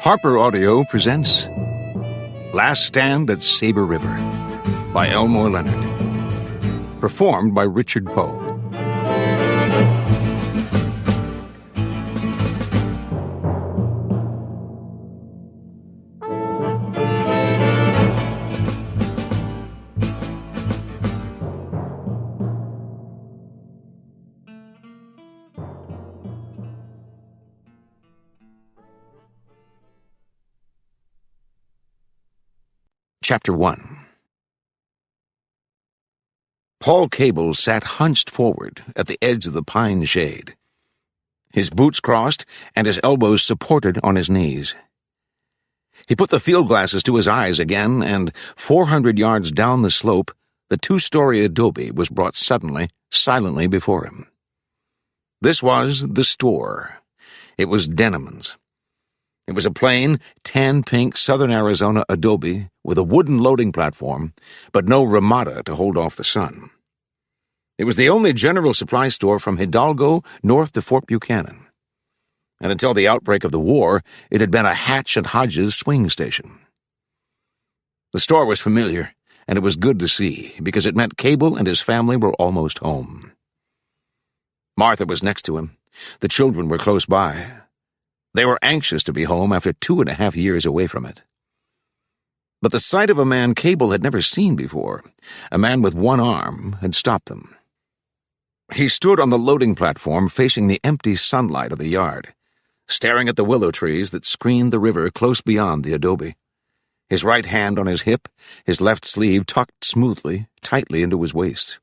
Harper Audio presents Last Stand at Saber River by Elmore Leonard. Performed by Richard Poe. Chapter 1. Paul Cable sat hunched forward at the edge of the pine shade, his boots crossed and his elbows supported on his knees. He put the field glasses to his eyes again, and 400 yards down the slope, the two-story adobe was brought suddenly, silently before him. This was the store. It was Denneman's. It was a plain, tan-pink southern Arizona adobe with a wooden loading platform, but no ramada to hold off the sun. It was the only general supply store from Hidalgo north to Fort Buchanan. And until the outbreak of the war, it had been a Hatch and Hodges swing station. The store was familiar, and it was good to see, because it meant Cable and his family were almost home. Martha was next to him. The children were close by. They were anxious to be home after 2.5 years away from it. But the sight of a man Cable had never seen before, a man with one arm, had stopped them. He stood on the loading platform facing the empty sunlight of the yard, staring at the willow trees that screened the river close beyond the adobe, his right hand on his hip, his left sleeve tucked smoothly, tightly into his waist.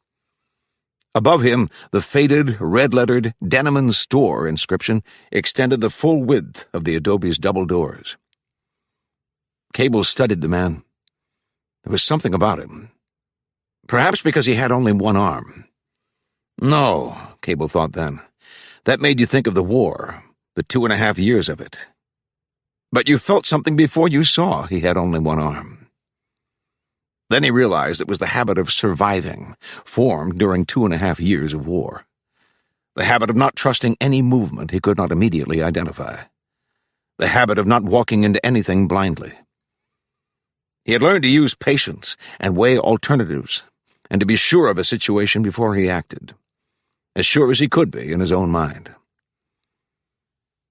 Above him, the faded, red-lettered Denneman's Store inscription extended the full width of the adobe's double doors. Cable studied the man. There was something about him. Perhaps because he had only one arm. No, Cable thought then. That made you think of the war, the 2.5 years of it. But you felt something before you saw he had only one arm. Then he realized it was the habit of surviving, formed during 2.5 years of war. The habit of not trusting any movement he could not immediately identify. The habit of not walking into anything blindly. He had learned to use patience and weigh alternatives, and to be sure of a situation before he acted, as sure as he could be in his own mind.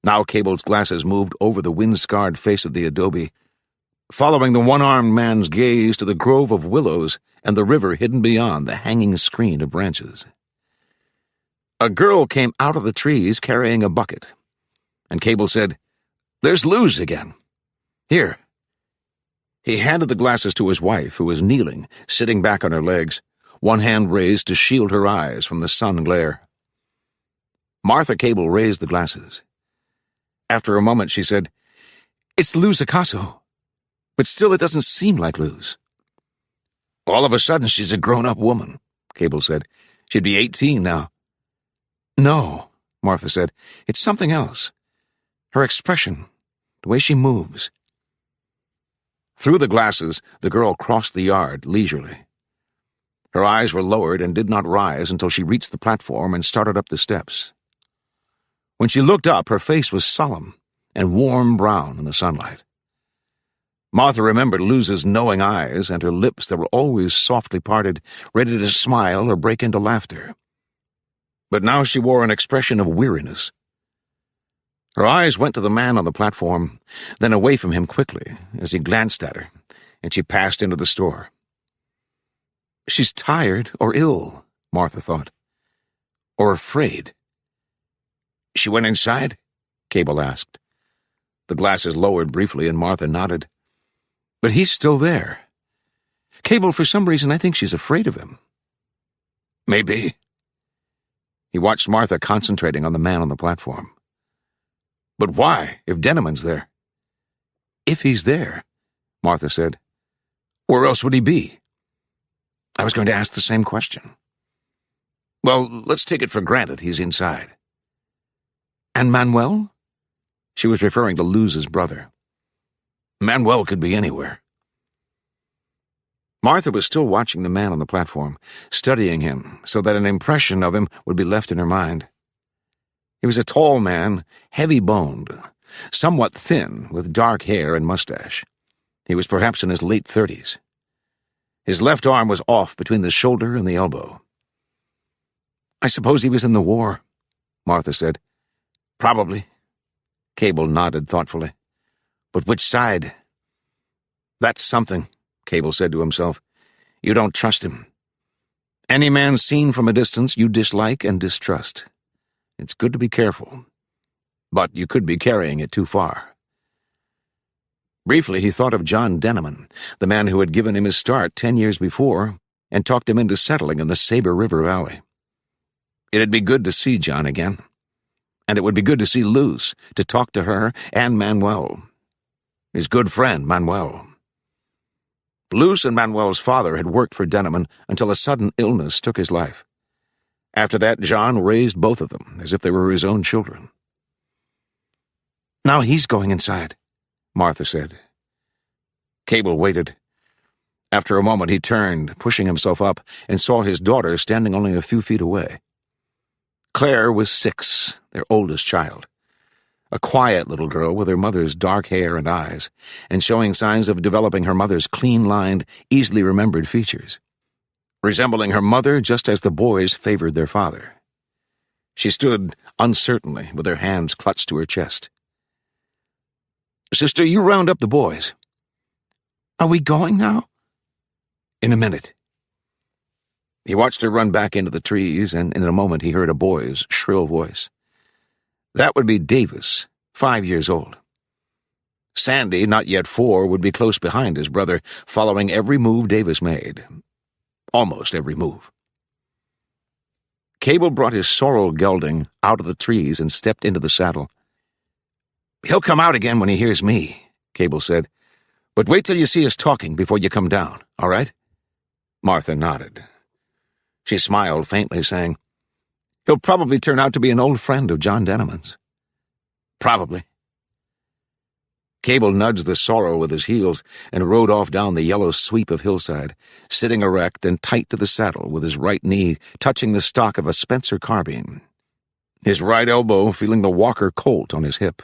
Now Cable's glasses moved over the wind-scarred face of the adobe, following the one-armed man's gaze to the grove of willows and the river hidden beyond the hanging screen of branches. A girl came out of the trees carrying a bucket, and Cable said, "There's Luz again. Here." He handed the glasses to his wife, who was kneeling, sitting back on her legs, one hand raised to shield her eyes from the sun glare. Martha Cable raised the glasses. After a moment she said, "It's Luz Acaso. But still it doesn't seem like Luz." "All of a sudden she's a grown-up woman," Cable said. "She'd be 18 now." "No," Martha said. "It's something else. Her expression, the way she moves." Through the glasses, the girl crossed the yard leisurely. Her eyes were lowered and did not rise until she reached the platform and started up the steps. When she looked up, her face was solemn and warm brown in the sunlight. Martha remembered Luz's knowing eyes and her lips that were always softly parted, ready to smile or break into laughter. But now she wore an expression of weariness. Her eyes went to the man on the platform, then away from him quickly as he glanced at her, and she passed into the store. She's tired or ill, Martha thought. Or afraid. "She went inside?" Cable asked. The glasses lowered briefly and Martha nodded. "But he's still there. Cable, for some reason I think she's afraid of him." "Maybe." He watched Martha concentrating on the man on the platform. "But why, if Denneman's there?" "If he's there," Martha said. "Where else would he be?" "I was going to ask the same question." "Well, let's take it for granted he's inside." "And Manuel?" She was referring to Luz's brother. "Manuel could be anywhere." Martha was still watching the man on the platform, studying him so that an impression of him would be left in her mind. He was a tall man, heavy-boned, somewhat thin, with dark hair and mustache. He was perhaps in his late 30s. His left arm was off between the shoulder and the elbow. "I suppose he was in the war," Martha said. "Probably." Cable nodded thoughtfully. "But which side?" "That's something," Cable said to himself. "You don't trust him. Any man seen from a distance you dislike and distrust. It's good to be careful. But you could be carrying it too far." Briefly, he thought of John Denneman, the man who had given him his start 10 years before and talked him into settling in the Saber River Valley. It'd be good to see John again. And it would be good to see Luz, to talk to her and Manuel. His good friend, Manuel. Luz and Manuel's father had worked for Denneman until a sudden illness took his life. After that, John raised both of them as if they were his own children. "Now he's going inside," Martha said. Cable waited. After a moment he turned, pushing himself up, and saw his daughter standing only a few feet away. Claire was 6, their oldest child. A quiet little girl with her mother's dark hair and eyes, and showing signs of developing her mother's clean-lined, easily remembered features. Resembling her mother just as the boys favored their father. She stood uncertainly, with her hands clutched to her chest. "Sister, you round up the boys." "Are we going now?" "In a minute." He watched her run back into the trees, and in a moment he heard a boy's shrill voice. That would be Davis, 5 years old. Sandy, not yet 4, would be close behind his brother, following every move Davis made. Almost every move. Cable brought his sorrel gelding out of the trees and stepped into the saddle. "He'll come out again when he hears me," Cable said. "But wait till you see us talking before you come down, all right?" Martha nodded. She smiled faintly, saying, "He'll probably turn out to be an old friend of John Denneman's." "Probably." Cable nudged the sorrel with his heels and rode off down the yellow sweep of hillside, sitting erect and tight to the saddle with his right knee touching the stock of a Spencer carbine, his right elbow feeling the Walker Colt on his hip,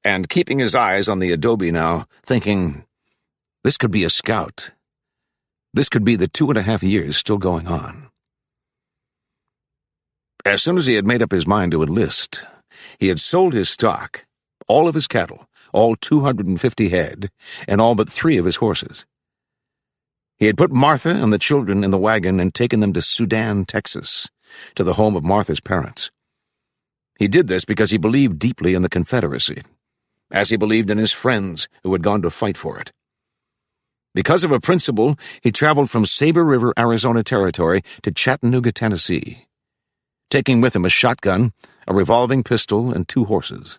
and keeping his eyes on the adobe now, thinking, this could be a scout. This could be the 2.5 years still going on. As soon as he had made up his mind to enlist, he had sold his stock, all of his cattle, all 250 head, and all but 3 of his horses. He had put Martha and the children in the wagon and taken them to Sudan, Texas, to the home of Martha's parents. He did this because he believed deeply in the Confederacy, as he believed in his friends who had gone to fight for it. Because of a principle, he traveled from Saber River, Arizona Territory to Chattanooga, Tennessee, taking with him a shotgun, a revolving pistol, and 2 horses.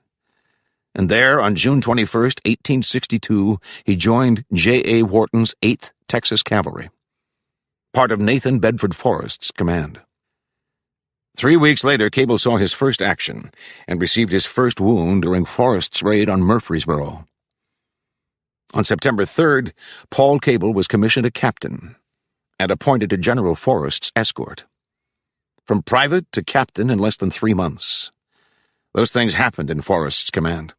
And there, on June 21st, 1862, he joined J.A. Wharton's 8th Texas Cavalry, part of Nathan Bedford Forrest's command. 3 weeks later, Cable saw his first action and received his first wound during Forrest's raid on Murfreesboro. On September 3rd, Paul Cable was commissioned a captain and appointed to General Forrest's escort. From private to captain in less than 3 months. Those things happened in Forrest's command.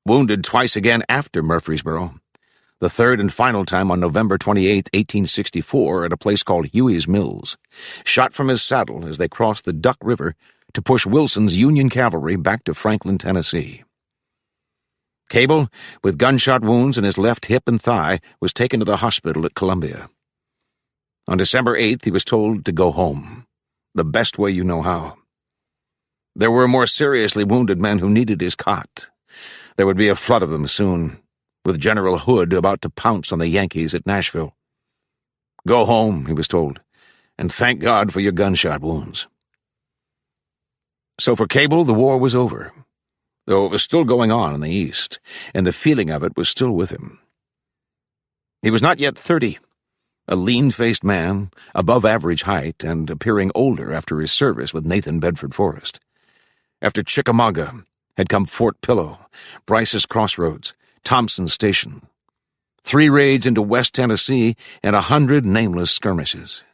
Wounded twice again after Murfreesboro, the third and final time on November 28, 1864, at a place called Huey's Mills, shot from his saddle as they crossed the Duck River to push Wilson's Union cavalry back to Franklin, Tennessee. Cable, with gunshot wounds in his left hip and thigh, was taken to the hospital at Columbia. On December 8th, he was told to go home, the best way you know how. There were more seriously wounded men who needed his cot. There would be a flood of them soon, with General Hood about to pounce on the Yankees at Nashville. Go home, he was told, and thank God for your gunshot wounds. So for Cable, the war was over, though it was still going on in the East, and the feeling of it was still with him. He was not yet 30, a lean-faced man, above average height, and appearing older after his service with Nathan Bedford Forrest. After Chickamauga had come Fort Pillow, Bryce's Crossroads, Thompson's Station, 3 raids into West Tennessee, and 100 nameless skirmishes.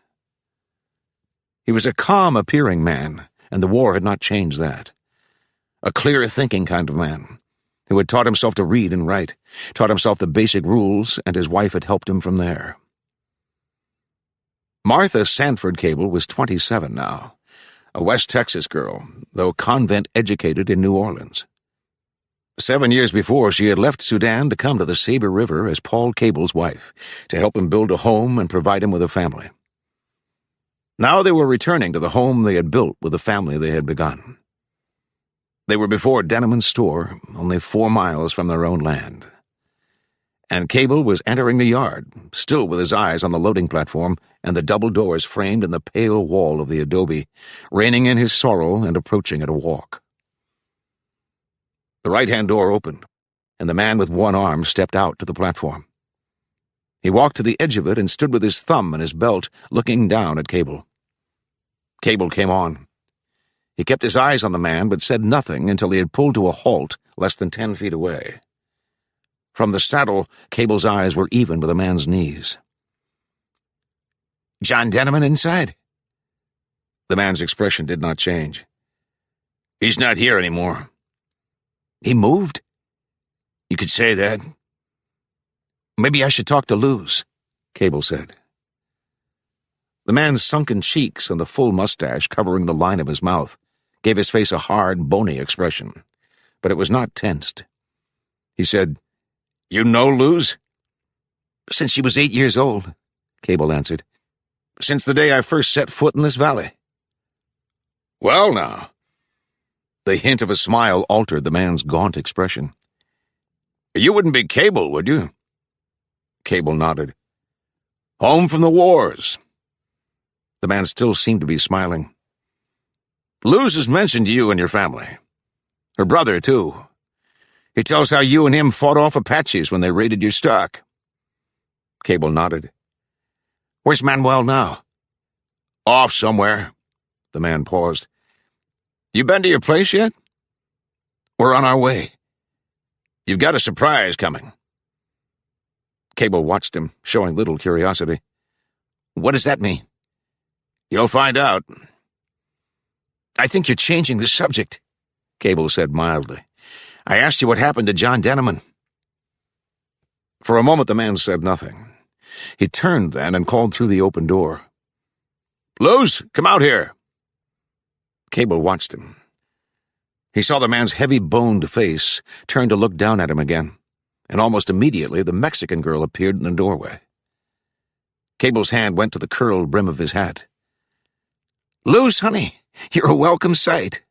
He was a calm-appearing man, and the war had not changed that. A clear-thinking kind of man, who had taught himself to read and write, taught himself the basic rules, and his wife had helped him from there. Martha Sanford Cable was 27 now, a West Texas girl, though convent-educated in New Orleans. 7 years before, she had left Sudan to come to the Saber River as Paul Cable's wife, to help him build a home and provide him with a family. Now they were returning to the home they had built with the family they had begun. They were before Denneman's store, only 4 miles from their own land. And Cable was entering the yard, still with his eyes on the loading platform and the double doors framed in the pale wall of the adobe, reining in his sorrel and approaching at a walk. The right-hand door opened, and the man with one arm stepped out to the platform. He walked to the edge of it and stood with his thumb in his belt, looking down at Cable. Cable came on. He kept his eyes on the man, but said nothing until he had pulled to a halt less than 10 feet away. From the saddle, Cable's eyes were even with the man's knees. "John Denneman inside?" The man's expression did not change. "He's not here anymore." "He moved?" "You could say that." "Maybe I should talk to Luz," Cable said. The man's sunken cheeks and the full mustache covering the line of his mouth gave his face a hard, bony expression, but it was not tensed. He said, "You know Luz?" "Since she was 8 years old," Cable answered. "Since the day I first set foot in this valley." "Well, now." The hint of a smile altered the man's gaunt expression. "You wouldn't be Cable, would you?" Cable nodded. "Home from the wars." The man still seemed to be smiling. "Luz has mentioned you and your family. Her brother, too. He tells how you and him fought off Apaches when they raided your stock." Cable nodded. "Where's Manuel now?" "Off somewhere." The man paused. "You been to your place yet?" "We're on our way." "You've got a surprise coming." Cable watched him, showing little curiosity. "What does that mean?" "You'll find out." "I think you're changing the subject," Cable said mildly. "I asked you what happened to John Denneman." For a moment the man said nothing. He turned then and called through the open door. "Luz, come out here." Cable watched him. He saw the man's heavy-boned face turn to look down at him again, and almost immediately the Mexican girl appeared in the doorway. Cable's hand went to the curled brim of his hat. "Luz, honey, you're a welcome sight."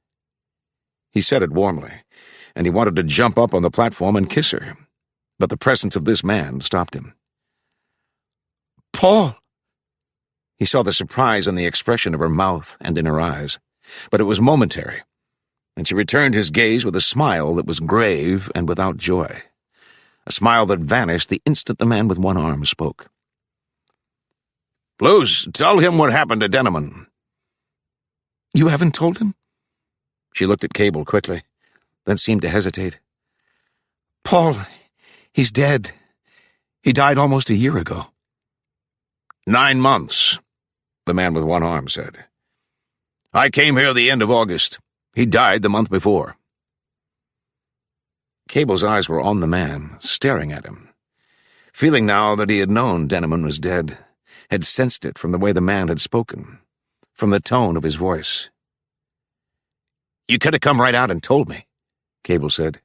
He said it warmly, and he wanted to jump up on the platform and kiss her, but the presence of this man stopped him. "Paul!" He saw the surprise in the expression of her mouth and in her eyes, but it was momentary, and she returned his gaze with a smile that was grave and without joy, a smile that vanished the instant the man with one arm spoke. "Luz, tell him what happened to Denneman." "You haven't told him?" She looked at Cable quickly, then seemed to hesitate. "Paul, he's dead. He died almost a year ago." 9 months, the man with one arm said. "I came here the end of August. He died the month before." Cable's eyes were on the man, staring at him, feeling now that he had known Denneman was dead, had sensed it from the way the man had spoken, from the tone of his voice. "You could have come right out and told me," Cable said.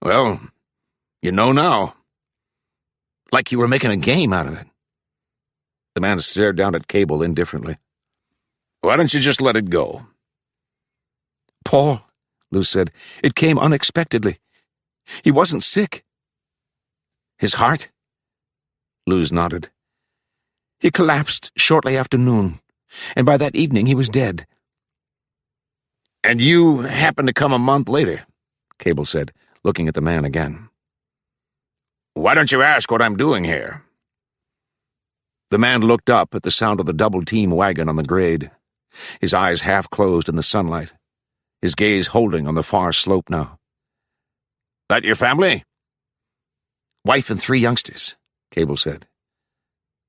"Well, you know now." "Like you were making a game out of it." The man stared down at Cable indifferently. "Why don't you just let it go?" "Paul," Luz said, "it came unexpectedly. He wasn't sick." "His heart?" Luz nodded. "He collapsed shortly after noon, and by that evening he was dead." "And you happened to come a month later," Cable said, looking at the man again. "Why don't you ask what I'm doing here?" The man looked up at the sound of the double-team wagon on the grade, his eyes half-closed in the sunlight, his gaze holding on the far slope now. "That your family?" "Wife and 3 youngsters," Cable said.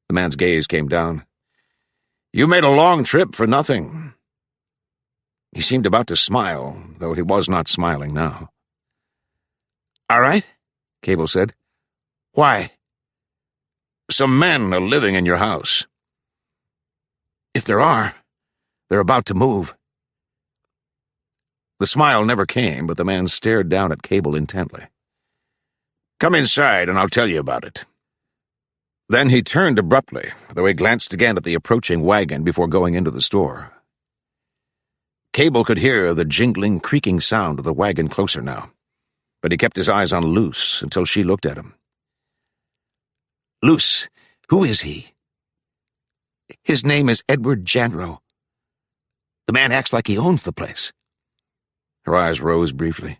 The man's gaze came down. "You made a long trip for nothing." He seemed about to smile, though he was not smiling now. "All right," Cable said. "Why?" "Some men are living in your house." "If there are, they're about to move." The smile never came, but the man stared down at Cable intently. "Come inside, and I'll tell you about it." Then he turned abruptly, though he glanced again at the approaching wagon before going into the store. Cable could hear the jingling, creaking sound of the wagon closer now, but he kept his eyes on Luce until she looked at him. "Luce, who is he?" "His name is Edward Janro. The man acts like he owns the place." Her eyes rose briefly.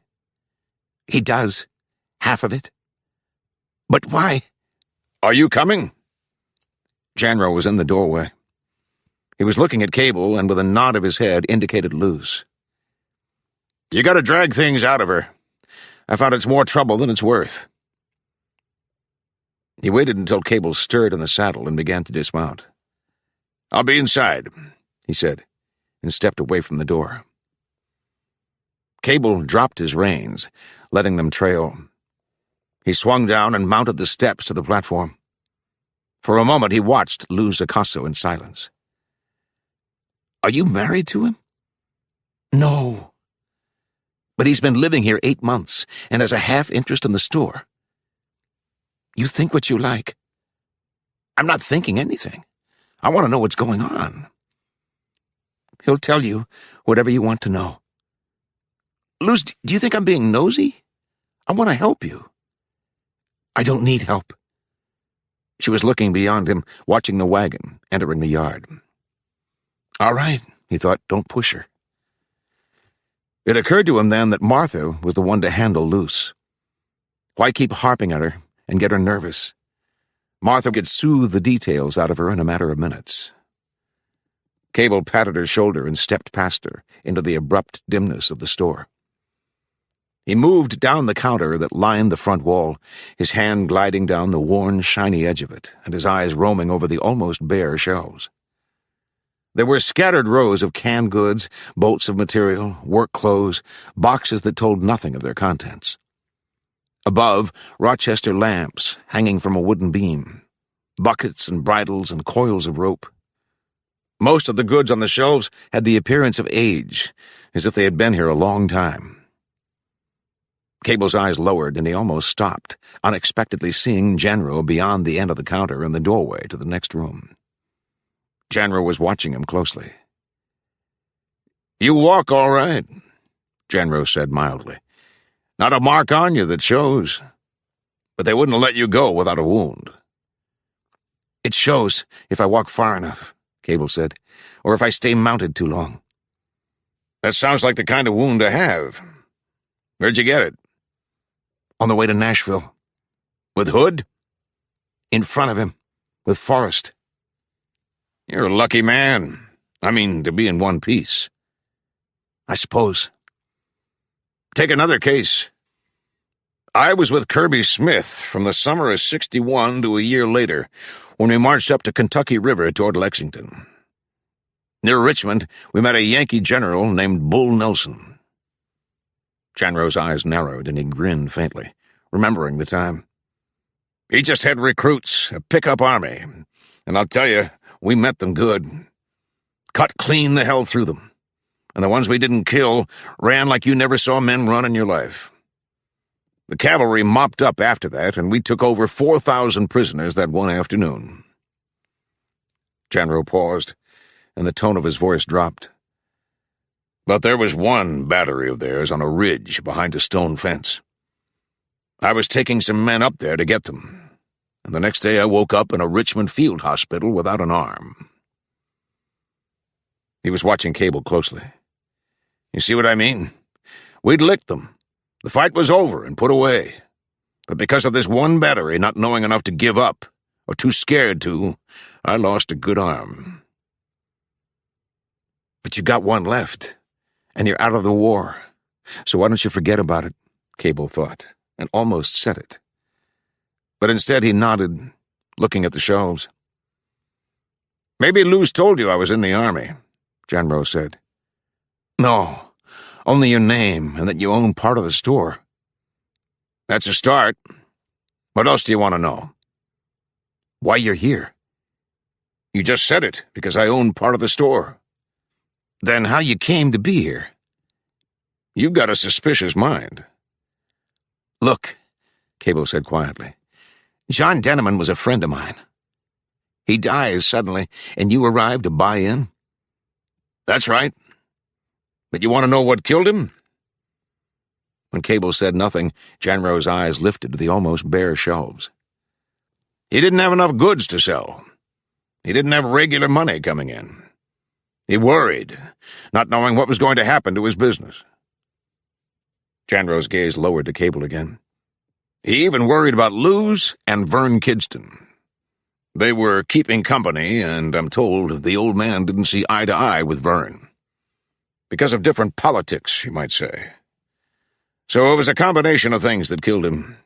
"He does. Half of it. But why?" "Are you coming?" Janro was in the doorway. He was looking at Cable and with a nod of his head indicated Luce. "You gotta drag things out of her. I found it's more trouble than it's worth." He waited until Cable stirred in the saddle and began to dismount. "I'll be inside," he said, and stepped away from the door. Cable dropped his reins, letting them trail. He swung down and mounted the steps to the platform. For a moment he watched Luz Acaso in silence. "Are you married to him?" "No. But he's been living here 8 months and has a half interest in the store." "You think what you like." "I'm not thinking anything. I want to know what's going on." "He'll tell you whatever you want to know." "Luz, do you think I'm being nosy? I want to help you." "I don't need help." She was looking beyond him, watching the wagon entering the yard. "All right," he thought, "don't push her." It occurred to him then that Martha was the one to handle Luce. Why keep harping at her and get her nervous? Martha could soothe the details out of her in a matter of minutes. Cable patted her shoulder and stepped past her into the abrupt dimness of the store. He moved down the counter that lined the front wall, his hand gliding down the worn, shiny edge of it, and his eyes roaming over the almost bare shelves. There were scattered rows of canned goods, bolts of material, work clothes, boxes that told nothing of their contents. Above, Rochester lamps hanging from a wooden beam, buckets and bridles and coils of rope. Most of the goods on the shelves had the appearance of age, as if they had been here a long time. Cable's eyes lowered, and he almost stopped, unexpectedly seeing Janro beyond the end of the counter in the doorway to the next room. Janro was watching him closely. "You walk all right," Janro said mildly. "Not a mark on you that shows. But they wouldn't let you go without a wound." "It shows if I walk far enough," Cable said, "or if I stay mounted too long." "That sounds like the kind of wound to have. Where'd you get it?" "On the way to Nashville." "With Hood?" "In front of him, with Forrest." "You're a lucky man. I mean, to be in one piece." "I suppose." "Take another case. I was with Kirby Smith from the summer of '61 to a year later, when we marched up to Kentucky River toward Lexington. Near Richmond, we met a Yankee general named Bull Nelson." Janro's eyes narrowed, and he grinned faintly, remembering the time. "He just had recruits, a pickup army, and I'll tell you, we met them good. Cut clean the hell through them, and the ones we didn't kill ran like you never saw men run in your life. The cavalry mopped up after that, and we took over 4,000 prisoners that one afternoon." Janro paused, and the tone of his voice dropped. "But there was one battery of theirs on a ridge behind a stone fence. I was taking some men up there to get them, and the next day I woke up in a Richmond field hospital without an arm." He was watching Cable closely. "You see what I mean? We'd licked them. The fight was over and put away. But because of this one battery not knowing enough to give up, or too scared to, I lost a good arm." "But you got one left, and you're out of the war. So why don't you forget about it?" Cable thought, and almost said it. But instead he nodded, looking at the shelves. "Maybe Luz told you I was in the army," Janro said. No, only your name and that you own part of the store. That's a start. What else do you want to know? Why you're here? You just said it, because I own part of the store. Then how you came to be here? You've got a suspicious mind. Look, Cable said quietly, John Denneman was a friend of mine. He dies suddenly, and you arrive to buy in? That's right. But you want to know what killed him? When Cable said nothing, Janro's eyes lifted to the almost bare shelves. He didn't have enough goods to sell. He didn't have regular money coming in. He worried, not knowing what was going to happen to his business. Janro's gaze lowered to Cable again. He even worried about Luz and Vern Kidston. They were keeping company, and I'm told the old man didn't see eye to eye with Vern. Because of different politics, you might say. So it was a combination of things that killed him.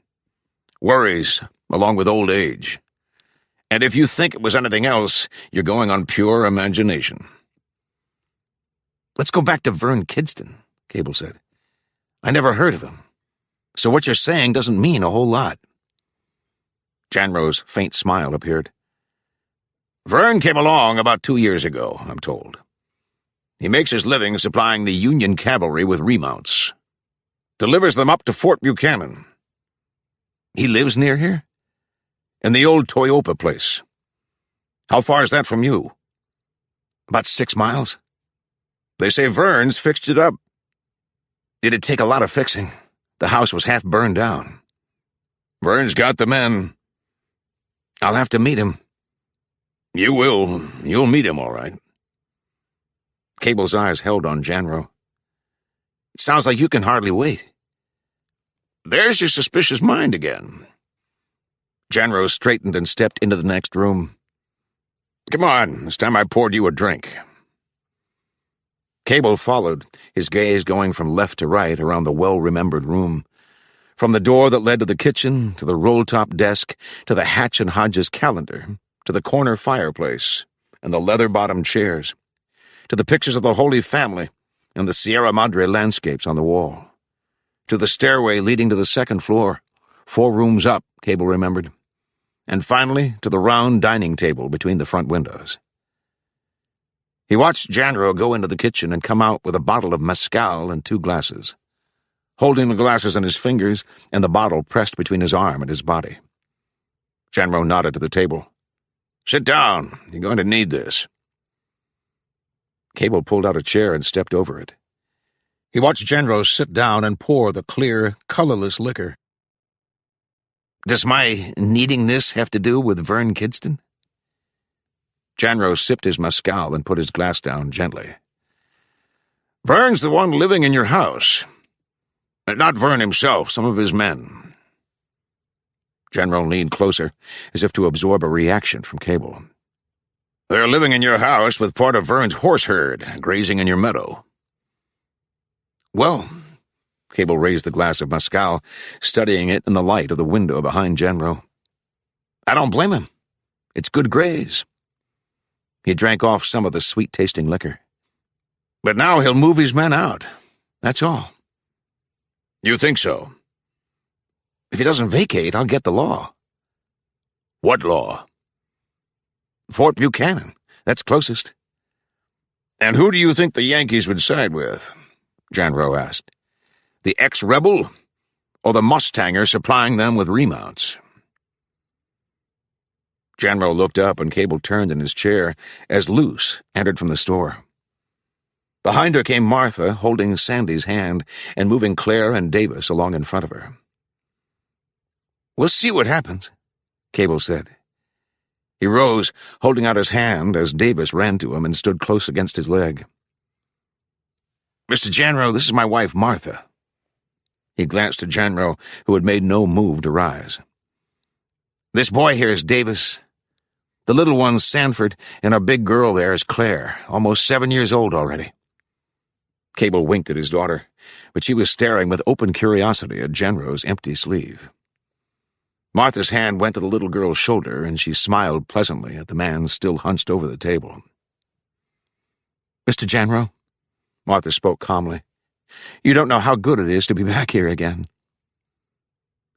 Worries, along with old age. And if you think it was anything else, you're going on pure imagination. Let's go back to Vern Kidston, Cable said. I never heard of him. So what you're saying doesn't mean a whole lot. Janro's faint smile appeared. Vern came along about 2 years ago, I'm told. He makes his living supplying the Union cavalry with remounts. Delivers them up to Fort Buchanan. He lives near here? In the old Toyopa place. How far is that from you? About 6 miles. They say Vern's fixed it up. It'd take a lot of fixing. The house was half burned down. Vern's got the men. I'll have to meet him. You will. You'll meet him, all right. Cable's eyes held on Janro. It sounds like you can hardly wait. There's your suspicious mind again. Janro straightened and stepped into the next room. Come on, it's time I poured you a drink. Cable followed, his gaze going from left to right around the well-remembered room, from the door that led to the kitchen, to the roll-top desk, to the Hatch and Hodges calendar, to the corner fireplace, and the leather-bottomed chairs, to the pictures of the Holy Family and the Sierra Madre landscapes on the wall, to the stairway leading to the second floor, 4 rooms up, Cable remembered, and finally to the round dining table between the front windows. He watched Janro go into the kitchen and come out with a bottle of mezcal and 2 glasses, holding the glasses in his fingers and the bottle pressed between his arm and his body. Janro nodded to the table. Sit down. You're going to need this. Cable pulled out a chair and stepped over it. He watched Janro sit down and pour the clear, colorless liquor. Does my needing this have to do with Vern Kidston? Janro sipped his mezcal and put his glass down gently. Vern's the one living in your house. Not Vern himself, some of his men. Janro leaned closer, as if to absorb a reaction from Cable. They're living in your house with part of Vern's horse herd, grazing in your meadow. Well, Cable raised the glass of mezcal, studying it in the light of the window behind Janro. I don't blame him. It's good graze. He drank off some of the sweet-tasting liquor. But now he'll move his men out. That's all. You think so? If he doesn't vacate, I'll get the law. What law? Fort Buchanan. That's closest. And who do you think the Yankees would side with? Janro asked. The ex-rebel, or the mustanger supplying them with remounts? Janro looked up and Cable turned in his chair as Luce entered from the store. Behind her came Martha, holding Sandy's hand and moving Claire and Davis along in front of her. We'll see what happens, Cable said. He rose, holding out his hand as Davis ran to him and stood close against his leg. Mr. Janro, this is my wife, Martha. He glanced at Janro, who had made no move to rise. This boy here is Davis. The little one's Sanford, and our big girl there is Claire, almost 7 years old already. Cable winked at his daughter, but she was staring with open curiosity at Janro's empty sleeve. Martha's hand went to the little girl's shoulder, and she smiled pleasantly at the man still hunched over the table. Mr. Janro, Martha spoke calmly. "You don't know how good it is to be back here again."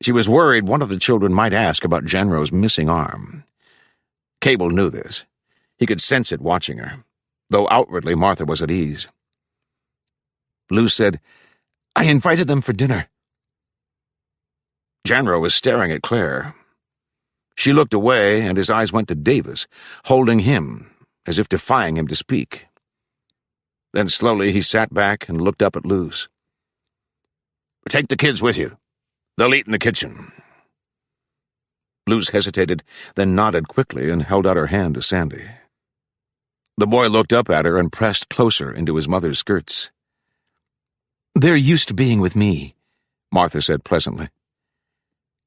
She was worried one of the children might ask about Jenro's missing arm. Cable knew this. He could sense it watching her, though outwardly Martha was at ease. Luz said, "I invited them for dinner." Jenro was staring at Claire. She looked away, and his eyes went to Davis, holding him, as if defying him to speak. Then slowly he sat back and looked up at Luz. "Take the kids with you. They'll eat in the kitchen." Luz hesitated, then nodded quickly and held out her hand to Sandy. The boy looked up at her and pressed closer into his mother's skirts. "They're used to being with me," Martha said pleasantly.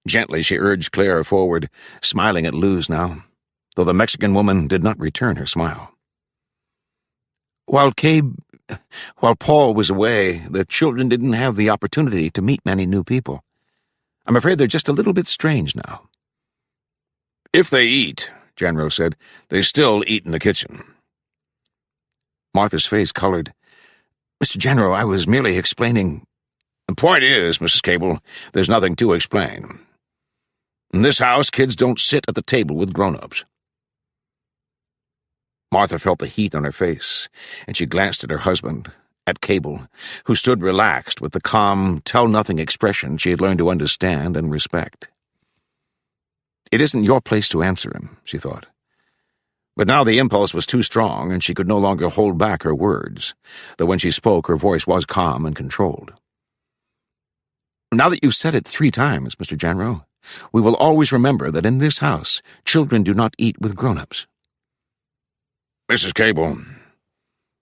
Gently she urged Claire forward, smiling at Luz now, though the Mexican woman did not return her smile. While Paul was away, the children didn't have the opportunity to meet many new people. I'm afraid they're just a little bit strange now." "If they eat," Jenro said, "they still eat in the kitchen." Martha's face colored. "Mr. Jenro, I was merely explaining—" "The point is, Mrs. Cable, there's nothing to explain. In this house, kids don't sit at the table with grown-ups." Martha felt the heat on her face, and she glanced at her husband, at Cable, who stood relaxed with the calm, tell-nothing expression she had learned to understand and respect. It isn't your place to answer him, she thought. But now the impulse was too strong, and she could no longer hold back her words, though when she spoke her voice was calm and controlled. "Now that you've said it 3 times, Mr. Jenro, we will always remember that in this house, children do not eat with grown-ups." "Mrs. Cable,"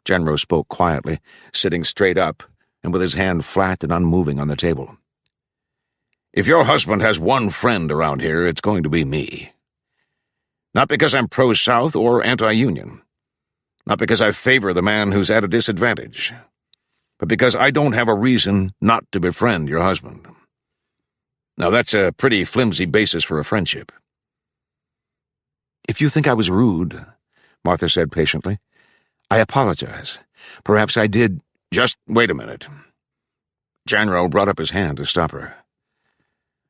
Jenro spoke quietly, sitting straight up and with his hand flat and unmoving on the table. "If your husband has one friend around here, it's going to be me. Not because I'm pro-South or anti-Union. Not because I favor the man who's at a disadvantage. But because I don't have a reason not to befriend your husband. Now that's a pretty flimsy basis for a friendship." "If you think I was rude," Martha said patiently, "I apologize. Perhaps I did—" "Just wait a minute." Jenro brought up his hand to stop her.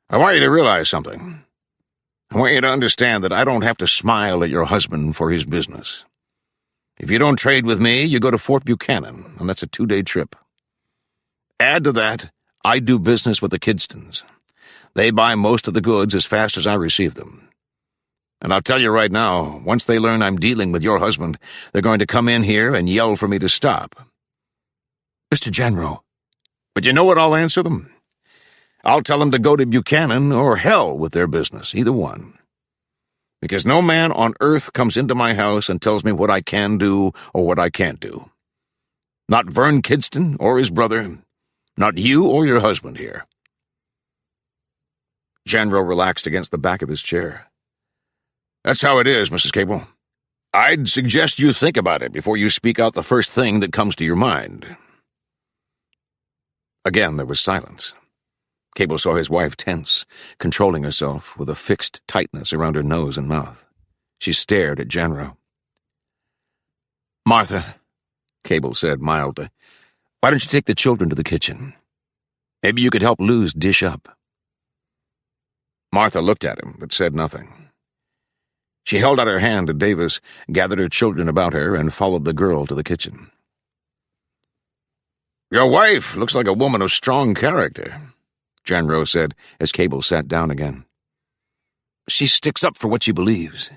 "I want you to realize something. I want you to understand that I don't have to smile at your husband for his business. If you don't trade with me, you go to Fort Buchanan, and that's a 2-day trip. Add to that, I do business with the Kidstons. They buy most of the goods as fast as I receive them. And I'll tell you right now, once they learn I'm dealing with your husband, they're going to come in here and yell for me to stop." "Mr. Jenro." "But you know what I'll answer them? I'll tell them to go to Buchanan or hell with their business, either one. Because no man on earth comes into my house and tells me what I can do or what I can't do. Not Vern Kidston or his brother, not you or your husband here." Jenro relaxed against the back of his chair. "That's how it is, Mrs. Cable. I'd suggest you think about it before you speak out the first thing that comes to your mind." Again there was silence. Cable saw his wife tense, controlling herself with a fixed tightness around her nose and mouth. She stared at Jenro. "Martha," Cable said mildly, "why don't you take the children to the kitchen? Maybe you could help Luz dish up." Martha looked at him, but said nothing. She held out her hand to Davis, gathered her children about her, and followed the girl to the kitchen. "Your wife looks like a woman of strong character," Jenro said as Cable sat down again. "She sticks up for what she believes."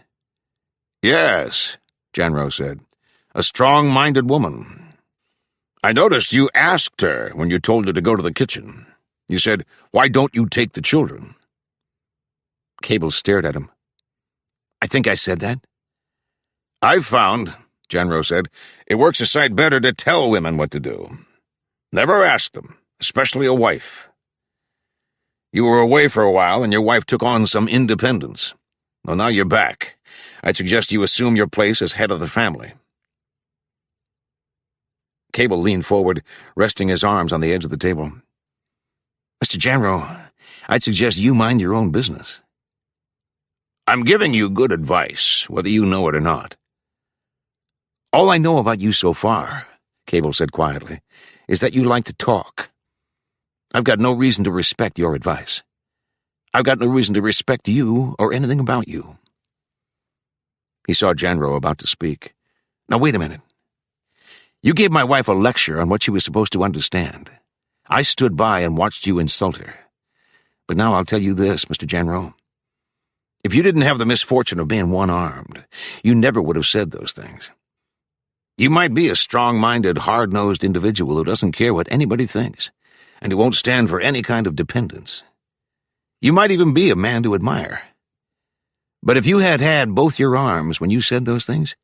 "Yes," Jenro said, "a strong-minded woman. I noticed you asked her when you told her to go to the kitchen. You said, 'Why don't you take the children?'" Cable stared at him. "I think I said that." "I've found," Jenro said, "it works a sight better to tell women what to do. Never ask them, especially a wife. You were away for a while, and your wife took on some independence. Well, now you're back. I'd suggest you assume your place as head of the family." Cable leaned forward, resting his arms on the edge of the table. "Mr. Jenro, I'd suggest you mind your own business." "I'm giving you good advice, whether you know it or not." "All I know about you so far," Cable said quietly, is that you like to talk. I've got no reason to respect your advice. I've got no reason to respect you or anything about you. He saw Janro about to speak. Now wait a minute. You gave my wife a lecture on what she was supposed to understand. I stood by and watched you insult her. But now I'll tell you this, Mr. Janro. If you didn't have the misfortune of being one-armed, you never would have said those things. You might be a strong-minded, hard-nosed individual who doesn't care what anybody thinks, and who won't stand for any kind of dependence. You might even be a man to admire. But if you had had both your arms when you said those things,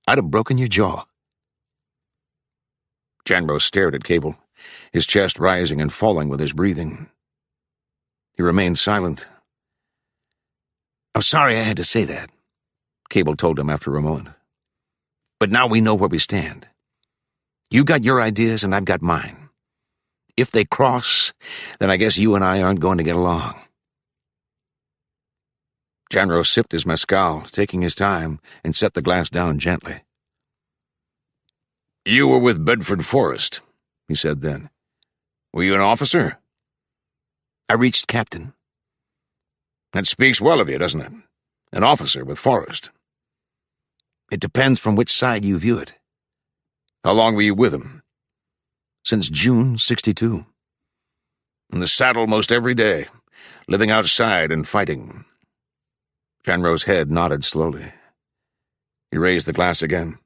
I'd have broken your jaw. Janro stared at Cable, his chest rising and falling with his breathing. He remained silent. I'm sorry I had to say that, Cable told him after a moment. But now we know where we stand. You got your ideas and I've got mine. If they cross, then I guess you and I aren't going to get along. Janro sipped his mezcal, taking his time, and set the glass down gently. You were with Bedford Forrest, he said then. Were you an officer? I reached captain. That speaks well of you, doesn't it? An officer with Forrest. It depends from which side you view it. How long were you with him? Since June '62. In the saddle most every day, living outside and fighting. Janro's head nodded slowly. He raised the glass again.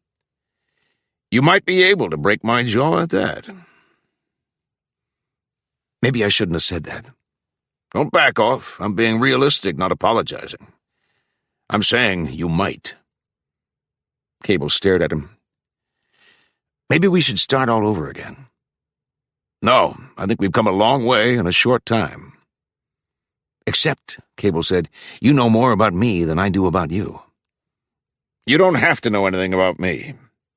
You might be able to break my jaw at that. Maybe I shouldn't have said that. Don't back off. I'm being realistic, not apologizing. I'm saying you might. Cable stared at him. Maybe we should start all over again. No, I think we've come a long way in a short time. Except, Cable said, you know more about me than I do about you. You don't have to know anything about me,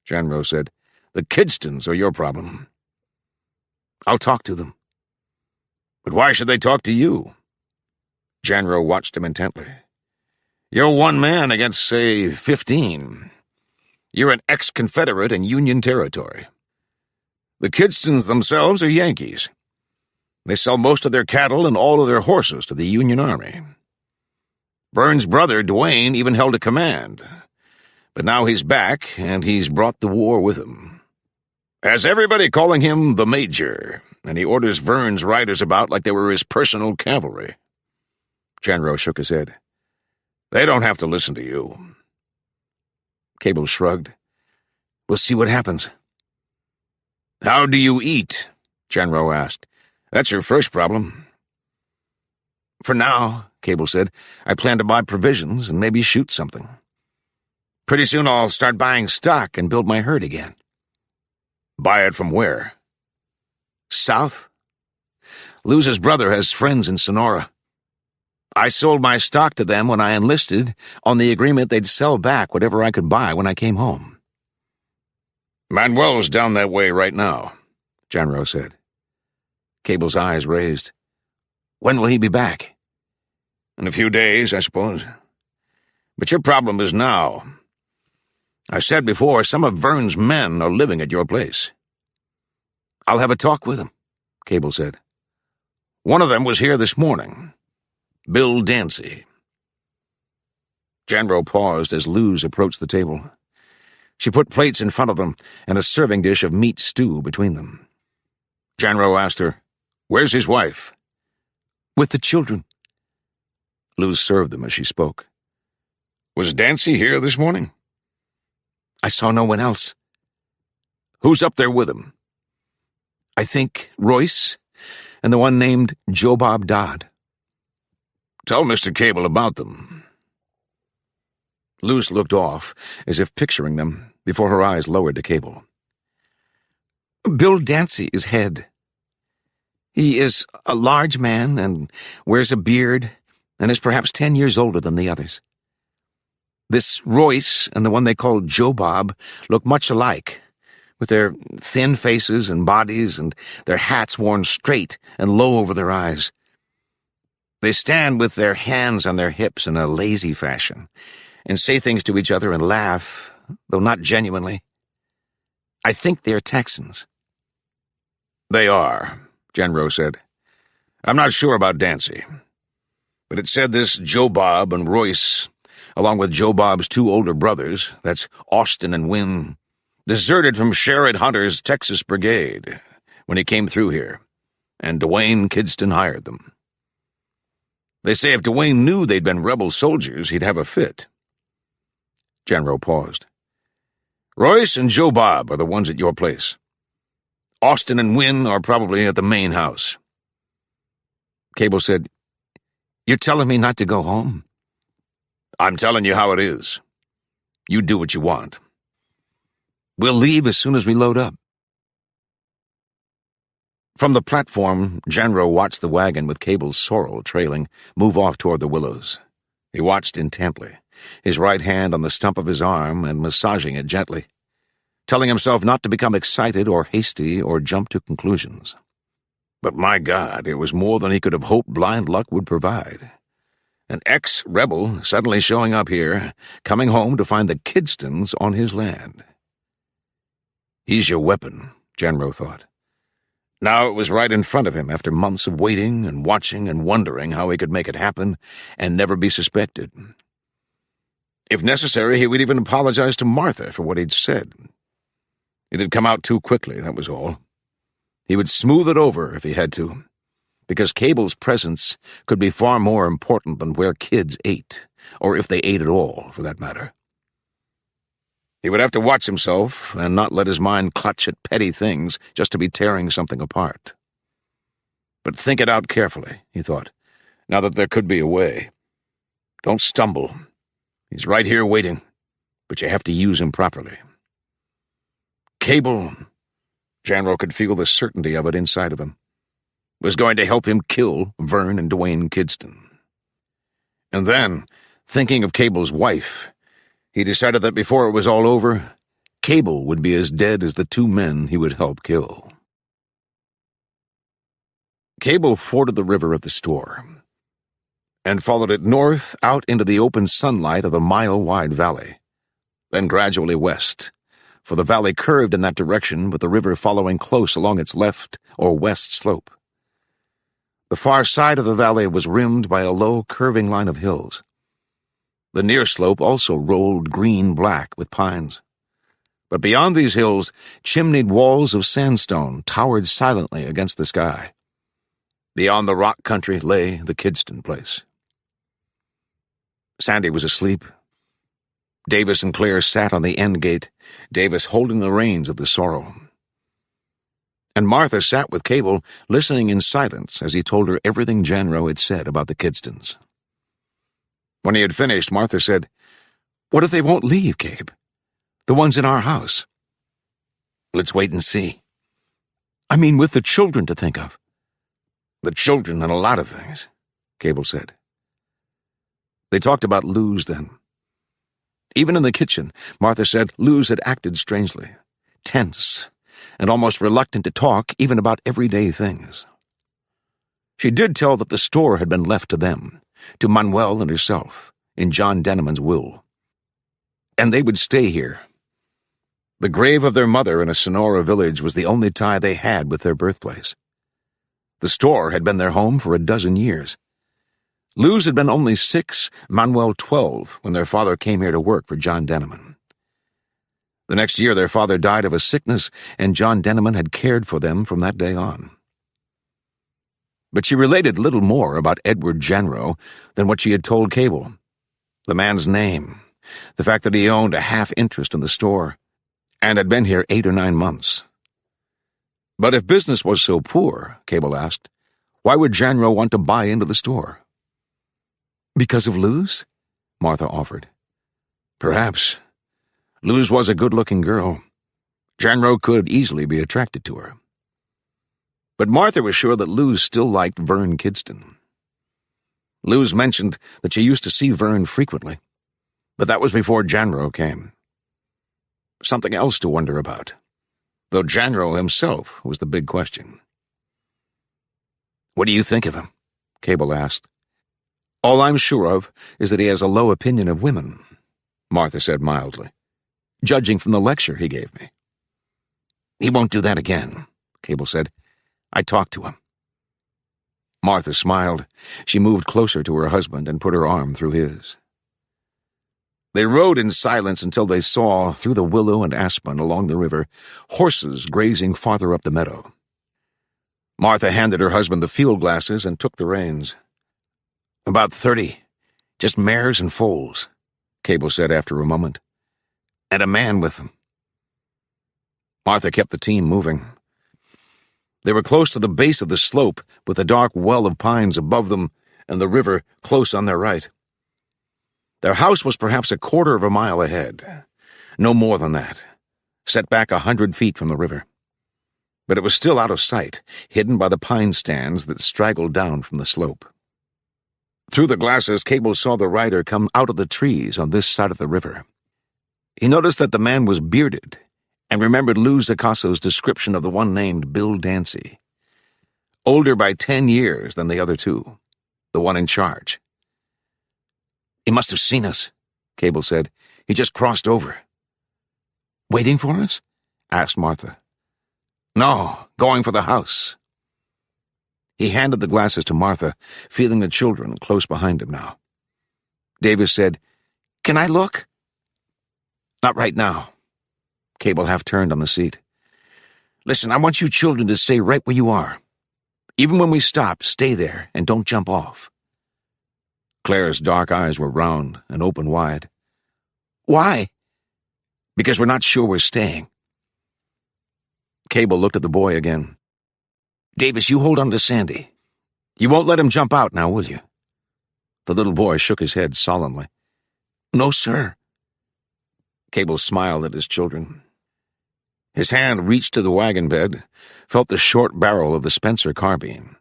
Janro said. The Kidstons are your problem. I'll talk to them. But why should they talk to you? Janro watched him intently. You're one man against, say, 15. You're an ex-Confederate in Union territory. The Kidstons themselves are Yankees. They sell most of their cattle and all of their horses to the Union Army. Burns' brother, Duane, even held a command. But now he's back, and he's brought the war with him. Has everybody calling him the Major, and he orders Verne's riders about like they were his personal cavalry. Janro shook his head. They don't have to listen to you. Cable shrugged. We'll see what happens. How do you eat? Janro asked. That's your first problem. For now, Cable said, I plan to buy provisions and maybe shoot something. Pretty soon I'll start buying stock and build my herd again. Buy it from where? South. Luz's brother has friends in Sonora. I sold my stock to them when I enlisted on the agreement they'd sell back whatever I could buy when I came home. Manuel's down that way right now, Janro said. Cable's eyes raised. When will he be back? In a few days, I suppose. But your problem is now. I said before, some of Verne's men are living at your place. I'll have a talk with them, Cable said. One of them was here this morning. Bill Dancy. Janro paused as Luz approached the table. She put plates in front of them and a serving dish of meat stew between them. Janro asked her, Where's his wife? With the children. Luz served them as she spoke. Was Dancy here this morning? I saw no one else. Who's up there with him? I think Royce and the one named Joe Bob Dodd. Tell Mr. Cable about them. Luz looked off, as if picturing them, before her eyes lowered to Cable. Bill Dancy is head. He is a large man and wears a beard and is perhaps 10 years older than the others. This Royce and the one they call Joe Bob look much alike, with their thin faces and bodies and their hats worn straight and low over their eyes. They stand with their hands on their hips in a lazy fashion and say things to each other and laugh, though not genuinely. I think they're Texans." "They are," Genro said. "I'm not sure about Dancy. But it said this Joe Bob and Royce, along with Joe Bob's two older brothers, that's Austin and Wynn, deserted from Sherrod Hunter's Texas Brigade when he came through here, and Dwayne Kidston hired them. They say if Dwayne knew they'd been rebel soldiers, he'd have a fit." Genro paused. "Royce and Joe Bob are the ones at your place. Austin and Wynn are probably at the main house." Cable said, "You're telling me not to go home?" "I'm telling you how it is. You do what you want." "We'll leave as soon as we load up." From the platform, Genro watched the wagon with Cable's sorrel trailing move off toward the willows. He watched intently, his right hand on the stump of his arm and massaging it gently, telling himself not to become excited or hasty or jump to conclusions. But my God, it was more than he could have hoped blind luck would provide. An ex-rebel suddenly showing up here, coming home to find the Kidstons on his land. He's your weapon, Genro thought. Now it was right in front of him after months of waiting and watching and wondering how he could make it happen and never be suspected. If necessary, he would even apologize to Martha for what he'd said. It had come out too quickly, that was all. He would smooth it over if he had to, because Cable's presence could be far more important than where kids ate, or if they ate at all, for that matter. He would have to watch himself and not let his mind clutch at petty things just to be tearing something apart. But think it out carefully, he thought, now that there could be a way. Don't stumble. He's right here waiting, but you have to use him properly. Cable, Genro could feel the certainty of it inside of him, was going to help him kill Vern and Dwayne Kidston. And then, thinking of Cable's wife, he decided that before it was all over, Cable would be as dead as the two men he would help kill. Cable forded the river at the store and followed it north out into the open sunlight of a mile-wide valley, then gradually west, for the valley curved in that direction with the river following close along its left or west slope. The far side of the valley was rimmed by a low, curving line of hills. The near slope also rolled green-black with pines. But beyond these hills, chimneyed walls of sandstone towered silently against the sky. Beyond the rock country lay the Kidston place. Sandy was asleep. Davis and Claire sat on the end gate, Davis holding the reins of the sorrel. And Martha sat with Cable, listening in silence as he told her everything Genro had said about the Kidstons. When he had finished, Martha said, "What if they won't leave, Cabe? The ones in our house?" "Let's wait and see." "I mean, with the children to think of." "The children and a lot of things," Cable said. They talked about Luz then. Even in the kitchen, Martha said Luz had acted strangely, tense, and almost reluctant to talk even about everyday things. She did tell that the store had been left to them, to Manuel and herself, in John Denneman's will. And they would stay here. The grave of their mother in a Sonora village was the only tie they had with their birthplace. The store had been their home for a dozen years. Luz had been only 6, Manuel 12, when their father came here to work for John Denneman. The next year their father died of a sickness, and John Denneman had cared for them from that day on. But she related little more about Edward Genro than what she had told Cable. The man's name, the fact that he owned a half-interest in the store, and had been here 8 or 9 months. But if business was so poor, Cable asked, why would Genro want to buy into the store? "Because of Luz?" Martha offered. "Perhaps. Luz was a good-looking girl. Genro could easily be attracted to her." But Martha was sure that Luz still liked Vern Kidston. Luz mentioned that she used to see Vern frequently, but that was before Genro came. Something else to wonder about, though Genro himself was the big question. "What do you think of him?" Cable asked. "All I'm sure of is that he has a low opinion of women," Martha said mildly, "judging from the lecture he gave me." "He won't do that again," Cable said. "I talked to him." Martha smiled. She moved closer to her husband and put her arm through his. They rode in silence until they saw, through the willow and aspen along the river, horses grazing farther up the meadow. Martha handed her husband the field glasses and took the reins. "About 30. Just mares and foals," Cable said after a moment. "And a man with them." Martha kept the team moving. They were close to the base of the slope, with the dark well of pines above them and the river close on their right. Their house was perhaps a quarter of a mile ahead, no more than that, set back 100 feet from the river. But it was still out of sight, hidden by the pine stands that straggled down from the slope. Through the glasses, Cable saw the rider come out of the trees on this side of the river. He noticed that the man was bearded, and remembered Lou Zacasso's description of the one named Bill Dancy. Older by 10 years than the other two, the one in charge. "He must have seen us," Cable said. "He just crossed over." "Waiting for us?" asked Martha. "No, going for the house." He handed the glasses to Martha, feeling the children close behind him now. Davis said, "Can I look?" "Not right now." Cable half-turned on the seat. "Listen, I want you children to stay right where you are. Even when we stop, stay there and don't jump off." Claire's dark eyes were round and open wide. "Why?" "Because we're not sure we're staying." Cable looked at the boy again. "Davis, you hold on to Sandy. You won't let him jump out now, will you?" The little boy shook his head solemnly. "No, sir." Cable smiled at his children. His hand reached to the wagon bed, felt the short barrel of the Spencer carbine,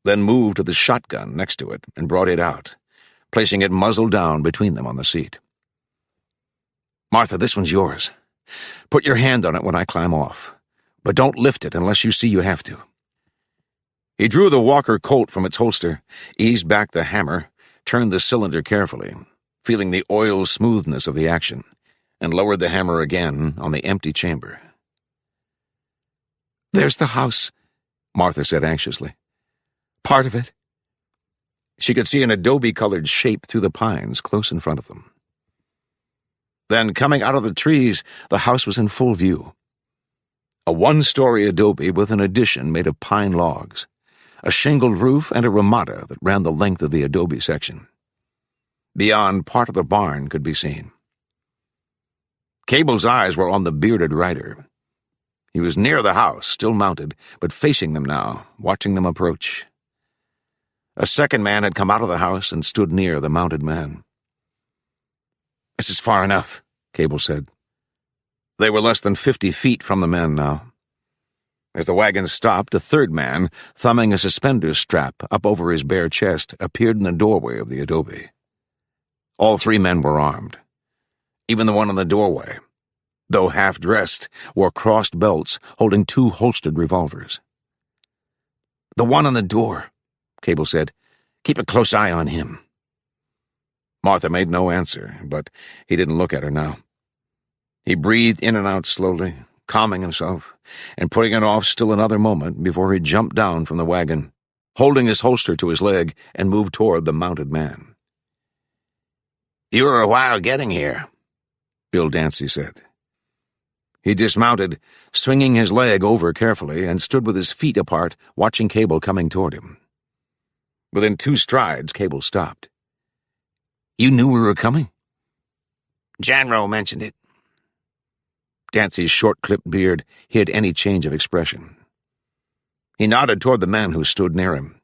then moved to the shotgun next to it and brought it out, placing it muzzle down between them on the seat. "Martha, this one's yours. Put your hand on it when I climb off, but don't lift it unless you see you have to." He drew the Walker Colt from its holster, eased back the hammer, turned the cylinder carefully, feeling the oil smoothness of the action, and lowered the hammer again on the empty chamber. "There's the house," Martha said anxiously. "Part of it." She could see an adobe-colored shape through the pines close in front of them. Then, coming out of the trees, the house was in full view. A one-story adobe with an addition made of pine logs, a shingled roof and a ramada that ran the length of the adobe section. Beyond, part of the barn could be seen. Cable's eyes were on the bearded rider. He was near the house, still mounted, but facing them now, watching them approach. A second man had come out of the house and stood near the mounted man. "This is far enough," Cable said. They were less than 50 feet from the men now. As the wagon stopped, a third man, thumbing a suspender strap up over his bare chest, appeared in the doorway of the adobe. All three men were armed. Even the one in the doorway, though half-dressed, wore crossed belts holding 2 holstered revolvers. "The one on the door," Cable said. "Keep a close eye on him." Martha made no answer, but he didn't look at her now. He breathed in and out slowly, calming himself, and putting it off still another moment before he jumped down from the wagon, holding his holster to his leg, and moved toward the mounted man. "You were a while getting here," Bill Dancy said. He dismounted, swinging his leg over carefully, and stood with his feet apart, watching Cable coming toward him. Within 2 strides, Cable stopped. "You knew we were coming?" "Janro mentioned it." Dancy's short-clipped beard hid any change of expression. He nodded toward the men who stood near him.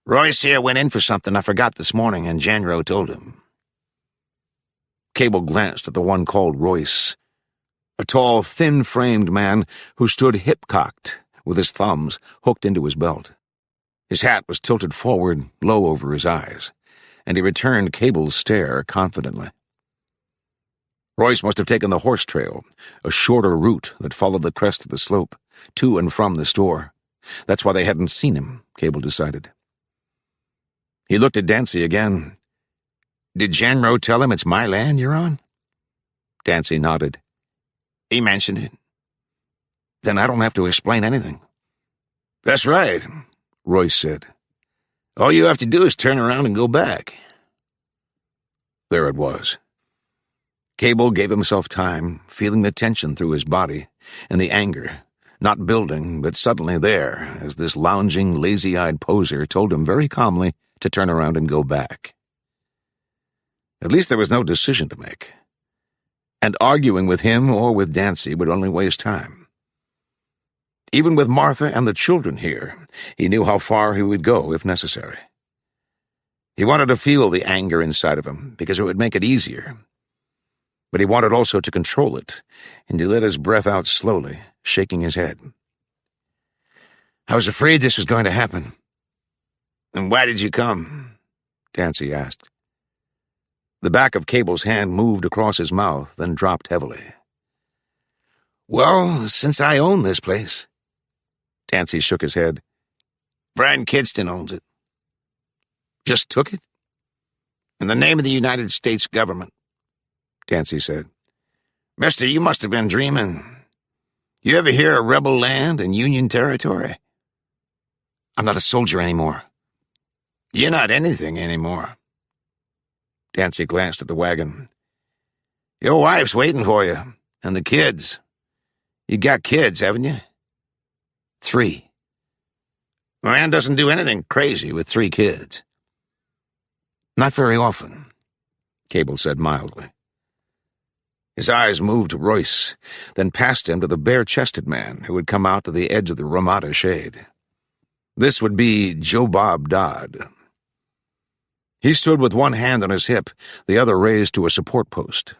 "Royce here went in for something I forgot this morning, and Janro told him." Cable glanced at the one called Royce, a tall, thin-framed man who stood hip-cocked, with his thumbs hooked into his belt. His hat was tilted forward, low over his eyes, and he returned Cable's stare confidently. Royce must have taken the horse trail, a shorter route that followed the crest of the slope, to and from the store. That's why they hadn't seen him, Cable decided. He looked at Dancy again. "Did Janro tell him it's my land you're on?" Dancy nodded. "He mentioned it." Then I don't have to explain anything. That's right, Royce said. All you have to do is turn around and go back. There it was. Cable gave himself time, feeling the tension through his body, and the anger, not building, but suddenly there, as this lounging, lazy-eyed poser told him very calmly to turn around and go back. At least there was no decision to make. And arguing with him or with Dancy would only waste time. Even with Martha and the children here, he knew how far he would go if necessary. He wanted to feel the anger inside of him, because it would make it easier. But he wanted also to control it, and he let his breath out slowly, shaking his head. I was afraid this was going to happen. And why did you come? Dancy asked. The back of Cable's hand moved across his mouth, then dropped heavily. Well, since I own this place. Dancy shook his head. Brian Kidston owns it. Just took it? In the name of the United States government, Dancy said. Mister, you must have been dreaming. You ever hear of rebel land and Union territory? I'm not a soldier anymore. You're not anything anymore. Dancy glanced at the wagon. Your wife's waiting for you, and the kids. You got kids, haven't you? 3. A man doesn't do anything crazy with 3 kids. Not very often, Cable said mildly. His eyes moved to Royce, then past him to the bare-chested man who had come out to the edge of the Ramada shade. This would be Joe Bob Dodd. He stood with one hand on his hip, the other raised to a support post.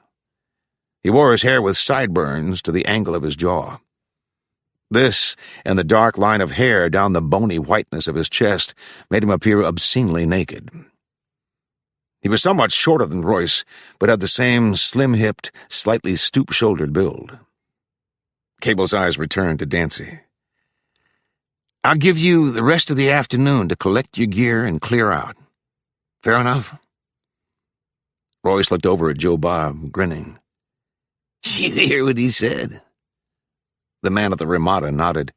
He wore his hair with sideburns to the angle of his jaw. This, and the dark line of hair down the bony whiteness of his chest, made him appear obscenely naked. He was somewhat shorter than Royce, but had the same slim-hipped, slightly stoop-shouldered build. Cable's eyes returned to Dancy. I'll give you the rest of the afternoon to collect your gear and clear out. Fair enough? Royce looked over at Joe Bob, grinning. You hear what he said? The man at the Ramada nodded.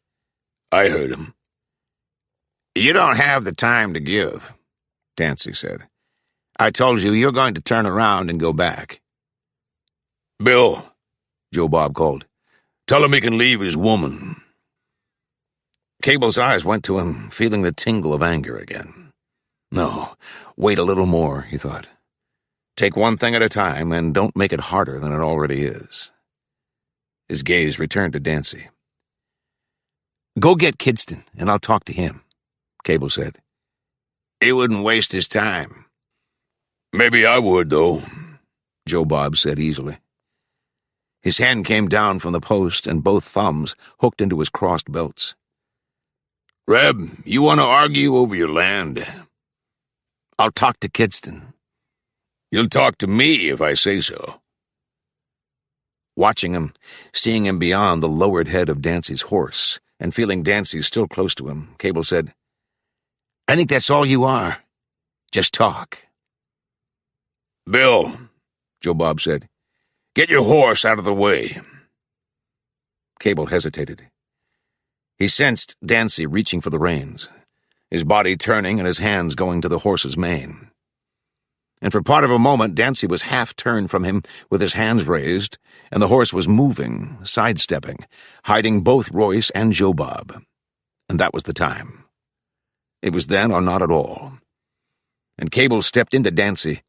I heard him. You don't have the time to give, Dancy said. I told you you're going to turn around and go back. Bill, Joe Bob called. Tell him he can leave his woman. Cable's eyes went to him, feeling the tingle of anger again. No, wait a little more, he thought. Take one thing at a time, and don't make it harder than it already is. His gaze returned to Dancy. Go get Kidston, and I'll talk to him, Cable said. He wouldn't waste his time. Maybe I would, though, Joe Bob said easily. His hand came down from the post, and both thumbs hooked into his crossed belts. Reb, you want to argue over your land? I'll talk to Kidston. You'll talk to me if I say so. Watching him, seeing him beyond the lowered head of Dancy's horse, and feeling Dancy still close to him, Cable said, I think that's all you are. Just talk. Bill, Joe Bob said, get your horse out of the way. Cable hesitated. He sensed Dancy reaching for the reins, his body turning and his hands going to the horse's mane. And for part of a moment, Dancy was half-turned from him with his hands raised, and the horse was moving, sidestepping, hiding both Royce and Joe Bob. And that was the time. It was then or not at all. And Cable stepped into Dancy.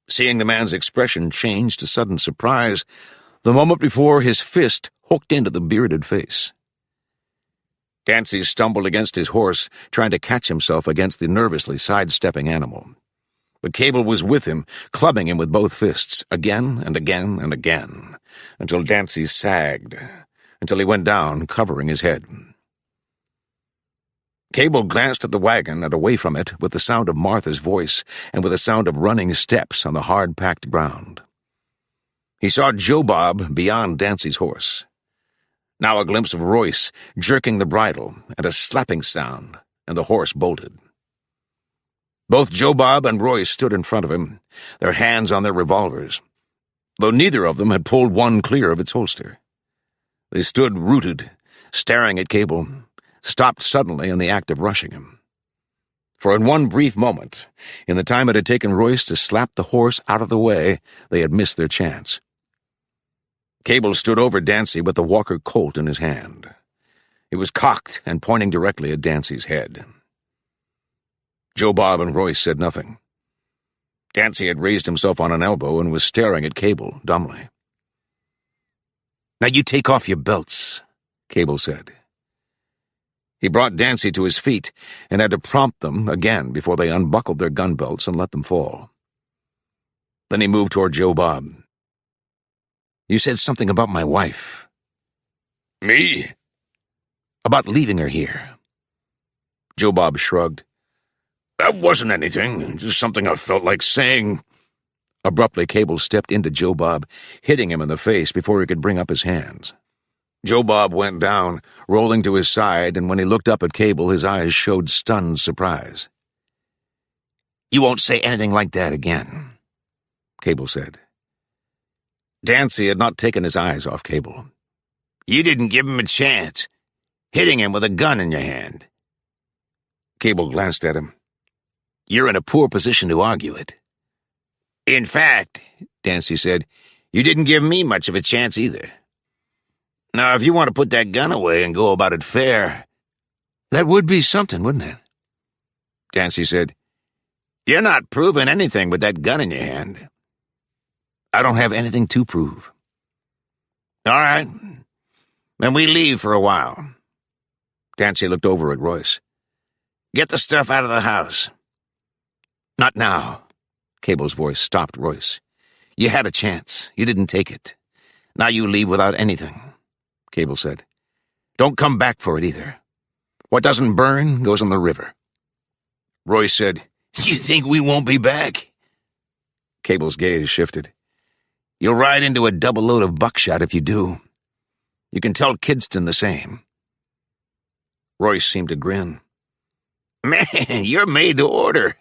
Seeing the man's expression change to sudden surprise, the moment before his fist hooked into the bearded face. Dancy stumbled against his horse, trying to catch himself against the nervously sidestepping animal. But Cable was with him, clubbing him with both fists, again and again and again, until Dancy sagged, until he went down, covering his head. Cable glanced at the wagon and away from it with the sound of Martha's voice and with the sound of running steps on the hard-packed ground. He saw Joe Bob beyond Dancy's horse. Now a glimpse of Royce jerking the bridle and a slapping sound, and the horse bolted. Both Joe Bob and Royce stood in front of him, their hands on their revolvers, though neither of them had pulled one clear of its holster. They stood rooted, staring at Cable, stopped suddenly in the act of rushing him. For in one brief moment, in the time it had taken Royce to slap the horse out of the way, they had missed their chance. Cable stood over Dancy with the Walker Colt in his hand. It was cocked and pointing directly at Dancy's head. Joe Bob and Royce said nothing. Dancy had raised himself on an elbow and was staring at Cable dumbly. "Now you take off your belts," Cable said. He brought Dancy to his feet and had to prompt them again before they unbuckled their gun belts and let them fall. Then he moved toward Joe Bob. "You said something about my wife." Me? "About leaving her here." Joe Bob shrugged. That wasn't anything, just something I felt like saying. Abruptly, Cable stepped into Joe Bob, hitting him in the face before he could bring up his hands. Joe Bob went down, rolling to his side, and when he looked up at Cable, his eyes showed stunned surprise. "You won't say anything like that again," Cable said. Dancy had not taken his eyes off Cable. You didn't give him a chance, hitting him with a gun in your hand. Cable glanced at him. "You're in a poor position to argue it." In fact, Dancy said, you didn't give me much of a chance either. Now, if you want to put that gun away and go about it fair... That would be something, wouldn't it? Dancy said, you're not proving anything with that gun in your hand. I don't have anything to prove. All right. Then we leave for a while. Dancy looked over at Royce. Get the stuff out of the house. Not now. Cable's voice stopped Royce. You had a chance. You didn't take it. Now you leave without anything, Cable said. Don't come back for it either. What doesn't burn goes in the river. Royce said, You think we won't be back? Cable's gaze shifted. You'll ride into a double load of buckshot if you do. You can tell Kidston the same. Royce seemed to grin. Man, you're made to order.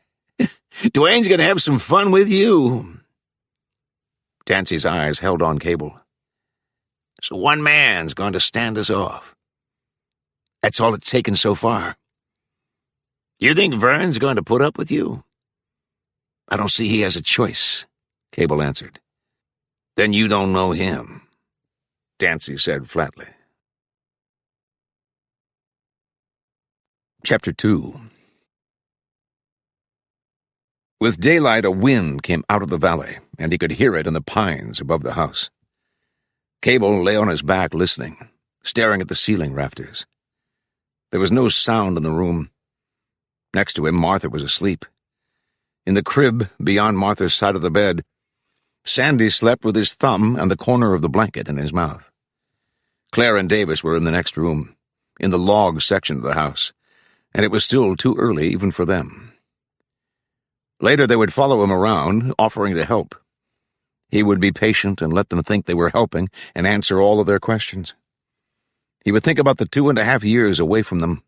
Dwayne's gonna have some fun with you. Dancy's eyes held on Cable. So one man's going to stand us off. That's all it's taken so far. You think Vern's going to put up with you? I don't see he has a choice, Cable answered. Then you don't know him, Dancy said flatly. Chapter 2. With daylight, a wind came out of the valley, and he could hear it in the pines above the house. Cable lay on his back listening, staring at the ceiling rafters. There was no sound in the room. Next to him, Martha was asleep. In the crib, beyond Martha's side of the bed, Sandy slept with his thumb and the corner of the blanket in his mouth. Claire and Davis were in the next room, in the log section of the house, and it was still too early even for them. Later they would follow him around, offering to help. He would be patient and let them think they were helping and answer all of their questions. He would think about the 2.5 years away from them,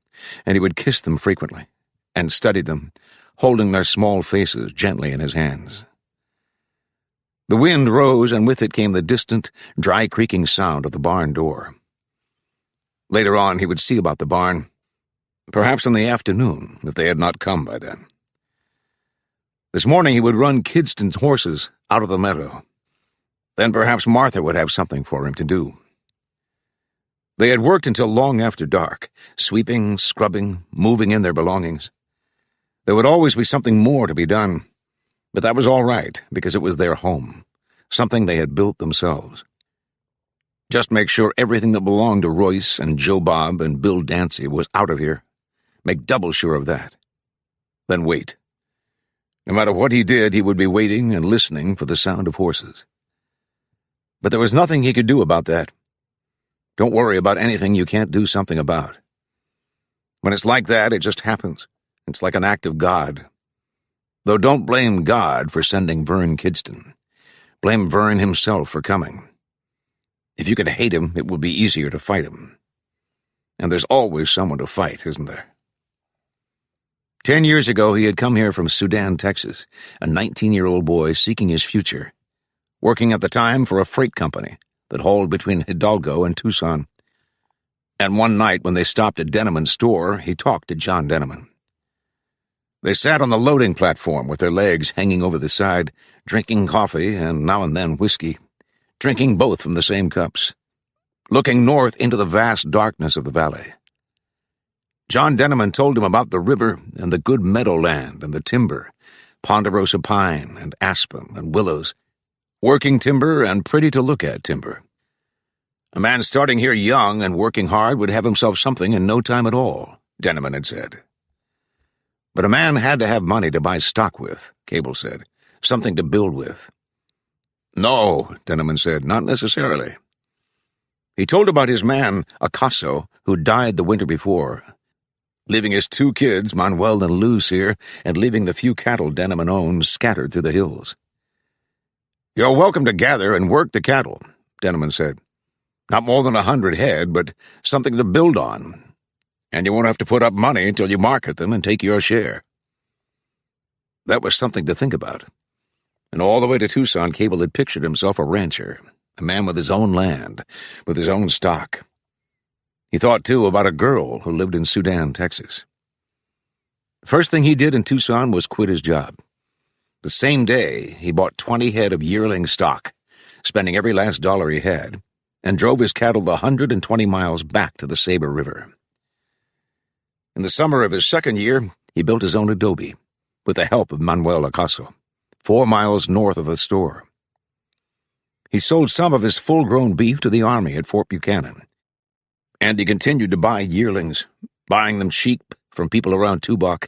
and he would kiss them frequently and study them, holding their small faces gently in his hands. The wind rose, and with it came the distant, dry creaking sound of the barn door. Later on, he would see about the barn, perhaps in the afternoon, if they had not come by then. This morning he would run Kidston's horses out of the meadow. Then perhaps Martha would have something for him to do. They had worked until long after dark, sweeping, scrubbing, moving in their belongings. There would always be something more to be done, but that was all right because it was their home, something they had built themselves. Just make sure everything that belonged to Royce and Joe Bob and Bill Dancy was out of here. Make double sure of that. Then wait. No matter what he did, he would be waiting and listening for the sound of horses. But there was nothing he could do about that. Don't worry about anything you can't do something about. When it's like that, it just happens. It's like an act of God. Though don't blame God for sending Vern Kidston. Blame Vern himself for coming. If you can hate him, it will be easier to fight him. And there's always someone to fight, isn't there? 10 years ago, he had come here from Sudan, Texas, a 19-year-old boy seeking his future, working at the time for a freight company, the that hauled between Hidalgo and Tucson. And one night when they stopped at Denneman's store, he talked to John Denneman. They sat on the loading platform with their legs hanging over the side, drinking coffee and now and then whiskey, drinking both from the same cups, looking north into the vast darkness of the valley. John Denneman told him about the river and the good meadowland and the timber, ponderosa pine and aspen and willows, working timber and pretty-to-look-at timber. A man starting here young and working hard would have himself something in no time at all, Denneman had said. But a man had to have money to buy stock with, Cable said, something to build with. No, Denneman said, not necessarily. He told about his man, Acaso, who died the winter before, leaving his 2 kids, Manuel and Luz, here, and leaving the few cattle Denneman owned scattered through the hills. You're welcome to gather and work the cattle, Denneman said. Not more than 100 head, but something to build on. And you won't have to put up money until you market them and take your share. That was something to think about. And all the way to Tucson, Cable had pictured himself a rancher, a man with his own land, with his own stock. He thought, too, about a girl who lived in Sudan, Texas. The first thing he did in Tucson was quit his job. The same day, he bought 20 head of yearling stock, spending every last dollar he had, and drove his cattle the 120 miles back to the Saber River. In the summer of his second year, he built his own adobe, with the help of Manuel Acaso, 4 miles north of the store. He sold some of his full-grown beef to the Army at Fort Buchanan, and he continued to buy yearlings, buying them cheap from people around Tubac,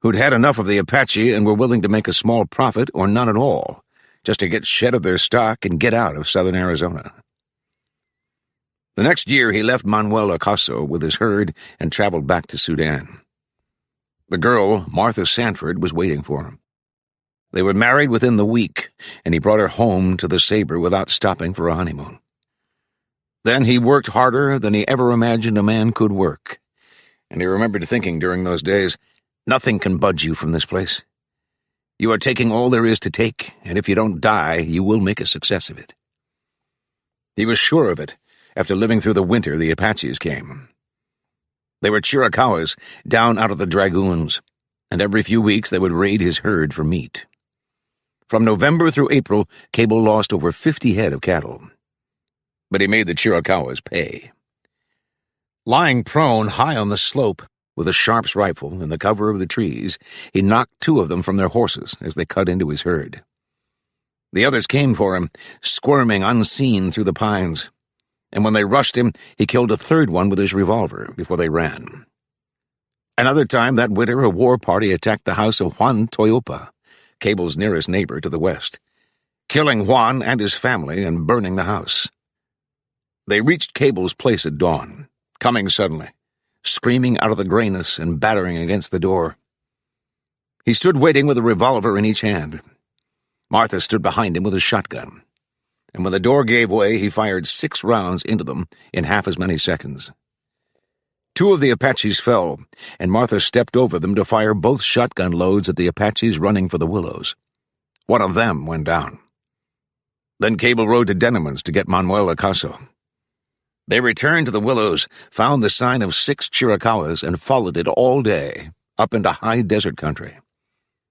who'd had enough of the Apache and were willing to make a small profit or none at all, just to get shed of their stock and get out of southern Arizona. The next year, he left Manuel Acaso with his herd and traveled back to Sudan. The girl, Martha Sanford, was waiting for him. They were married within the week, and he brought her home to the Saber without stopping for a honeymoon. Then he worked harder than he ever imagined a man could work, and he remembered thinking during those days, nothing can budge you from this place. You are taking all there is to take, and if you don't die, you will make a success of it. He was sure of it after living through the winter the Apaches came. They were Chiricahuas down out of the dragoons, and every few weeks they would raid his herd for meat. From November through April, Cable lost over 50 head of cattle. But he made the Chiricahuas pay. Lying prone high on the slope, with a Sharp's rifle in the cover of the trees, he knocked 2 of them from their horses as they cut into his herd. The others came for him, squirming unseen through the pines, and when they rushed him, he killed a 3rd one with his revolver before they ran. Another time that winter, a war party attacked the house of Juan Toyopa, Cable's nearest neighbor to the west, killing Juan and his family and burning the house. They reached Cable's place at dawn, coming suddenly, screaming out of the grayness and battering against the door. He stood waiting with a revolver in each hand. Martha stood behind him with a shotgun, and when the door gave way, he fired 6 rounds into them in half as many seconds. 2 of the Apaches fell, and Martha stepped over them to fire both shotgun loads at the Apaches running for the willows. One of them went down. Then Cable rode to Denneman's to get Manuel Acaso. They returned to the willows, found the sign of 6 Chiricahuas, and followed it all day, up into high desert country.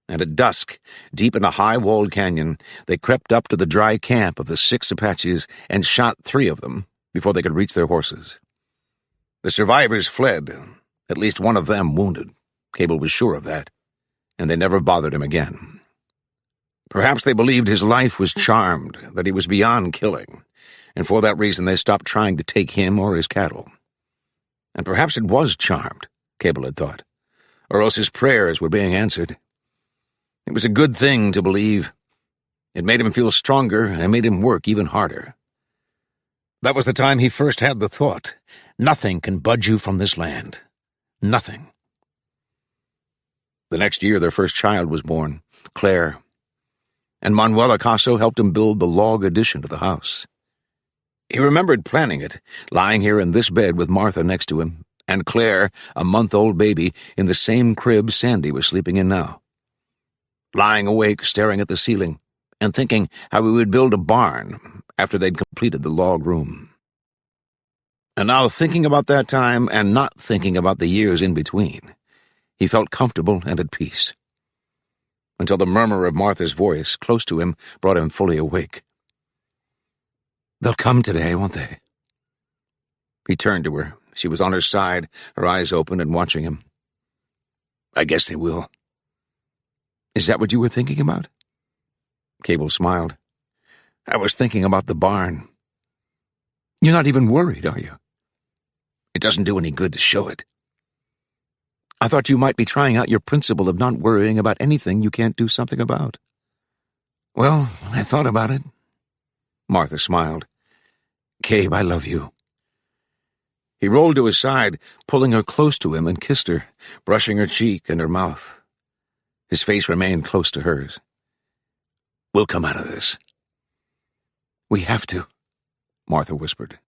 And at dusk, deep in a high-walled canyon, they crept up to the dry camp of the 6 Apaches and shot 3 of them before they could reach their horses. The survivors fled, at least one of them wounded. Cable was sure of that, and they never bothered him again. Perhaps they believed his life was charmed, that he was beyond killing, and for that reason they stopped trying to take him or his cattle. And perhaps it was charmed, Cable had thought, or else his prayers were being answered. It was a good thing to believe. It made him feel stronger and made him work even harder. That was the time he first had the thought, nothing can budge you from this land. Nothing. The next year their first child was born, Claire, and Manuel Acaso helped him build the log addition to the house. He remembered planning it, lying here in this bed with Martha next to him, and Claire, a month-old baby, in the same crib Sandy was sleeping in now. Lying awake, staring at the ceiling, and thinking how he would build a barn, after they'd completed the log room. And now, thinking about that time and not thinking about the years in between, he felt comfortable and at peace. Until the murmur of Martha's voice close to him brought him fully awake. "They'll come today, won't they?" He turned to her. She was on her side, her eyes open and watching him. "I guess they will." "Is that what you were thinking about?" Cable smiled. "I was thinking about the barn." "You're not even worried, are you?" "It doesn't do any good to show it." "I thought you might be trying out your principle of not worrying about anything you can't do something about." "Well, I thought about it." Martha smiled. "Cabe, I love you." He rolled to his side, pulling her close to him, and kissed her, brushing her cheek and her mouth. His face remained close to hers. "We'll come out of this." "We have to," Martha whispered.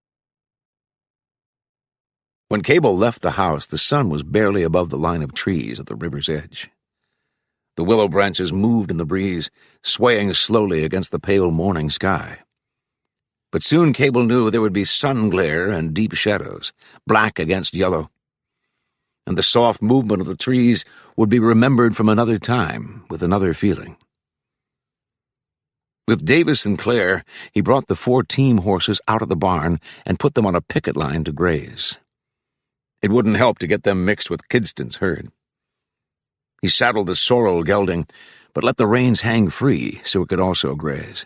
When Cable left the house, the sun was barely above the line of trees at the river's edge. The willow branches moved in the breeze, swaying slowly against the pale morning sky. But soon Cable knew there would be sun glare and deep shadows, black against yellow. And the soft movement of the trees would be remembered from another time, with another feeling. With Davis and Claire, he brought the 4 team horses out of the barn and put them on a picket line to graze. It wouldn't help to get them mixed with Kidston's herd. He saddled the sorrel gelding, but let the reins hang free so it could also graze.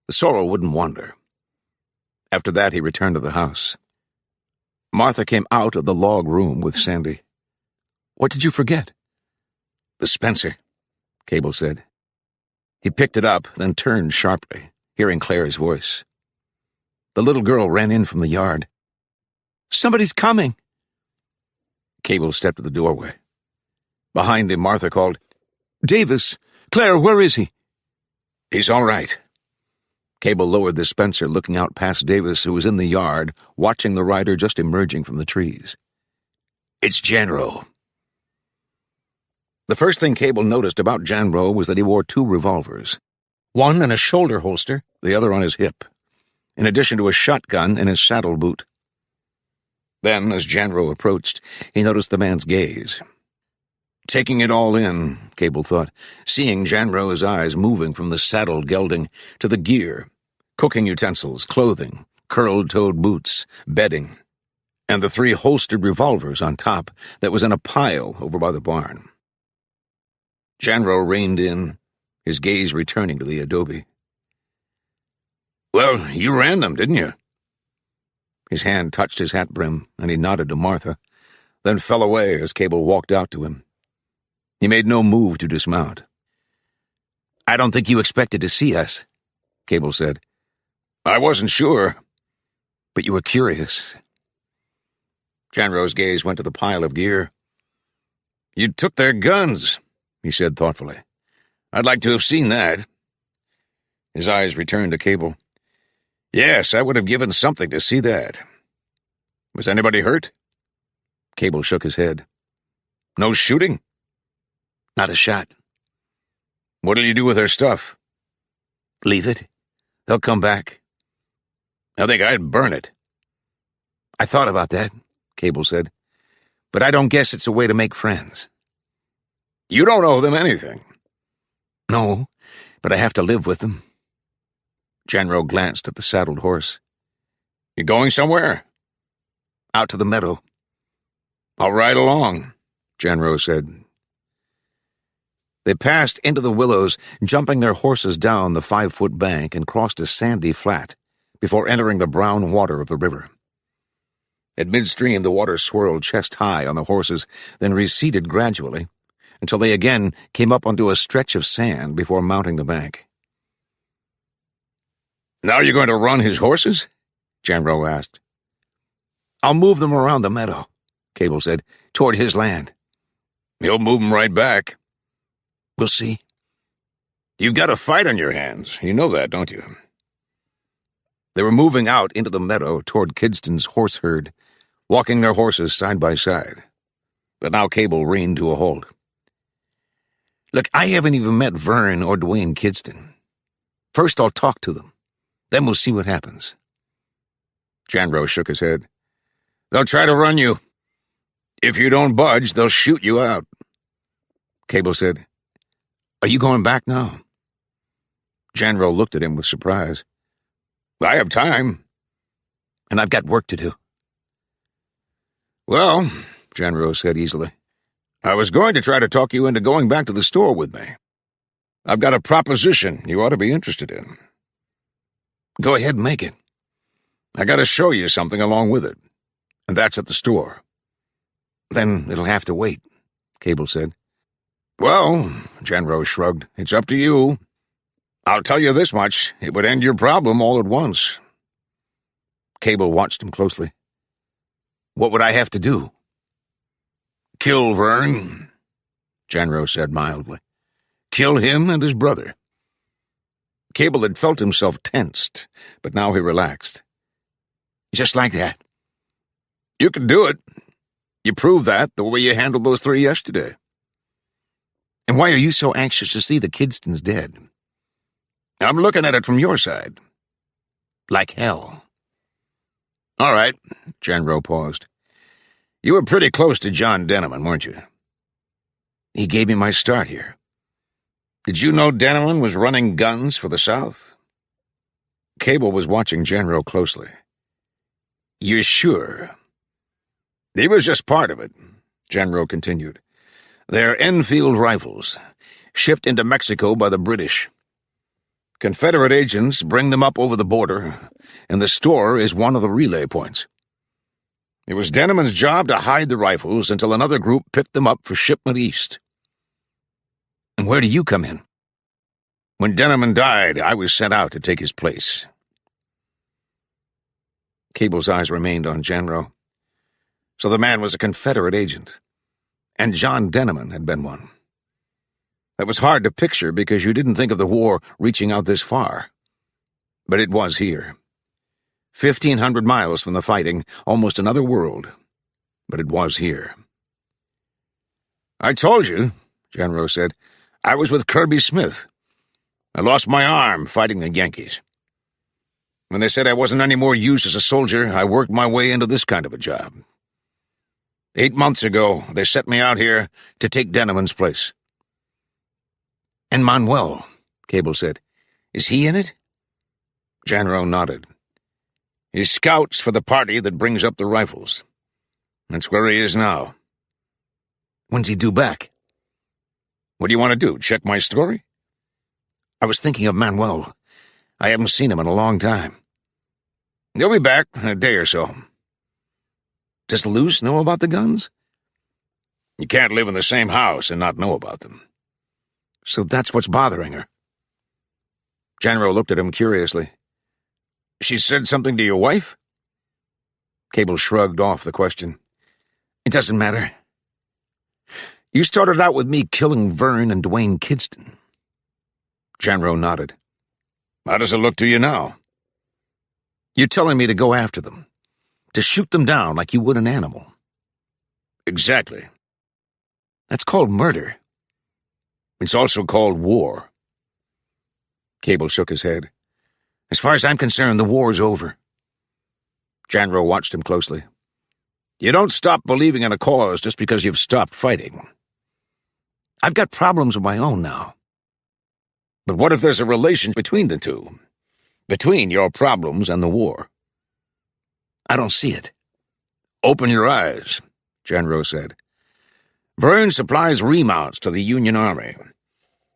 The sorrel wouldn't wander. After that, he returned to the house. Martha came out of the log room with Sandy. "What did you forget?" "The Spencer," Cable said. He picked it up, then turned sharply, hearing Claire's voice. The little girl ran in from the yard. "Somebody's coming!" Cable stepped to the doorway. Behind him, Martha called, "Davis! Claire, where is he?" "He's all right." Cable lowered the Spencer, looking out past Davis, who was in the yard, watching the rider just emerging from the trees. "It's Janro." The first thing Cable noticed about Janro was that he wore 2 revolvers, one in a shoulder holster, the other on his hip, in addition to a shotgun in his saddle boot. Then, as Janro approached, he noticed the man's gaze. Taking it all in, Cable thought, seeing Janro's eyes moving from the saddled gelding to the gear, cooking utensils, clothing, curled-toed boots, bedding, and the 3 holstered revolvers on top that was in a pile over by the barn. Janro reined in, his gaze returning to the adobe. "Well, you ran them, didn't you?" His hand touched his hat brim, and he nodded to Martha, then fell away as Cable walked out to him. He made no move to dismount. "I don't think you expected to see us," Cable said. "I wasn't sure." "But you were curious." Janro's gaze went to the pile of gear. "You took their guns," he said thoughtfully. "I'd like to have seen that." His eyes returned to Cable. "Yes, I would have given something to see that. Was anybody hurt?" Cable shook his head. "No shooting?" "Not a shot." "What'll you do with their stuff?" "Leave it. They'll come back." "I think I'd burn it." "I thought about that," Cable said. "But I don't guess it's a way to make friends." "You don't owe them anything." "No, but I have to live with them." Janro glanced at the saddled horse. "You going somewhere?" "Out to the meadow." "I'll ride along," Janro said. They passed into the willows, jumping their horses down the 5-foot bank and crossed a sandy flat before entering the brown water of the river. At midstream, the water swirled chest-high on the horses, then receded gradually, until they again came up onto a stretch of sand before mounting the bank. "Now you're going to run his horses?" Janro asked. "I'll move them around the meadow," Cable said, "toward his land." "He'll move them right back." "We'll see." "You've got a fight on your hands. You know that, don't you?" They were moving out into the meadow toward Kidston's horse herd, walking their horses side by side. But now Cable reined to a halt. "Look, I haven't even met Vern or Dwayne Kidston. First I'll talk to them. Then we'll see what happens. Janro shook his head. They'll try to run you. If you don't budge, they'll shoot you out. Cable said, "Are you going back now?" Janro looked at him with surprise. I have time. And I've got work to do. Well, Janro said easily, I was going to try to talk you into going back to the store with me. I've got a proposition you ought to be interested in. Go ahead and make it. I got to show you something along with it, and that's at the store. Then it'll have to wait, Cable said. Well, Janro shrugged, it's up to you. I'll tell you this much, it would end your problem all at once. Cable watched him closely. What would I have to do? Kill Vern, Janro said mildly. Kill him and his brother. Cable had felt himself tensed, but now he relaxed. Just like that. You can do it. You proved that the way you handled those 3 yesterday. And why are you so anxious to see the Kidstons dead? I'm looking at it from your side. Like hell. All right, Janro paused. You were pretty close to John Denneman, weren't you? He gave me my start here. Did you know Denneman was running guns for the South? Cable was watching Janro closely. You're sure? He was just part of it, Janro continued. They're Enfield rifles, shipped into Mexico by the British. Confederate agents bring them up over the border, and the store is one of the relay points. It was Denneman's job to hide the rifles until another group picked them up for shipment east. And where do you come in? When Denneman died, I was sent out to take his place. Cable's eyes remained on Janro. So the man was a Confederate agent, and John Denneman had been one. That was hard to picture because you didn't think of the war reaching out this far. But it was here. 1,500 miles from the fighting, almost another world. But it was here. I told you, Janro said, I was with Kirby Smith. I lost my arm fighting the Yankees. When they said I wasn't any more use as a soldier, I worked my way into this kind of a job. 8 months ago, they set me out here to take Denneman's place. And Manuel, Cable said, is he in it? Janro nodded. He scouts for the party that brings up the rifles. That's where he is now. When's he due back? What do you want to do, check my story? I was thinking of Manuel. I haven't seen him in a long time. He'll be back in a day or so. Does Luce know about the guns? You can't live in the same house and not know about them. So that's what's bothering her. Janro looked at him curiously. She said something to your wife? Cable shrugged off the question. It doesn't matter. You started out with me killing Vern and Dwayne Kidston. Janro nodded. How does it look to you now? You're telling me to go after them, to shoot them down like you would an animal. Exactly. That's called murder. It's also called war. Cable shook his head. As far as I'm concerned, the war's over. Janro watched him closely. You don't stop believing in a cause just because you've stopped fighting. I've got problems of my own now. But what if there's a relation between the two? Between your problems and the war? I don't see it. Open your eyes, Janro said. Vern supplies remounts to the Union Army.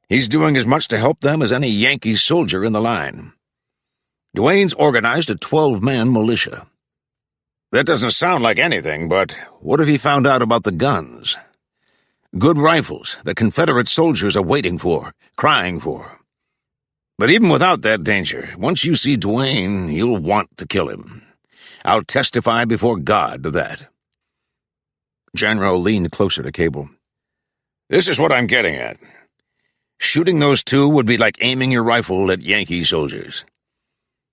He's doing as much to help them as any Yankee soldier in the line. Dwayne's organized a 12-man militia. That doesn't sound like anything, but what if he found out about the guns? Good rifles that Confederate soldiers are waiting for, crying for. But even without that danger, once you see Dwayne, you'll want to kill him. I'll testify before God to that. Janro leaned closer to Cable. This is what I'm getting at. Shooting those two would be like aiming your rifle at Yankee soldiers.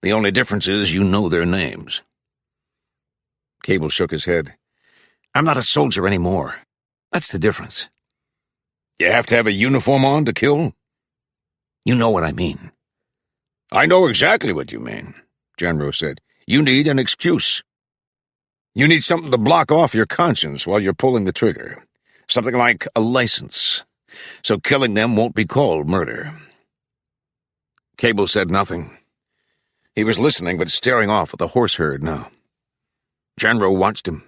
The only difference is you know their names. Cable shook his head. I'm not a soldier anymore. That's the difference. You have to have a uniform on to kill? You know what I mean. I know exactly what you mean, Janro said. You need an excuse. You need something to block off your conscience while you're pulling the trigger. Something like a license, so killing them won't be called murder. Cable said nothing. He was listening but staring off at the horse herd now. Janro watched him.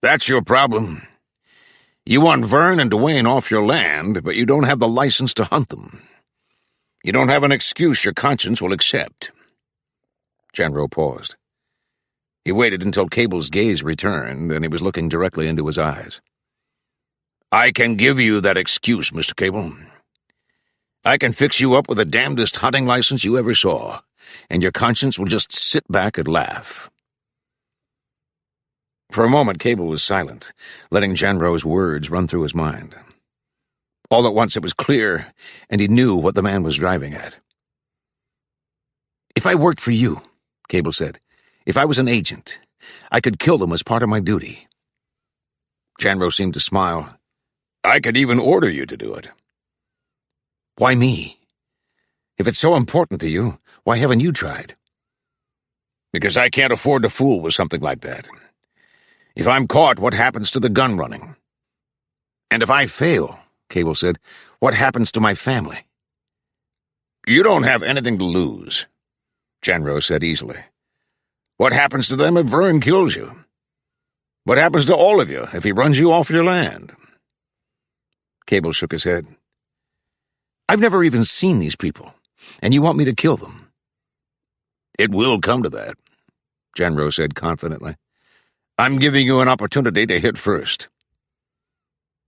That's your problem. You want Vern and Dwayne off your land, but you don't have the license to hunt them. You don't have an excuse your conscience will accept. Janro paused. He waited until Cable's gaze returned, and he was looking directly into his eyes. I can give you that excuse, Mr. Cable. I can fix you up with the damnedest hunting license you ever saw, and your conscience will just sit back and laugh. For a moment, Cable was silent, letting Janro's words run through his mind. All at once it was clear, and he knew what the man was driving at. If I worked for you, Cable said, if I was an agent, I could kill them as part of my duty. Janro seemed to smile. I could even order you to do it. Why me? If it's so important to you, why haven't you tried? Because I can't afford to fool with something like that. If I'm caught, what happens to the gun running? And if I fail, Cable said, what happens to my family? You don't have anything to lose, Janro said easily. What happens to them if Vern kills you? What happens to all of you if he runs you off your land? Cable shook his head. I've never even seen these people, and you want me to kill them? It will come to that, Janro said confidently. I'm giving you an opportunity to hit first.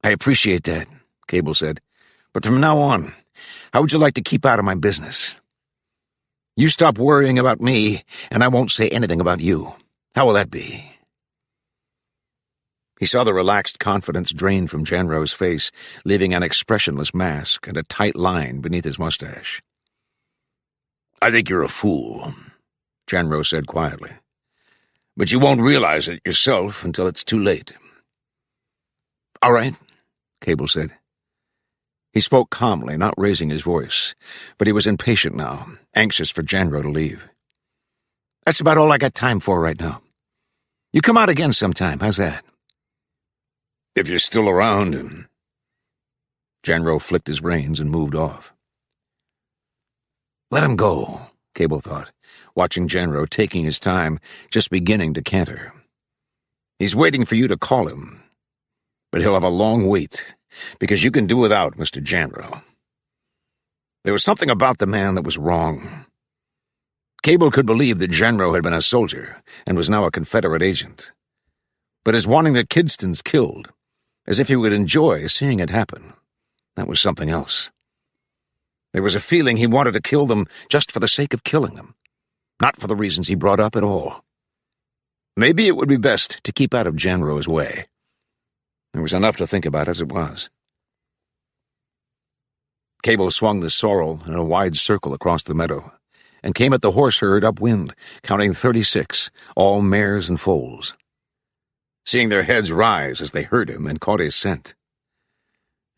I appreciate that, Cable said. But from now on, how would you like to keep out of my business? You stop worrying about me, and I won't say anything about you. How will that be? He saw the relaxed confidence drain from Janro's face, leaving an expressionless mask and a tight line beneath his mustache. I think you're a fool, Janro said quietly. But you won't realize it yourself until it's too late. All right, Cable said. He spoke calmly, not raising his voice, but he was impatient now, anxious for Janro to leave. That's about all I got time for right now. You come out again sometime, how's that? If you're still around. Janro flicked his reins and moved off. Let him go, Cable thought, watching Janro taking his time, just beginning to canter. He's waiting for you to call him, but he'll have a long wait, because you can do without Mr. Janro. There was something about the man that was wrong. Cable could believe that Janro had been a soldier and was now a Confederate agent. But his wanting the Kidstons killed, as if he would enjoy seeing it happen, that was something else. There was a feeling he wanted to kill them just for the sake of killing them, not for the reasons he brought up at all. Maybe it would be best to keep out of Janro's way. There was enough to think about as it was. Cable swung the sorrel in a wide circle across the meadow, and came at the horse herd upwind, counting 36, all mares and foals. Seeing their heads rise as they heard him and caught his scent.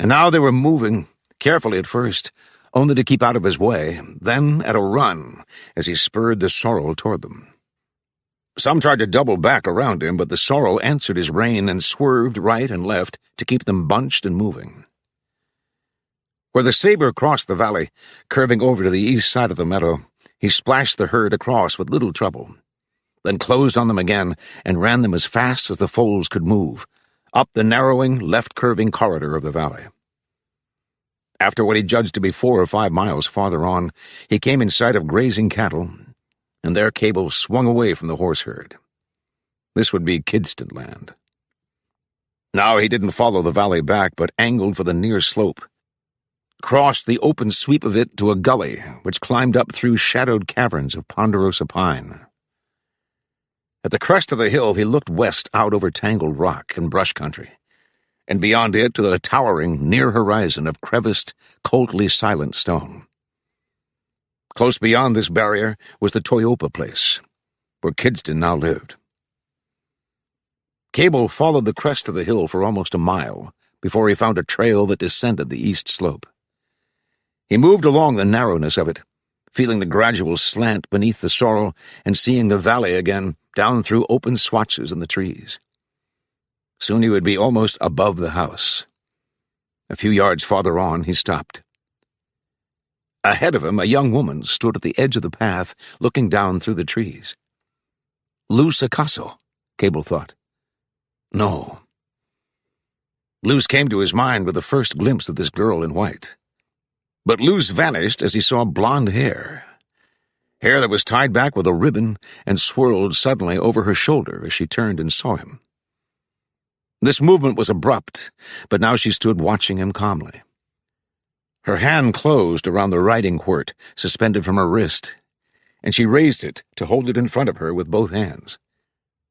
And now they were moving, carefully at first, only to keep out of his way, then at a run as he spurred the sorrel toward them. Some tried to double back around him, but the sorrel answered his rein and swerved right and left to keep them bunched and moving. Where the Saber crossed the valley, curving over to the east side of the meadow, he splashed the herd across with little trouble, then closed on them again and ran them as fast as the foals could move, up the narrowing, left-curving corridor of the valley. After what he judged to be 4 or 5 miles farther on, he came in sight of grazing cattle, and their Cable swung away from the horse herd. This would be Kidston land. Now he didn't follow the valley back, but angled for the near slope, crossed the open sweep of it to a gully which climbed up through shadowed caverns of ponderosa pine. At the crest of the hill he looked west out over tangled rock and brush country, and beyond it to the towering near horizon of creviced, coldly silent stone. Close beyond this barrier was the Toyopa place, where Kidston now lived. Cable followed the crest of the hill for almost a mile before he found a trail that descended the east slope. He moved along the narrowness of it, feeling the gradual slant beneath the sorrel and seeing the valley again down through open swatches in the trees. Soon he would be almost above the house. A few yards farther on, he stopped. Ahead of him, a young woman stood at the edge of the path, looking down through the trees. Luz Acaso, Cable thought. No. Luz came to his mind with the first glimpse of this girl in white. But Luz vanished as he saw blonde hair that was tied back with a ribbon and swirled suddenly over her shoulder as she turned and saw him. This movement was abrupt, but now she stood watching him calmly. Her hand closed around the riding quirt suspended from her wrist, and she raised it to hold it in front of her with both hands.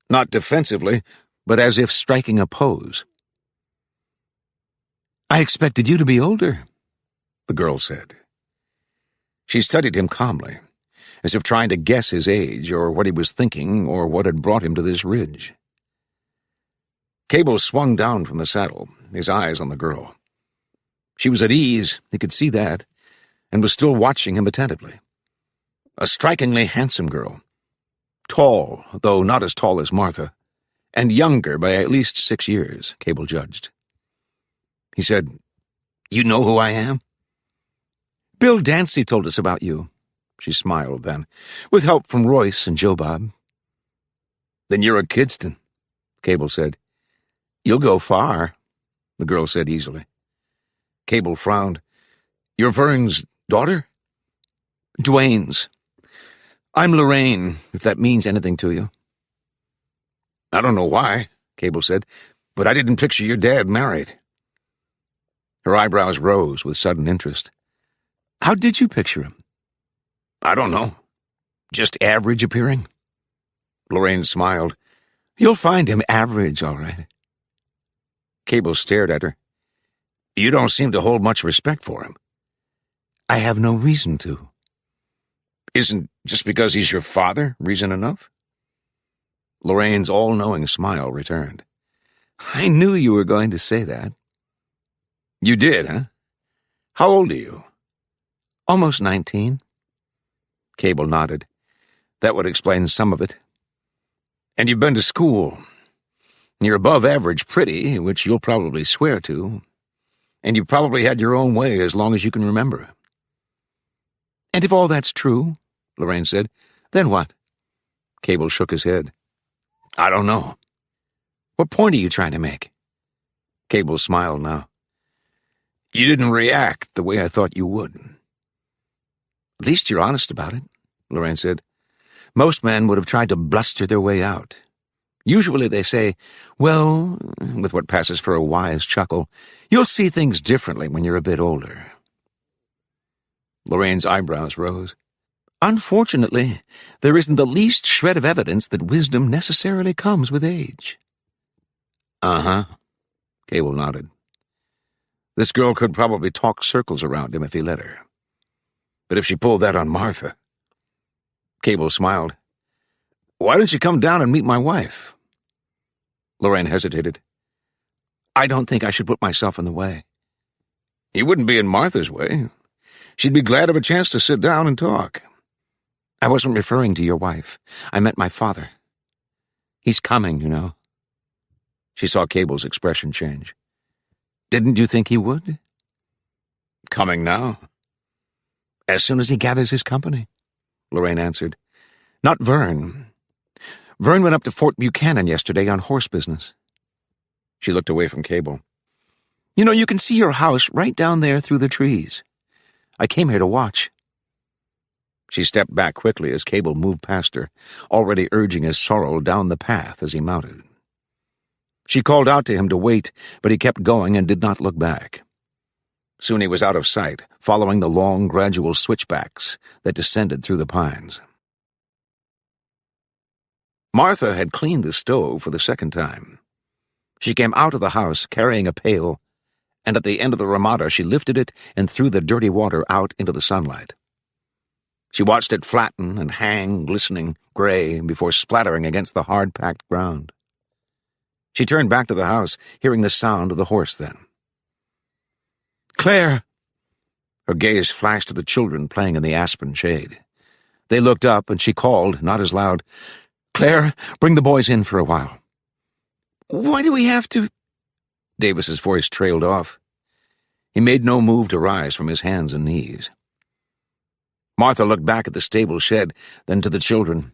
Not defensively, but as if striking a pose. "I expected you to be older," the girl said. She studied him calmly, as if trying to guess his age, or what he was thinking, or what had brought him to this ridge. Cable swung down from the saddle, his eyes on the girl. She was at ease, he could see that, and was still watching him attentively. A strikingly handsome girl. Tall, though not as tall as Martha, and younger by at least 6 years, Cable judged. He said, "You know who I am?" "Bill Dancy told us about you," she smiled then, "with help from Royce and Joe Bob." "Then you're a Kidston," Cable said. "You'll go far," the girl said easily. Cable frowned. "You're Vern's daughter?" "Dwayne's. I'm Lorraine, if that means anything to you." "I don't know why," Cable said, "but I didn't picture your dad married." Her eyebrows rose with sudden interest. "How did you picture him?" "I don't know. Just average appearing." Lorraine smiled. "You'll find him average, all right." Cable stared at her. "You don't seem to hold much respect for him." "I have no reason to." "Isn't just because he's your father reason enough?" Lorraine's all-knowing smile returned. "I knew you were going to say that." "You did, huh? How old are you?" "Almost 19. Cable nodded. That would explain some of it. "And you've been to school. You're above average pretty, which you'll probably swear to. And you've probably had your own way as long as you can remember." "And if all that's true," Lorraine said, "then what?" Cable shook his head. "I don't know." "What point are you trying to make?" Cable smiled now. "You didn't react the way I thought you would." "At least you're honest about it," Lorraine said. "Most men would have tried to bluster their way out. Usually they say, well, with what passes for a wise chuckle, you'll see things differently when you're a bit older." Lorraine's eyebrows rose. "Unfortunately, there isn't the least shred of evidence that wisdom necessarily comes with age." "Uh-huh," Cable nodded. This girl could probably talk circles around him if he let her. But if she pulled that on Martha... Cable smiled. "Why don't you come down and meet my wife?" Lorraine hesitated. "I don't think I should put myself in the way." "You wouldn't be in Martha's way. She'd be glad of a chance to sit down and talk." "I wasn't referring to your wife. I meant my father. He's coming, you know." She saw Cable's expression change. "Didn't you think he would?" "Coming now?" "As soon as he gathers his company," Lorraine answered. "Not Vern. Vern went up to Fort Buchanan yesterday on horse business." She looked away from Cable. "You know, you can see your house right down there through the trees. I came here to watch." She stepped back quickly as Cable moved past her, already urging his sorrel down the path as he mounted. She called out to him to wait, but he kept going and did not look back. Soon he was out of sight, following the long, gradual switchbacks that descended through the pines. Martha had cleaned the stove for the second time. She came out of the house carrying a pail, and at the end of the ramada she lifted it and threw the dirty water out into the sunlight. She watched it flatten and hang, glistening, gray, before splattering against the hard-packed ground. She turned back to the house, hearing the sound of the horse then. "Claire!" Her gaze flashed to the children playing in the aspen shade. They looked up, and she called, not as loud, "Claire, bring the boys in for a while." "Why do we have to—" Davis's voice trailed off. He made no move to rise from his hands and knees. Martha looked back at the stable shed, then to the children.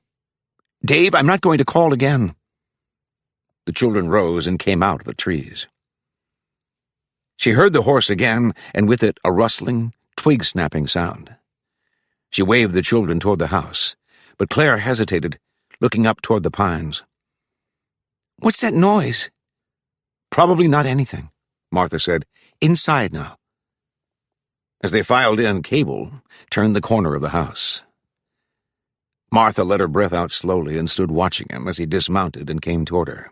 "Dave, I'm not going to call again." The children rose and came out of the trees. She heard the horse again, and with it a rustling, twig-snapping sound. She waved the children toward the house, but Claire hesitated, looking up toward the pines. "What's that noise?" "Probably not anything," Martha said. "Inside now." As they filed in, Cable turned the corner of the house. Martha let her breath out slowly and stood watching him as he dismounted and came toward her.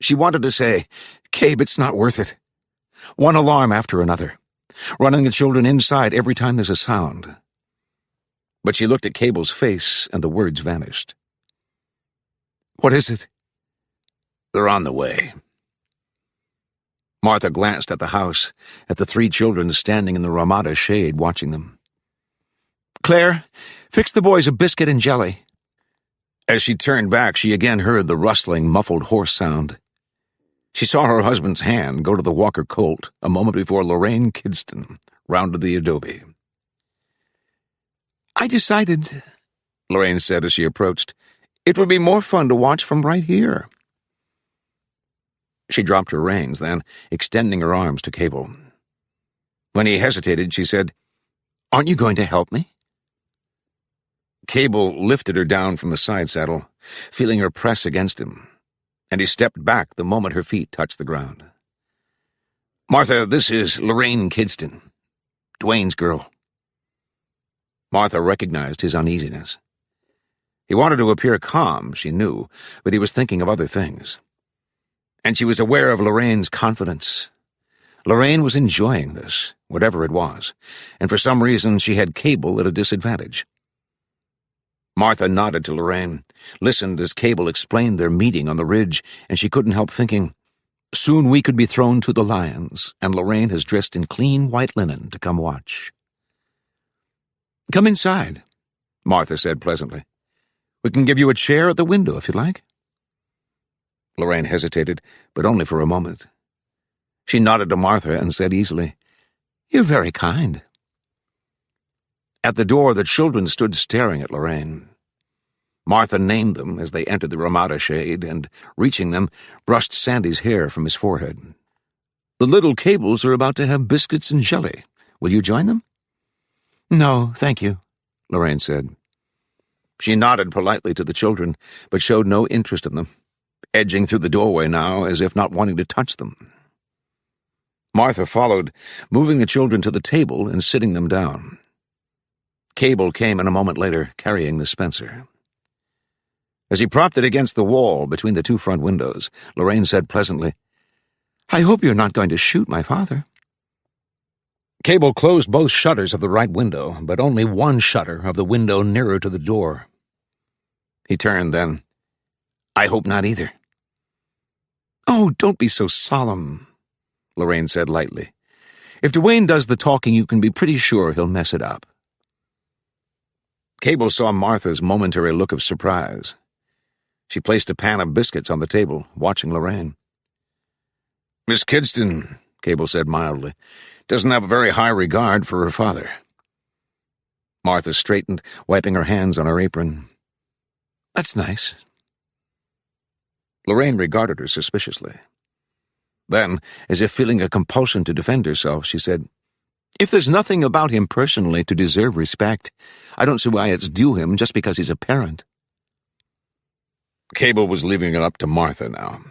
She wanted to say, "Cabe, it's not worth it. One alarm after another, running the children inside every time there's a sound." But she looked at Cable's face, and the words vanished. "What is it?" "They're on the way." Martha glanced at the house, at the 3 children standing in the ramada shade watching them. "Claire, fix the boys a biscuit and jelly." As she turned back, she again heard the rustling, muffled horse sound. She saw her husband's hand go to the Walker Colt a moment before Lorraine Kidston rounded the adobe. "I decided," Lorraine said as she approached, "it would be more fun to watch from right here." She dropped her reins, then, extending her arms to Cable. When he hesitated, she said, "Aren't you going to help me?" Cable lifted her down from the side saddle, feeling her press against him, and he stepped back the moment her feet touched the ground. "Martha, this is Lorraine Kidston, Dwayne's girl." Martha recognized his uneasiness. He wanted to appear calm, she knew, but he was thinking of other things. And she was aware of Lorraine's confidence. Lorraine was enjoying this, whatever it was, and for some reason she had Cable at a disadvantage. Martha nodded to Lorraine, listened as Cable explained their meeting on the ridge, and she couldn't help thinking, soon we could be thrown to the lions, and Lorraine has dressed in clean white linen to come watch. "Come inside," Martha said pleasantly. "We can give you a chair at the window if you'd like." Lorraine hesitated, but only for a moment. She nodded to Martha and said easily, "You're very kind." At the door, the children stood staring at Lorraine. Martha named them as they entered the ramada shade and, reaching them, brushed Sandy's hair from his forehead. "The little Cables are about to have biscuits and jelly. Will you join them?" "No, thank you," Lorraine said. She nodded politely to the children, but showed no interest in them, edging through the doorway now as if not wanting to touch them. Martha followed, moving the children to the table and sitting them down. Cable came in a moment later, carrying the Spencer. As he propped it against the wall between the 2 front windows, Lorraine said pleasantly, "I hope you're not going to shoot my father." Cable closed both shutters of the right window, but only one shutter of the window nearer to the door. He turned then. "I hope not either." "Oh, don't be so solemn," Lorraine said lightly. "If Dwayne does the talking, you can be pretty sure he'll mess it up." Cable saw Martha's momentary look of surprise. She placed a pan of biscuits on the table, watching Lorraine. "Miss Kidston," Cable said mildly, "doesn't have a very high regard for her father." Martha straightened, wiping her hands on her apron. "That's nice." Lorraine regarded her suspiciously. Then, as if feeling a compulsion to defend herself, she said, "If there's nothing about him personally to deserve respect, I don't see why it's due him just because he's a parent." Cable was leaving it up to Martha now.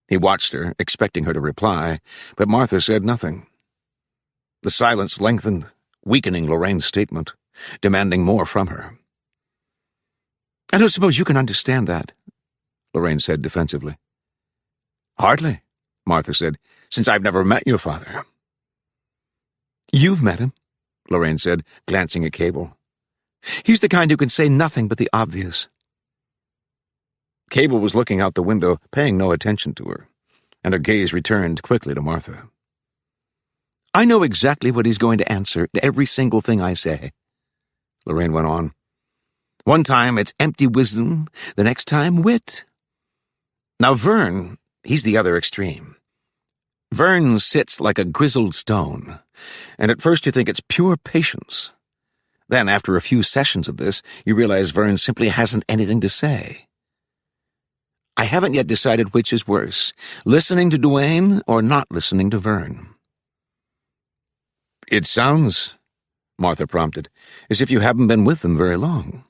He watched her, expecting her to reply, but Martha said nothing. The silence lengthened, weakening Lorraine's statement, demanding more from her. "I don't suppose you can understand that," Lorraine said defensively. "Hardly," Martha said, "since I've never met your father." "You've met him," Lorraine said, glancing at Cable. "He's the kind who can say nothing but the obvious." Cable was looking out the window, paying no attention to her, and her gaze returned quickly to Martha. I know exactly what he's going to answer to every single thing I say, Lorraine went on. One time it's empty wisdom, the next time wit. Now Vern, he's the other extreme. Vern sits like a grizzled stone, and at first you think it's pure patience. Then, after a few sessions of this, you realize Vern simply hasn't anything to say. I haven't yet decided which is worse, listening to Duane or not listening to Vern. It sounds, Martha prompted, as if you haven't been with them very long.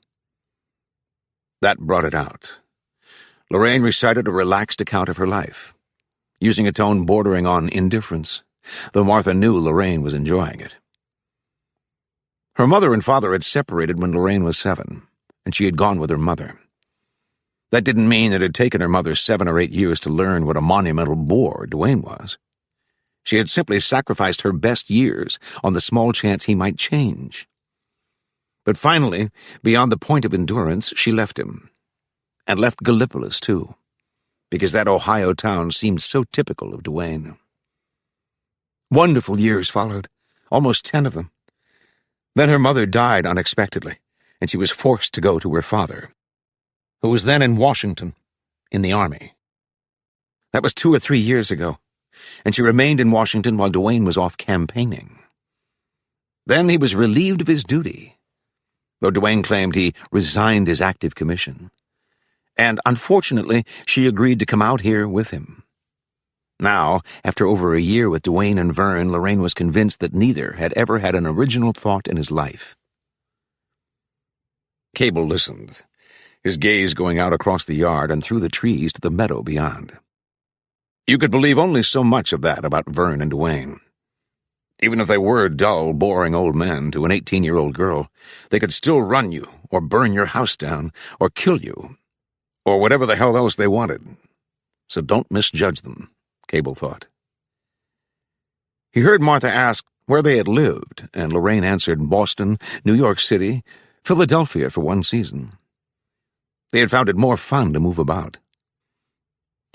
That brought it out. Lorraine recited a relaxed account of her life, using a tone bordering on indifference, though Martha knew Lorraine was enjoying it. Her mother and father had separated when Lorraine was 7, and she had gone with her mother. That didn't mean it had taken her mother 7 or 8 years to learn what a monumental bore Duane was. She had simply sacrificed her best years on the small chance he might change. But finally, beyond the point of endurance, she left him. And left Gallipolis, too, because that Ohio town seemed so typical of Duane. Wonderful years followed, almost 10 of them. Then her mother died unexpectedly, and she was forced to go to her father, who was then in Washington, in the Army. That was 2 or 3 years ago, and she remained in Washington while Duane was off campaigning. Then he was relieved of his duty, though Duane claimed he resigned his active commission. And unfortunately, she agreed to come out here with him. Now, after over a year with Duane and Vern, Lorraine was convinced that neither had ever had an original thought in his life. Cable listened, his gaze going out across the yard and through the trees to the meadow beyond. You could believe only so much of that about Vern and Duane. Even if they were dull, boring old men to an 18-year-old girl, they could still run you, or burn your house down, or kill you, or whatever the hell else they wanted. So don't misjudge them, Cable thought. He heard Martha ask where they had lived, and Lorraine answered Boston, New York City, Philadelphia for one season. They had found it more fun to move about.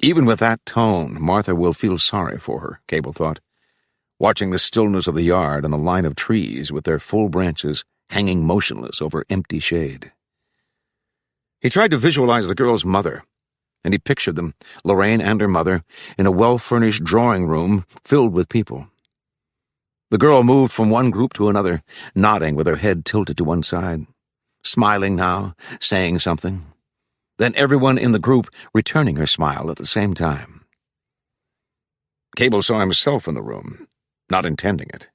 Even with that tone, Martha will feel sorry for her, Cable thought, watching the stillness of the yard and the line of trees with their full branches hanging motionless over empty shade. He tried to visualize the girl's mother, and he pictured them, Lorraine and her mother, in a well-furnished drawing room filled with people. The girl moved from one group to another, nodding with her head tilted to one side, smiling now, saying something. Then everyone in the group returning her smile at the same time. Cable saw himself in the room, not intending it,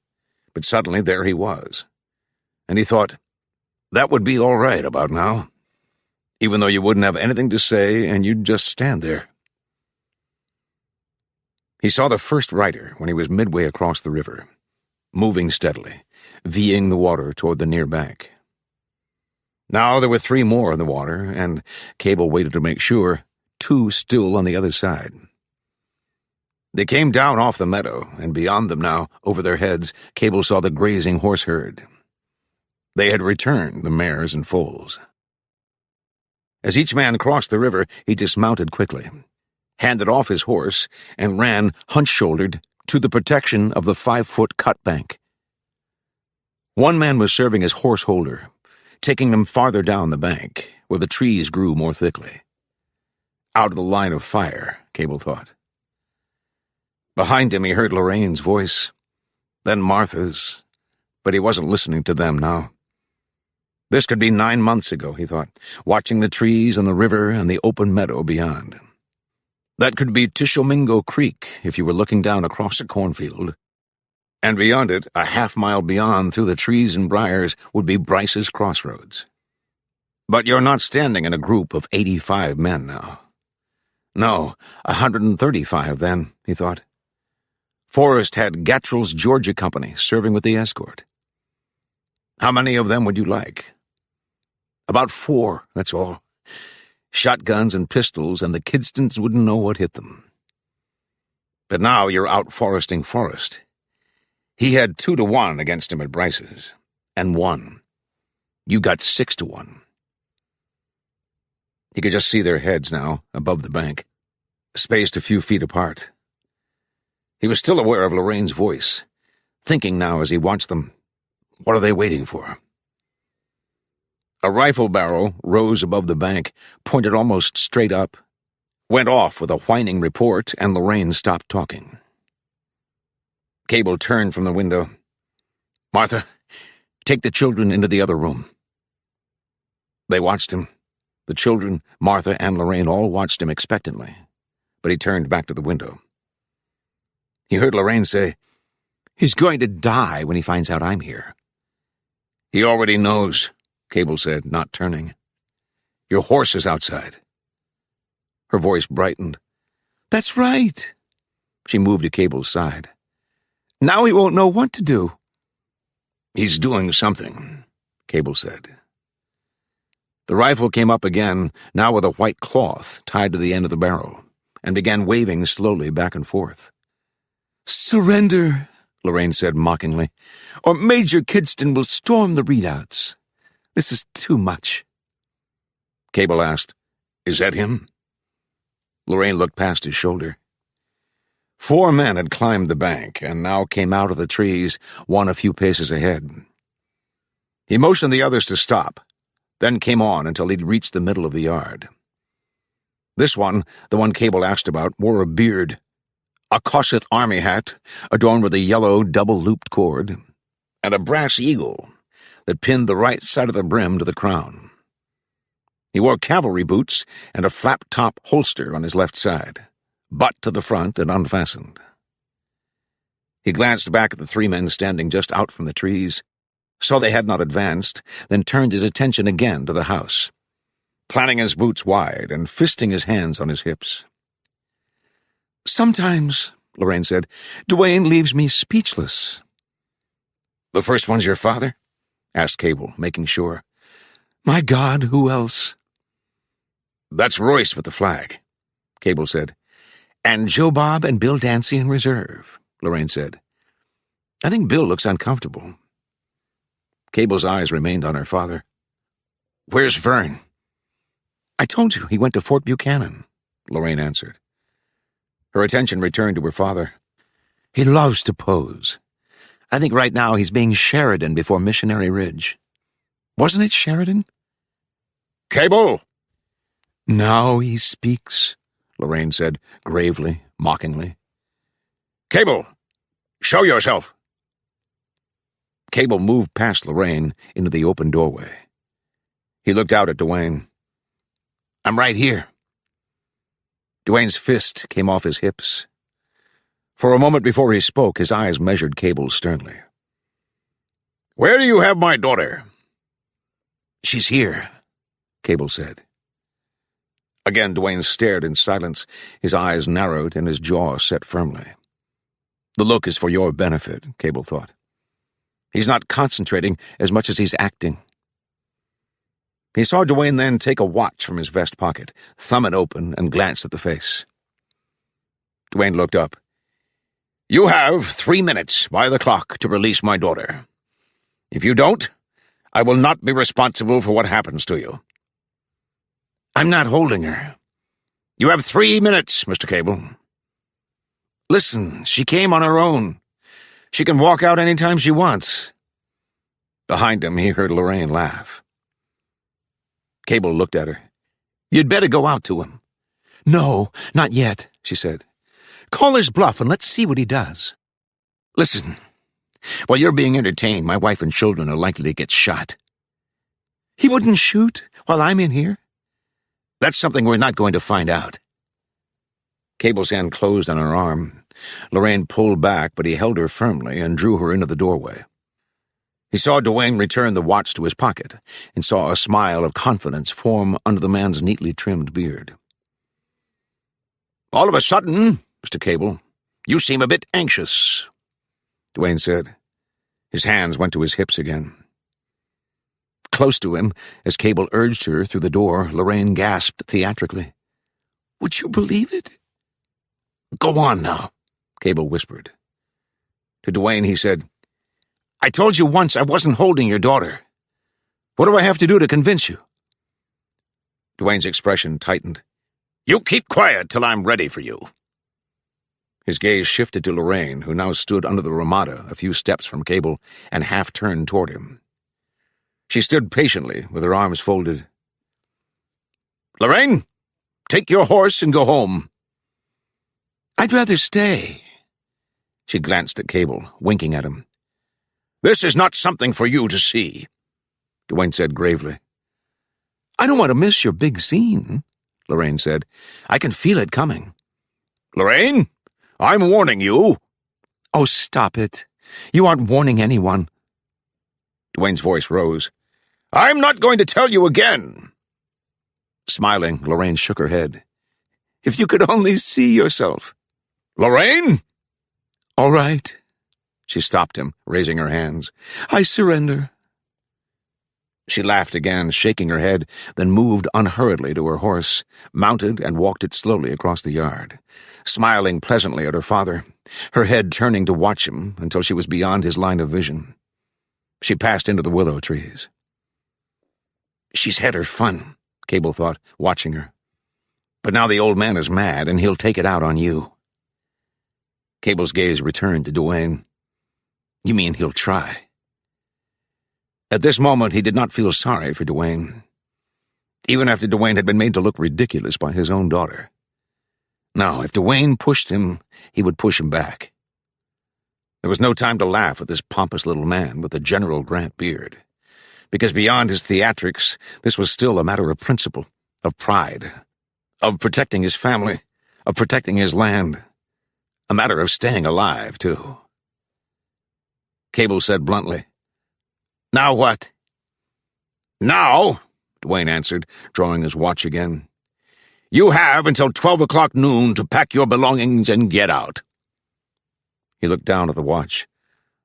but suddenly there he was. And he thought, that would be all right about now, even though you wouldn't have anything to say and you'd just stand there. He saw the first rider when he was midway across the river, moving steadily, veeing the water toward the near bank. Now there were 3 more in the water, and Cable waited to make sure, 2 still on the other side. They came down off the meadow, and beyond them now, over their heads, Cable saw the grazing horse herd. They had returned, the mares and foals. As each man crossed the river, he dismounted quickly, handed off his horse, and ran, hunch-shouldered, to the protection of the 5-foot cut bank. One man was serving as horse holder, taking them farther down the bank, where the trees grew more thickly. Out of the line of fire, Cable thought. Behind him he heard Lorraine's voice, then Martha's, but he wasn't listening to them now. This could be 9 months ago, he thought, watching the trees and the river and the open meadow beyond. That could be Tishomingo Creek if you were looking down across a cornfield. And beyond it, a half-mile beyond through the trees and briars, would be Bryce's Crossroads. But you're not standing in a group of 85 men now. No, 135 then, he thought. Forrest had Gattrell's Georgia Company serving with the escort. How many of them would you like? About 4, that's all. Shotguns and pistols, and the Kidstons wouldn't know what hit them. But now you're out foresting Forrest. He had 2-1 against him at Bryce's, and won. You got 6-1. He could just see their heads now, above the bank, spaced a few feet apart. He was still aware of Lorraine's voice, thinking now as he watched them, what are they waiting for? A rifle barrel rose above the bank, pointed almost straight up, went off with a whining report, and Lorraine stopped talking. Cable turned from the window. "Martha, take the children into the other room." They watched him. The children, Martha, and Lorraine all watched him expectantly, but he turned back to the window. He heard Lorraine say, "He's going to die when he finds out I'm here." "He already knows," Cable said, not turning. "Your horse is outside." Her voice brightened. "That's right." She moved to Cable's side. "Now he won't know what to do." "He's doing something," Cable said. The rifle came up again, now with a white cloth tied to the end of the barrel, and began waving slowly back and forth. "Surrender," Lorraine said mockingly, "or Major Kidston will storm the readouts. This is too much." Cable asked, "Is that him?" Lorraine looked past his shoulder. 4 men had climbed the bank and now came out of the trees, one a few paces ahead. He motioned the others to stop, then came on until he'd reached the middle of the yard. This one, the one Cable asked about, wore a beard, a Kossuth army hat adorned with a yellow double-looped cord, and a brass eagle that pinned the right side of the brim to the crown. He wore cavalry boots and a flap-top holster on his left side, butt to the front and unfastened. He glanced back at the 3 men standing just out from the trees, saw they had not advanced, then turned his attention again to the house, planting his boots wide and fisting his hands on his hips. "Sometimes," Lorraine said, "Duane leaves me speechless." "The first one's your father?" asked Cable, making sure. "My God, who else?" "That's Royce with the flag," Cable said. "And Joe Bob and Bill Dancy in reserve," Lorraine said. "I think Bill looks uncomfortable." Cable's eyes remained on her father. "Where's Vern?" "I told you he went to Fort Buchanan," Lorraine answered. Her attention returned to her father. "He loves to pose. I think right now he's being Sheridan before Missionary Ridge. Wasn't it Sheridan?" "Cable!" "Now he speaks," Lorraine said, gravely, mockingly. "Cable! Show yourself!" Cable moved past Lorraine into the open doorway. He looked out at Duane. "I'm right here." Duane's fist came off his hips. For a moment before he spoke, his eyes measured Cable sternly. "Where do you have my daughter?" "She's here," Cable said. Again Duane stared in silence, his eyes narrowed and his jaw set firmly. The look is for your benefit, Cable thought. He's not concentrating as much as he's acting. He saw Duane then take a watch from his vest pocket, thumb it open, and glance at the face. Duane looked up. "You have 3 minutes by the clock to release my daughter. If you don't, I will not be responsible for what happens to you." "I'm not holding her." "You have 3 minutes, Mr. Cable." "Listen, she came on her own. She can walk out any time she wants." Behind him, he heard Lorraine laugh. Cable looked at her. "You'd better go out to him." "No, not yet," she said. "Call his bluff and let's see what he does." "Listen, while you're being entertained, my wife and children are likely to get shot." "He wouldn't shoot while I'm in here?" "That's something we're not going to find out." Cable's hand closed on her arm. Lorraine pulled back, but he held her firmly and drew her into the doorway. He saw Duane return the watch to his pocket and saw a smile of confidence form under the man's neatly trimmed beard. "All of a sudden, Mr. Cable, you seem a bit anxious," Duane said. His hands went to his hips again. Close to him, as Cable urged her through the door, Lorraine gasped theatrically. "Would you believe it?" "Go on now," Cable whispered. To Duane he said, "I told you once I wasn't holding your daughter. What do I have to do to convince you?" Duane's expression tightened. "You keep quiet till I'm ready for you." His gaze shifted to Lorraine, who now stood under the ramada a few steps from Cable and half-turned toward him. She stood patiently, with her arms folded. "Lorraine, take your horse and go home." "I'd rather stay." She glanced at Cable, winking at him. "This is not something for you to see," Dwayne said gravely. "I don't want to miss your big scene," Lorraine said. "I can feel it coming." "Lorraine, I'm warning you." "Oh, stop it. You aren't warning anyone." Dwayne's voice rose. "I'm not going to tell you again." Smiling, Lorraine shook her head. "If you could only see yourself." "Lorraine!" "All right." She stopped him, raising her hands. "I surrender." She laughed again, shaking her head, then moved unhurriedly to her horse, mounted and walked it slowly across the yard, smiling pleasantly at her father, her head turning to watch him until she was beyond his line of vision. She passed into the willow trees. "She's had her fun," Cable thought, watching her. "But now the old man is mad, and he'll take it out on you." Cable's gaze returned to Dwayne. "You mean he'll try?" At this moment, he did not feel sorry for Dwayne, even after Dwayne had been made to look ridiculous by his own daughter. No, if Dwayne pushed him, he would push him back. There was no time to laugh at this pompous little man with the General Grant beard, because beyond his theatrics, this was still a matter of principle, of pride, of protecting his family, of protecting his land, a matter of staying alive, too. Cable said bluntly, "Now what?" "Now," Dwayne answered, drawing his watch again, "you have until 12 o'clock noon to pack your belongings and get out." He looked down at the watch.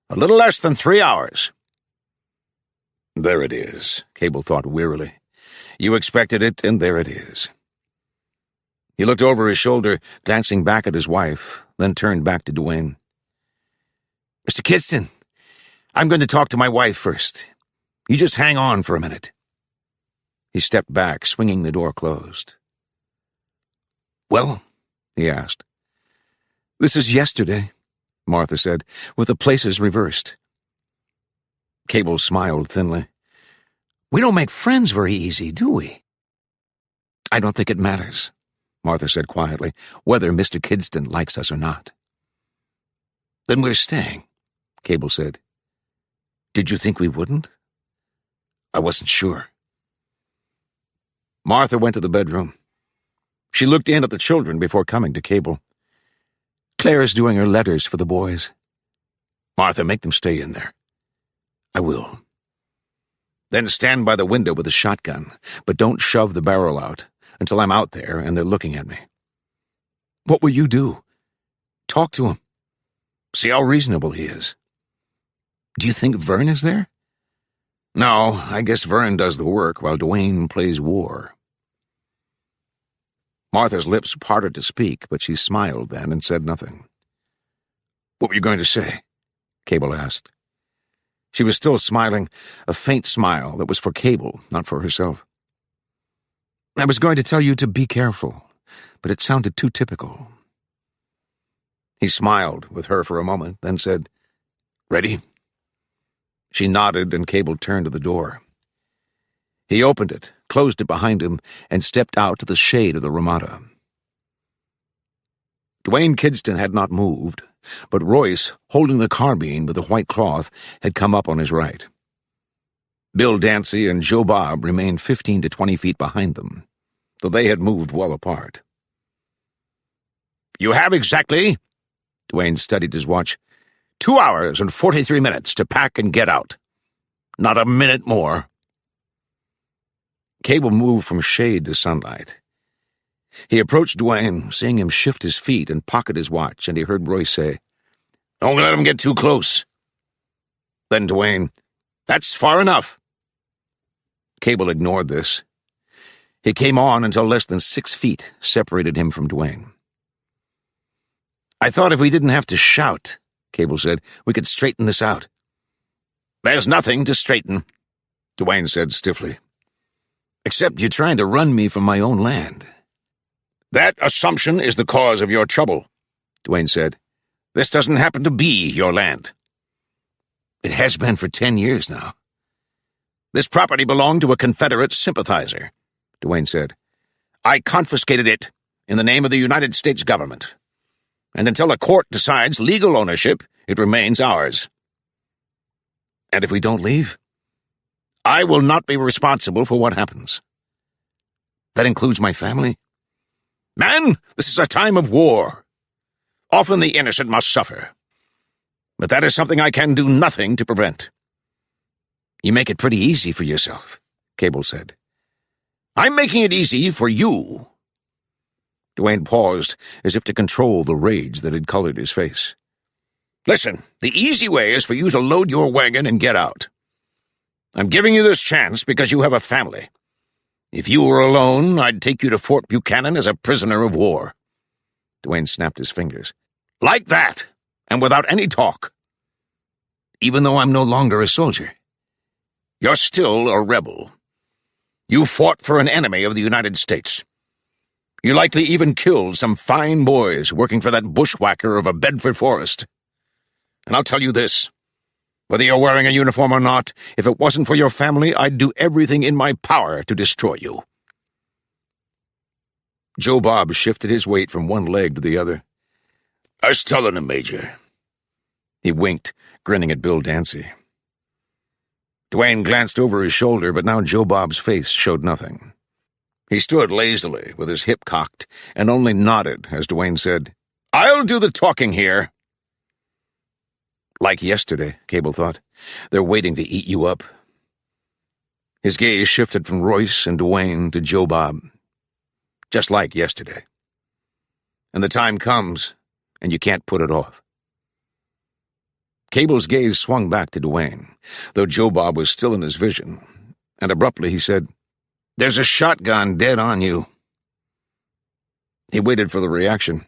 "A little less than 3 hours." There it is, Cable thought wearily. You expected it, and there it is. He looked over his shoulder, glancing back at his wife, then turned back to Dwayne. "Mr. Kidston, I'm going to talk to my wife first. You just hang on for a minute." He stepped back, swinging the door closed. "Well?" he asked. "This is yesterday," Martha said, "with the places reversed." Cable smiled thinly. "We don't make friends very easy, do we?" "I don't think it matters," Martha said quietly, "whether Mr. Kidston likes us or not." "Then we're staying," Cable said. "Did you think we wouldn't?" "I wasn't sure." Martha went to the bedroom. She looked in at the children before coming to Cable. "Claire's doing her letters for the boys." "Martha, make them stay in there." "I will." "Then stand by the window with a shotgun, but don't shove the barrel out until I'm out there and they're looking at me." "What will you do?" "Talk to him. See how reasonable he is." "Do you think Vern is there?" "No, I guess Vern does the work while Dwayne plays war." Martha's lips parted to speak, but she smiled then and said nothing. "What were you going to say?" Cable asked. She was still smiling, a faint smile that was for Cable, not for herself. "I was going to tell you to be careful, but it sounded too typical." He smiled with her for a moment, then said, "Ready?" She nodded, and Cable turned to the door. He opened it, closed it behind him, and stepped out to the shade of the ramada. Dwayne Kidston had not moved, but Royce, holding the carbine with the white cloth, had come up on his right. Bill Dancy and Joe Bob remained 15 to 20 feet behind them, though they had moved well apart. "You have exactly," Dwayne studied his watch, 2 hours and 43 minutes to pack and get out. Not a minute more." Cable moved from shade to sunlight. He approached Dwayne, seeing him shift his feet and pocket his watch, and he heard Royce say, "Don't let him get too close." Then Dwayne, "That's far enough." Cable ignored this. He came on until less than 6 feet separated him from Dwayne. "I thought if we didn't have to shout," Cable said, "we could straighten this out." "There's nothing to straighten," Dwayne said stiffly. "Except you're trying to run me from my own land." "That assumption is the cause of your trouble," Duane said. "This doesn't happen to be your land." "It has been for 10 years now." "This property belonged to a Confederate sympathizer," Duane said. "I confiscated it in the name of the United States government. And until a court decides legal ownership, it remains ours." "And if we don't leave?" "I will not be responsible for what happens." "That includes my family?" "Man, this is a time of war. Often the innocent must suffer. But that is something I can do nothing to prevent." "You make it pretty easy for yourself," Cable said. "I'm making it easy for you." Duane paused, as if to control the rage that had colored his face. "Listen, the easy way is for you to load your wagon and get out. I'm giving you this chance because you have a family. If you were alone, I'd take you to Fort Buchanan as a prisoner of war." Duane snapped his fingers. "Like that, and without any talk." "Even though I'm no longer a soldier?" "You're still a rebel. You fought for an enemy of the United States. You likely even killed some fine boys working for that bushwhacker of a Bedford forest. And I'll tell you this, whether you're wearing a uniform or not, if it wasn't for your family, I'd do everything in my power to destroy you." Joe Bob shifted his weight from one leg to the other. "I was telling him, Major." He winked, grinning at Bill Dancy. Duane glanced over his shoulder, but now Joe Bob's face showed nothing. He stood lazily, with his hip cocked, and only nodded as Duane said, "I'll do the talking here." Like yesterday, Cable thought. They're waiting to eat you up. His gaze shifted from Royce and Duane to Joe Bob. Just like yesterday. And the time comes, and you can't put it off. Cable's gaze swung back to Duane, though Joe Bob was still in his vision, and abruptly he said, "There's a shotgun dead on you." He waited for the reaction,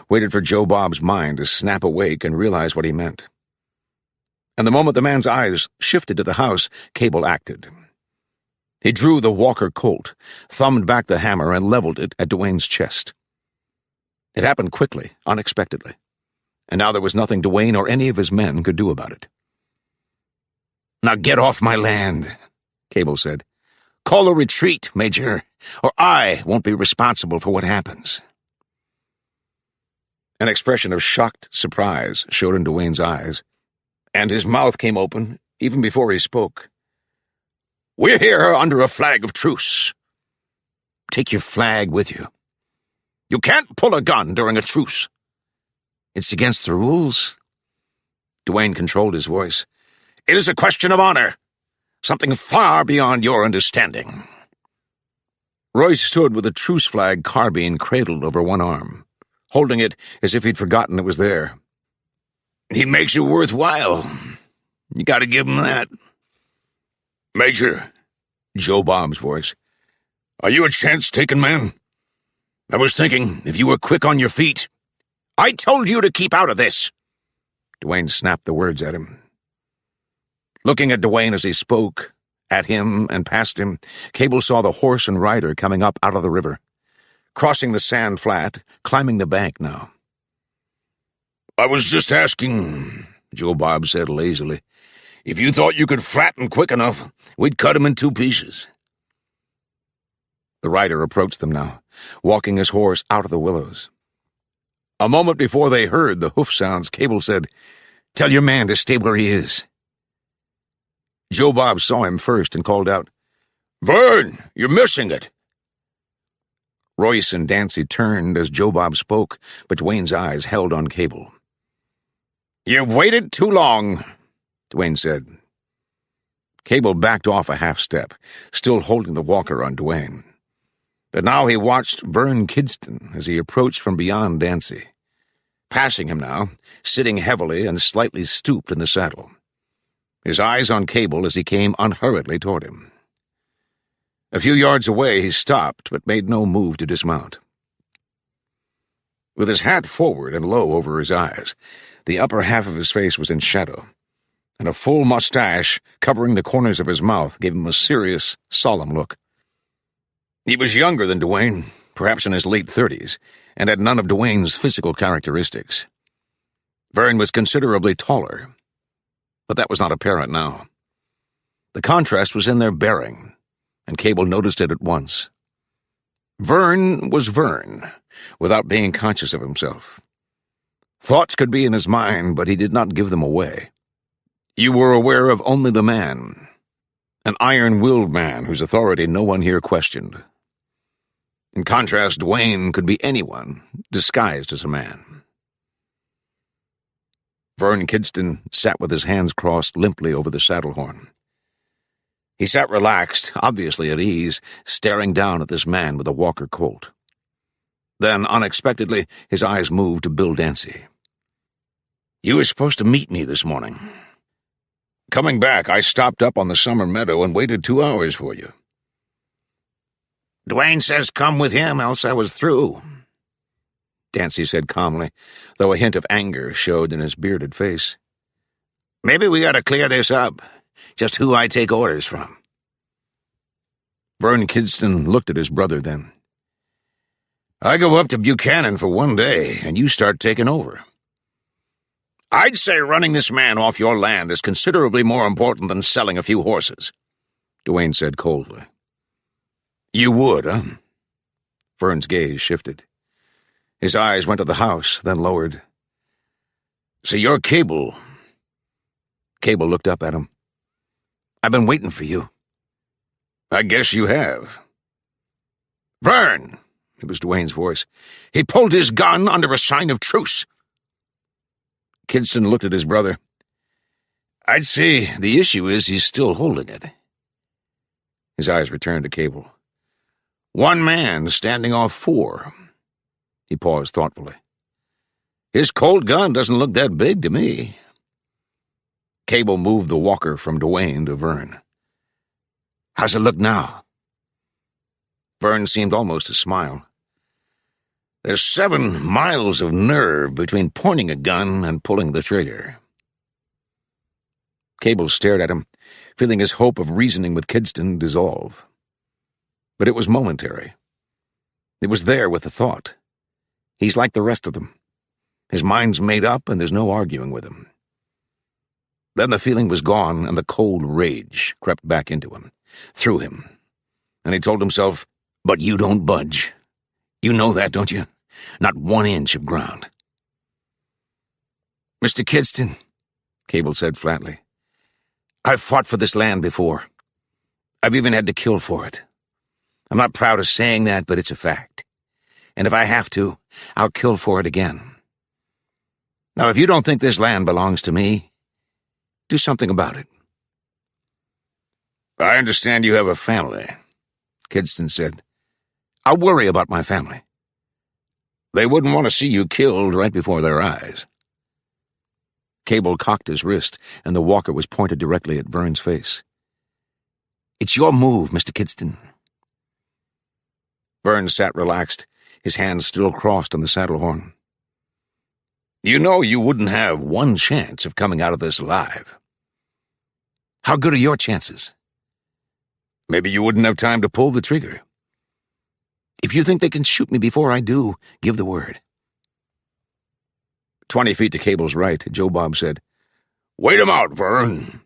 waited for Joe Bob's mind to snap awake and realize what he meant. And the moment the man's eyes shifted to the house, Cable acted. He drew the Walker Colt, thumbed back the hammer, and leveled it at Duane's chest. It happened quickly, unexpectedly, and now there was nothing Duane or any of his men could do about it. "Now get off my land," Cable said. "Call a retreat, Major, or I won't be responsible for what happens." An expression of shocked surprise showed in Duane's eyes, and his mouth came open even before he spoke. "We're here under a flag of truce." "Take your flag with you." "You can't pull a gun during a truce." "It's against the rules." Duane controlled his voice. "It is a question of honor. Something far beyond your understanding." Royce stood with a truce flag carbine cradled over one arm, holding it as if he'd forgotten it was there. "He makes it worthwhile. You gotta give him that." "Major," Joe Bob's voice, "are you a chance-taking man? I was thinking, if you were quick on your feet—" "I told you to keep out of this!" Duane snapped the words at him. Looking at Duane as he spoke, at him and past him, Cable saw the horse and rider coming up out of the river, crossing the sand flat, climbing the bank now. "I was just asking," Joe Bob said lazily. "If you thought you could flatten quick enough, we'd cut him in 2 pieces." The rider approached them now, walking his horse out of the willows. A moment before they heard the hoof sounds, Cable said, "Tell your man to stay where he is." Joe Bob saw him first and called out, "Vern, you're missing it." Royce and Dancy turned as Joe Bob spoke, but Duane's eyes held on Cable. "You've waited too long," Duane said. Cable backed off a half-step, still holding the walker on Duane. But now he watched Vern Kidston as he approached from beyond Dancy, passing him now, sitting heavily and slightly stooped in the saddle, his eyes on Cable as he came unhurriedly toward him. A few yards away he stopped, but made no move to dismount. With his hat forward and low over his eyes, the upper half of his face was in shadow, and a full mustache covering the corners of his mouth gave him a serious, solemn look. He was younger than Duane, perhaps in his late 30s, and had none of Dwayne's physical characteristics. Vern was considerably taller, but that was not apparent now. The contrast was in their bearing, and Cable noticed it at once. Vern was Vern, without being conscious of himself. Thoughts could be in his mind, but he did not give them away. You were aware of only the man, an iron-willed man whose authority no one here questioned. In contrast, Dwayne could be anyone, disguised as a man. Vern Kidston sat with his hands crossed limply over the saddle horn. He sat relaxed, obviously at ease, staring down at this man with a Walker Colt. Then, unexpectedly, his eyes moved to Bill Dancy. "You were supposed to meet me this morning. Coming back, I stopped up on the summer meadow and waited 2 hours for you." "Dwayne says come with him, else I was through," Dancy said calmly, though a hint of anger showed in his bearded face. "Maybe we gotta clear this up. Just who I take orders from." Vern Kidston looked at his brother then. "I go up to Buchanan for 1 day, and you start taking over." "I'd say running this man off your land is considerably more important than selling a few horses," Dwayne said coldly. "You would, huh?" Vern's gaze shifted. His eyes went to the house, then lowered. "So you're Cable." Cable looked up at him. "I've been waiting for you." "I guess you have." "Vern!" It was Dwayne's voice. "He pulled his gun under a sign of truce." Kidston looked at his brother. "I'd say the issue is he's still holding it." His eyes returned to Cable. "One man standing off 4. He paused thoughtfully. "His cold gun doesn't look that big to me." Cable moved the walker from Dwayne to Vern. "How's it look now?" Vern seemed almost to smile. "There's 7 miles of nerve between pointing a gun and pulling the trigger." Cable stared at him, feeling his hope of reasoning with Kidston dissolve. But it was momentary. It was there with the thought. He's like the rest of them. His mind's made up, and there's no arguing with him. Then the feeling was gone, and the cold rage crept back into him, through him. And he told himself, "But you don't budge. You know that, don't you? Not 1 inch of ground." "Mr. Kidston," Cable said flatly, "I've fought for this land before. I've even had to kill for it. I'm not proud of saying that, but it's a fact. And if I have to, I'll kill for it again. Now, if you don't think this land belongs to me, do something about it." "I understand you have a family," Kidston said. "I'll worry about my family." "They wouldn't want to see you killed right before their eyes." Cable cocked his wrist, and the walker was pointed directly at Vern's face. "It's your move, Mr. Kidston." Vern sat relaxed, his hands still crossed on the saddle horn. "You know you wouldn't have 1 chance of coming out of this alive." "How good are your chances?" "Maybe you wouldn't have time to pull the trigger." "If you think they can shoot me before I do, give the word." 20 feet to Cable's right, Joe Bob said, "Wait him out, Vern.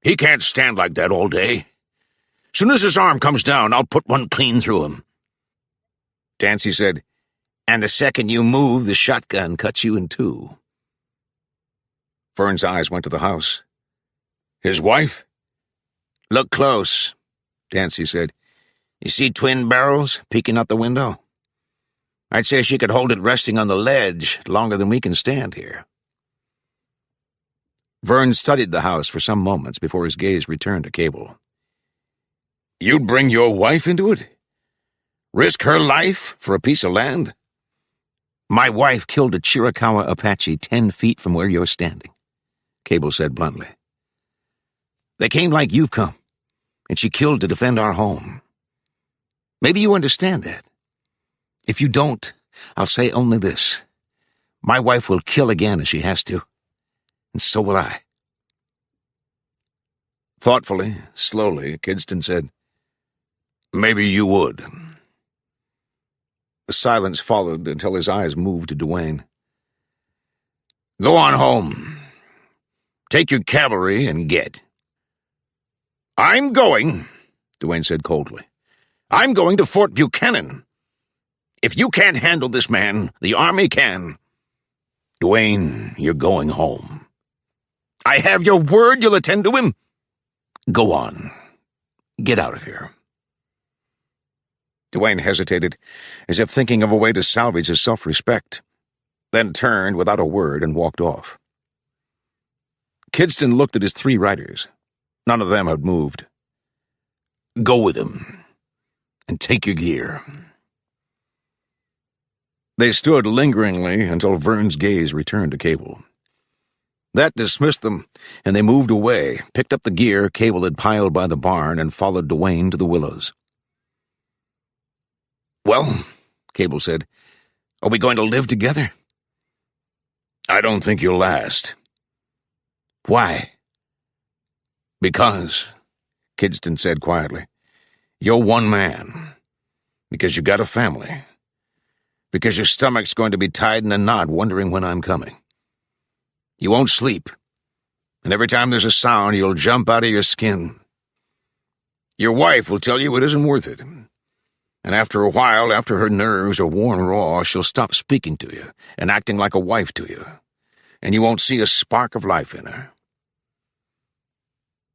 He can't stand like that all day. Soon as his arm comes down, I'll put one clean through him." Dancy said, "And the second you move, the shotgun cuts you in 2. Vern's eyes went to the house. "His wife?" "Look close," Dancy said. "You see twin barrels peeking out the window? I'd say she could hold it resting on the ledge longer than we can stand here." Vern studied the house for some moments before his gaze returned to Cable. "You'd bring your wife into it? Risk her life for a piece of land?" "My wife killed a Chiricahua Apache 10 feet from where you're standing," Cable said bluntly. "They came like you've come, and she killed to defend our home. Maybe you understand that. If you don't, I'll say only this. My wife will kill again if she has to, and so will I." Thoughtfully, slowly, Kidston said, "Maybe you would." A silence followed until his eyes moved to Duane. "Go on home. Take your cavalry and get." "I'm going," Duane said coldly. "I'm going to Fort Buchanan. If you can't handle this man, the army can." "Duane, you're going home." "I have your word you'll attend to him." "Go on. Get out of here." Duane hesitated, as if thinking of a way to salvage his self-respect, then turned without a word and walked off. Kidston looked at his 3 riders. None of them had moved. "Go with him, and take your gear." They stood lingeringly until Vern's gaze returned to Cable. That dismissed them, and they moved away, picked up the gear Cable had piled by the barn, and followed Duane to the willows. "Well," Cable said, "are we going to live together?" "I don't think you'll last." "Why?" "Because," Kidston said quietly, "you're one man. Because you got a family. Because your stomach's going to be tied in a knot wondering when I'm coming. You won't sleep, and every time there's a sound, you'll jump out of your skin. Your wife will tell you it isn't worth it. And after a while, after her nerves are worn raw, she'll stop speaking to you and acting like a wife to you, and you won't see a spark of life in her."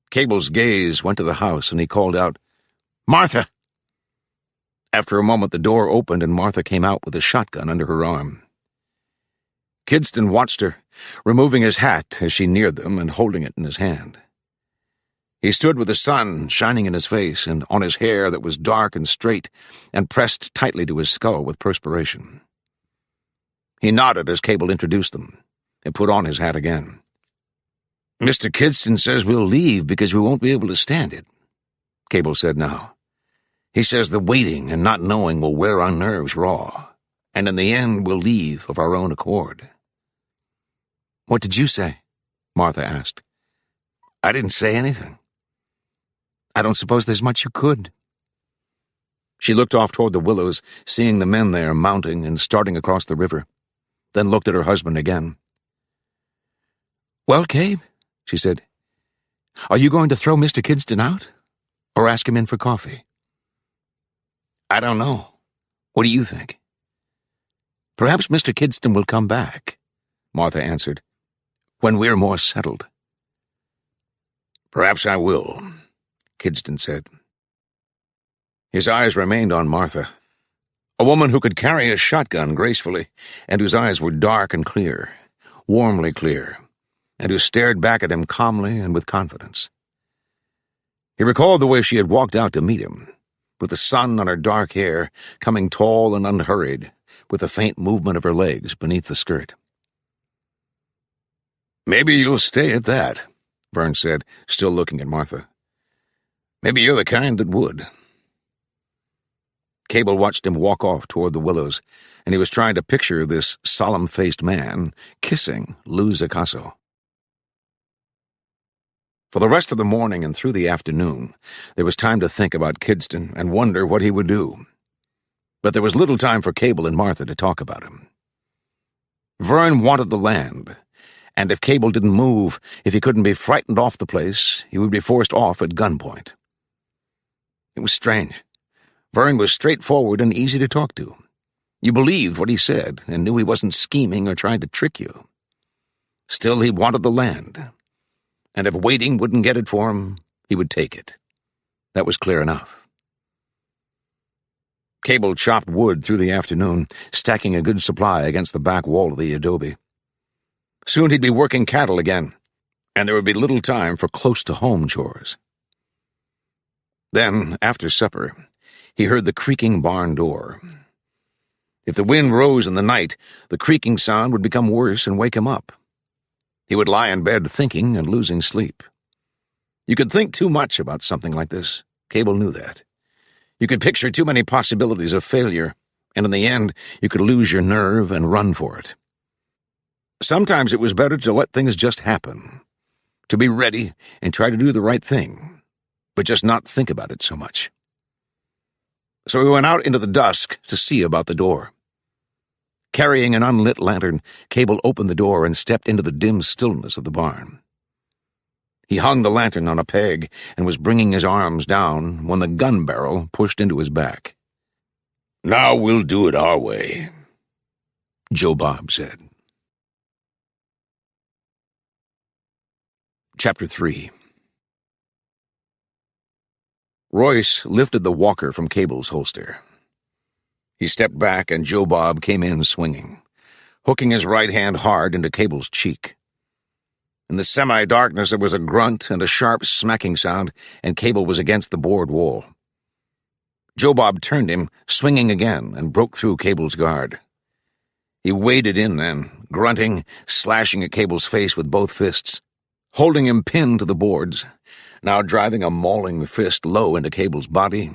Cable's gaze went to the house, and he called out, "Martha!" After a moment, the door opened, and Martha came out with a shotgun under her arm. Kidston watched her, removing his hat as she neared them and holding it in his hand. He stood with the sun shining in his face and on his hair that was dark and straight and pressed tightly to his skull with perspiration. He nodded as Cable introduced them and put on his hat again. "Mr. Kidston says we'll leave because we won't be able to stand it," Cable said now. "He says the waiting and not knowing will wear our nerves raw, and in the end we'll leave of our own accord." "What did you say?" Martha asked. "I didn't say anything." "I don't suppose there's much you could." She looked off toward the willows, seeing the men there mounting and starting across the river, then looked at her husband again. "Well, Cabe," she said, "are you going to throw Mr. Kidston out, or ask him in for coffee?" "I don't know. What do you think?" "Perhaps Mr. Kidston will come back," Martha answered, "when we're more settled." "Perhaps I will," Kidston said. His eyes remained on Martha, a woman who could carry a shotgun gracefully, and whose eyes were dark and clear, warmly clear, and who stared back at him calmly and with confidence. He recalled the way she had walked out to meet him, with the sun on her dark hair, coming tall and unhurried, with the faint movement of her legs beneath the skirt. "Maybe you'll stay at that," Vern said, still looking at Martha. "Maybe you're the kind that would." Cable watched him walk off toward the willows, and he was trying to picture this solemn-faced man kissing Luz Acaso. For the rest of the morning and through the afternoon, there was time to think about Kidston and wonder what he would do. But there was little time for Cable and Martha to talk about him. Vern wanted the land, and if Cable didn't move, if he couldn't be frightened off the place, he would be forced off at gunpoint. It was strange. Vern was straightforward and easy to talk to. You believed what he said and knew he wasn't scheming or trying to trick you. Still, he wanted the land, and if waiting wouldn't get it for him, he would take it. That was clear enough. Cable chopped wood through the afternoon, stacking a good supply against the back wall of the adobe. Soon he'd be working cattle again, and there would be little time for close-to-home chores. Then, after supper, he heard the creaking barn door. If the wind rose in the night, the creaking sound would become worse and wake him up. He would lie in bed thinking and losing sleep. You could think too much about something like this. Cable knew that. You could picture too many possibilities of failure, and in the end, you could lose your nerve and run for it. Sometimes it was better to let things just happen, to be ready and try to do the right thing, but just not think about it so much. so he went out into the dusk to see about the door. Carrying an unlit lantern, Cable opened the door and stepped into the dim stillness of the barn. He hung the lantern on a peg and was bringing his arms down when the gun barrel pushed into his back. "Now we'll do it our way," Joe Bob said. Chapter 3. Royce lifted the walker from Cable's holster. He stepped back and Joe Bob came in swinging, hooking his right hand hard into Cable's cheek. In the semi-darkness there was a grunt and a sharp smacking sound, and Cable was against the board wall. Joe Bob turned him, swinging again, and broke through Cable's guard. He waded in then, grunting, slashing at Cable's face with both fists, holding him pinned to the boards, now driving a mauling fist low into Cable's body,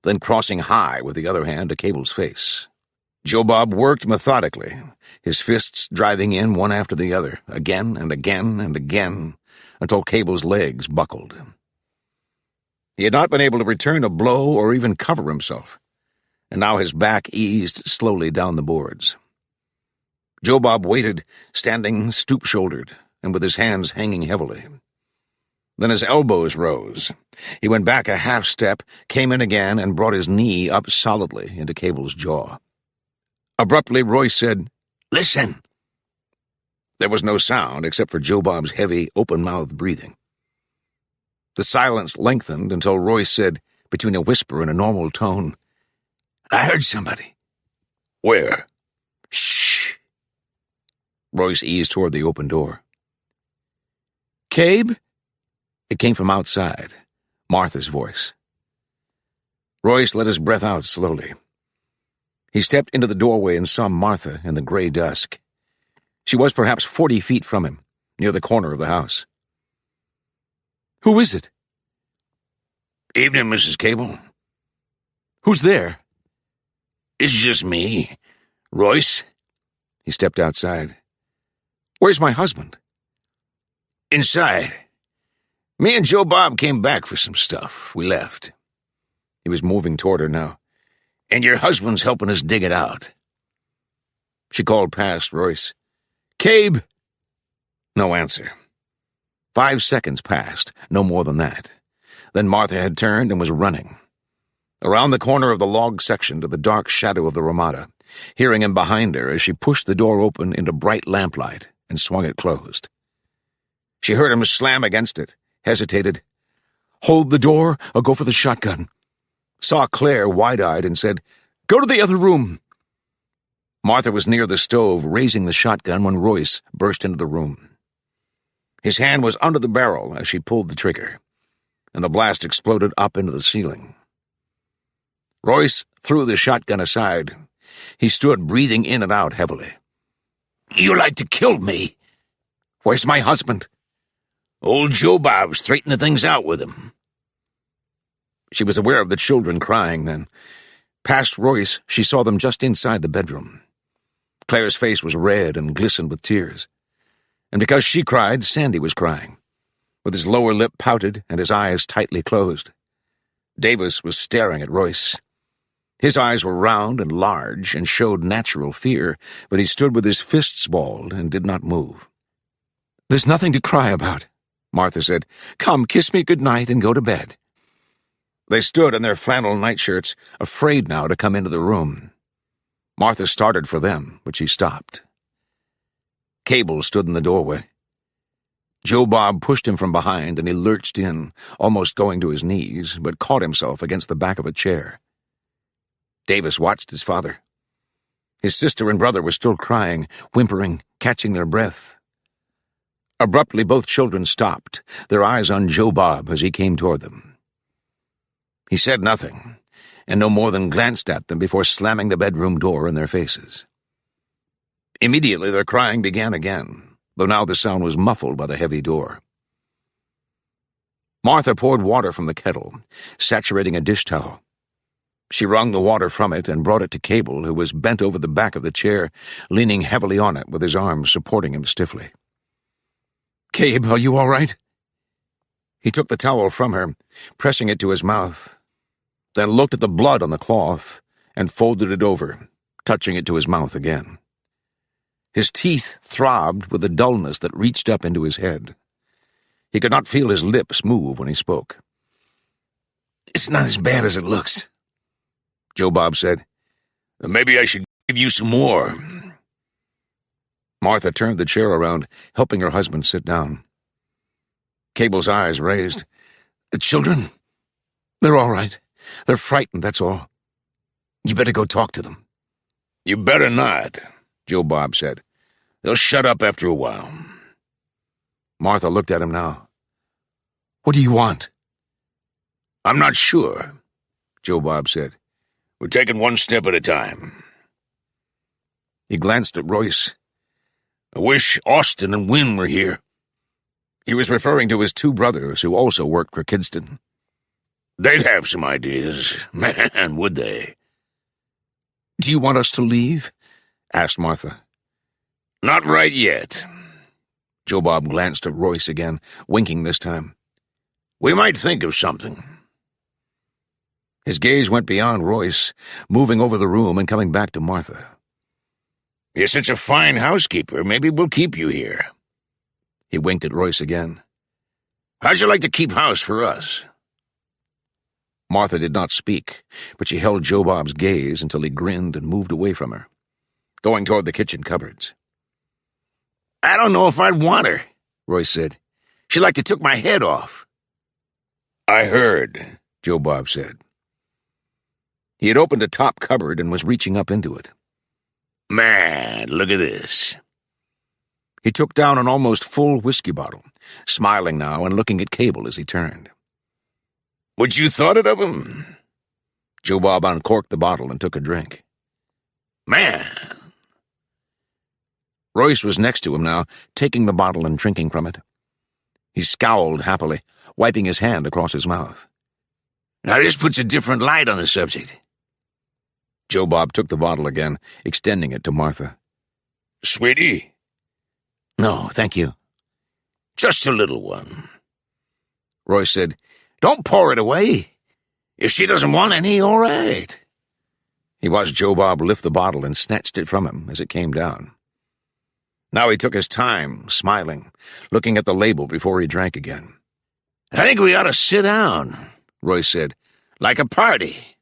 then crossing high with the other hand to Cable's face. Joe Bob worked methodically, his fists driving in one after the other, again and again and again, until Cable's legs buckled. He had not been able to return a blow or even cover himself, and now his back eased slowly down the boards. Joe Bob waited, standing stoop-shouldered, and with his hands hanging heavily. Then his elbows rose. He went back a half step, came in again, and brought his knee up solidly into Cable's jaw. Abruptly, Royce said, "Listen!" There was no sound except for Joe Bob's heavy, open-mouthed breathing. The silence lengthened until Royce said, between a whisper and a normal tone, "I heard somebody." "Where?" "Shh." Royce eased toward the open door. "Cabe?" It came from outside, Martha's voice. Royce let his breath out slowly. He stepped into the doorway and saw Martha in the gray dusk. She was perhaps 40 feet from him, near the corner of the house. "Who is it?" "Evening, Mrs. Cable." "Who's there?" "It's just me. Royce." He stepped outside. "Where's my husband?" "Inside. Me and Joe Bob came back for some stuff. We left." He was moving toward her now. "And your husband's helping us dig it out." She called past Royce. "Cabe!" No answer. 5 seconds passed, no more than that. Then Martha had turned and was running. Around the corner of the log section to the dark shadow of the Ramada, hearing him behind her as she pushed the door open into bright lamplight and swung it closed. She heard him slam against it, hesitated. "Hold the door or go for the shotgun." Saw Claire wide-eyed and said, "Go to the other room." Martha was near the stove, raising the shotgun when Royce burst into the room. His hand was under the barrel as she pulled the trigger, and the blast exploded up into the ceiling. Royce threw the shotgun aside. He stood breathing in and out heavily. "You like to kill me." "Where's my husband?" "Old Joe Bob's straightening things out with him." She was aware of the children crying then. Past Royce, she saw them just inside the bedroom. Claire's face was red and glistened with tears. And because she cried, Sandy was crying, with his lower lip pouted and his eyes tightly closed. Davis was staring at Royce. His eyes were round and large and showed natural fear, but he stood with his fists balled and did not move. "There's nothing to cry about," Martha said. "Come, kiss me good night and go to bed." They stood in their flannel nightshirts, afraid now to come into the room. Martha started for them, but she stopped. Cable stood in the doorway. Joe Bob pushed him from behind, and he lurched in, almost going to his knees, but caught himself against the back of a chair. Davis watched his father. His sister and brother were still crying, whimpering, catching their breath. Abruptly, both children stopped, their eyes on Joe Bob as he came toward them. He said nothing, and no more than glanced at them before slamming the bedroom door in their faces. Immediately their crying began again, though now the sound was muffled by the heavy door. Martha poured water from the kettle, saturating a dish towel. She wrung the water from it and brought it to Cable, who was bent over the back of the chair, leaning heavily on it with his arms supporting him stiffly. "Cabe, are you all right?" He took the towel from her, pressing it to his mouth. then looked at the blood on the cloth and folded it over, touching it to his mouth again. His teeth throbbed with a dullness that reached up into his head. He could not feel his lips move when he spoke. "It's not as bad as it looks," Joe Bob said. "Maybe I should give you some more." Martha turned the chair around, helping her husband sit down. Cable's eyes raised. "The children? They're all right. They're frightened, that's all. You better go talk to them." "You better not," Joe Bob said. "They'll shut up after a while." Martha looked at him now. "What do you want?" "I'm not sure," Joe Bob said. "We're taking one step at a time." He glanced at Royce. "I wish Austin and Wynne were here." He was referring to his two brothers who also worked for Kidston. "They'd have some ideas. Man, would they?" "Do you want us to leave?" asked Martha. "Not right yet." Joe Bob glanced at Royce again, winking this time. "We might think of something." His gaze went beyond Royce, moving over the room and coming back to Martha. "You're such a fine housekeeper. Maybe we'll keep you here." He winked at Royce again. "How'd you like to keep house for us?" Martha did not speak, but she held Joe Bob's gaze until he grinned and moved away from her, going toward the kitchen cupboards. "I don't know if I'd want her," Royce said. "She like to took my head off." "I heard," Joe Bob said. He had opened a top cupboard and was reaching up into it. "Man, look at this." He took down an almost full whiskey bottle, smiling now and looking at Cable as he turned. "What you thought it of him?" Joe Bob uncorked the bottle and took a drink. "Man." Royce was next to him now, taking the bottle and drinking from it. He scowled happily, wiping his hand across his mouth. "Now this puts a different light on the subject." Joe Bob took the bottle again, extending it to Martha. "Sweetie?" "No, thank you." "Just a little one." Royce said, "Don't pour it away. If she doesn't want any, all right." He watched Joe Bob lift the bottle and snatched it from him as it came down. Now he took his time, smiling, looking at the label before he drank again. "I think we ought to sit down," Royce said, "like a party."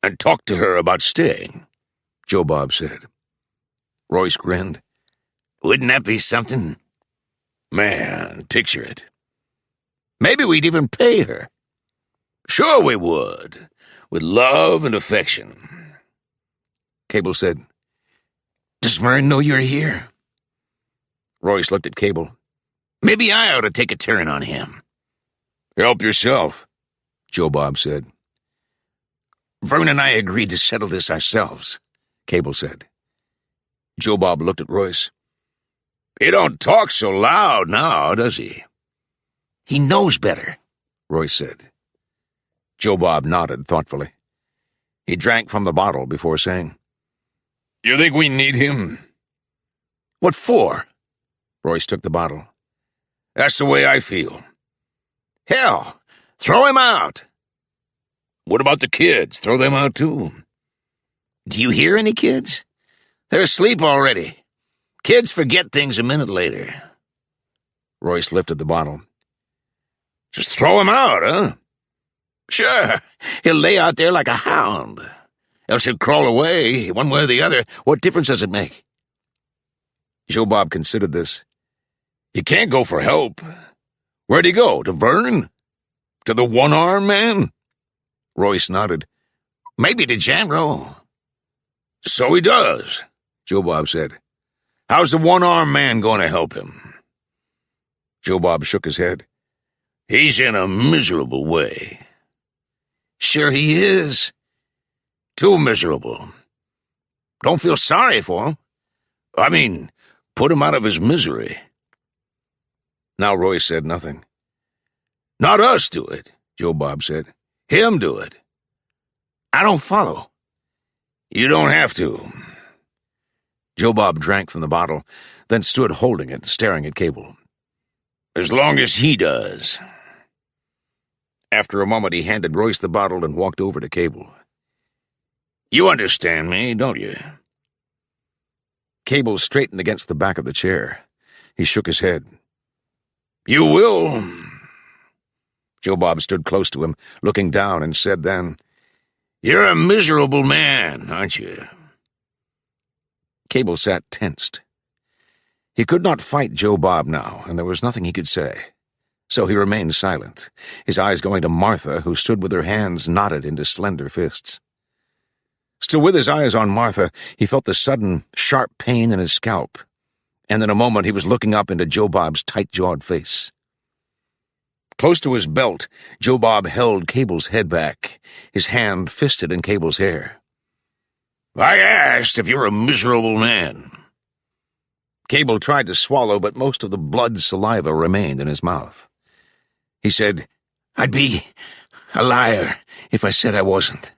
"And talk to her about staying," Joe Bob said. Royce grinned. "Wouldn't that be something? Man, picture it. Maybe we'd even pay her." "Sure we would, with love and affection." Cable said, "Does Vern know you're here?" Royce looked at Cable. "Maybe I ought to take a turn on him." "Help yourself," Joe Bob said. "Vern and I agreed to settle this ourselves," Cable said. Joe Bob looked at Royce. "He don't talk so loud now, does he?" "He knows better," Royce said. Joe Bob nodded thoughtfully. He drank from the bottle before saying, "You think we need him?" "What for?" Royce took the bottle. "That's the way I feel." "Hell, throw him out." "What about the kids? Throw them out too." "Do you hear any kids? They're asleep already. Kids forget things a minute later." Royce lifted the bottle. "Just throw him out, huh?" "Sure, he'll lay out there like a hound. Else he'll crawl away, one way or the other. What difference does it make?" Joe Bob considered this. "He can't go for help. Where'd he go? To Vern? To the one-armed man?" Royce nodded. "Maybe to Janro." "So he does," Joe Bob said. "How's the one-armed man going to help him?" Joe Bob shook his head. "He's in a miserable way." "Sure he is. Too miserable. Don't feel sorry for him. I mean, put him out of his misery." Now Royce said nothing. "Not us do it," Joe Bob said. "Him do it." "I don't follow." "You don't have to." Joe Bob drank from the bottle, then stood holding it, staring at Cable. "As long as he does." After a moment, he handed Royce the bottle and walked over to Cable. "You understand me, don't you?" Cable straightened against the back of the chair. He shook his head. "You will." Joe Bob stood close to him, looking down, and said then, "You're a miserable man, aren't you?" Cable sat tensed. He could not fight Joe Bob now, and there was nothing he could say. So he remained silent, his eyes going to Martha, who stood with her hands knotted into slender fists. Still with his eyes on Martha, he felt the sudden, sharp pain in his scalp, and in a moment he was looking up into Joe Bob's tight-jawed face. Close to his belt, Joe Bob held Cable's head back, his hand fisted in Cable's hair. "I asked if you're a miserable man." Cable tried to swallow, but most of the blood saliva remained in his mouth. He said, "I'd be a liar if I said I wasn't."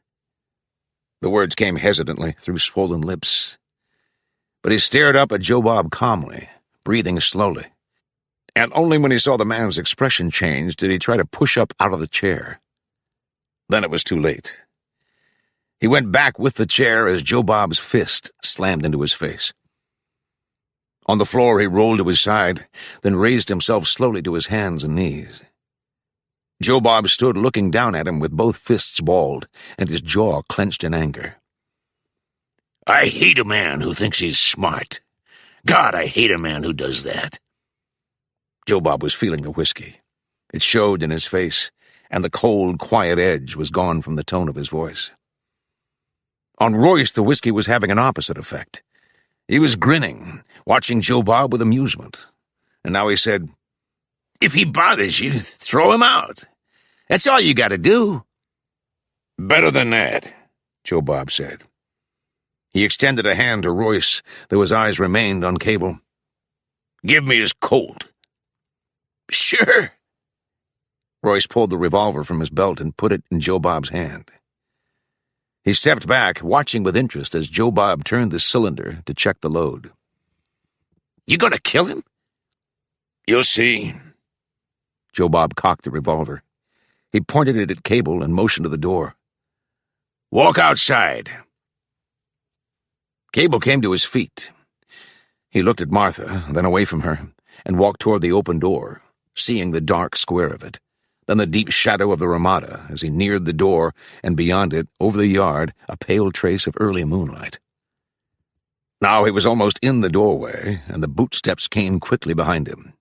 The words came hesitantly through swollen lips. But he stared up at Joe Bob calmly, breathing slowly. And only when he saw the man's expression change did he try to push up out of the chair. Then it was too late. He went back with the chair as Joe Bob's fist slammed into his face. On the floor he rolled to his side, then raised himself slowly to his hands and knees. Joe Bob stood looking down at him with both fists balled and his jaw clenched in anger. "I hate a man who thinks he's smart. God, I hate a man who does that." Joe Bob was feeling the whiskey. It showed in his face, and the cold, quiet edge was gone from the tone of his voice. On Royce, the whiskey was having an opposite effect. He was grinning, watching Joe Bob with amusement. And now he said, "If he bothers you, throw him out. That's all you gotta do." "Better than that," Joe Bob said. He extended a hand to Royce, though his eyes remained on Cable. "Give me his Colt." "Sure." Royce pulled the revolver from his belt and put it in Joe Bob's hand. He stepped back, watching with interest as Joe Bob turned the cylinder to check the load. "You gonna kill him?" "You'll see." Joe Bob cocked the revolver. He pointed it at Cable and motioned to the door. "Walk outside." Cable came to his feet. He looked at Martha, then away from her, and walked toward the open door, seeing the dark square of it, then the deep shadow of the Ramada as he neared the door, and beyond it, over the yard, a pale trace of early moonlight. Now he was almost in the doorway, and the bootsteps came quickly behind him.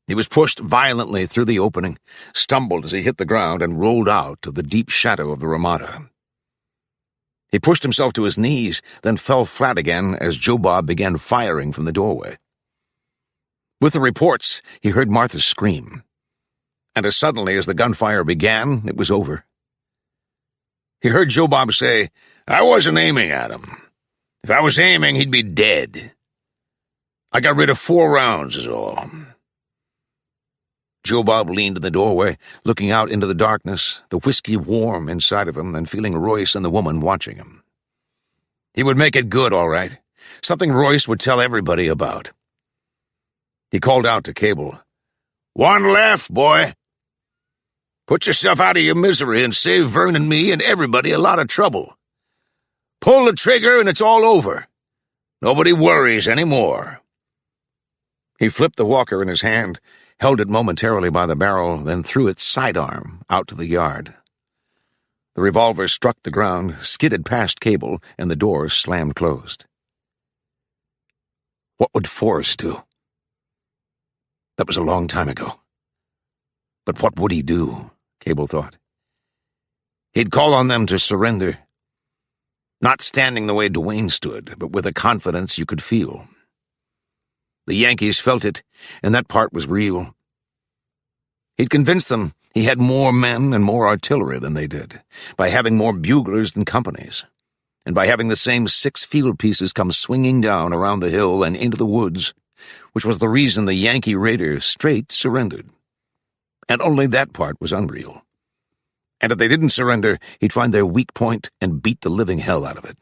He was pushed violently through the opening, stumbled as he hit the ground, and rolled out of the deep shadow of the Ramada. He pushed himself to his knees, then fell flat again as Joe Bob began firing from the doorway. With the reports, he heard Martha scream. And as suddenly as the gunfire began, it was over. He heard Joe Bob say, "I wasn't aiming at him. If I was aiming, he'd be dead. I got rid of 4 rounds is all." Joe Bob leaned in the doorway, looking out into the darkness, the whiskey warm inside of him and feeling Royce and the woman watching him. He would make it good, all right. Something Royce would tell everybody about. He called out to Cable. "One left, boy. Put yourself out of your misery and save Vern and me and everybody a lot of trouble. Pull the trigger and it's all over. Nobody worries anymore." He flipped the walker in his hand, held it momentarily by the barrel, then threw its sidearm out to the yard. The revolver struck the ground, skidded past Cable, and the door slammed closed. What would Forrest do? That was a long time ago. But what would he do? Cable thought. He'd call on them to surrender. Not standing the way Duane stood, but with a confidence you could feel. The Yankees felt it, and that part was real. He'd convinced them he had more men and more artillery than they did, by having more buglers than companies, and by having the same 6 field pieces come swinging down around the hill and into the woods, which was the reason the Yankee raiders straight surrendered. And only that part was unreal. And if they didn't surrender, he'd find their weak point and beat the living hell out of it.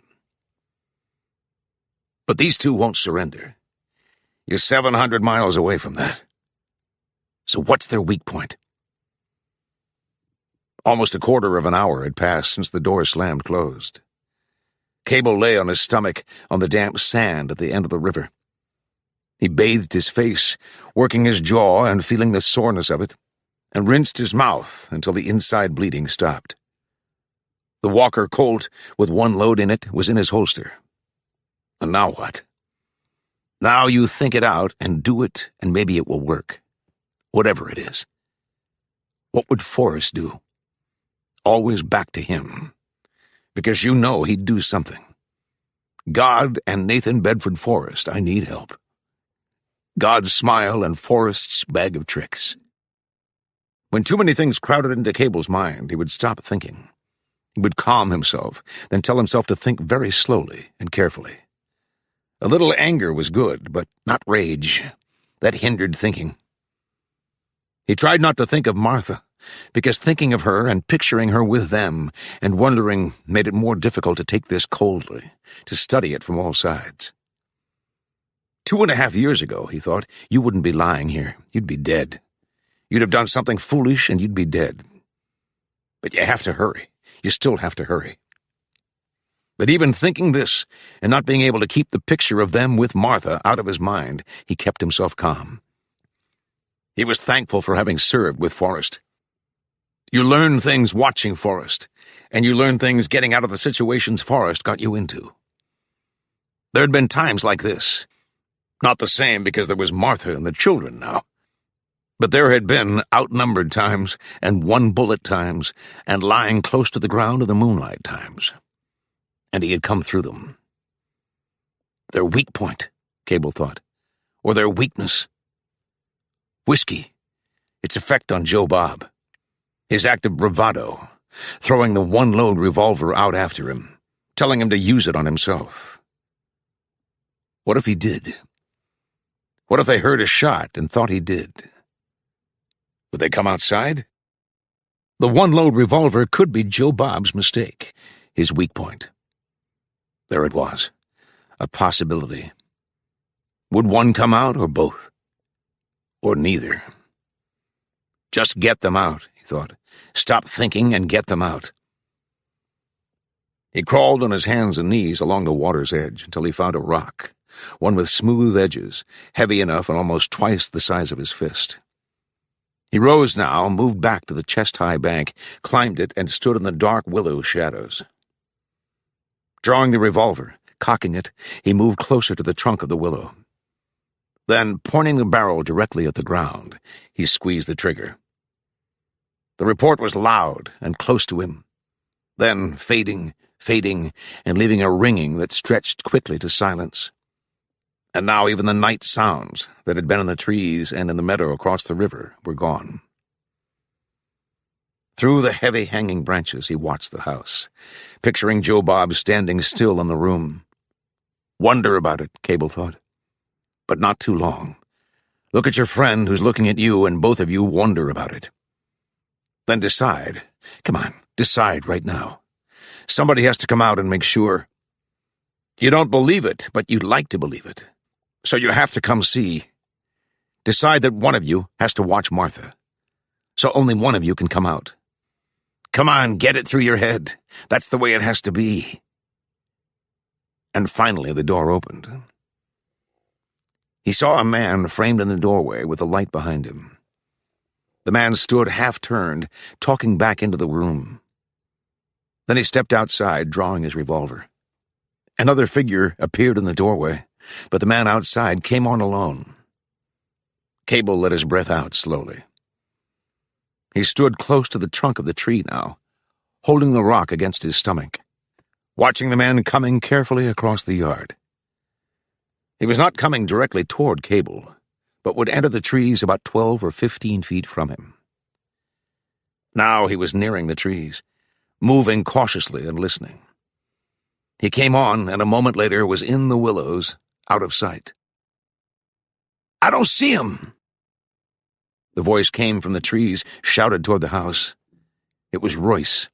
But these two won't surrender. You're 700 miles away from that. So what's their weak point? Almost a quarter of an hour had passed since the door slammed closed. Cable lay on his stomach on the damp sand at the end of the river. He bathed his face, working his jaw and feeling the soreness of it, and rinsed his mouth until the inside bleeding stopped. The Walker Colt, with one load in it, was in his holster. And now what? Now you think it out and do it, and maybe it will work. Whatever it is. What would Forrest do? Always back to him. Because you know he'd do something. God and Nathan Bedford Forrest, I need help. God's smile and Forrest's bag of tricks. When too many things crowded into Cable's mind, he would stop thinking. He would calm himself, then tell himself to think very slowly and carefully. A little anger was good, but not rage. That hindered thinking. He tried not to think of Martha, because thinking of her and picturing her with them and wondering made it more difficult to take this coldly, to study it from all sides. 2.5 years ago, he thought, you wouldn't be lying here. You'd be dead. You'd have done something foolish and you'd be dead. But you have to hurry. You still have to hurry. But even thinking this, and not being able to keep the picture of them with Martha out of his mind, he kept himself calm. He was thankful for having served with Forrest. You learn things watching Forrest, and you learn things getting out of the situations Forrest got you into. There had been times like this. Not the same because there was Martha and the children now. But there had been outnumbered times, and one-bullet times, and lying close to the ground in the moonlight times. And he had come through them. Their weak point, Cable thought, or their weakness. Whiskey, its effect on Joe Bob. His act of bravado, throwing the one-load revolver out after him, telling him to use it on himself. What if he did? What if they heard a shot and thought he did? Would they come outside? The one-load revolver could be Joe Bob's mistake, his weak point. There it was, a possibility. Would one come out or both? Or neither? Just get them out, he thought. Stop thinking and get them out. He crawled on his hands and knees along the water's edge until he found a rock, one with smooth edges, heavy enough and almost twice the size of his fist. He rose now, moved back to the chest-high bank, climbed it, and stood in the dark willow shadows. Drawing the revolver, cocking it, he moved closer to the trunk of the willow. Then, pointing the barrel directly at the ground, he squeezed the trigger. The report was loud and close to him, then fading, and leaving a ringing that stretched quickly to silence. And now even the night sounds that had been in the trees and in the meadow across the river were gone. Through the heavy hanging branches he watched the house, picturing Joe Bob standing still in the room. Wonder about it, Cable thought. But not too long. Look at your friend who's looking at you, and both of you wonder about it. Then decide. Come on, decide right now. Somebody has to come out and make sure. You don't believe it, but you'd like to believe it. So you have to come see. Decide that one of you has to watch Martha. So only one of you can come out. Come on, get it through your head. That's the way it has to be. And finally the door opened. He saw a man framed in the doorway with a light behind him. The man stood half-turned, talking back into the room. Then he stepped outside, drawing his revolver. Another figure appeared in the doorway, but the man outside came on alone. Cable let his breath out slowly. He stood close to the trunk of the tree now, holding the rock against his stomach, watching the man coming carefully across the yard. He was not coming directly toward Cable, but would enter the trees about 12 or 15 feet from him. Now he was nearing the trees, moving cautiously and listening. He came on, and a moment later was in the willows, out of sight. "I don't see him!" The voice came from the trees, shouted toward the house. It was Royce.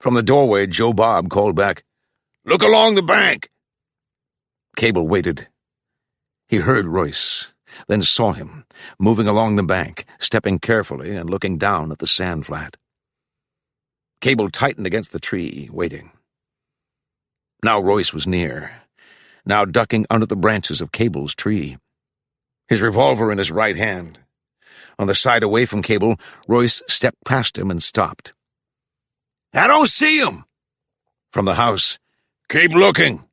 From the doorway, Joe Bob called back, "Look along the bank!" Cable waited. He heard Royce, then saw him, moving along the bank, stepping carefully and looking down at the sand flat. Cable tightened against the tree, waiting. Now Royce was near, now ducking under the branches of Cable's tree, his revolver in his right hand. On the side away from Cable, Royce stepped past him and stopped. "I don't see him!" From the house. "Keep looking."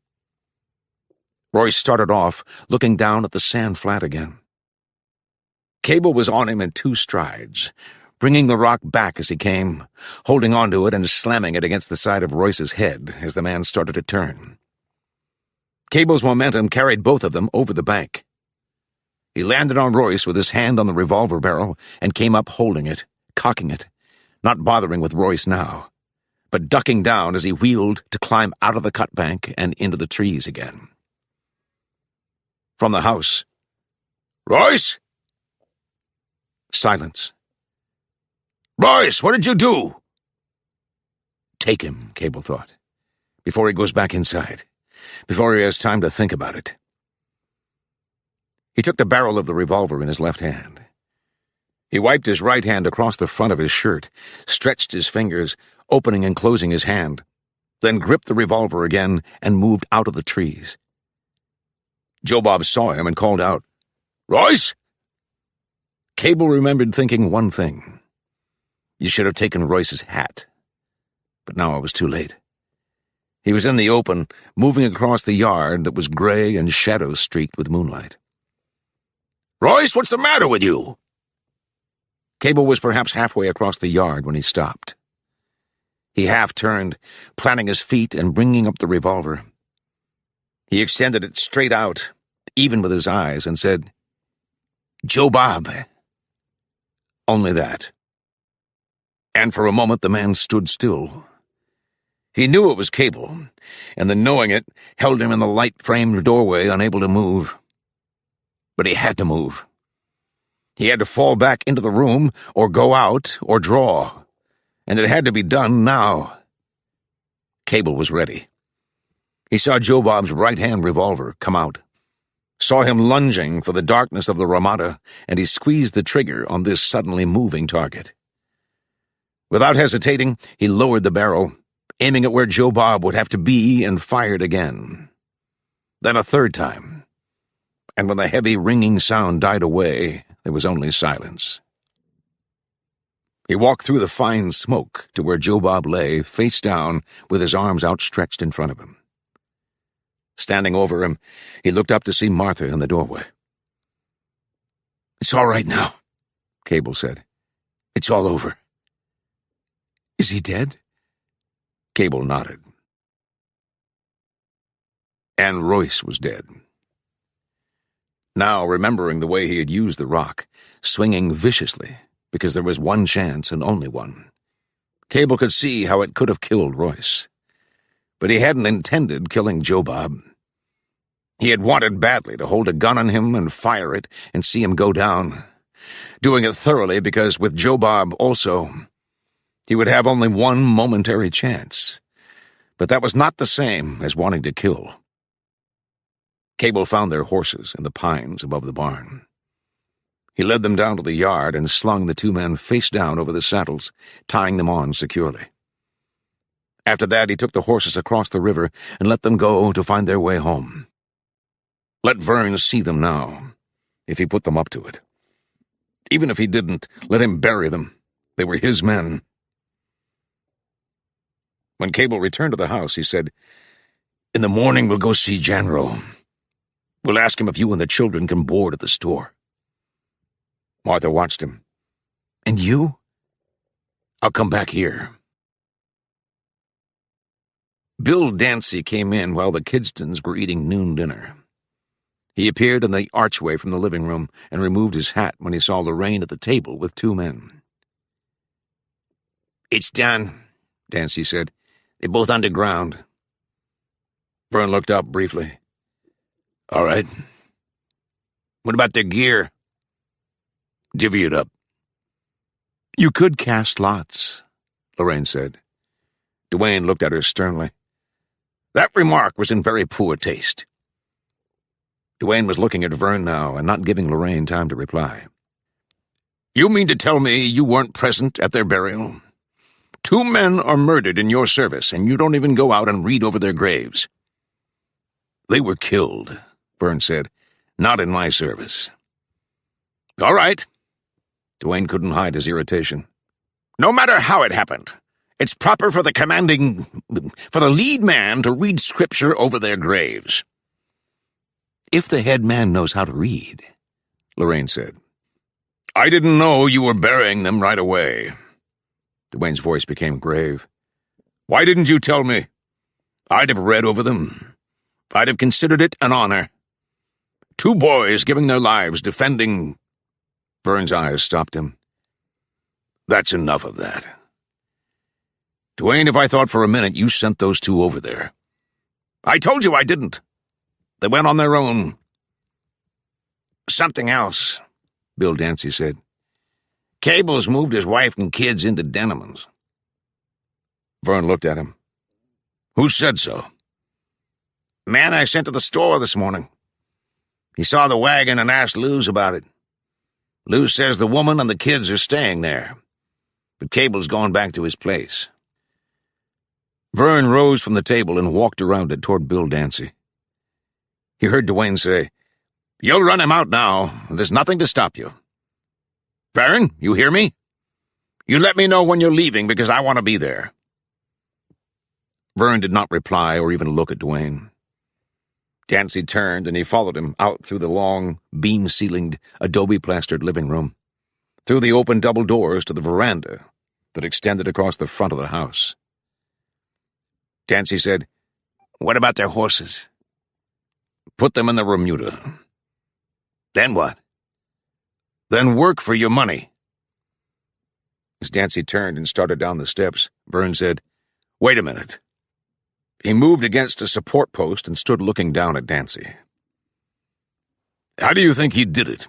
Royce started off, looking down at the sand flat again. Cable was on him in 2 strides, bringing the rock back as he came, holding onto it and slamming it against the side of Royce's head as the man started to turn. Cable's momentum carried both of them over the bank. He landed on Royce with his hand on the revolver barrel and came up holding it, cocking it, not bothering with Royce now, but ducking down as he wheeled to climb out of the cut bank and into the trees again. From the house. "Royce?" Silence. "Royce, what did you do?" Take him, Cable thought, before he goes back inside, before he has time to think about it. He took the barrel of the revolver in his left hand. He wiped his right hand across the front of his shirt, stretched his fingers, opening and closing his hand, then gripped the revolver again and moved out of the trees. Joe Bob saw him and called out, "Royce?" Cable remembered thinking one thing. You should have taken Royce's hat. But now it was too late. He was in the open, moving across the yard that was gray and shadow-streaked with moonlight. "Royce, what's the matter with you?" Cable was perhaps halfway across the yard when he stopped. He half-turned, planting his feet and bringing up the revolver. He extended it straight out, even with his eyes, and said, "Joe Bob." Only that. And for a moment the man stood still. He knew it was Cable, and the knowing it held him in the light-framed doorway, unable to move. But he had to move. He had to fall back into the room, or go out, or draw. And it had to be done now. Cable was ready. He saw Joe Bob's right-hand revolver come out, saw him lunging for the darkness of the Ramada, and he squeezed the trigger on this suddenly moving target. Without hesitating, he lowered the barrel, aiming at where Joe Bob would have to be, and fired again. Then a third time. And when the heavy ringing sound died away, there was only silence. He walked through the fine smoke to where Joe Bob lay, face down, with his arms outstretched in front of him. Standing over him, he looked up to see Martha in the doorway. "It's all right now," Cable said. "It's all over." "Is he dead?" Cable nodded. And Royce was dead. Now, remembering the way he had used the rock, swinging viciously, because there was one chance and only one, Cable could see how it could have killed Royce. But he hadn't intended killing Joe Bob. He had wanted badly to hold a gun on him and fire it and see him go down, doing it thoroughly because with Joe Bob also, he would have only one momentary chance. But that was not the same as wanting to kill. Cable found their horses in the pines above the barn. He led them down to the yard and slung the 2 men face down over the saddles, tying them on securely. After that, he took the horses across the river and let them go to find their way home. Let Vern see them now, if he put them up to it. Even if he didn't, let him bury them. They were his men. When Cable returned to the house, he said, "In the morning we'll go see Janro. We'll ask him if you and the children can board at the store." Martha watched him. "And you?" "I'll come back here." Bill Dancy came in while the Kidstons were eating noon dinner. He appeared in the archway from the living room and removed his hat when he saw Lorraine at the table with 2 men. "It's done," Dancy said. "They're both underground." Vern looked up briefly. "All right. What about their gear?" "Divvy it up." "You could cast lots," Lorraine said. Dwayne looked at her sternly. That remark was in very poor taste. Dwayne was looking at Vern now and not giving Lorraine time to reply. "You mean to tell me you weren't present at their burial? 2 men are murdered in your service, and you don't even go out and read over their graves." "They were killed," Vern said. "Not in my service." "All right." Duane couldn't hide his irritation. "No matter how it happened, it's proper for the lead man to read scripture over their graves." "If the head man knows how to read," Lorraine said. "I didn't know you were burying them right away." Duane's voice became grave. "Why didn't you tell me? I'd have read over them. I'd have considered it an honor. 2 boys giving their lives defending—" Vern's eyes stopped him. "That's enough of that. Duane, if I thought for a minute you sent those 2 over there—" "I told you I didn't. They went on their own." "Something else," Bill Dancy said. "Cable's moved his wife and kids into Denham's." Vern looked at him. "Who said so?" "Man I sent to the store this morning. He saw the wagon and asked Luz about it. Luz says the woman and the kids are staying there, but Cable's going back to his place." Vern rose from the table and walked around it toward Bill Dancy. He heard Duane say, "You'll run him out now, and there's nothing to stop you. Vern, you hear me? You let me know when you're leaving, because I want to be there." Vern did not reply or even look at Duane. Dancy turned, and he followed him out through the long, beam-ceilinged, adobe-plastered living room, through the open double doors to the veranda that extended across the front of the house. Dancy said, "What about their horses?" "Put them in the remuda." "Then what?" "Then work for your money." As Dancy turned and started down the steps, Vern said, "Wait a minute." He moved against a support post and stood looking down at Dancy. "How do you think he did it?"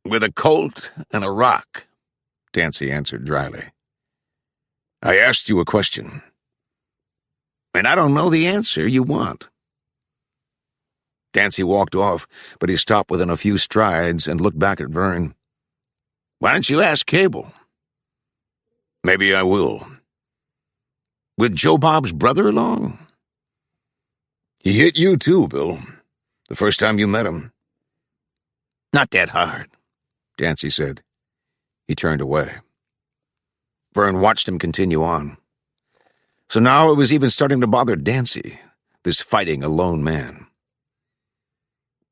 "With a colt and a rock," Dancy answered dryly. "I asked you a question, and I don't know the answer you want." Dancy walked off, but he stopped within a few strides and looked back at Vern. "Why don't you ask Cable?" "Maybe I will." "With Joe Bob's brother along?" "He hit you too, Bill, the first time you met him." "Not that hard," Dancy said. He turned away. Vern watched him continue on. So now it was even starting to bother Dancy, this fighting a lone man.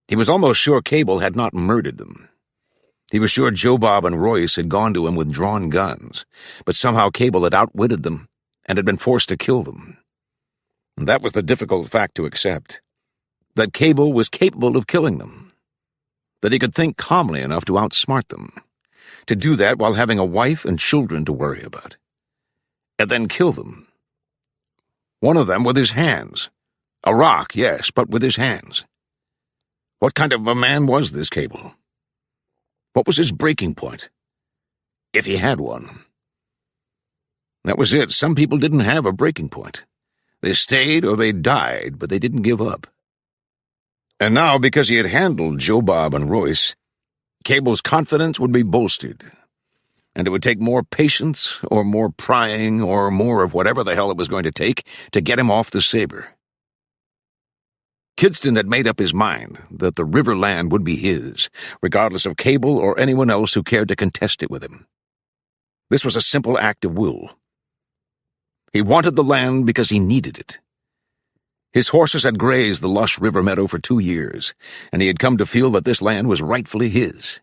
He was almost sure Cable had not murdered them. He was sure Joe Bob and Royce had gone to him with drawn guns, but somehow Cable had outwitted them and had been forced to kill them. And that was the difficult fact to accept, that Cable was capable of killing them, that he could think calmly enough to outsmart them, to do that while having a wife and children to worry about, and then kill them. One of them with his hands. A rock, yes, but with his hands. What kind of a man was this Cable? What was his breaking point? If he had one. That was it. Some people didn't have a breaking point. They stayed or they died, but they didn't give up. And now, because he had handled Joe Bob and Royce, Cable's confidence would be bolstered, and it would take more patience or more prying or more of whatever the hell it was going to take to get him off the Saber. Kidston had made up his mind that the river land would be his, regardless of Cable or anyone else who cared to contest it with him. This was a simple act of will. He wanted the land because he needed it. His horses had grazed the lush river meadow for 2 years, and he had come to feel that this land was rightfully his.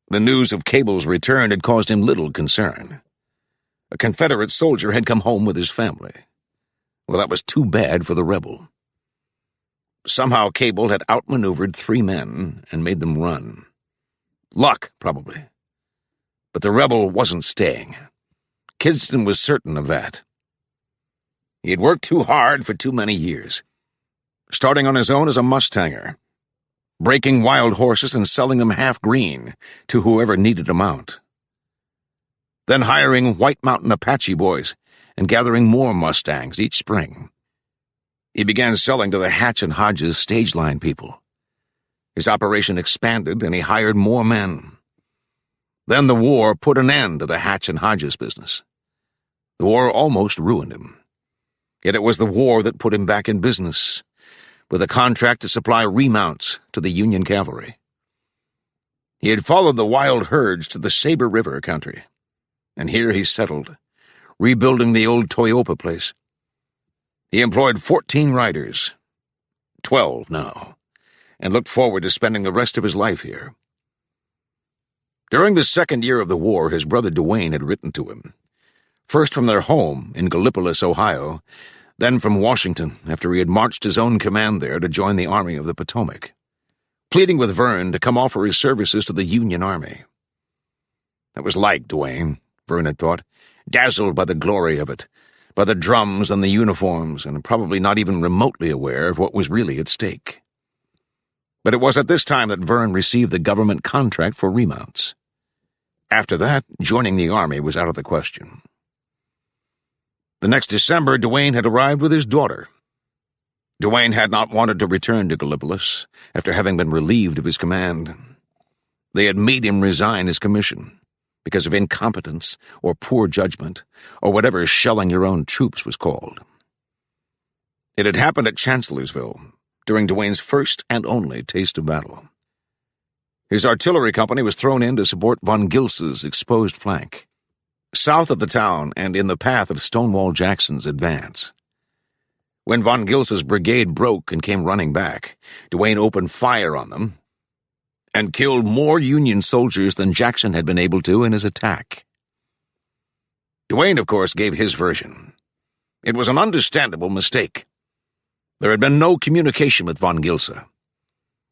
The news of Cable's return had caused him little concern. A Confederate soldier had come home with his family. Well, that was too bad for the rebel. Somehow Cable had outmaneuvered 3 men and made them run. Luck, probably. But the rebel wasn't staying. Kidston was certain of that. He had worked too hard for too many years, starting on his own as a mustanger, breaking wild horses and selling them half-green to whoever needed a mount. Then hiring White Mountain Apache boys and gathering more mustangs each spring. He began selling to the Hatch and Hodges stage line people. His operation expanded, and he hired more men. Then the war put an end to the Hatch and Hodges business. The war almost ruined him. Yet it was the war that put him back in business, with a contract to supply remounts to the Union cavalry. He had followed the wild herds to the Saber River country, and here he settled, rebuilding the old Toyopa place. He employed 14 riders, 12 now, and looked forward to spending the rest of his life here. During the second year of the war, his brother Duane had written to him, first from their home in Gallipolis, Ohio, then from Washington after he had marched his own command there to join the Army of the Potomac, pleading with Vern to come offer his services to the Union Army. That was like Duane, Vern had thought, dazzled by the glory of it, by the drums and the uniforms, and probably not even remotely aware of what was really at stake. But it was at this time that Vern received the government contract for remounts. After that, joining the army was out of the question. The next December, Duane had arrived with his daughter. Duane had not wanted to return to Gallipolis after having been relieved of his command. They had made him resign his commission because of incompetence or poor judgment or whatever shelling your own troops was called. It had happened at Chancellorsville during Duane's first and only taste of battle. His artillery company was thrown in to support von Gilsa's exposed flank, south of the town and in the path of Stonewall Jackson's advance. When von Gilsa's brigade broke and came running back, Duane opened fire on them and killed more Union soldiers than Jackson had been able to in his attack. Duane, of course, gave his version. It was an understandable mistake. There had been no communication with von Gilsa.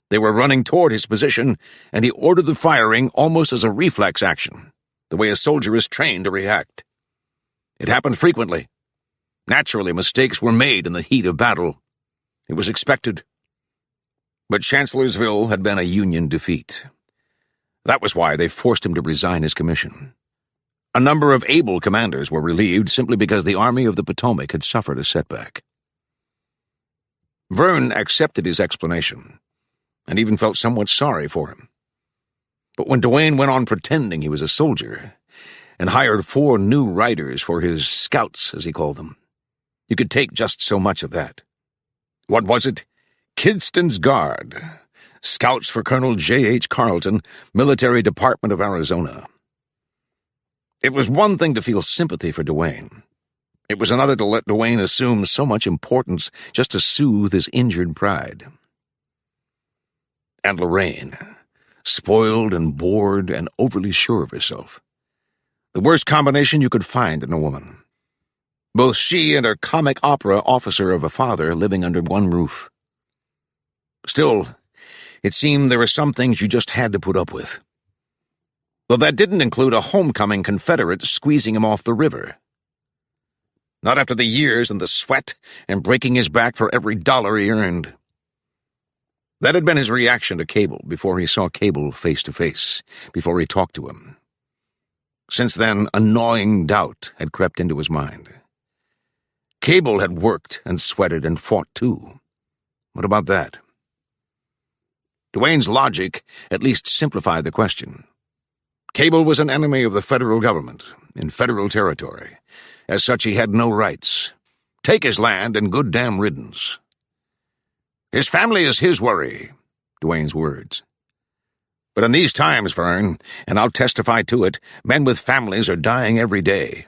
They were running toward his position, and he ordered the firing almost as a reflex action, the way a soldier is trained to react. It happened frequently. Naturally, mistakes were made in the heat of battle. It was expected. But Chancellorsville had been a Union defeat. That was why they forced him to resign his commission. A number of able commanders were relieved simply because the Army of the Potomac had suffered a setback. Vern accepted his explanation, and even felt somewhat sorry for him. But when Duane went on pretending he was a soldier, and hired 4 new riders for his scouts, as he called them, you could take just so much of that. What was it? Kidston's Guard, Scouts for Colonel J.H. Carleton, Military Department of Arizona. It was one thing to feel sympathy for Duane. It was another to let Duane assume so much importance just to soothe his injured pride. And Lorraine, spoiled and bored and overly sure of herself. The worst combination you could find in a woman. Both she and her comic opera officer of a father living under one roof. Still, it seemed there were some things you just had to put up with. Though that didn't include a homecoming Confederate squeezing him off the river. Not after the years and the sweat and breaking his back for every dollar he earned. That had been his reaction to Cable before he saw Cable face to face, before he talked to him. Since then, a gnawing doubt had crept into his mind. Cable had worked and sweated and fought too. What about that? Duane's logic at least simplified the question. Cable was an enemy of the federal government, in federal territory. As such, he had no rights. Take his land and good damn riddance. His family is his worry, Duane's words. But in these times, Vern, and I'll testify to it, men with families are dying every day.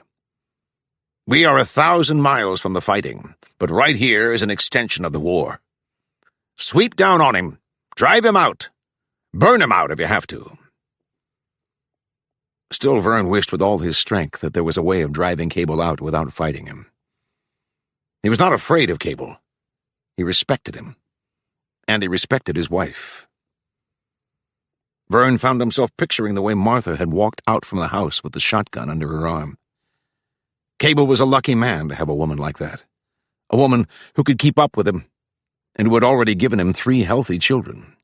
We are 1,000 miles from the fighting, but right here is an extension of the war. Sweep down on him. Drive him out. Burn him out if you have to. Still, Vern wished with all his strength that there was a way of driving Cable out without fighting him. He was not afraid of Cable. He respected him. And he respected his wife. Vern found himself picturing the way Martha had walked out from the house with the shotgun under her arm. Cable was a lucky man to have a woman like that. A woman who could keep up with him, and who had already given him 3 healthy children.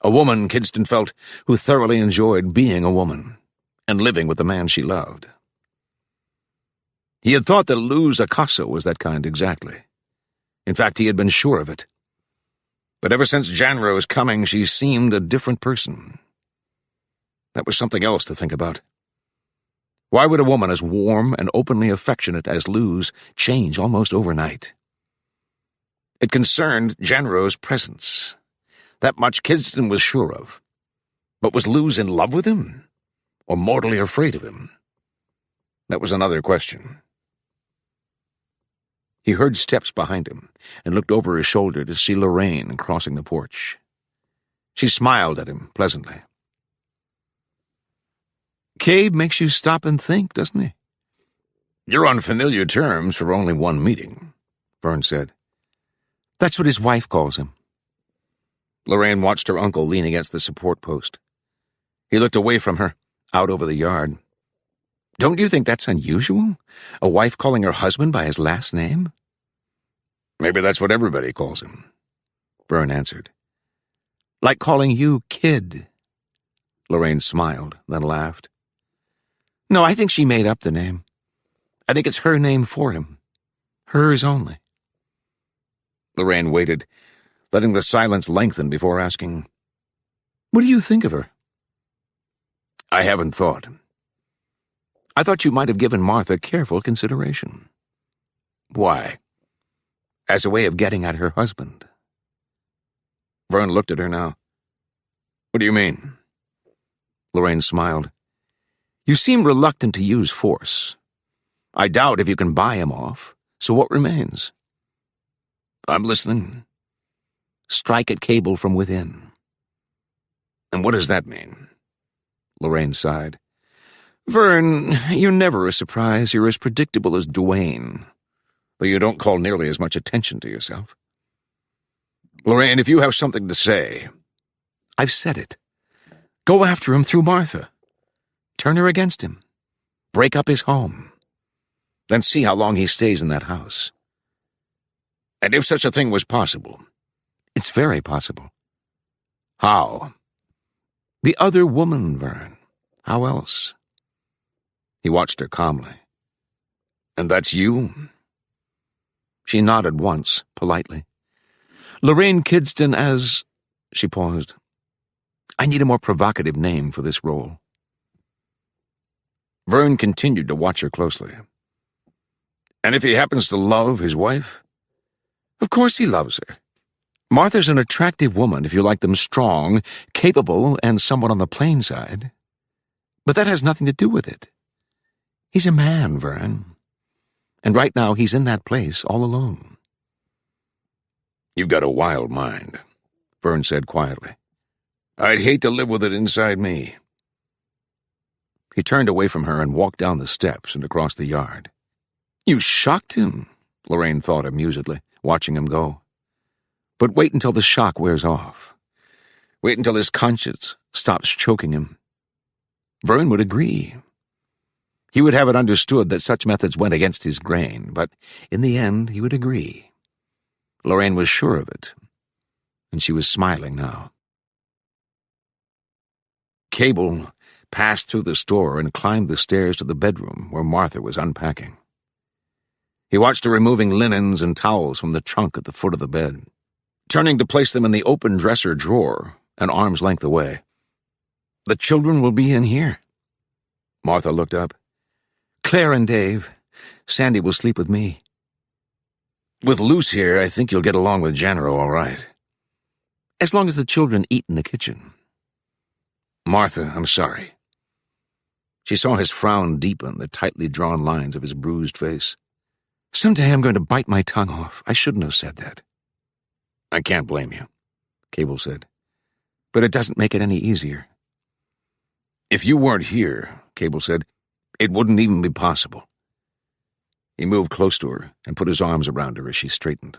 A woman, Kidston felt, who thoroughly enjoyed being a woman, and living with the man she loved. He had thought that Luz Acosta was that kind exactly. In fact, he had been sure of it. But ever since Janro's coming, she seemed a different person. That was something else to think about. Why would a woman as warm and openly affectionate as Lou's change almost overnight? It concerned Janro's presence. That much Kidston was sure of. But was Luz in love with him? Or mortally afraid of him? That was another question. He heard steps behind him and looked over his shoulder to see Lorraine crossing the porch. She smiled at him pleasantly. Cabe makes you stop and think, doesn't he? You're on familiar terms for only one meeting, Vern said. That's what his wife calls him. Lorraine watched her uncle lean against the support post. He looked away from her, out over the yard. Don't you think that's unusual? A wife calling her husband by his last name? Maybe that's what everybody calls him, Vern answered. Like calling you kid. Lorraine smiled, then laughed. No, I think she made up the name. I think it's her name for him. Hers only. Lorraine waited, letting the silence lengthen before asking, What do you think of her? I haven't thought. I thought you might have given Martha careful consideration. Why? As a way of getting at her husband. Vern looked at her now. What do you mean? Lorraine smiled. You seem reluctant to use force. I doubt if you can buy him off, so what remains? I'm listening. Strike at Cable from within. And what does that mean? Lorraine sighed. Vern, you're never a surprise. You're as predictable as Duane, though you don't call nearly as much attention to yourself. Lorraine, if you have something to say... I've said it. Go after him through Martha. Turn her against him. Break up his home. Then see how long he stays in that house. And if such a thing was possible? It's very possible. How? The other woman, Vern. How else? He watched her calmly. And that's you? She nodded once, politely. Lorraine Kidston as... She paused. I need a more provocative name for this role. Vern continued to watch her closely. And if he happens to love his wife? Of course he loves her. Martha's an attractive woman if you like them strong, capable, and somewhat on the plain side. But that has nothing to do with it. He's a man, Vern. And right now he's in that place all alone. You've got a wild mind, Vern said quietly. I'd hate to live with it inside me. He turned away from her and walked down the steps and across the yard. You shocked him, Lorraine thought amusedly, watching him go. But wait until the shock wears off. Wait until his conscience stops choking him. Vern would agree. He would have it understood that such methods went against his grain, but in the end he would agree. Lorraine was sure of it, and she was smiling now. Cable passed through the store and climbed the stairs to the bedroom where Martha was unpacking. He watched her removing linens and towels from the trunk at the foot of the bed, turning to place them in the open dresser drawer an arm's length away. The children will be in here. Martha looked up. Claire and Dave. Sandy will sleep with me. With Luce here, I think you'll get along with Janro all right. As long as the children eat in the kitchen. Martha, I'm sorry. She saw his frown deepen the tightly drawn lines of his bruised face. Someday I'm going to bite my tongue off. I shouldn't have said that. I can't blame you, Cable said. But it doesn't make it any easier. If you weren't here, Cable said, it wouldn't even be possible. He moved close to her and put his arms around her as she straightened.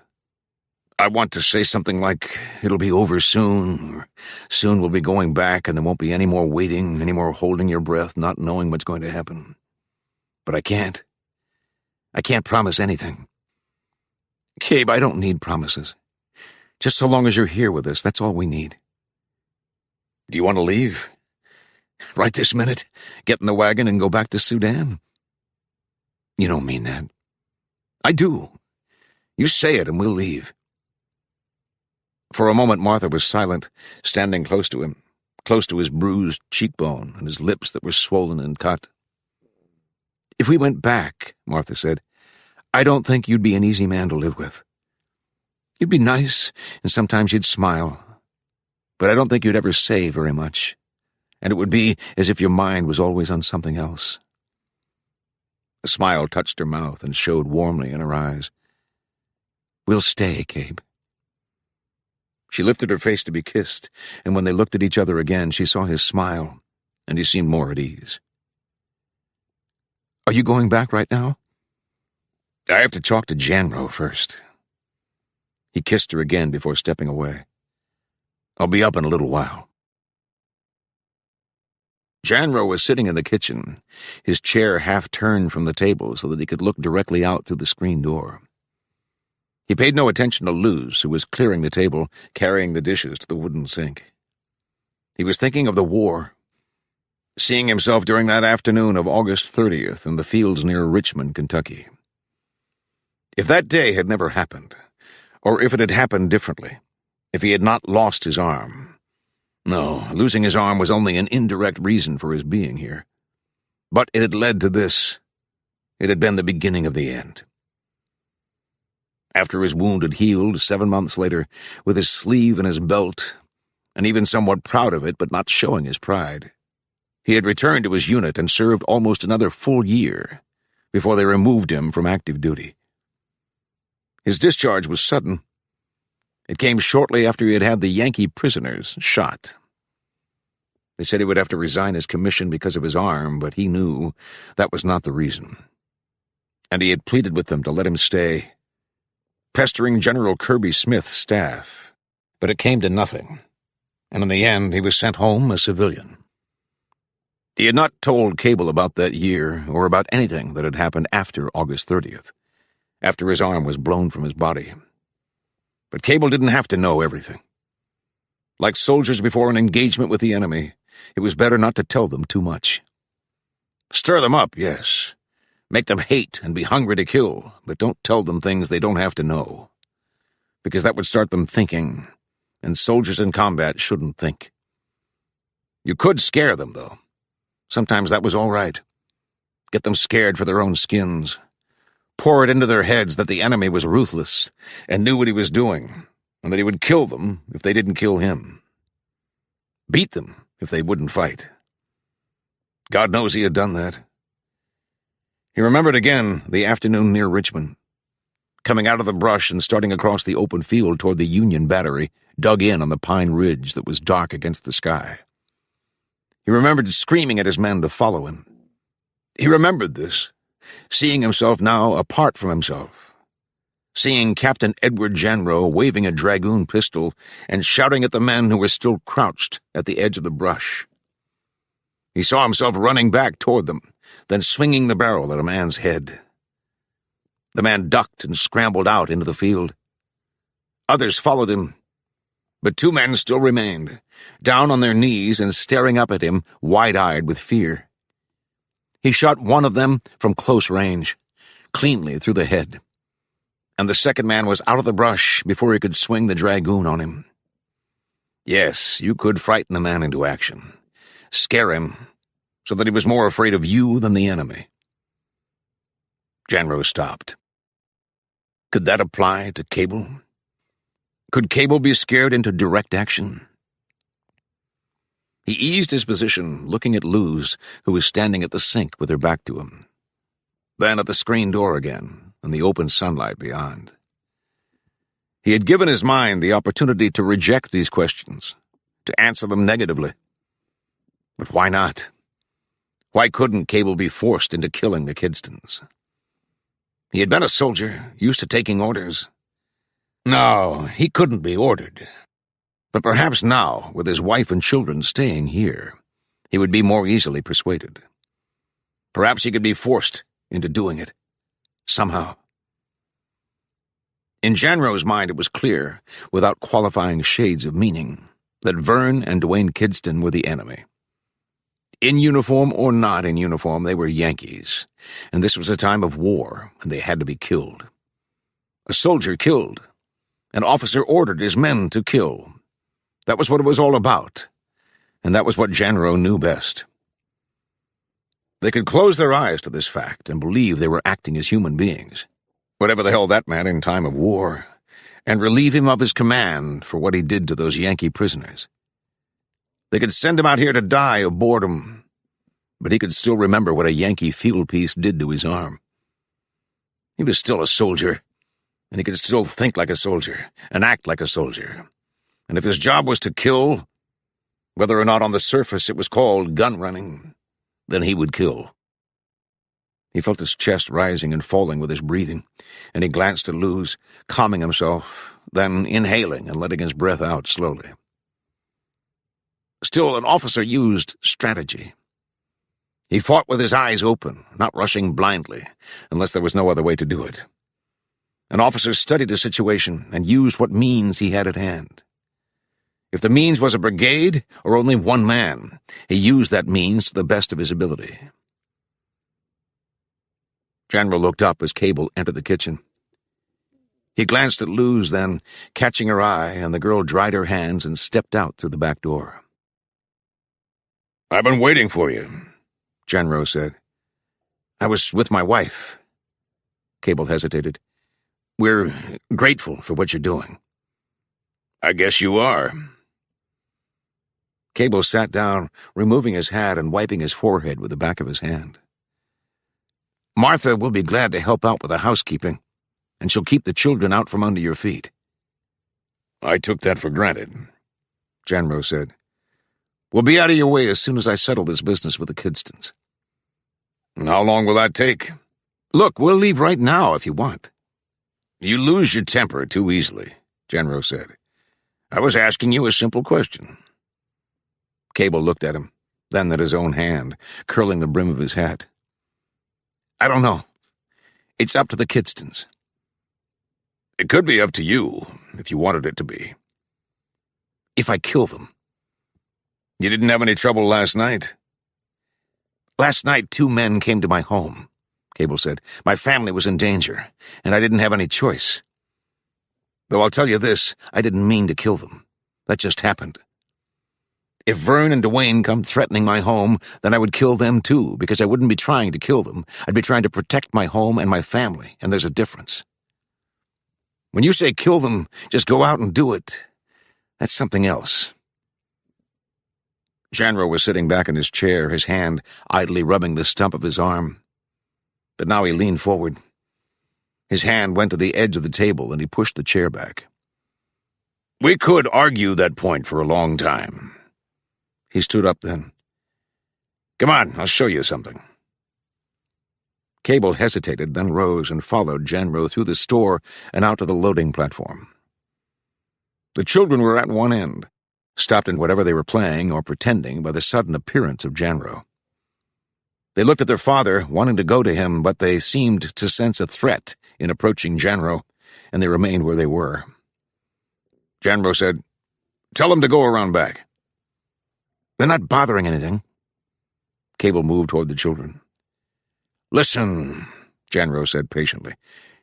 I want to say something like, it'll be over soon, or soon we'll be going back and there won't be any more waiting, any more holding your breath, not knowing what's going to happen. But I can't. I can't promise anything. Cabe, I don't need promises. Just so long as you're here with us, that's all we need. Do you want to leave? Right this minute? Get in the wagon and go back to Sudan? You don't mean that. I do. You say it and we'll leave. For a moment Martha was silent, standing close to him, close to his bruised cheekbone and his lips that were swollen and cut. "If we went back," Martha said, "I don't think you'd be an easy man to live with. You'd be nice, and sometimes you'd smile, but I don't think you'd ever say very much, and it would be as if your mind was always on something else." A smile touched her mouth and showed warmly in her eyes. "We'll stay, Cabe." She lifted her face to be kissed, and when they looked at each other again, she saw his smile, and he seemed more at ease. "Are you going back right now?" "I have to talk to Janro first." He kissed her again before stepping away. "I'll be up in a little while." Janro was sitting in the kitchen, his chair half turned from the table so that he could look directly out through the screen door. He paid no attention to Luz, who was clearing the table, carrying the dishes to the wooden sink. He was thinking of the war, seeing himself during that afternoon of August 30th in the fields near Richmond, Kentucky. If that day had never happened, or if it had happened differently, if he had not lost his arm. No, losing his arm was only an indirect reason for his being here. But it had led to this. It had been the beginning of the end. After his wound had healed 7 months later, with his sleeve and his belt, and even somewhat proud of it but not showing his pride, he had returned to his unit and served almost another full year before they removed him from active duty. His discharge was sudden. It came shortly after he had had the Yankee prisoners shot. They said he would have to resign his commission because of his arm, but he knew that was not the reason. And he had pleaded with them to let him stay, pestering General Kirby Smith's staff, but it came to nothing, and in the end he was sent home a civilian. He had not told Cable about that year or about anything that had happened after August 30th, after his arm was blown from his body. But Cable didn't have to know everything. Like soldiers before an engagement with the enemy, it was better not to tell them too much. Stir them up, yes. Make them hate and be hungry to kill, but don't tell them things they don't have to know, because that would start them thinking, and soldiers in combat shouldn't think. You could scare them, though. Sometimes that was all right. Get them scared for their own skins. Pour it into their heads that the enemy was ruthless and knew what he was doing, and that he would kill them if they didn't kill him. Beat them if they wouldn't fight. God knows he had done that. He remembered again the afternoon near Richmond, coming out of the brush and starting across the open field toward the Union battery, dug in on the pine ridge that was dark against the sky. He remembered screaming at his men to follow him. He remembered this, seeing himself now apart from himself, seeing Captain Edward Janro waving a dragoon pistol and shouting at the men who were still crouched at the edge of the brush. He saw himself running back toward them, then swinging the barrel at a man's head. The man ducked and scrambled out into the field. Others followed him, but 2 men still remained, down on their knees and staring up at him, wide-eyed with fear. He shot one of them from close range, cleanly through the head, and the second man was out of the brush before he could swing the dragoon on him. Yes, you could frighten a man into action, scare him, so that he was more afraid of you than the enemy. Janro stopped. Could that apply to Cable? Could Cable be scared into direct action? He eased his position, looking at Luz, who was standing at the sink with her back to him. Then at the screen door again, and the open sunlight beyond. He had given his mind the opportunity to reject these questions, to answer them negatively. But why not? Why couldn't Cable be forced into killing the Kidstons? He had been a soldier, used to taking orders. No, he couldn't be ordered. But perhaps now, with his wife and children staying here, he would be more easily persuaded. Perhaps he could be forced into doing it, somehow. In Janro's mind it was clear, without qualifying shades of meaning, that Vern and Dwayne Kidston were the enemy. In uniform or not in uniform, they were Yankees, and this was a time of war, and they had to be killed. A soldier killed. An officer ordered his men to kill. That was what it was all about. and that was what Janro knew best. They could close their eyes to this fact and believe they were acting as human beings, whatever the hell that meant in time of war, and relieve him of his command for what he did to those Yankee prisoners. They could send him out here to die of boredom, but he could still remember what a Yankee field piece did to his arm. He was still a soldier, and he could still think like a soldier and act like a soldier. And if his job was to kill, whether or not on the surface it was called gun running, then he would kill. He felt his chest rising and falling with his breathing, and he glanced at Luz, calming himself, then inhaling and letting his breath out slowly. Still, an officer used strategy. He fought with his eyes open, not rushing blindly, unless there was no other way to do it. An officer studied the situation and used what means he had at hand. If the means was a brigade or only one man, he used that means to the best of his ability. Janro looked up as Cable entered the kitchen. He glanced at Luz, then, catching her eye, and the girl dried her hands and stepped out through the back door. "I've been waiting for you," Janro said. "I was with my wife." Cable hesitated. "We're grateful for what you're doing." "I guess you are." Cable sat down, removing his hat and wiping his forehead with the back of his hand. "Martha will be glad to help out with the housekeeping, and she'll keep the children out from under your feet." "I took that for granted," Janro said. "We'll be out of your way as soon as I settle this business with the Kidstons." "And how long will that take?" "Look, we'll leave right now if you want." "You lose your temper too easily," Janro said. "I was asking you a simple question." Cable looked at him, then at his own hand, curling the brim of his hat. "I don't know. It's up to the Kidstons." "It could be up to you, if you wanted it to be." "If I kill them." "You didn't have any trouble last night?" "Last night 2 men came to my home," Cable said. "My family was in danger, and I didn't have any choice. Though I'll tell you this, I didn't mean to kill them. That just happened. If Vern and Dwayne come threatening my home, then I would kill them too, because I wouldn't be trying to kill them. I'd be trying to protect my home and my family, and there's a difference. When you say kill them, just go out and do it. That's something else." Janro was sitting back in his chair, his hand idly rubbing the stump of his arm. But now he leaned forward. His hand went to the edge of the table, and he pushed the chair back. "We could argue that point for a long time." He stood up then. "Come on, I'll show you something." Cable hesitated, then rose and followed Janro through the store and out to the loading platform. The children were at one end, stopped in whatever they were playing or pretending by the sudden appearance of Janro. They looked at their father, wanting to go to him, but they seemed to sense a threat in approaching Janro, and they remained where they were. Janro said, "Tell them to go around back." "They're not bothering anything." Cable moved toward the children. "Listen," Janro said patiently.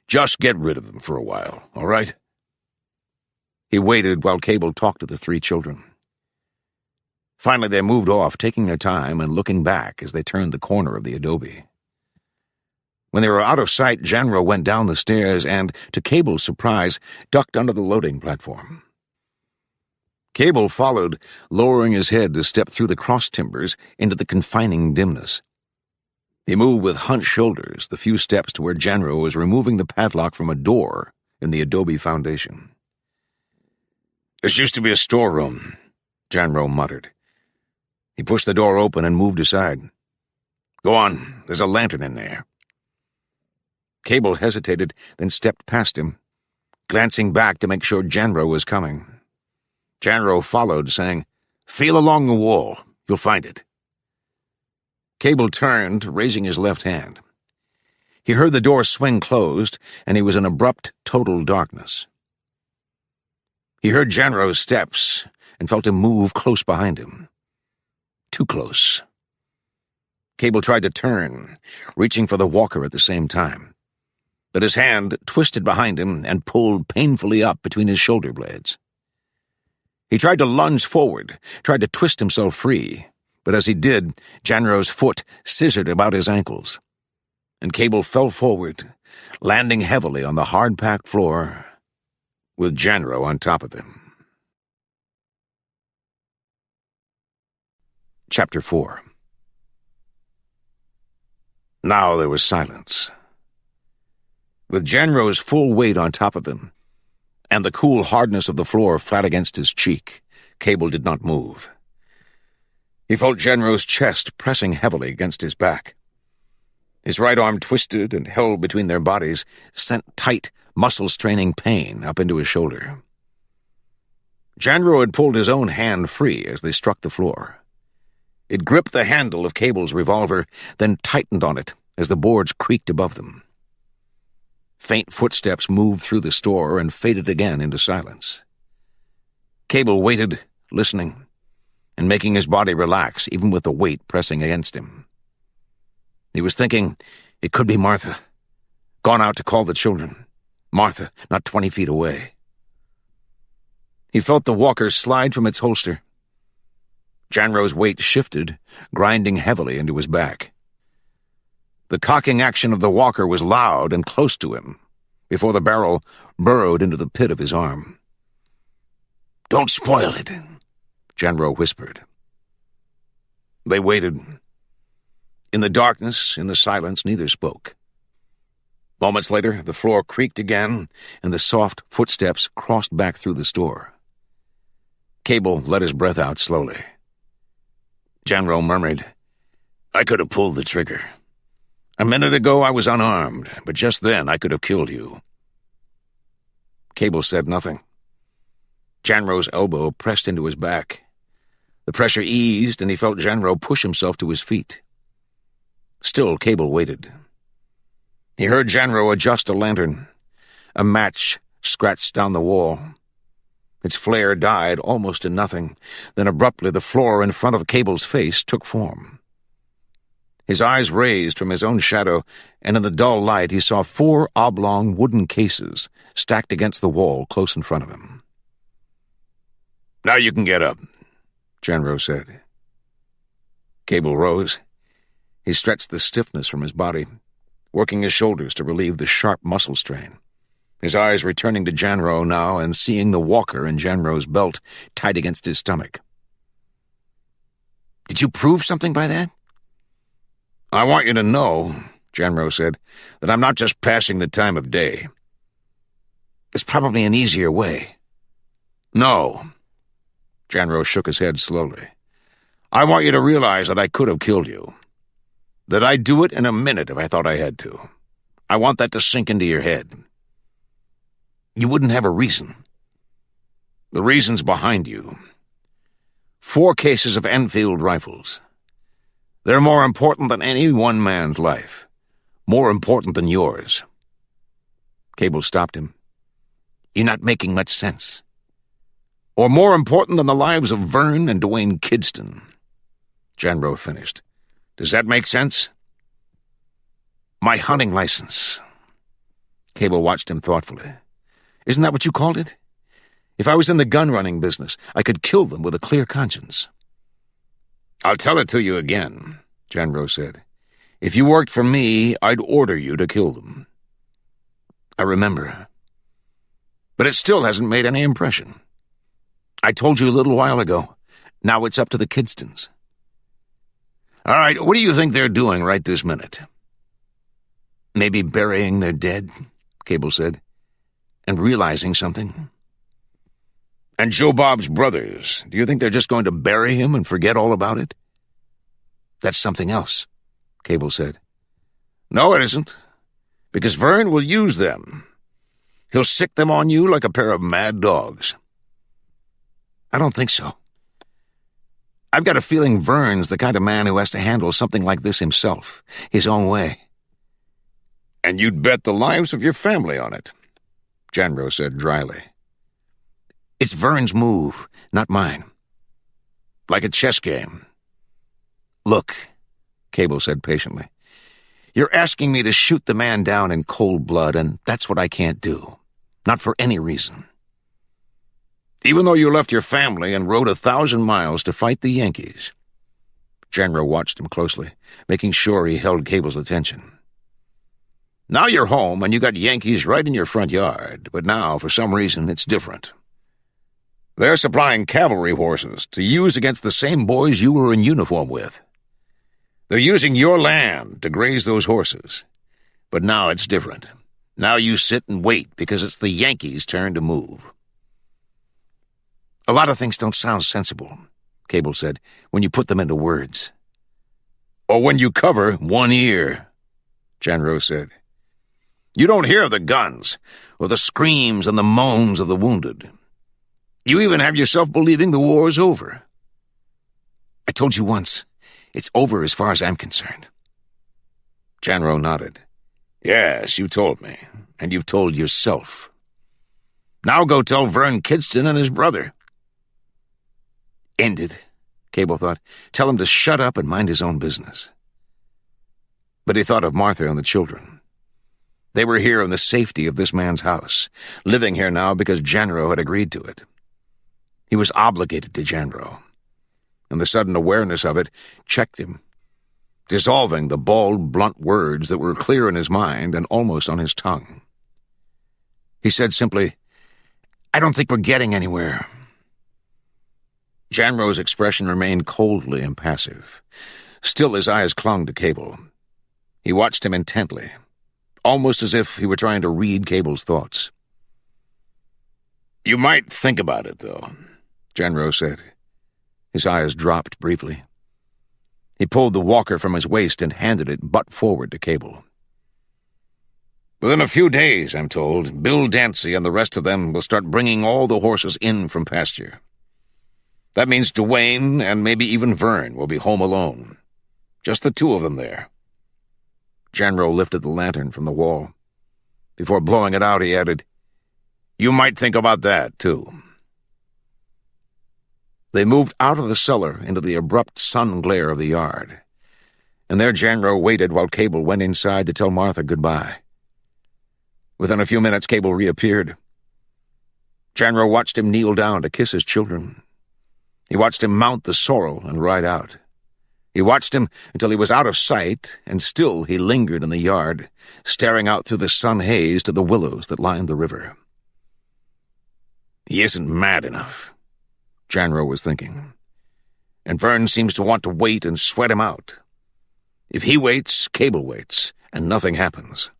"Just get rid of them for a while, all right?" He waited while Cable talked to the 3 children. Finally, they moved off, taking their time and looking back as they turned the corner of the adobe. When they were out of sight, Janro went down the stairs and, to Cable's surprise, ducked under the loading platform. Cable followed, lowering his head to step through the cross timbers into the confining dimness. He moved with hunched shoulders the few steps to where Janro was removing the padlock from a door in the adobe foundation. "This used to be a storeroom," Janro muttered. He pushed the door open and moved aside. "Go on, there's a lantern in there." Cable hesitated, then stepped past him, glancing back to make sure Janro was coming. Janro followed, saying, "Feel along the wall. You'll find it." Cable turned, raising his left hand. He heard the door swing closed, and he was in abrupt, total darkness. He heard Janro's steps and felt him move close behind him. Too close. Cable tried to turn, reaching for the walker at the same time, but his hand twisted behind him and pulled painfully up between his shoulder blades. He tried to lunge forward, tried to twist himself free, but as he did, Janro's foot scissored about his ankles, and Cable fell forward, landing heavily on the hard-packed floor, with Janro on top of him. Chapter 4. Now there was silence. With Janro's full weight on top of him, and the cool hardness of the floor flat against his cheek, Cable did not move. He felt Janro's chest pressing heavily against his back. His right arm twisted and held between their bodies, sent tight, muscle-straining pain up into his shoulder. Janro had pulled his own hand free as they struck the floor. It gripped the handle of Cable's revolver, then tightened on it as the boards creaked above them. Faint footsteps moved through the store and faded again into silence. Cable waited, listening, and making his body relax even with the weight pressing against him. He was thinking, it could be Martha. Gone out to call the children. Martha, not 20 feet away. He felt the walker slide from its holster. Janro's weight shifted, grinding heavily into his back. The cocking action of the walker was loud and close to him, before the barrel burrowed into the pit of his arm. "Don't spoil it," Janro whispered. They waited. In the darkness, in the silence, neither spoke. Moments later, the floor creaked again, and the soft footsteps crossed back through the store. Cable let his breath out slowly. Janro murmured, "I could have pulled the trigger. A minute ago I was unarmed, but just then I could have killed you." Cable said nothing. Janro's elbow pressed into his back. The pressure eased, and he felt Janro push himself to his feet. Still, Cable waited. He heard Janro adjust a lantern. A match scratched down the wall. Its flare died almost to nothing. Then abruptly the floor in front of Cable's face took form. His eyes raised from his own shadow, and in the dull light he saw 4 oblong wooden cases stacked against the wall close in front of him. "Now you can get up," Janro said. Cable rose. He stretched the stiffness from his body, working his shoulders to relieve the sharp muscle strain. His eyes returning to Janro now and seeing the walker in Janro's belt tight against his stomach. "Did you prove something by that?" "I want you to know," Janro said, "that I'm not just passing the time of day." "There's probably an easier way." "No." Janro shook his head slowly. "I want you to realize that I could have killed you. That I'd do it in a minute if I thought I had to. I want that to sink into your head. You wouldn't have a reason. The reason's behind you. 4 cases of Enfield rifles. They're more important than any one man's life. More important than yours." Cable stopped him. "You're not making much sense." "Or more important than the lives of Vern and Dwayne Kidston," Janro finished. "Does that make sense?" "My hunting license." Cable watched him thoughtfully. "Isn't that what you called it? If I was in the gun-running business, I could kill them with a clear conscience." "I'll tell it to you again," Janro said. "If you worked for me, I'd order you to kill them." "I remember. But it still hasn't made any impression. I told you a little while ago. Now it's up to the Kidstons." "All right, what do you think they're doing right this minute?" "Maybe burying their dead," Cable said, "and realizing something." "And Joe Bob's brothers, do you think they're just going to bury him and forget all about it?" "That's something else," Cable said. "No, it isn't. Because Vern will use them. He'll sick them on you like a pair of mad dogs." "I don't think so. I've got a feeling Vern's the kind of man who has to handle something like this himself, his own way." "And you'd bet the lives of your family on it," Janro said dryly. "It's Vern's move, not mine." "Like a chess game." "Look," Cable said patiently, "you're asking me to shoot the man down in cold blood, and that's what I can't do. Not for any reason." Even though you left your family and rode 1,000 miles to fight the Yankees." Janro watched him closely, making sure he held Cable's attention. "Now you're home and you got Yankees right in your front yard, but now, for some reason, it's different. They're supplying cavalry horses to use against the same boys you were in uniform with. They're using your land to graze those horses. But now it's different. Now you sit and wait because it's the Yankees' turn to move." "A lot of things don't sound sensible," Cable said, "when you put them into words." "Or when you cover one ear," Janro said. "You don't hear the guns, or the screams and the moans of the wounded. You even have yourself believing the war's over." "I told you once, it's over as far as I'm concerned." Janro nodded. "Yes, you told me, and you've told yourself. Now go tell Vern Kidston and his brother." Ended, Cable thought. Tell him to shut up and mind his own business. But he thought of Martha and the children. They were here in the safety of this man's house, living here now because Janro had agreed to it. He was obligated to Janro, and the sudden awareness of it checked him, dissolving the bald, blunt words that were clear in his mind and almost on his tongue. He said simply, "I don't think we're getting anywhere." Janro's expression remained coldly impassive. Still his eyes clung to Cable. He watched him intently, almost as if he were trying to read Cable's thoughts. "You might think about it, though," Janro said. His eyes dropped briefly. He pulled the walker from his waist and handed it butt forward to Cable. "Within a few days, I'm told, Bill Dancy and the rest of them will start bringing all the horses in from pasture. That means Dwayne and maybe even Vern will be home alone. Just the two of them there." Janro lifted the lantern from the wall. Before blowing it out, he added, "You might think about that, too." They moved out of the cellar into the abrupt sun glare of the yard, and there Janro waited while Cable went inside to tell Martha goodbye. Within a few minutes, Cable reappeared. Janro watched him kneel down to kiss his children. He watched him mount the sorrel and ride out. He watched him until he was out of sight, and still he lingered in the yard, staring out through the sun haze to the willows that lined the river. "He isn't mad enough," Janro was thinking. "And Vern seems to want to wait and sweat him out. If he waits, Cable waits, and nothing happens.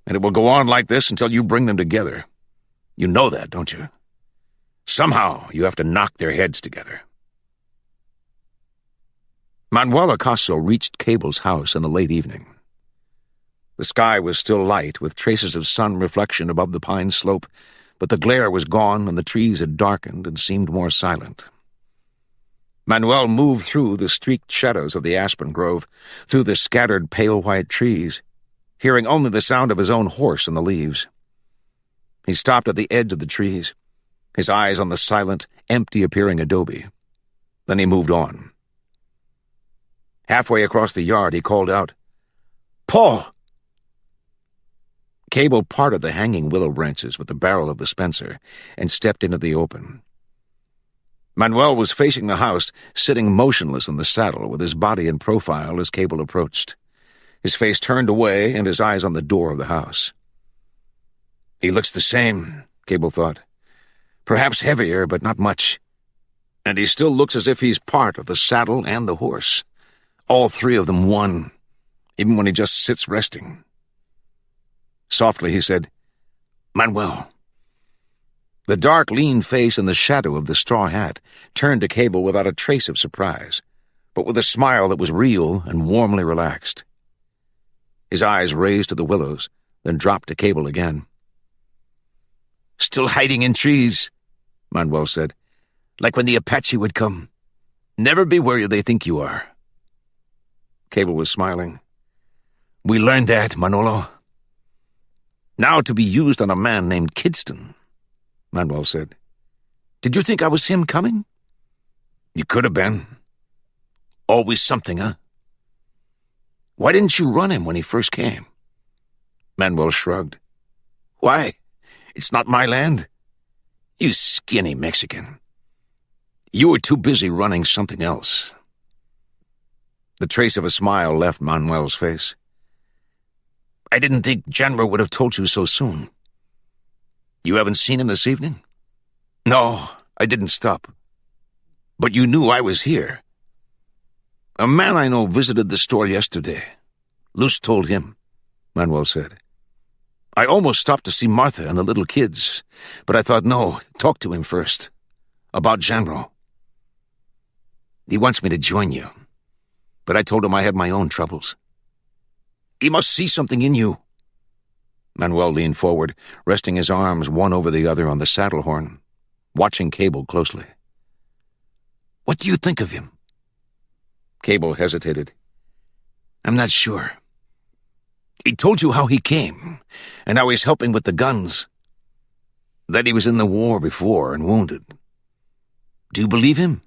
And it will go on like this until you bring them together. You know that, don't you? Somehow you have to knock their heads together." Manuel Acosta reached Cable's house in the late evening. The sky was still light, with traces of sun reflection above the pine slope, but the glare was gone and the trees had darkened and seemed more silent. Manuel moved through the streaked shadows of the aspen grove, through the scattered pale white trees, hearing only the sound of his own horse in the leaves. He stopped at the edge of the trees, his eyes on the silent, empty-appearing adobe. Then he moved on. Halfway across the yard, he called out, "Paul!" Cable parted the hanging willow branches with the barrel of the Spencer and stepped into the open. Manuel was facing the house, sitting motionless in the saddle with his body in profile as Cable approached, his face turned away and his eyes on the door of the house. "He looks the same," Cable thought. "Perhaps heavier, but not much. And he still looks as if he's part of the saddle and the horse. All three of them one, even when he just sits resting." Softly he said, "Manuel." The dark, lean face in the shadow of the straw hat turned to Cable without a trace of surprise, but with a smile that was real and warmly relaxed. His eyes raised to the willows, then dropped to Cable again. "Still hiding in trees," Manuel said, "like when the Apache would come. Never be where they think you are." Cable was smiling. "We learned that, Manolo." "Now to be used on a man named Kidston," Manuel said. "Did you think I was him coming?" "You could have been. Always something, huh?" "Why didn't you run him when he first came?" Manuel shrugged. "Why? It's not my land." You skinny Mexican. You were too busy running something else. The trace of a smile left Manuel's face. I didn't think General would have told you so soon. You haven't seen him this evening? No, I didn't stop. But you knew I was here. A man I know visited the store yesterday. Luz told him, Manuel said. I almost stopped to see Martha and the little kids, but I thought, no, talk to him first. About General. He wants me to join you, but I told him I had my own troubles. He must see something in you. Manuel leaned forward, resting his arms one over the other on the saddle horn, watching Cable closely. What do you think of him? Cable hesitated. I'm not sure. He told you how he came, and how he's helping with the guns. That he was in the war before and wounded. Do you believe him?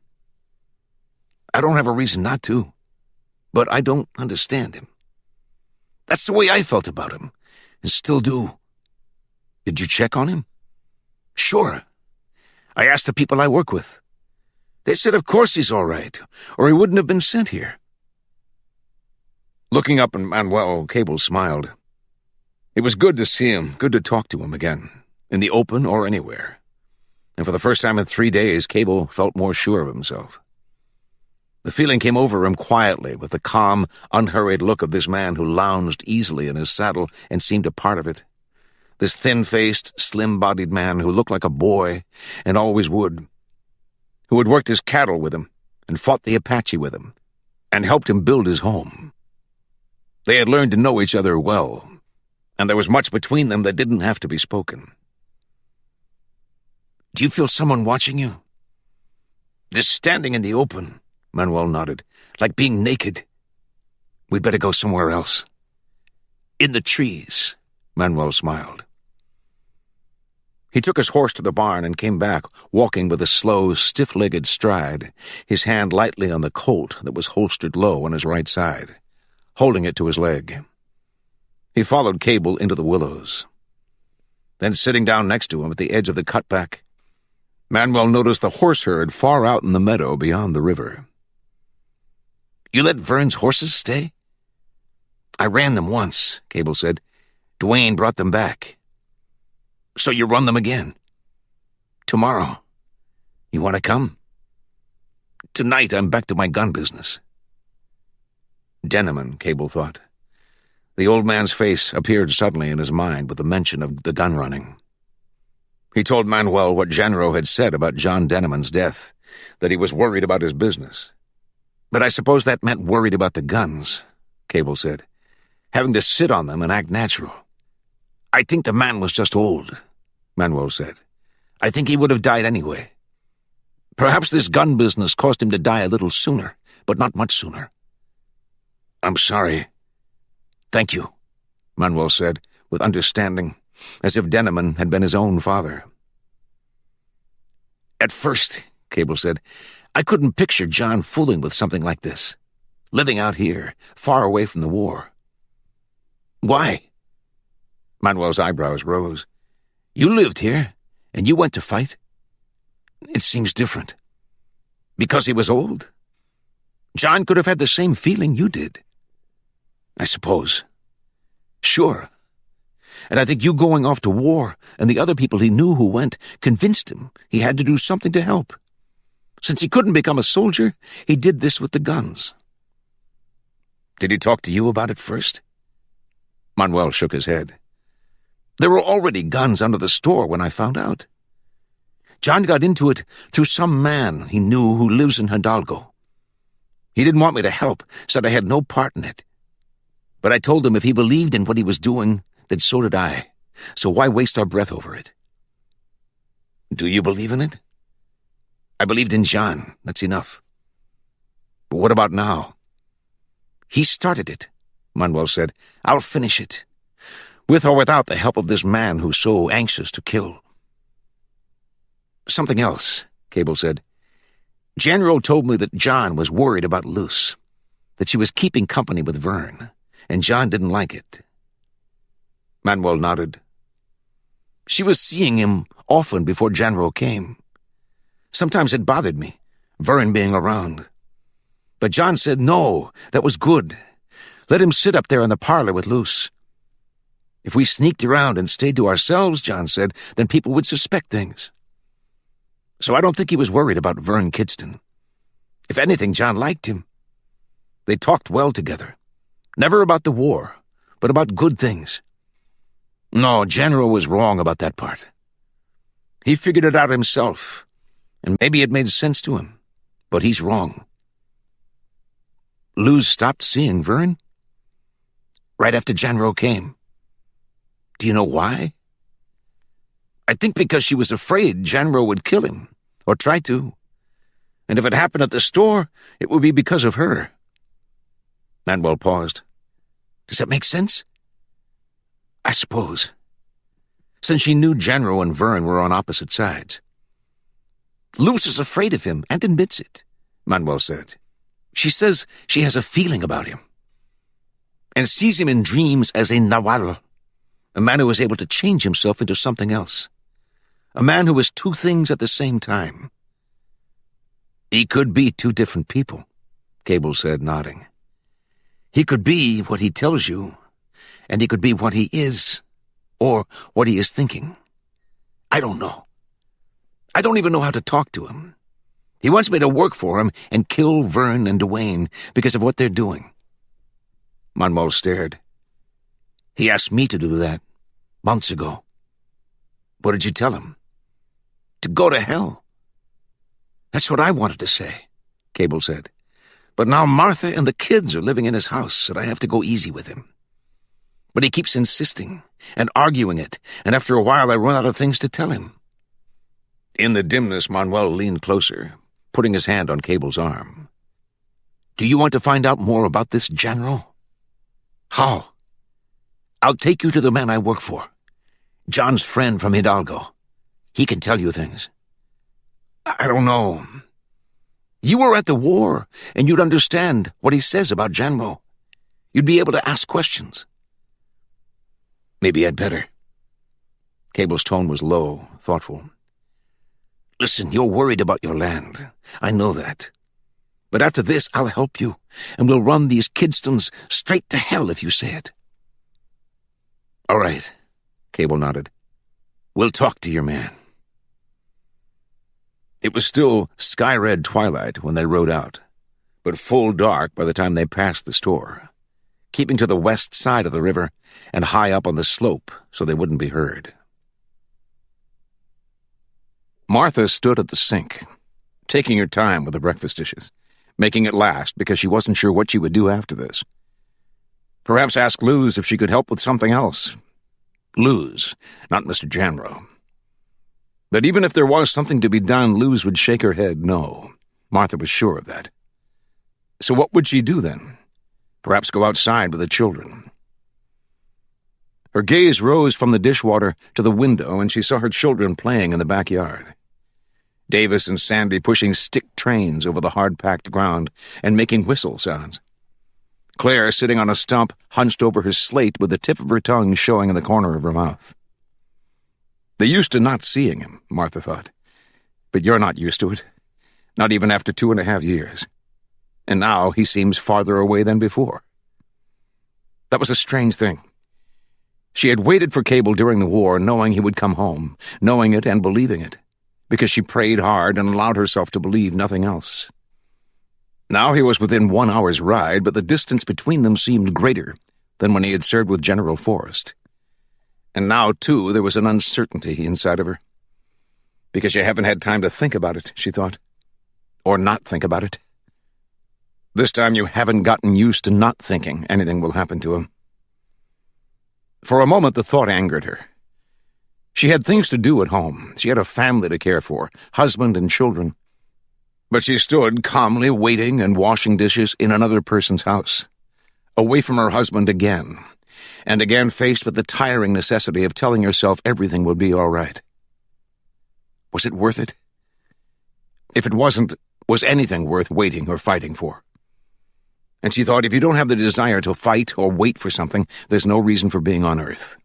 I don't have a reason not to, but I don't understand him. That's the way I felt about him, and still do. Did you check on him? Sure. I asked the people I work with. They said of course he's all right, or he wouldn't have been sent here. Looking up at Manuel, Cable smiled. It was good to see him, good to talk to him again, in the open or anywhere. And for the first time in 3 days, Cable felt more sure of himself. The feeling came over him quietly, with the calm, unhurried look of this man who lounged easily in his saddle and seemed a part of it. This thin-faced, slim-bodied man who looked like a boy, and always would. Who had worked his cattle with him, and fought the Apache with him, and helped him build his home. They had learned to know each other well, and there was much between them that didn't have to be spoken. Do you feel someone watching you? Just standing in the open, Manuel nodded, like being naked. We'd better go somewhere else. In the trees, Manuel smiled. He took his horse to the barn and came back, walking with a slow, stiff-legged stride, his hand lightly on the Colt that was holstered low on his right side, holding it to his leg. He followed Cable into the willows. Then, sitting down next to him at the edge of the cutback, Manuel noticed the horse herd far out in the meadow beyond the river. You let Vern's horses stay? I ran them once, Cable said. Dwayne brought them back. So you run them again? Tomorrow. You want to come? Tonight I'm back to my gun business. Denneman, Cable thought. The old man's face appeared suddenly in his mind with the mention of the gun running. He told Manuel what Genro had said about John Denneman's death, that he was worried about his business. But I suppose that meant worried about the guns, Cable said, having to sit on them and act natural. I think the man was just old, Manuel said. I think he would have died anyway. Perhaps this gun business caused him to die a little sooner, but not much sooner. I'm sorry. Thank you, Manuel said, with understanding, as if Denneman had been his own father. At first, Cable said, I couldn't picture John fooling with something like this, living out here, far away from the war. Why? Manuel's eyebrows rose. You lived here, and you went to fight? It seems different. Because he was old? John could have had the same feeling you did. I suppose. Sure. And I think you going off to war, and the other people he knew who went, convinced him he had to do something to help. Since he couldn't become a soldier, he did this with the guns. Did he talk to you about it first? Manuel shook his head. There were already guns under the store when I found out. John got into it through some man he knew who lives in Hidalgo. He didn't want me to help, said I had no part in it. But I told him if he believed in what he was doing, then so did I. So why waste our breath over it? Do you believe in it? I believed in John, that's enough. But what about now? He started it, Manuel said. I'll finish it. With or without the help of this man who's so anxious to kill. Something else, Cable said. General told me that John was worried about Luce, that she was keeping company with Vern, and John didn't like it. Manuel nodded. She was seeing him often before Janro came. Sometimes it bothered me, Vern being around. But John said no, that was good. Let him sit up there in the parlor with Luce. If we sneaked around and stayed to ourselves, John said, then people would suspect things. So I don't think he was worried about Vern Kidston. If anything, John liked him. They talked well together. Never about the war, but about good things. No, General was wrong about that part. He figured it out himself, and maybe it made sense to him, but he's wrong. Luz stopped seeing Vern right after Janro came. Do you know why? I think because she was afraid Janro would kill him, or try to. And if it happened at the store, it would be because of her. Manuel paused. Does that make sense? I suppose. Since she knew Janro and Vern were on opposite sides. Luz is afraid of him and admits it, Manuel said. She says she has a feeling about him. And sees him in dreams as a Nahual, a man who is able to change himself into something else. A man who is two things at the same time. He could be two different people, Cable said, nodding. He could be what he tells you, and he could be what he is, or what he is thinking. I don't know. I don't even know how to talk to him. He wants me to work for him and kill Vern and Dwayne because of what they're doing. Manuel stared. He asked me to do that, months ago. What did you tell him? To go to hell. That's what I wanted to say, Cable said. But now Martha and the kids are living in his house, and I have to go easy with him. But he keeps insisting and arguing it, and after a while I run out of things to tell him. In the dimness, Manuel leaned closer, putting his hand on Cable's arm. Do you want to find out more about this general? How? I'll take you to the man I work for, John's friend from Hidalgo. He can tell you things. I don't know. You were at the war, and you'd understand what he says about Janro. You'd be able to ask questions. Maybe I'd better. Cable's tone was low, thoughtful. Listen, you're worried about your land. I know that. But after this, I'll help you, and we'll run these Kidstons straight to hell if you say it. All right, Cable nodded. We'll talk to your man. It was still sky-red twilight when they rode out, but full dark by the time they passed the store, keeping to the west side of the river and high up on the slope so they wouldn't be heard. Martha stood at the sink, taking her time with the breakfast dishes, making it last because she wasn't sure what she would do after this. Perhaps ask Luz if she could help with something else. Luz, not Mr. Janro. But even if there was something to be done, Luz would shake her head no. Martha was sure of that. So what would she do then? Perhaps go outside with the children. Her gaze rose from the dishwater to the window, and she saw her children playing in the backyard. Davis and Sandy pushing stick trains over the hard-packed ground and making whistle sounds. Claire sitting on a stump, hunched over her slate with the tip of her tongue showing in the corner of her mouth. They used to not seeing him, Martha thought. But you're not used to it. Not even after 2.5 years. And now he seems farther away than before. That was a strange thing. She had waited for Cable during the war, knowing he would come home, knowing it and believing it, because she prayed hard and allowed herself to believe nothing else. Now he was within 1 hour's ride, but the distance between them seemed greater than when he had served with General Forrest. And now, too, there was an uncertainty inside of her. Because you haven't had time to think about it, she thought. Or not think about it. This time you haven't gotten used to not thinking anything will happen to him. For a moment the thought angered her. She had things to do at home. She had a family to care for, husband and children. But she stood calmly waiting and washing dishes in another person's house, away from her husband again, and again faced with the tiring necessity of telling herself everything would be all right. Was it worth it? If it wasn't, was anything worth waiting or fighting for? And she thought, if you don't have the desire to fight or wait for something, there's no reason for being on Earth.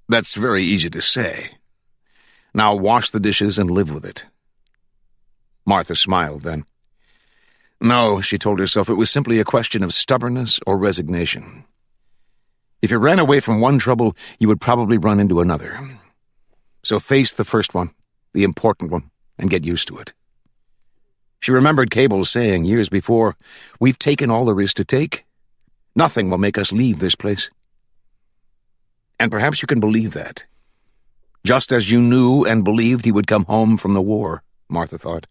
That's very easy to say. Now wash the dishes and live with it. Martha smiled then. No, she told herself, it was simply a question of stubbornness or resignation. If you ran away from one trouble, you would probably run into another. So face the first one, the important one, and get used to it. She remembered Cable's saying years before, "We've taken all there is to take. Nothing will make us leave this place." And perhaps you can believe that. Just as you knew and believed he would come home from the war, Martha thought.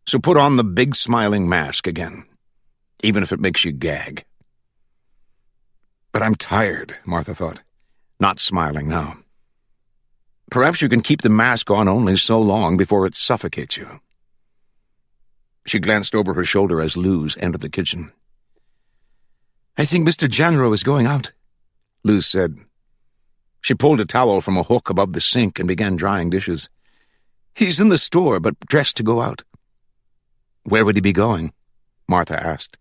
So put on the big smiling mask again, even if it makes you gag. But I'm tired, Martha thought, not smiling now. Perhaps you can keep the mask on only so long before it suffocates you. She glanced over her shoulder as Luz entered the kitchen. "I think Mr. Janro is going out," Luz said. She pulled a towel from a hook above the sink and began drying dishes. "He's in the store, but dressed to go out." "Where would he be going?" Martha asked.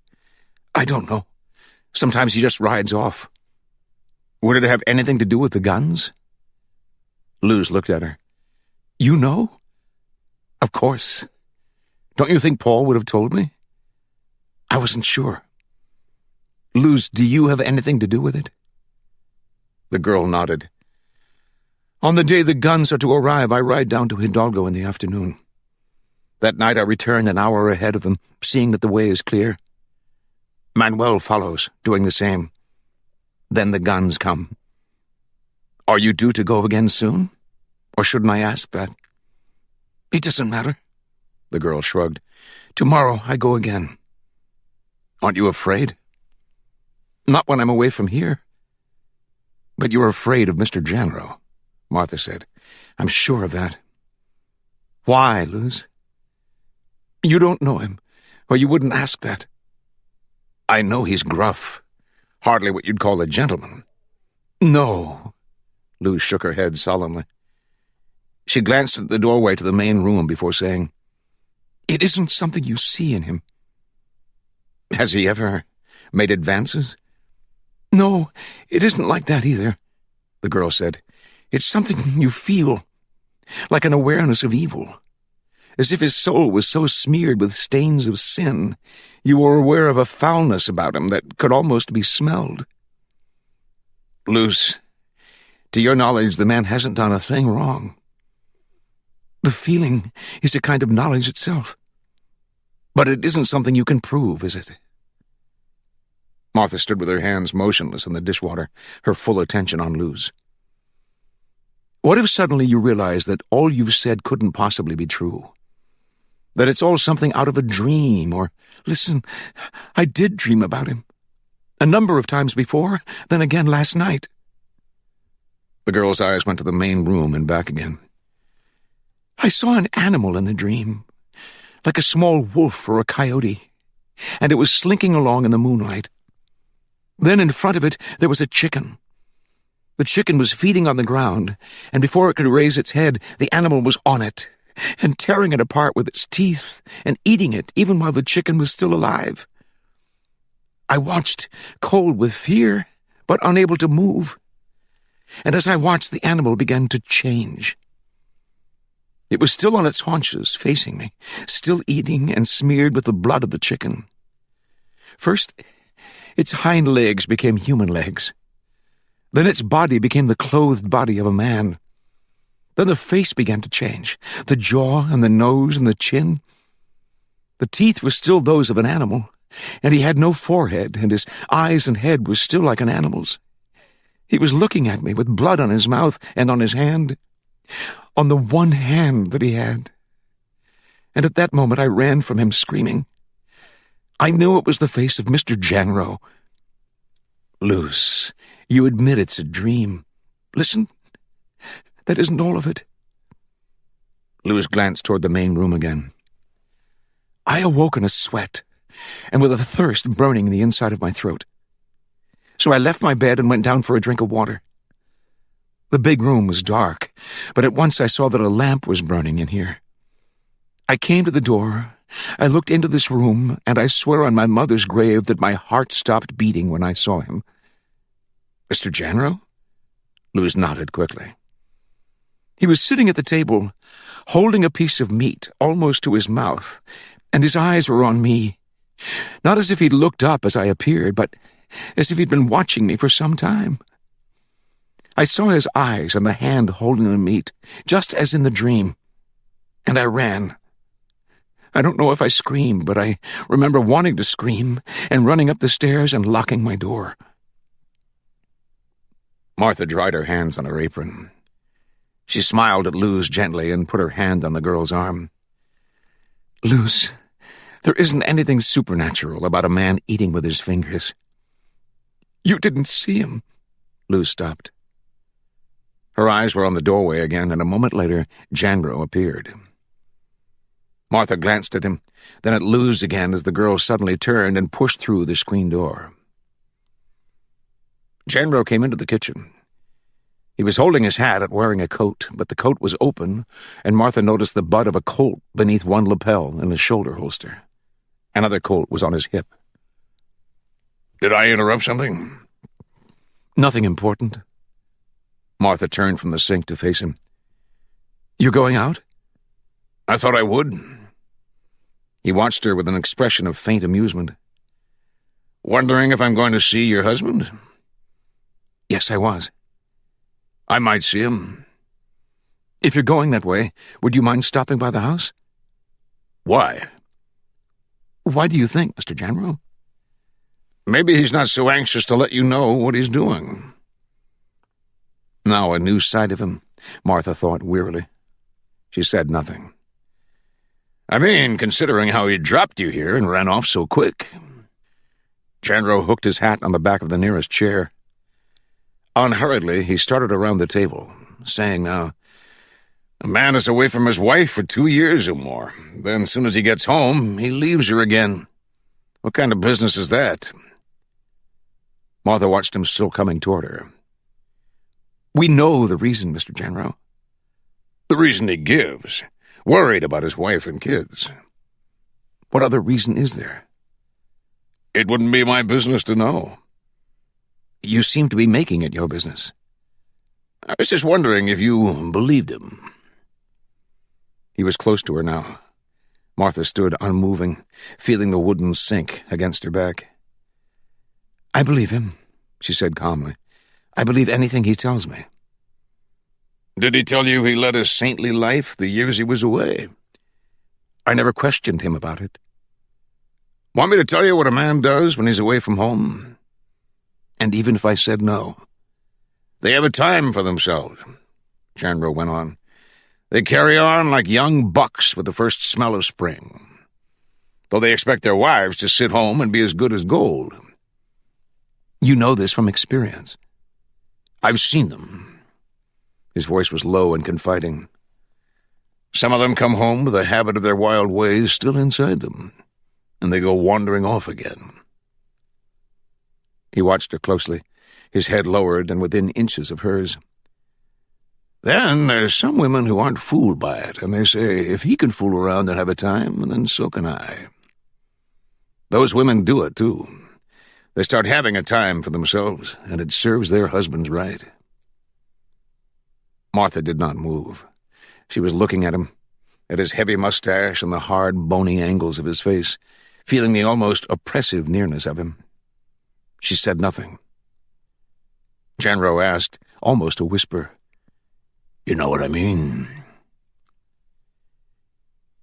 "I don't know. Sometimes he just rides off." "Would it have anything to do with the guns?" Luz looked at her. "You know?" "Of course. Don't you think Paul would have told me?" "I wasn't sure." "Luz, do you have anything to do with it?" The girl nodded. "On the day the guns are to arrive, I ride down to Hidalgo in the afternoon. That night I return an hour ahead of them, seeing that the way is clear. Manuel follows, doing the same. Then the guns come. Are you due to go again soon? Or shouldn't I ask that?" "It doesn't matter." The girl shrugged. "Tomorrow I go again." "Aren't you afraid?" "Not when I'm away from here." "But you're afraid of Mr. Janro," Martha said. "I'm sure of that." "Why, Luz?" "You don't know him, or you wouldn't ask that." "I know he's gruff. Hardly what you'd call a gentleman." "No." Luz shook her head solemnly. She glanced at the doorway to the main room before saying, "It isn't something you see in him." "Has he ever made advances?" "No, it isn't like that either," the girl said. "It's something you feel, like an awareness of evil. As if his soul was so smeared with stains of sin, you were aware of a foulness about him that could almost be smelled." "Luz, to your knowledge, the man hasn't done a thing wrong." "The feeling is a kind of knowledge itself. But it isn't something you can prove, is it?" Martha stood with her hands motionless in the dishwater, her full attention on Luz. "What if suddenly you realize that all you've said couldn't possibly be true? That it's all something out of a dream, or, listen, I did dream about him. A number of times before, then again last night." The girl's eyes went to the main room and back again. "I saw an animal in the dream, like a small wolf or a coyote, and it was slinking along in the moonlight. Then in front of it there was a chicken. The chicken was feeding on the ground, and before it could raise its head, the animal was on it, and tearing it apart with its teeth, and eating it even while the chicken was still alive. I watched, cold with fear, but unable to move. And as I watched, the animal began to change. It was still on its haunches, facing me, still eating and smeared with the blood of the chicken. First, its hind legs became human legs. Then its body became the clothed body of a man. Then the face began to change, the jaw and the nose and the chin. The teeth were still those of an animal, and he had no forehead, and his eyes and head were still like an animal's. He was looking at me with blood on his mouth and on his hand, on the one hand that he had. And at that moment I ran from him screaming. I knew it was the face of Mr. Janro. Luz, you admit it's a dream. Listen, that isn't all of it." Luz glanced toward the main room again. "I awoke in a sweat, and with a thirst burning in the inside of my throat. So I left my bed and went down for a drink of water. The big room was dark, but at once I saw that a lamp was burning in here. I came to the door, I looked into this room, and I swear on my mother's grave that my heart stopped beating when I saw him." "Mr. Janro?" Luz nodded quickly. He was sitting at the table, holding a piece of meat almost to his mouth, and his eyes were on me. Not as if he'd looked up as I appeared, but as if he'd been watching me for some time. I saw his eyes and the hand holding the meat, just as in the dream, and I ran. I don't know if I screamed, but I remember wanting to scream and running up the stairs and locking my door. Martha dried her hands on her apron. She smiled at Luz gently and put her hand on the girl's arm. Luz, there isn't anything supernatural about a man eating with his fingers. You didn't see him. Luz stopped. Her eyes were on the doorway again, and a moment later, Janro appeared. Martha glanced at him, then at Luz again as the girl suddenly turned and pushed through the screen door. Janro came into the kitchen. He was holding his hat and wearing a coat, but the coat was open, and Martha noticed the butt of a Colt beneath one lapel in his shoulder holster. Another Colt was on his hip. Did I interrupt something? Nothing important. Martha turned from the sink to face him. You going out? I thought I would. He watched her with an expression of faint amusement. Wondering if I'm going to see your husband? Yes, I was. I might see him. If you're going that way, would you mind stopping by the house? Why? Why do you think, Mr. Janro? Maybe he's not so anxious to let you know what he's doing. Now a new side of him, Martha thought wearily. She said nothing. I mean, considering how he dropped you here and ran off so quick. Janro hooked his hat on the back of the nearest chair. Unhurriedly, he started around the table, saying now, A man is away from his wife for 2 years or more. Then as soon as he gets home, he leaves her again. What kind of business is that? Martha watched him still coming toward her. We know the reason, Mr. Janro. The reason he gives. Worried about his wife and kids. What other reason is there? It wouldn't be my business to know. You seem to be making it your business. I was just wondering if you believed him. He was close to her now. Martha stood unmoving, feeling the wooden sink against her back. I believe him, she said calmly. I believe anything he tells me. Did he tell you he led a saintly life the years he was away? I never questioned him about it. Want me to tell you what a man does when he's away from home? And even if I said no? They have a time for themselves, Janro went on. They carry on like young bucks with the first smell of spring. Though they expect their wives to sit home and be as good as gold. You know this from experience. I've seen them. His voice was low and confiding. Some of them come home with the habit of their wild ways still inside them, and they go wandering off again. He watched her closely, his head lowered and within inches of hers. Then there's some women who aren't fooled by it, and they say, if he can fool around and have a time, then so can I. Those women do it, too. They start having a time for themselves, and it serves their husbands right. Martha did not move. She was looking at him, at his heavy mustache and the hard, bony angles of his face, feeling the almost oppressive nearness of him. She said nothing. Janro asked, almost a whisper, You know what I mean?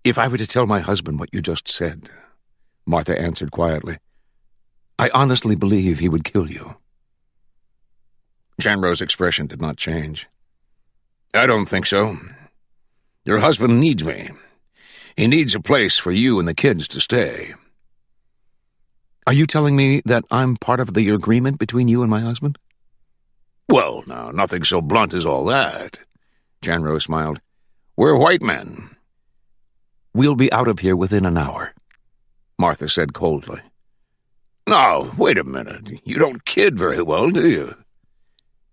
If I were to tell my husband what you just said, Martha answered quietly, I honestly believe he would kill you. Janro's expression did not change. I don't think so. Your husband needs me. He needs a place for you and the kids to stay. Are you telling me that I'm part of the agreement between you and my husband? Well, now, nothing so blunt as all that. Janro smiled. We're white men. We'll be out of here within an hour, Martha said coldly. Now, wait a minute. You don't kid very well, do you?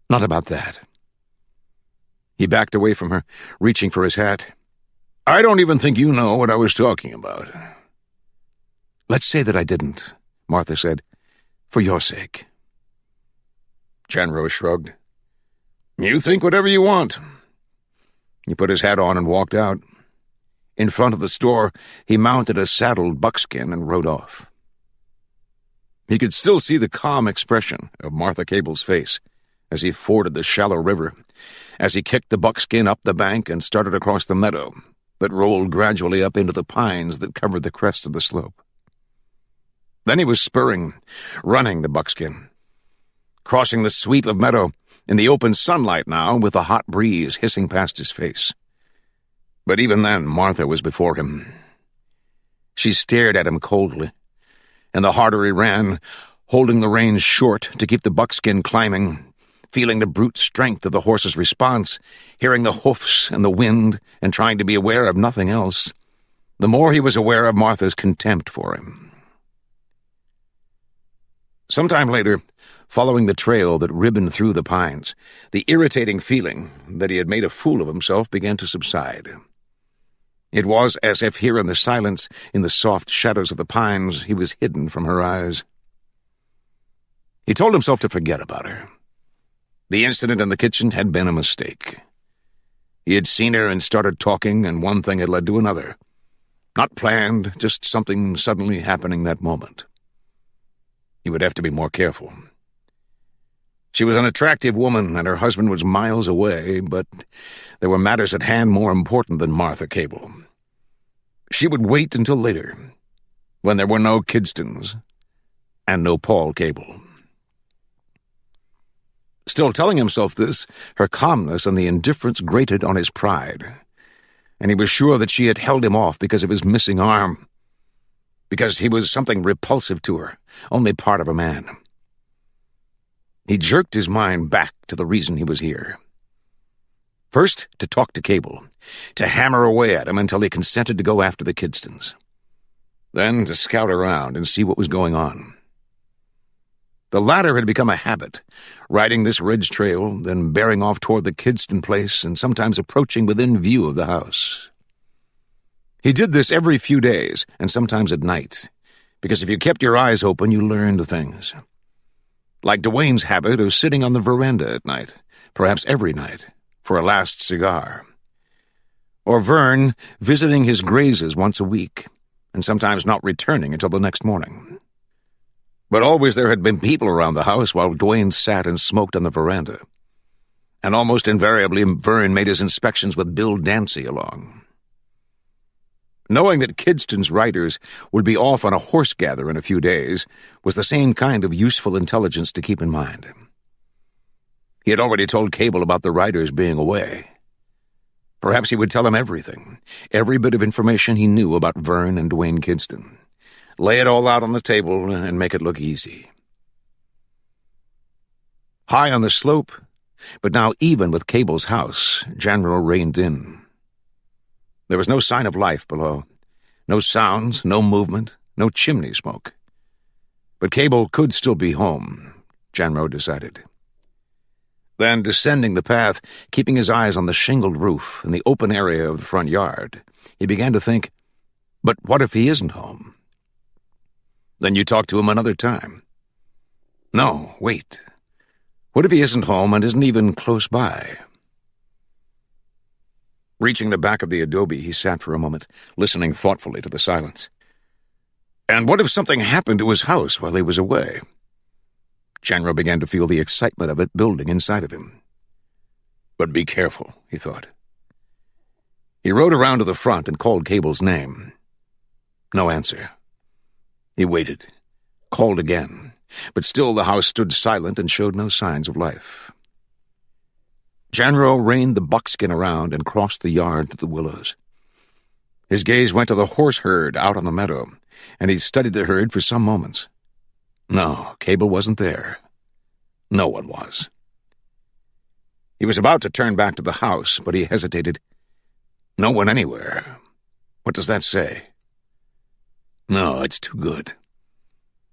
Not about that. He backed away from her, reaching for his hat. I don't even think you know what I was talking about. Let's say that I didn't, Martha said, for your sake. Janro shrugged. You think whatever you want. He put his hat on and walked out. In front of the store, he mounted a saddled buckskin and rode off. He could still see the calm expression of Martha Cable's face as he forded the shallow river, as he kicked the buckskin up the bank and started across the meadow that rolled gradually up into the pines that covered the crest of the slope. Then he was spurring, running the buckskin, crossing the sweep of meadow in the open sunlight now with the hot breeze hissing past his face. But even then, Martha was before him. She stared at him coldly, and the harder he ran, holding the reins short to keep the buckskin climbing, feeling the brute strength of the horse's response, hearing the hoofs and the wind, and trying to be aware of nothing else, the more he was aware of Martha's contempt for him. Sometime later, following the trail that ribboned through the pines, the irritating feeling that he had made a fool of himself began to subside. It was as if here in the silence, in the soft shadows of the pines, he was hidden from her eyes. He told himself to forget about her. The incident in the kitchen had been a mistake. He had seen her and started talking, and one thing had led to another. Not planned, just something suddenly happening that moment. He would have to be more careful. She was an attractive woman, and her husband was miles away, but there were matters at hand more important than Martha Cable. She would wait until later, when there were no Kidstons and no Paul Cable. Still telling himself this, her calmness and the indifference grated on his pride, and he was sure that she had held him off because of his missing arm, because he was something repulsive to her, only part of a man. He jerked his mind back to the reason he was here. First, to talk to Cable, to hammer away at him until he consented to go after the Kidstons. Then to scout around and see what was going on. The latter had become a habit, riding this ridge trail, then bearing off toward the Kidston place and sometimes approaching within view of the house. He did this every few days, and sometimes at night, because if you kept your eyes open, you learned things. Like Dwayne's habit of sitting on the veranda at night, perhaps every night, for a last cigar. Or Vern visiting his grazes once a week, and sometimes not returning until the next morning. But always there had been people around the house while Dwayne sat and smoked on the veranda. And almost invariably Vern made his inspections with Bill Dancy along. Knowing that Kidston's riders would be off on a horse gather in a few days was the same kind of useful intelligence to keep in mind. He had already told Cable about the riders being away. Perhaps he would tell him everything, every bit of information he knew about Vern and Dwayne Kidston. Lay it all out on the table and make it look easy. High on the slope, but now even with Cable's house, General reined in. There was no sign of life below. No sounds, no movement, no chimney smoke. But Cable could still be home, Janro decided. Then, descending the path, keeping his eyes on the shingled roof and the open area of the front yard, he began to think, but what if he isn't home? Then you talk to him another time. No, wait. What if he isn't home and isn't even close by? Reaching the back of the adobe, he sat for a moment, listening thoughtfully to the silence. And what if something happened to his house while he was away? Janro began to feel the excitement of it building inside of him. But be careful, he thought. He rode around to the front and called Cable's name. No answer. He waited, called again, but still the house stood silent and showed no signs of life. Janro reined the buckskin around and crossed the yard to the willows. His gaze went to the horse herd out on the meadow, and he studied the herd for some moments. No, Cable wasn't there. No one was. He was about to turn back to the house, but he hesitated. No one anywhere. What does that say? No, it's too good.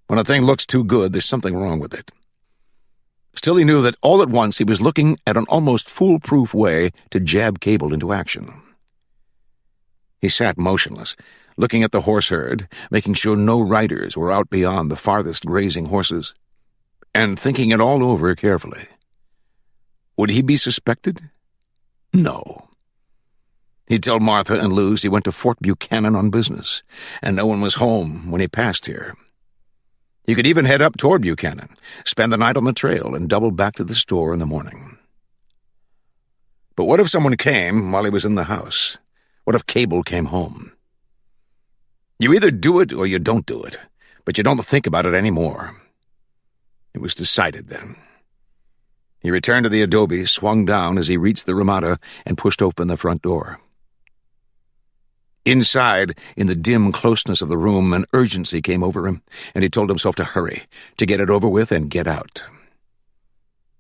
When a thing looks too good, there's something wrong with it. Still, he knew that all at once he was looking at an almost foolproof way to jab Cable into action. He sat motionless, looking at the horse herd, making sure no riders were out beyond the farthest grazing horses, and thinking it all over carefully. Would he be suspected? No. He'd tell Martha and Luz he went to Fort Buchanan on business, and no one was home when he passed here. He could even head up toward Buchanan, spend the night on the trail, and double back to the store in the morning. But what if someone came while he was in the house? What if Cable came home? You either do it or you don't do it, but you don't think about it anymore. It was decided then. He returned to the adobe, swung down as he reached the Ramada, and pushed open the front door. Inside, in the dim closeness of the room, an urgency came over him, and he told himself to hurry, to get it over with and get out.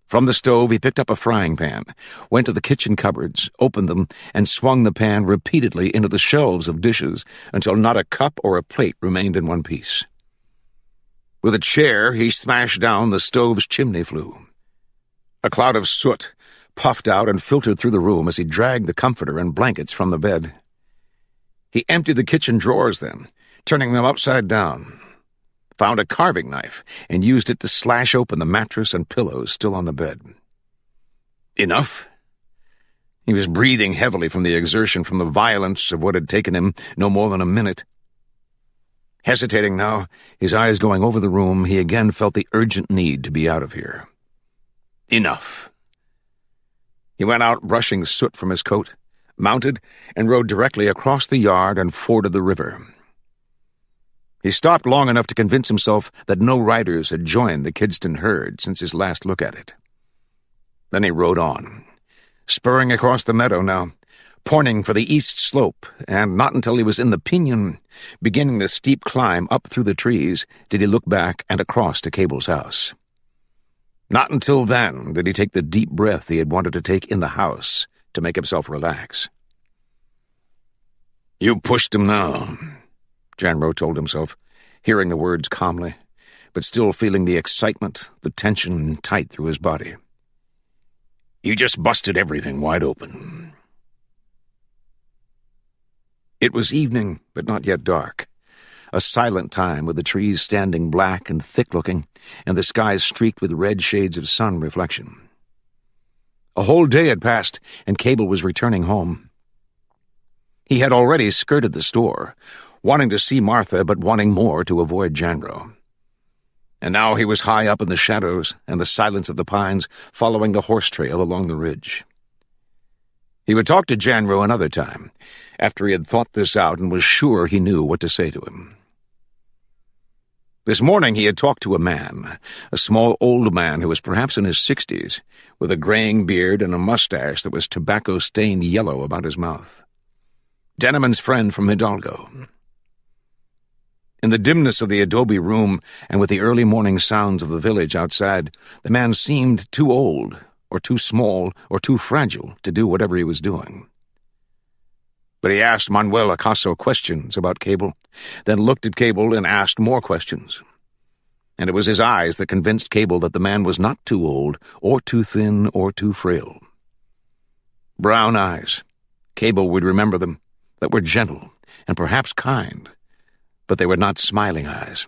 From the stove, he picked up a frying pan, went to the kitchen cupboards, opened them, and swung the pan repeatedly into the shelves of dishes until not a cup or a plate remained in one piece. With a chair, he smashed down the stove's chimney flue. A cloud of soot puffed out and filtered through the room as he dragged the comforter and blankets from the bed. He emptied the kitchen drawers then, turning them upside down, found a carving knife, and used it to slash open the mattress and pillows still on the bed. Enough? He was breathing heavily from the exertion, from the violence of what had taken him no more than a minute. Hesitating now, his eyes going over the room, he again felt the urgent need to be out of here. Enough. He went out, brushing soot from his coat, mounted, and rode directly across the yard and forded the river. He stopped long enough to convince himself that no riders had joined the Kidston herd since his last look at it. Then he rode on, spurring across the meadow now, pointing for the east slope, and not until he was in the pinon, beginning the steep climb up through the trees, did he look back and across to Cable's house. Not until then did he take the deep breath he had wanted to take in the house to make himself relax. "You pushed him now," Janro told himself, hearing the words calmly, but still feeling the excitement, the tension tight through his body. "You just busted everything wide open." It was evening, but not yet dark. A silent time with the trees standing black and thick-looking, and the skies streaked with red shades of sun reflection. A whole day had passed, and Cable was returning home. He had already skirted the store, wanting to see Martha but wanting more to avoid Janro. And now he was high up in the shadows and the silence of the pines, following the horse trail along the ridge. He would talk to Janro another time, after he had thought this out and was sure he knew what to say to him. This morning he had talked to a man, a small old man who was perhaps in his 60s, with a graying beard and a mustache that was tobacco-stained yellow about his mouth. Denneman's friend from Hidalgo. In the dimness of the adobe room and with the early morning sounds of the village outside, the man seemed too old, or too small, or too fragile to do whatever he was doing. But he asked Manuel Acaso questions about Cable, then looked at Cable and asked more questions. And it was his eyes that convinced Cable that the man was not too old, or too thin, or too frail. Brown eyes. Cable would remember them, that were gentle and perhaps kind, but they were not smiling eyes.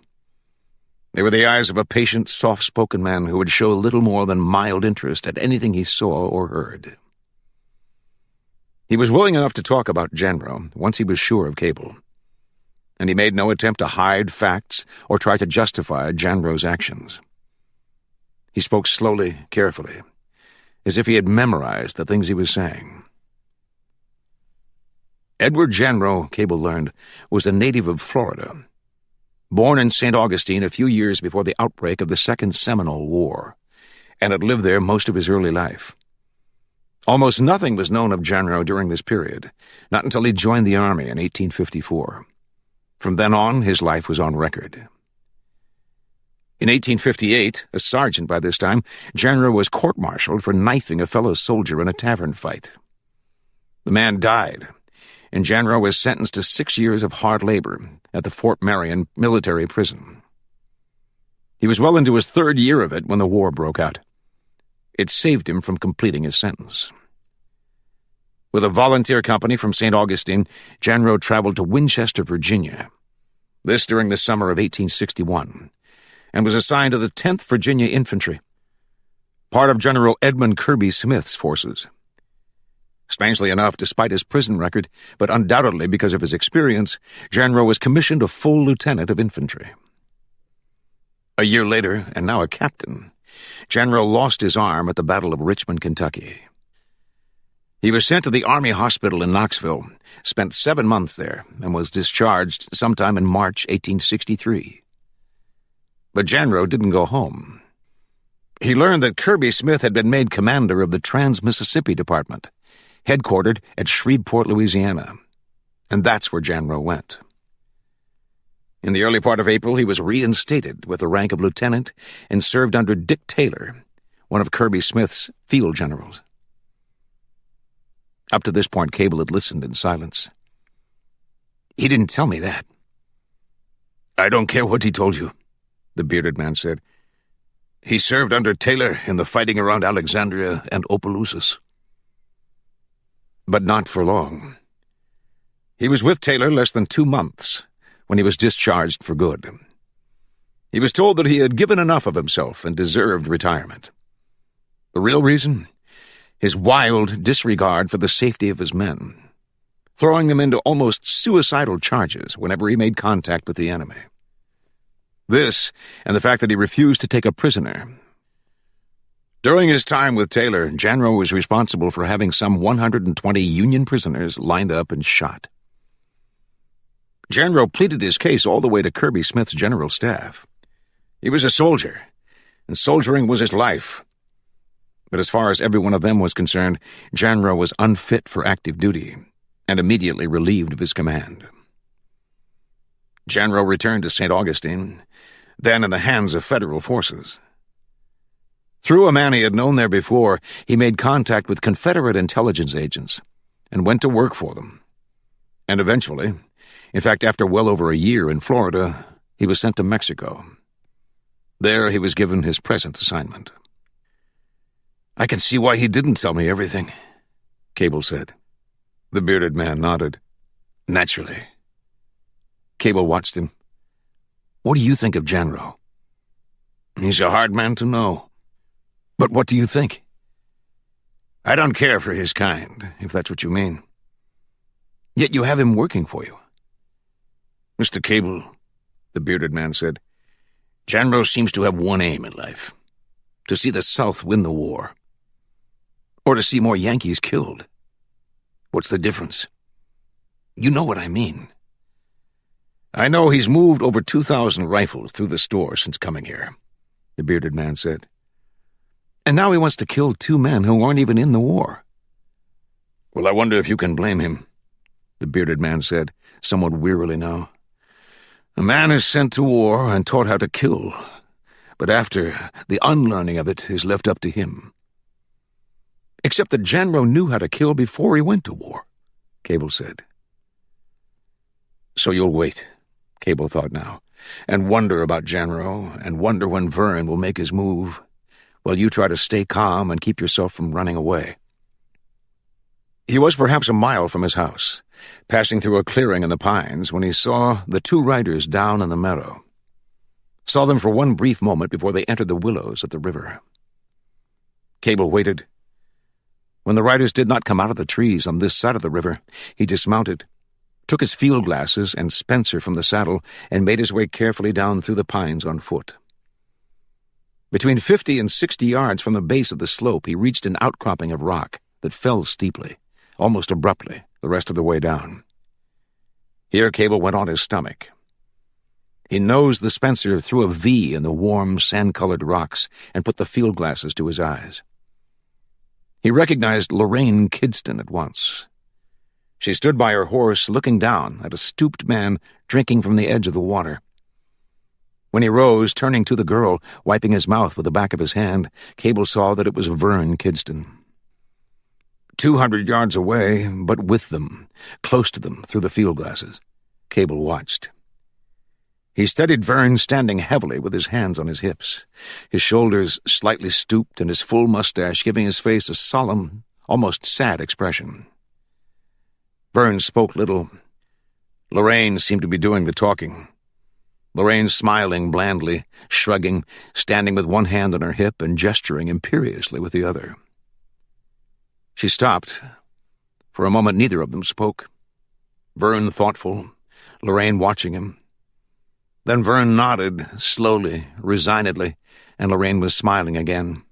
They were the eyes of a patient, soft-spoken man who would show little more than mild interest at anything he saw or heard. He was willing enough to talk about Janro once he was sure of Cable, and he made no attempt to hide facts or try to justify Janro's actions. He spoke slowly, carefully, as if he had memorized the things he was saying. Edward Janro, Cable learned, was a native of Florida, born in St. Augustine a few years before the outbreak of the Second Seminole War, and had lived there most of his early life. Almost nothing was known of Janro during this period, not until he joined the Army in 1854. From then on, his life was on record. In 1858, a sergeant by this time, Janro was court-martialed for knifing a fellow soldier in a tavern fight. The man died, and Janro was sentenced to 6 years of hard labor at the Fort Marion military prison. He was well into his 3rd year of it when the war broke out. It saved him from completing his sentence. With a volunteer company from St. Augustine, Janro traveled to Winchester, Virginia, this during the summer of 1861, and was assigned to the 10th Virginia Infantry. part of General Edmund Kirby Smith's forces. Strangely enough, despite his prison record, but undoubtedly because of his experience, Janro was commissioned a full lieutenant of infantry. A year later, and now a captain, Janro lost his arm at the Battle of Richmond, Kentucky. He was sent to the Army Hospital in Knoxville, spent 7 months there, and was discharged sometime in March 1863. But Janro didn't go home. He learned that Kirby Smith had been made commander of the Trans-Mississippi Department, headquartered at Shreveport, Louisiana, and that's where Janro went. In the early part of April, he was reinstated with the rank of lieutenant and served under Dick Taylor, one of Kirby Smith's field generals. Up to this point, Cable had listened in silence. "He didn't tell me that." "I don't care what he told you," the bearded man said. "He served under Taylor in the fighting around Alexandria and Opelousas." But not for long. He was with Taylor less than 2 months when he was discharged for good. He was told that he had given enough of himself and deserved retirement. The real reason? His wild disregard for the safety of his men, throwing them into almost suicidal charges whenever he made contact with the enemy. This, and the fact that he refused to take a prisoner. During his time with Taylor, Janro was responsible for having some 120 Union prisoners lined up and shot. Janro pleaded his case all the way to Kirby Smith's general staff. He was a soldier, and soldiering was his life. But as far as every one of them was concerned, Janro was unfit for active duty, and immediately relieved of his command. Janro returned to St. Augustine, then in the hands of federal forces. Through a man he had known there before, he made contact with Confederate intelligence agents and went to work for them. And eventually, in fact after well over a year in Florida, he was sent to Mexico. There he was given his present assignment. "I can see why he didn't tell me everything," Cable said. The bearded man nodded. "Naturally." Cable watched him. "What do you think of Janro?" "He's a hard man to know." "But what do you think?" "I don't care for his kind, if that's what you mean." "Yet you have him working for you." "Mr. Cable," the bearded man said, "Janro seems to have one aim in life: to see the South win the war. Or to see more Yankees killed. What's the difference?" "You know what I mean." "I know he's moved over 2,000 rifles through the store since coming here," the bearded man said. "And now he wants to kill 2 men who aren't even in the war." "Well, I wonder if you can blame him," the bearded man said, somewhat wearily now. "A man is sent to war and taught how to kill, but after, the unlearning of it is left up to him." "Except that Janro knew how to kill before he went to war," Cable said. "So you'll wait," Cable thought now, "and wonder about Janro, and wonder when Vern will make his move, while you try to stay calm and keep yourself from running away." He was perhaps a mile from his house, passing through a clearing in the pines, when he saw the 2 riders down in the meadow. Saw them for one brief moment before they entered the willows at the river. Cable waited. When the riders did not come out of the trees on this side of the river, he dismounted, took his field glasses and Spencer from the saddle, and made his way carefully down through the pines on foot. Between 50 and 60 yards from the base of the slope, he reached an outcropping of rock that fell steeply, almost abruptly, the rest of the way down. Here Cable went on his stomach. He nosed the Spencer through a V in the warm, sand-colored rocks and put the field glasses to his eyes. He recognized Lorraine Kidston at once. She stood by her horse, looking down at a stooped man drinking from the edge of the water. When he rose, turning to the girl, wiping his mouth with the back of his hand, Cable saw that it was Vern Kidston. 200 yards away, but with them, close to them through the field glasses, Cable watched. He studied Vern standing heavily with his hands on his hips, his shoulders slightly stooped and his full mustache giving his face a solemn, almost sad expression. Vern spoke little. Lorraine seemed to be doing the talking. Lorraine smiling blandly, shrugging, standing with one hand on her hip and gesturing imperiously with the other. She stopped. For a moment neither of them spoke. Vern thoughtful, Lorraine watching him. Then Vern nodded, slowly, resignedly, and Lorraine was smiling again.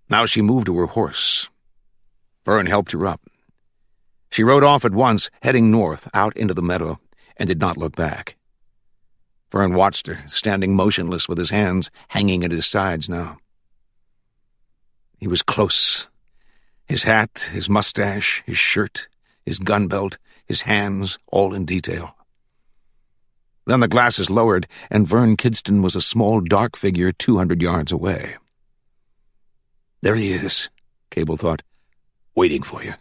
Now she moved to her horse. Vern helped her up. She rode off at once, heading north, out into the meadow, and did not look back. Vern watched her, standing motionless with his hands hanging at his sides now. He was close. His hat, his mustache, his shirt, his gun belt, his hands, all in detail. Then the glasses lowered, and Vern Kidston was a small, dark figure 200 yards away. There he is, Cable thought, waiting for you.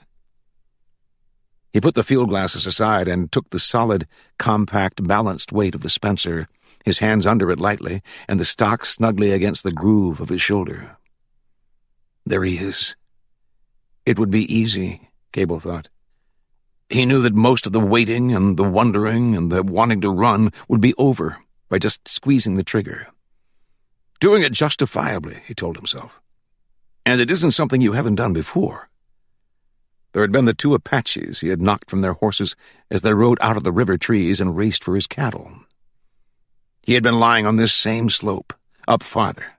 He put the field glasses aside and took the solid, compact, balanced weight of the Spencer, his hands under it lightly, and the stock snugly against the groove of his shoulder. There he is. It would be easy, Cable thought. He knew that most of the waiting and the wondering and the wanting to run would be over by just squeezing the trigger. Doing it justifiably, he told himself. And it isn't something you haven't done before. There had been the two Apaches he had knocked from their horses as they rode out of the river trees and raced for his cattle. He had been lying on this same slope, up farther,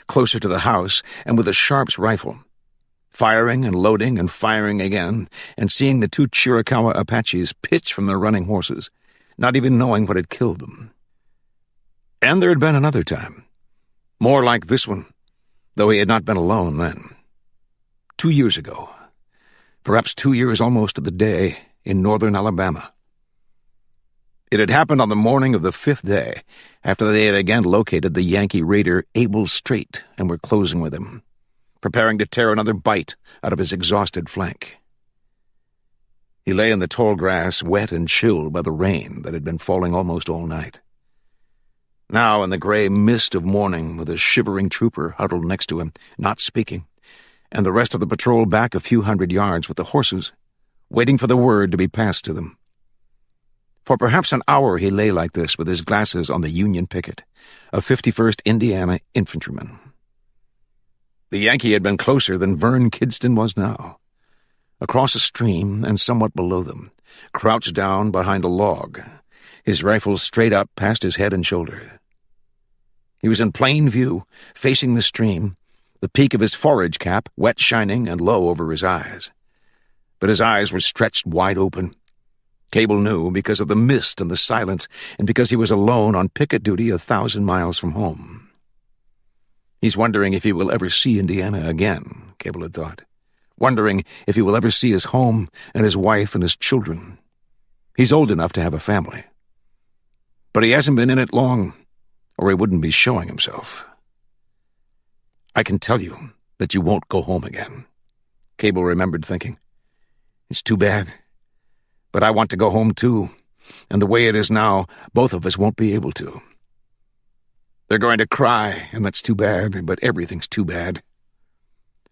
closer to the house, and with a Sharp's rifle, firing and loading and firing again, and seeing the two Chiricahua Apaches pitch from their running horses, not even knowing what had killed them. And there had been another time, more like this one, though he had not been alone then. 2 years ago. Perhaps 2 years almost to the day, in northern Alabama. It had happened on the morning of the 5th day, after they had again located the Yankee raider Abel Strait and were closing with him, preparing to tear another bite out of his exhausted flank. He lay in the tall grass, wet and chilled by the rain that had been falling almost all night. Now, in the gray mist of morning, with a shivering trooper huddled next to him, not speaking, and the rest of the patrol back a few hundred yards with the horses, waiting for the word to be passed to them. For perhaps an hour he lay like this with his glasses on the Union picket, a 51st Indiana infantryman. The Yankee had been closer than Vern Kidston was now. Across a stream and somewhat below them, crouched down behind a log, his rifle straight up past his head and shoulder. He was in plain view, facing the stream, the peak of his forage cap wet shining and low over his eyes. But his eyes were stretched wide open. Cable knew because of the mist and the silence, and because he was alone on picket duty 1,000 miles from home. He's wondering if he will ever see Indiana again, Cable had thought. Wondering if he will ever see his home and his wife and his children. He's old enough to have a family. But he hasn't been in it long, or he wouldn't be showing himself. I can tell you that you won't go home again, Cable remembered thinking. It's too bad. But I want to go home too, and the way it is now, both of us won't be able to. They're going to cry, and that's too bad, but everything's too bad.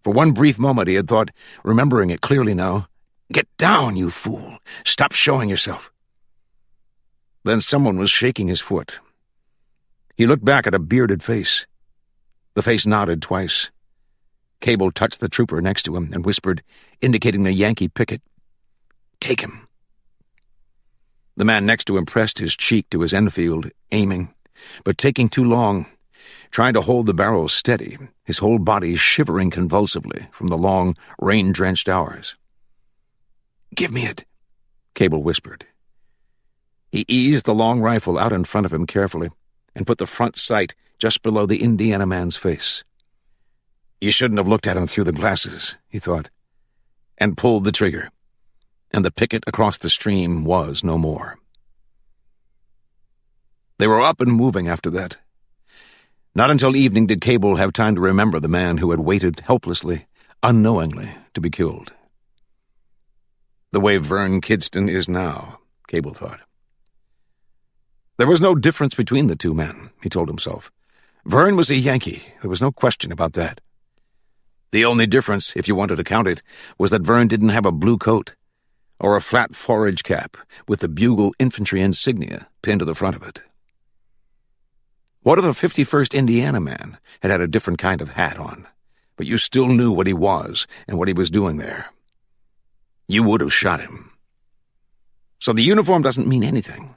For one brief moment he had thought, remembering it clearly now, "Get down, you fool! Stop showing yourself!" Then someone was shaking his foot. He looked back at a bearded face. The face nodded twice. Cable touched the trooper next to him and whispered, indicating the Yankee picket, "Take him." The man next to him pressed his cheek to his Enfield, aiming, but taking too long, trying to hold the barrel steady, his whole body shivering convulsively from the long, rain-drenched hours. "Give me it," Cable whispered. He eased the long rifle out in front of him carefully and put the front sight just below the Indiana man's face. You shouldn't have looked at him through the glasses, he thought, and pulled the trigger, and the picket across the stream was no more. They were up and moving after that. Not until evening did Cable have time to remember the man who had waited helplessly, unknowingly, to be killed. The way Vern Kidston is now, Cable thought. There was no difference between the two men, he told himself. Vern was a Yankee, there was no question about that. The only difference, if you wanted to count it, was that Vern didn't have a blue coat, or a flat forage cap with the bugle infantry insignia pinned to the front of it. What if a 51st Indiana man had had a different kind of hat on, but you still knew what he was and what he was doing there? You would have shot him. So the uniform doesn't mean anything.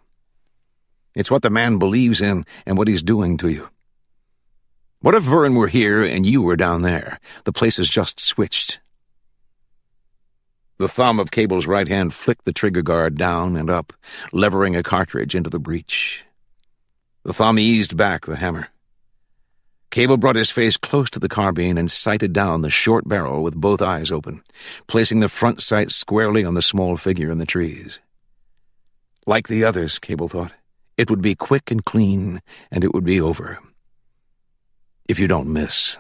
It's what the man believes in and what he's doing to you. What if Vern were here and you were down there? The places just switched. The thumb of Cable's right hand flicked the trigger guard down and up, levering a cartridge into the breech. The thumb eased back the hammer. Cable brought his face close to the carbine and sighted down the short barrel with both eyes open, placing the front sight squarely on the small figure in the trees. Like the others, Cable thought, it would be quick and clean, and it would be over. If you don't miss.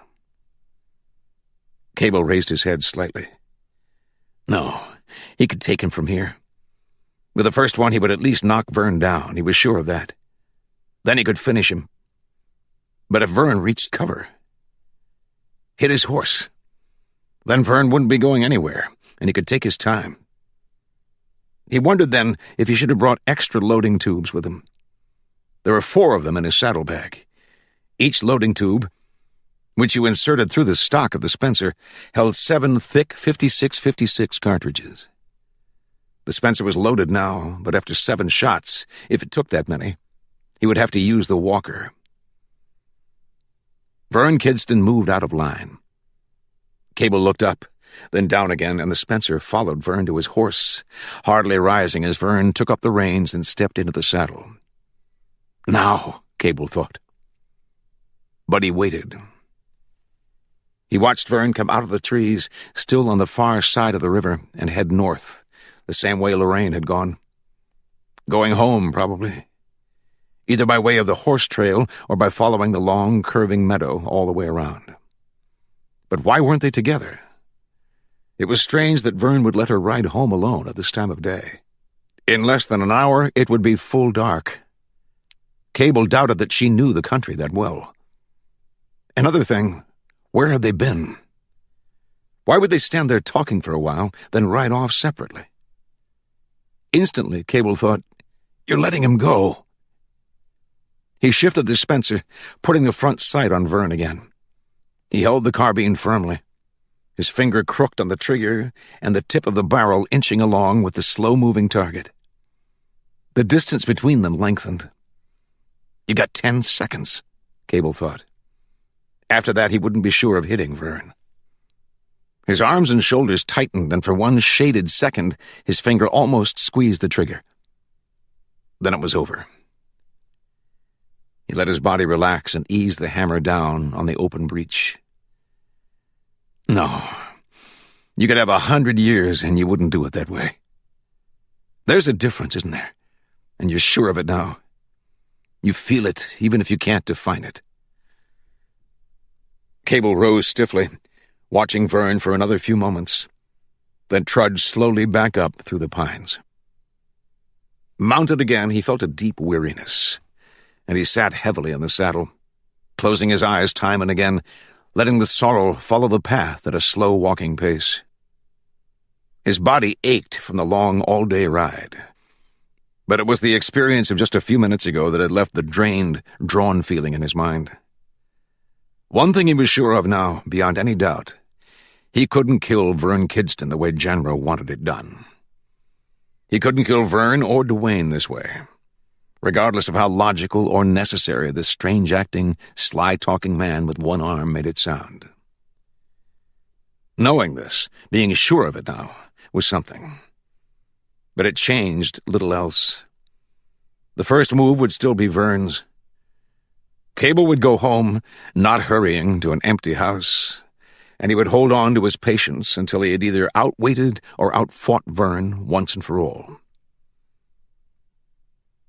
Cable raised his head slightly. No, he could take him from here. With the first one, he would at least knock Vern down. He was sure of that. Then he could finish him. But if Vern reached cover, hit his horse, then Vern wouldn't be going anywhere, and he could take his time. He wondered then if he should have brought extra loading tubes with him. There were 4 of them in his saddlebag. Each loading tube, which you inserted through the stock of the Spencer, held 7 thick 56-56 cartridges. The Spencer was loaded now, but after 7 shots, if it took that many, he would have to use the walker. Vern Kidston moved out of line. Cable looked up, then down again, and the Spencer followed Vern to his horse, hardly rising as Vern took up the reins and stepped into the saddle. Now, Cable thought. But he waited. He watched Vern come out of the trees, still on the far side of the river, and head north, the same way Lorraine had gone. Going home, probably. Either by way of the horse trail or by following the long, curving meadow all the way around. But why weren't they together? It was strange that Vern would let her ride home alone at this time of day. In less than an hour, it would be full dark. Cable doubted that she knew the country that well. Another thing, where had they been? Why would they stand there talking for a while, then ride off separately? Instantly, Cable thought, "You're letting him go." He shifted the Spencer, putting the front sight on Vern again. He held the carbine firmly, his finger crooked on the trigger and the tip of the barrel inching along with the slow-moving target. The distance between them lengthened. You got 10 seconds, Cable thought. After that, he wouldn't be sure of hitting Vern. His arms and shoulders tightened, and for one shaded second, his finger almost squeezed the trigger. Then it was over. He let his body relax and ease the hammer down on the open breech. No, you could have 100 years and you wouldn't do it that way. There's a difference, isn't there? And you're sure of it now. You feel it, even if you can't define it. Cable rose stiffly, watching Vern for another few moments, then trudged slowly back up through the pines. Mounted again, he felt a deep weariness, and he sat heavily in the saddle, closing his eyes time and again, letting the sorrel follow the path at a slow walking pace. His body ached from the long all-day ride, but it was the experience of just a few minutes ago that had left the drained, drawn feeling in his mind. One thing he was sure of now, beyond any doubt, he couldn't kill Vern Kidston the way Jenro wanted it done. He couldn't kill Vern or Duane this way, regardless of how logical or necessary this strange-acting, sly-talking man with one arm made it sound. Knowing this, being sure of it now, was something. But it changed little else. The first move would still be Vern's. Cable would go home, not hurrying to an empty house, and he would hold on to his patience until he had either outwaited or outfought Vern once and for all.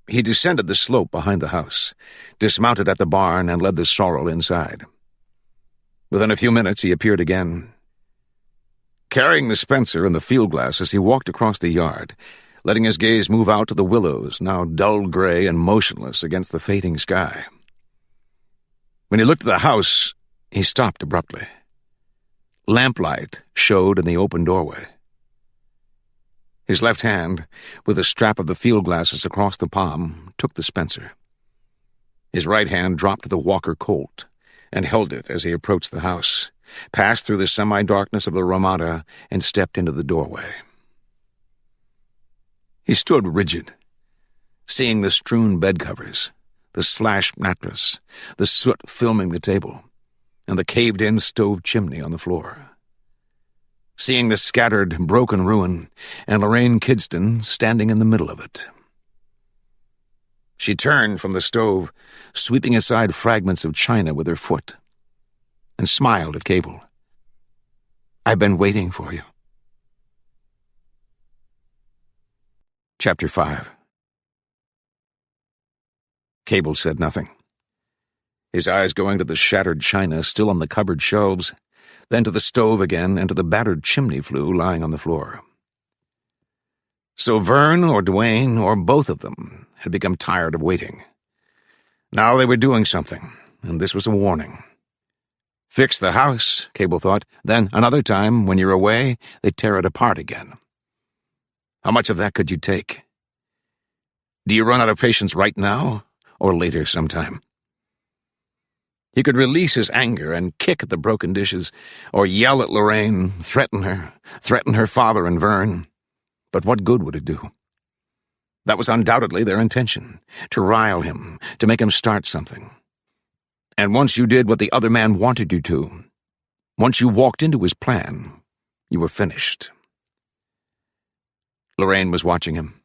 He descended the slope behind the house, dismounted at the barn, and led the sorrel inside. Within a few minutes he appeared again. Carrying the Spencer and the field glasses, he walked across the yard, letting his gaze move out to the willows, now dull gray and motionless against the fading sky. When he looked at the house, he stopped abruptly. Lamplight showed in the open doorway. His left hand, with the strap of the field glasses across the palm, took the Spencer. His right hand dropped the Walker Colt and held it as he approached the house, passed through the semi-darkness of the Ramada, and stepped into the doorway. He stood rigid, seeing the strewn bed covers, the slashed mattress, the soot filming the table, and the caved-in stove chimney on the floor. Seeing the scattered, broken ruin, and Lorraine Kidston standing in the middle of it. She turned from the stove, sweeping aside fragments of china with her foot, and smiled at Cable. "I've been waiting for you." Chapter 5. Cable said nothing, his eyes going to the shattered china still on the cupboard shelves, then to the stove again and to the battered chimney flue lying on the floor. So Vern or Dwayne or both of them had become tired of waiting. Now they were doing something, and this was a warning. Fix the house, Cable thought, then another time, when you're away, they tear it apart again. How much of that could you take? Do you run out of patience right now, or later sometime? He could release his anger and kick at the broken dishes, or yell at Lorraine, threaten her father and Vern. But what good would it do? That was undoubtedly their intention, to rile him, to make him start something. And once you did what the other man wanted you to, once you walked into his plan, you were finished. Lorraine was watching him.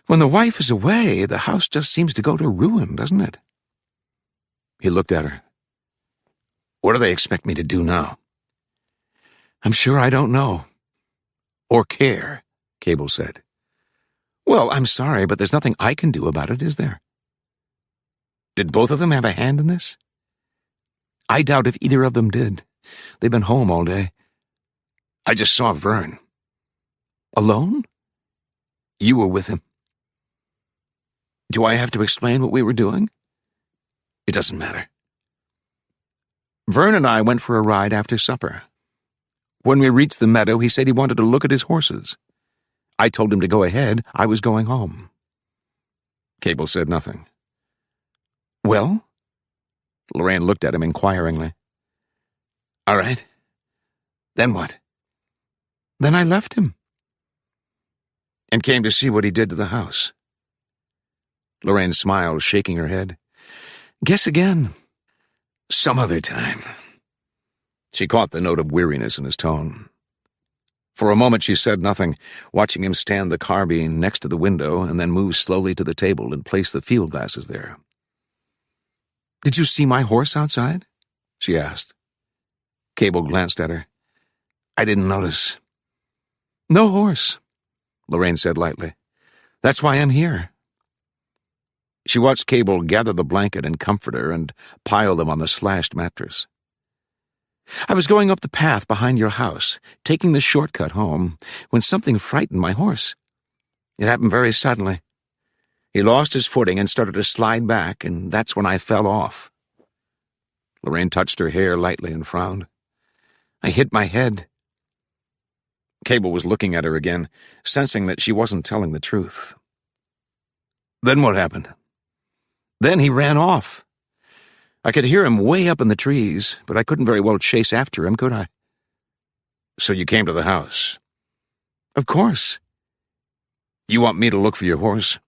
When the wife is away, the house just seems to go to ruin, doesn't it? He looked at her. What do they expect me to do now? I'm sure I don't know. Or care, Cable said. Well, I'm sorry, but there's nothing I can do about it, is there? Did both of them have a hand in this? I doubt if either of them did. They've been home all day. I just saw Vern. Alone? You were with him. Do I have to explain what we were doing? It doesn't matter. Vern and I went for a ride after supper. When we reached the meadow, he said he wanted to look at his horses. I told him to go ahead. I was going home. Cable said nothing. Well? Lorraine looked at him inquiringly. All right. Then what? Then I left him. And came to see what he did to the house. Lorraine smiled, shaking her head. Guess again. Some other time. She caught the note of weariness in his tone. For a moment she said nothing, watching him stand the carbine next to the window and then move slowly to the table and place the field glasses there. Did you see my horse outside? She asked. Cable glanced at her. I didn't notice. No horse, Lorraine said lightly. That's why I'm here. She watched Cable gather the blanket and comforter and pile them on the slashed mattress. I was going up the path behind your house, taking the shortcut home, when something frightened my horse. It happened very suddenly. He lost his footing and started to slide back, and that's when I fell off. Lorraine touched her hair lightly and frowned. I hit my head. Cable was looking at her again, sensing that she wasn't telling the truth. Then what happened? Then he ran off. I could hear him way up in the trees, but I couldn't very well chase after him, could I? So you came to the house? Of course. You want me to look for your horse?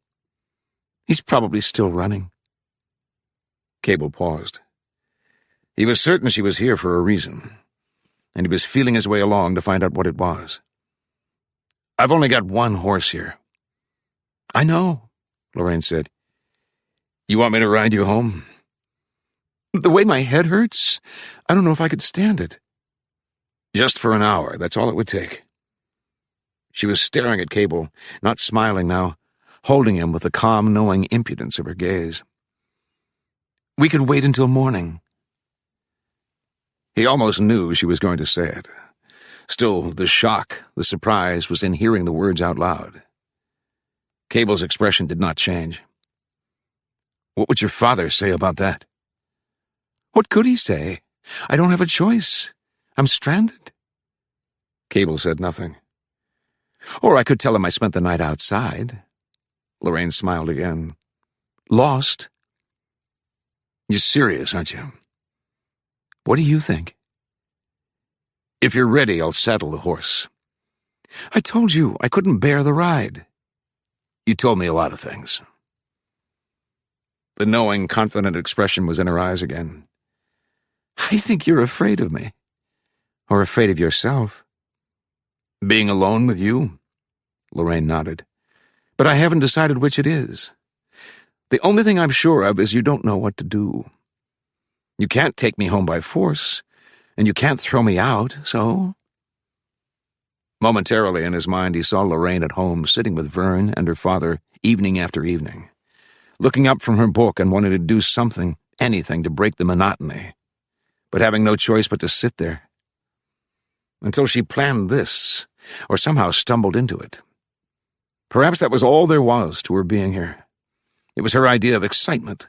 He's probably still running. Cable paused. He was certain she was here for a reason, and he was feeling his way along to find out what it was. I've only got one horse here. I know, Lorraine said. You want me to ride you home? The way my head hurts, I don't know if I could stand it. Just for an hour, that's all it would take. She was staring at Cable, not smiling now, holding him with the calm, knowing impudence of her gaze. We could wait until morning. He almost knew she was going to say it. Still, the shock, the surprise, was in hearing the words out loud. Cable's expression did not change. What would your father say about that? What could he say? I don't have a choice. I'm stranded. Cable said nothing. Or I could tell him I spent the night outside. Lorraine smiled again. Lost, You're serious, aren't you? What do you think? If you're ready, I'll saddle the horse. I told you I couldn't bear the ride. You told me a lot of things. The knowing, confident expression was in her eyes again. I think you're afraid of me. Or afraid of yourself. Being alone with you? Lorraine nodded. But I haven't decided which it is. The only thing I'm sure of is you don't know what to do. You can't take me home by force, and you can't throw me out, so... Momentarily in his mind he saw Lorraine at home sitting with Vern and her father evening after evening, looking up from her book and wanting to do something, anything to break the monotony, but having no choice but to sit there. Until she planned this, or somehow stumbled into it. Perhaps that was all there was to her being here. It was her idea of excitement,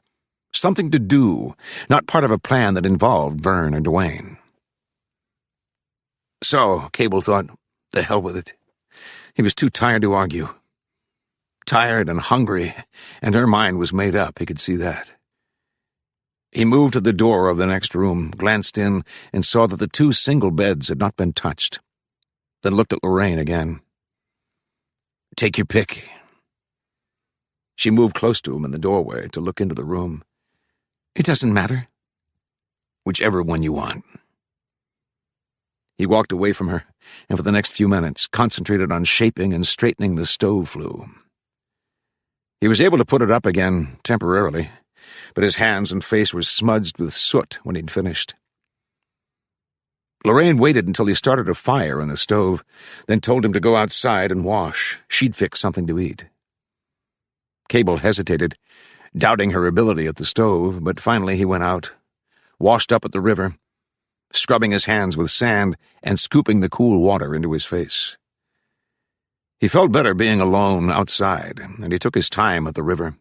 something to do, not part of a plan that involved Vern or Dwayne. So, Cable thought, the hell with it. He was too tired to argue. Tired and hungry, and her mind was made up, he could see that. He moved to the door of the next room, glanced in, and saw that the 2 single beds had not been touched. Then looked at Lorraine again. Take your pick. She moved close to him in the doorway to look into the room. It doesn't matter. Whichever one you want. He walked away from her, and for the next few minutes concentrated on shaping and straightening the stove flue. He was able to put it up again, temporarily, but his hands and face were smudged with soot when he'd finished. Lorraine waited until he started a fire in the stove, then told him to go outside and wash. She'd fix something to eat. Cable hesitated, doubting her ability at the stove, but finally he went out, washed up at the river, scrubbing his hands with sand and scooping the cool water into his face. He felt better being alone outside, and he took his time at the river,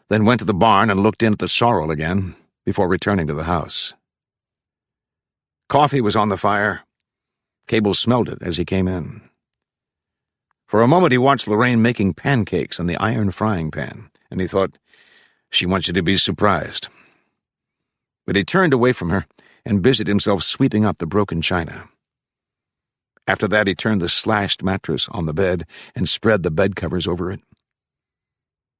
then went to the barn and looked in at the sorrel again before returning to the house. Coffee was on the fire. Cable smelled it as he came in. For a moment he watched Lorraine making pancakes in the iron frying pan, and he thought, she wants you to be surprised. But he turned away from her and busied himself sweeping up the broken china. After that he turned the slashed mattress on the bed and spread the bed covers over it.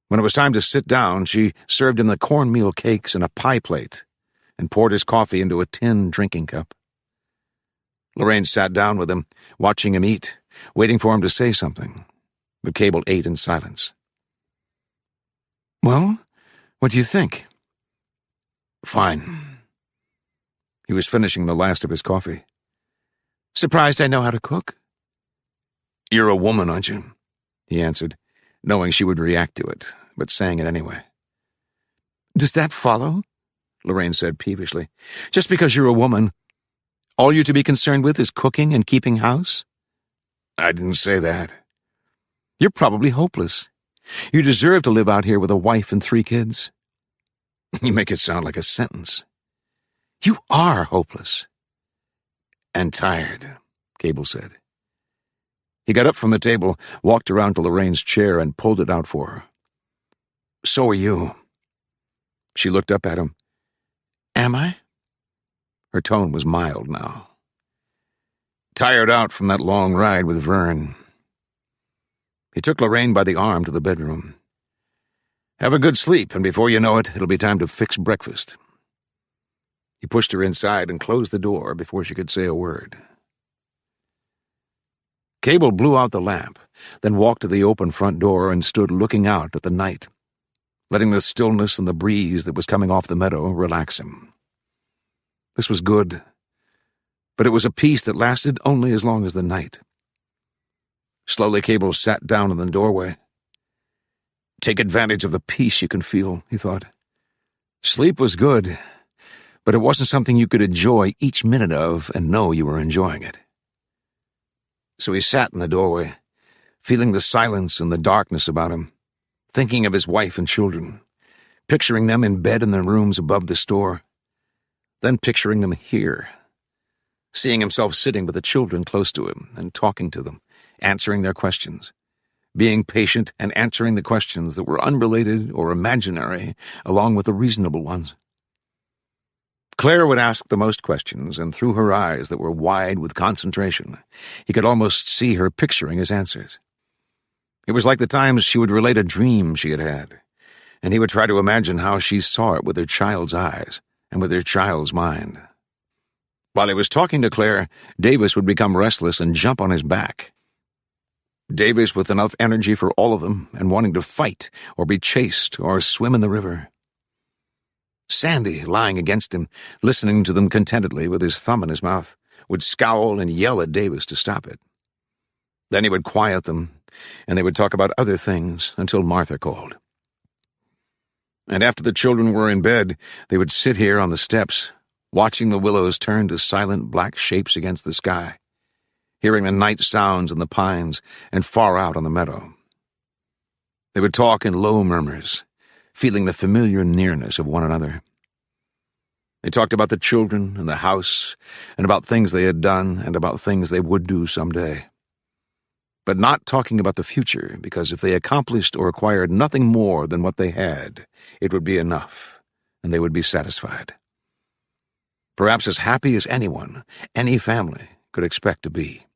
When it was time to sit down, she served him the cornmeal cakes in a pie plate and poured his coffee into a tin drinking cup. Lorraine sat down with him, watching him eat, waiting for him to say something, but Cable ate in silence. Well, what do you think? Fine. He was finishing the last of his coffee. Surprised I know how to cook? You're a woman, aren't you? He answered, knowing she would react to it, but saying it anyway. Does that follow? Lorraine said peevishly. Just because you're a woman, all you're to be concerned with is cooking and keeping house? I didn't say that. You're probably hopeless. You deserve to live out here with a wife and 3 kids. You make it sound like a sentence. You are hopeless. And tired, Cable said. He got up from the table, walked around to Lorraine's chair, and pulled it out for her. So are you. She looked up at him. Am I? Her tone was mild now. Tired out from that long ride with Vern. He took Lorraine by the arm to the bedroom. Have a good sleep, and before you know it, it'll be time to fix breakfast. He pushed her inside and closed the door before she could say a word. Cable blew out the lamp, then walked to the open front door and stood looking out at the night, letting the stillness and the breeze that was coming off the meadow relax him. This was good, but it was a peace that lasted only as long as the night. Slowly Cable sat down in the doorway. Take advantage of the peace you can feel, he thought. Sleep was good, but it wasn't something you could enjoy each minute of and know you were enjoying it. So he sat in the doorway, feeling the silence and the darkness about him, thinking of his wife and children, picturing them in bed in their rooms above the store, then picturing them here, seeing himself sitting with the children close to him and talking to them, answering their questions, being patient and answering the questions that were unrelated or imaginary along with the reasonable ones. Claire would ask the most questions, and through her eyes that were wide with concentration, he could almost see her picturing his answers. It was like the times she would relate a dream she had had, and he would try to imagine how she saw it with her child's eyes and with her child's mind. While he was talking to Claire, Davis would become restless and jump on his back. Davis with enough energy for all of them and wanting to fight or be chased or swim in the river. Sandy, lying against him, listening to them contentedly with his thumb in his mouth, would scowl and yell at Davis to stop it. Then he would quiet them, and they would talk about other things until Martha called. And after the children were in bed, they would sit here on the steps, watching the willows turn to silent black shapes against the sky, hearing the night sounds in the pines and far out on the meadow. They would talk in low murmurs, feeling the familiar nearness of one another. They talked about the children and the house, and about things they had done and about things they would do someday. But not talking about the future, because if they accomplished or acquired nothing more than what they had, it would be enough, and they would be satisfied. Perhaps as happy as anyone, any family, could expect to be.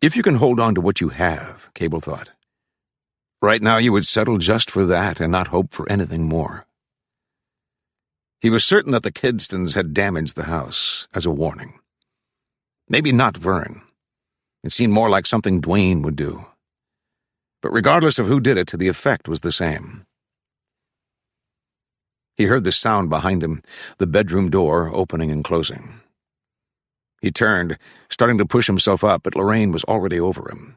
If you can hold on to what you have, Cable thought, right now you would settle just for that and not hope for anything more. He was certain that the Kidstons had damaged the house as a warning. Maybe not Vern. It seemed more like something Dwayne would do. But regardless of who did it, the effect was the same. He heard the sound behind him, the bedroom door opening and closing. He turned, starting to push himself up, but Lorraine was already over him.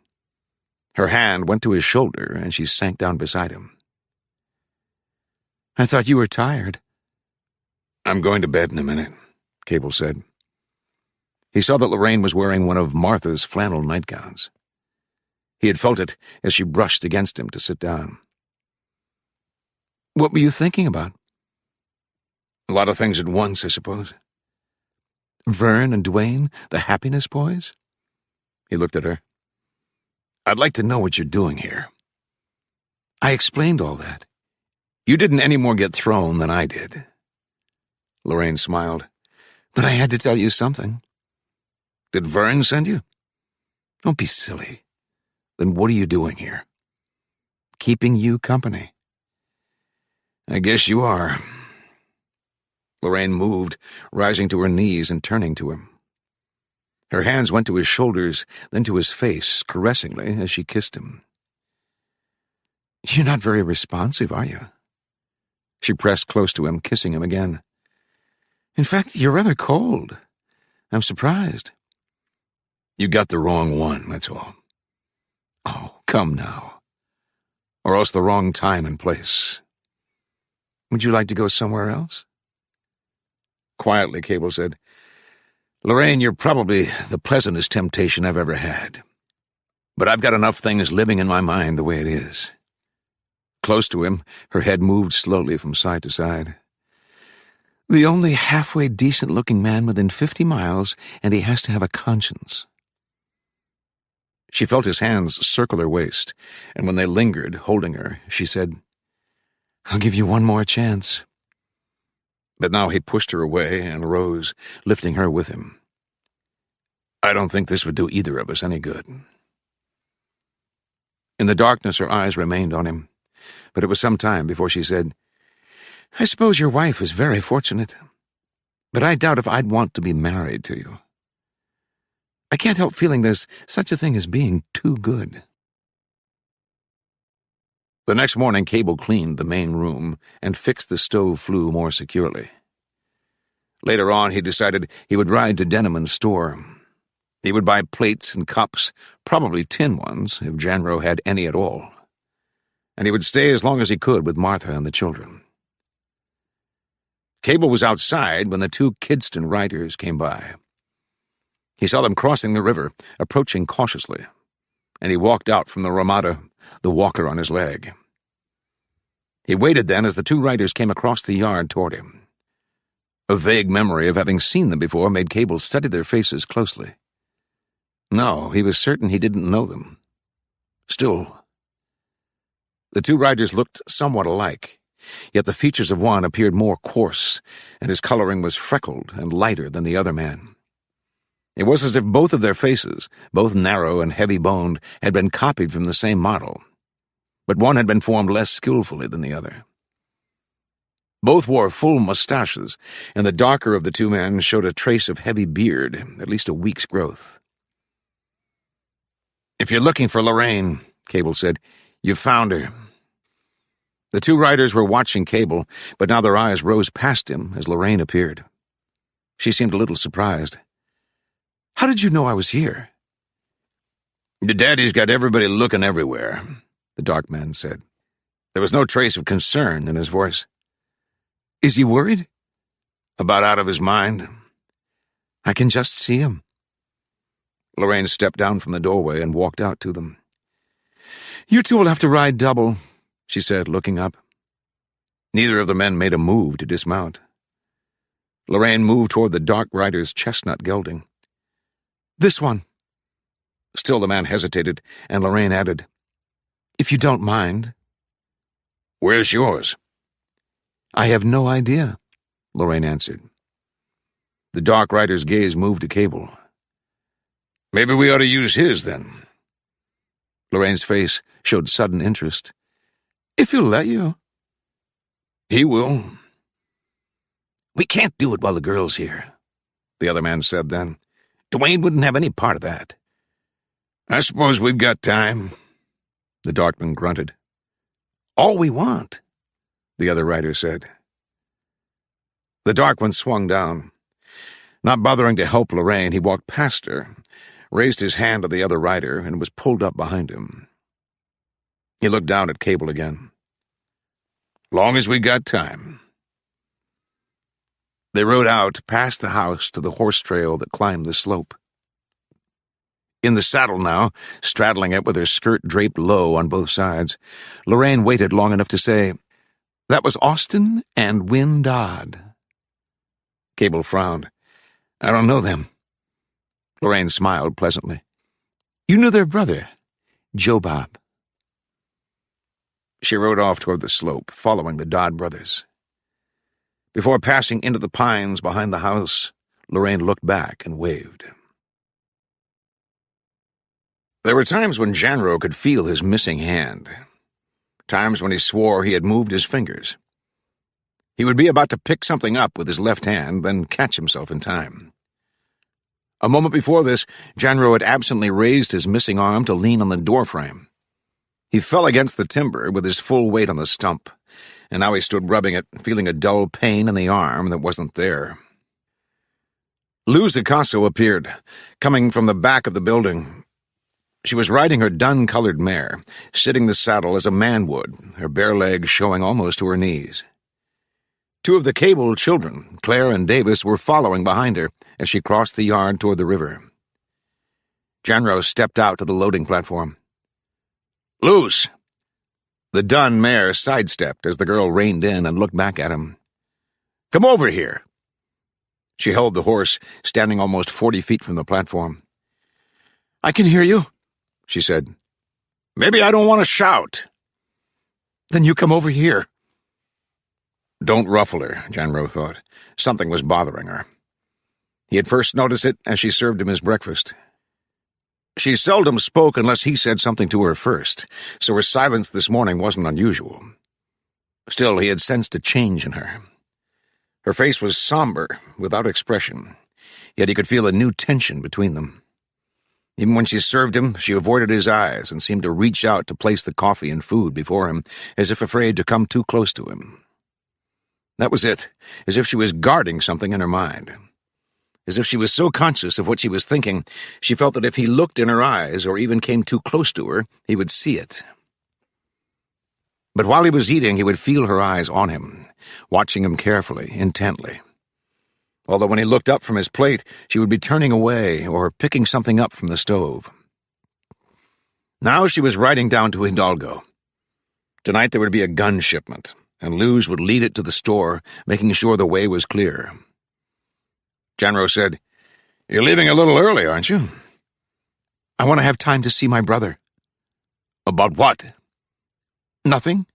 Her hand went to his shoulder, and she sank down beside him. "I thought you were tired." "I'm going to bed in a minute," Cable said. He saw that Lorraine was wearing one of Martha's flannel nightgowns. He had felt it as she brushed against him to sit down. "What were you thinking about?" "A lot of things at once, I suppose." "Vern and Dwayne, the happiness boys?" He looked at her. "I'd like to know what you're doing here." "I explained all that. You didn't any more get thrown than I did." Lorraine smiled. "But I had to tell you something." "Did Vern send you?" "Don't be silly. Then what are you doing here?" "Keeping you company." "I guess you are." Lorraine moved, rising to her knees and turning to him. Her hands went to his shoulders, then to his face, caressingly, as she kissed him. "You're not very responsive, are you?" She pressed close to him, kissing him again. "In fact, you're rather cold. I'm surprised." "You got the wrong one, that's all." "Oh, come now. Or else the wrong time and place." "Would you like to go somewhere else?" Quietly, Cable said, "Lorraine, you're probably the pleasantest temptation I've ever had. But I've got enough things living in my mind the way it is." Close to him, her head moved slowly from side to side. "The only halfway decent-looking man within 50 miles, and he has to have a conscience." She felt his hands circle her waist, and when they lingered, holding her, she said, "I'll give you one more chance." But now he pushed her away and rose, lifting her with him. "I don't think this would do either of us any good." In the darkness, her eyes remained on him, but it was some time before she said, "I suppose your wife is very fortunate, but I doubt if I'd want to be married to you. I can't help feeling there's such a thing as being too good." The next morning, Cable cleaned the main room and fixed the stove flue more securely. Later on, he decided he would ride to Denneman's store. He would buy plates and cups, probably tin ones, if Janro had any at all. And he would stay as long as he could with Martha and the children. Cable was outside when the two Kidston riders came by. He saw them crossing the river, approaching cautiously, and he walked out from the Ramada, the walker on his leg. He waited then as the two riders came across the yard toward him. A vague memory of having seen them before made Cable study their faces closely. No, he was certain he didn't know them. Still, the two riders looked somewhat alike, yet the features of one appeared more coarse, and his coloring was freckled and lighter than the other man. It was as if both of their faces, both narrow and heavy-boned, had been copied from the same model, but one had been formed less skillfully than the other. Both wore full mustaches, and the darker of the two men showed a trace of heavy beard, at least a week's growth. "If you're looking for Lorraine," Cable said, "you've found her." The two riders were watching Cable, but now their eyes rose past him as Lorraine appeared. She seemed a little surprised. "How did you know I was here?" "The daddy's got everybody looking everywhere," the dark man said. There was no trace of concern in his voice. "Is he worried?" "About out of his mind." "I can just see him." Lorraine stepped down from the doorway and walked out to them. "You two will have to ride double," she said, looking up. Neither of the men made a move to dismount. Lorraine moved toward the dark rider's chestnut gelding. "This one." Still the man hesitated, and Lorraine added, "If you don't mind." "Where's yours?" "I have no idea," Lorraine answered. The dark rider's gaze moved to Cable. "Maybe we ought to use his, then." Lorraine's face showed sudden interest. "If he'll let you." "He will." "We can't do it while the girl's here," the other man said then. "Dwayne wouldn't have any part of that." "I suppose we've got time," the darkman grunted. "All we want," the other rider said. The dark one swung down. Not bothering to help Lorraine, he walked past her, raised his hand to the other rider, and was pulled up behind him. He looked down at Cable again. "Long as we got time." They rode out past the house to the horse trail that climbed the slope. In the saddle now, straddling it with her skirt draped low on both sides, Lorraine waited long enough to say, "That was Austin and Wynne Dodd." Cable frowned. "I don't know them." Lorraine smiled pleasantly. "You knew their brother, Joe Bob." She rode off toward the slope, following the Dodd brothers. Before passing into the pines behind the house, Lorraine looked back and waved. There were times when Janro could feel his missing hand. Times when he swore he had moved his fingers. He would be about to pick something up with his left hand, then catch himself in time. A moment before this, Janro had absently raised his missing arm to lean on the doorframe. He fell against the timber with his full weight on the stump, and now he stood rubbing it, feeling a dull pain in the arm that wasn't there. Luz Icasso appeared, coming from the back of the building. She was riding her dun-colored mare, sitting the saddle as a man would, her bare legs showing almost to her knees. Two of the Cable children, Claire and Davis, were following behind her as she crossed the yard toward the river. Janro stepped out to the loading platform. "Luz!" The dun mare sidestepped as the girl reined in and looked back at him. "Come over here." She held the horse, standing almost 40 feet from the platform. "I can hear you," she said. "Maybe I don't want to shout." "Then you come over here." Don't ruffle her, Janro thought. Something was bothering her. He had first noticed it as she served him his breakfast. She seldom spoke unless he said something to her first, so her silence this morning wasn't unusual. Still, he had sensed a change in her. Her face was somber, without expression, yet he could feel a new tension between them. Even when she served him, she avoided his eyes and seemed to reach out to place the coffee and food before him, as if afraid to come too close to him. That was it, as if she was guarding something in her mind. As if she was so conscious of what she was thinking, she felt that if he looked in her eyes or even came too close to her, he would see it. But while he was eating, he would feel her eyes on him, watching him carefully, intently. Although when he looked up from his plate, she would be turning away or picking something up from the stove. Now she was riding down to Hidalgo. Tonight there would be a gun shipment, and Luz would lead it to the store, making sure the way was clear. Janro said, "You're leaving a little early, aren't you?" "I want to have time to see my brother." "About what?" "Nothing."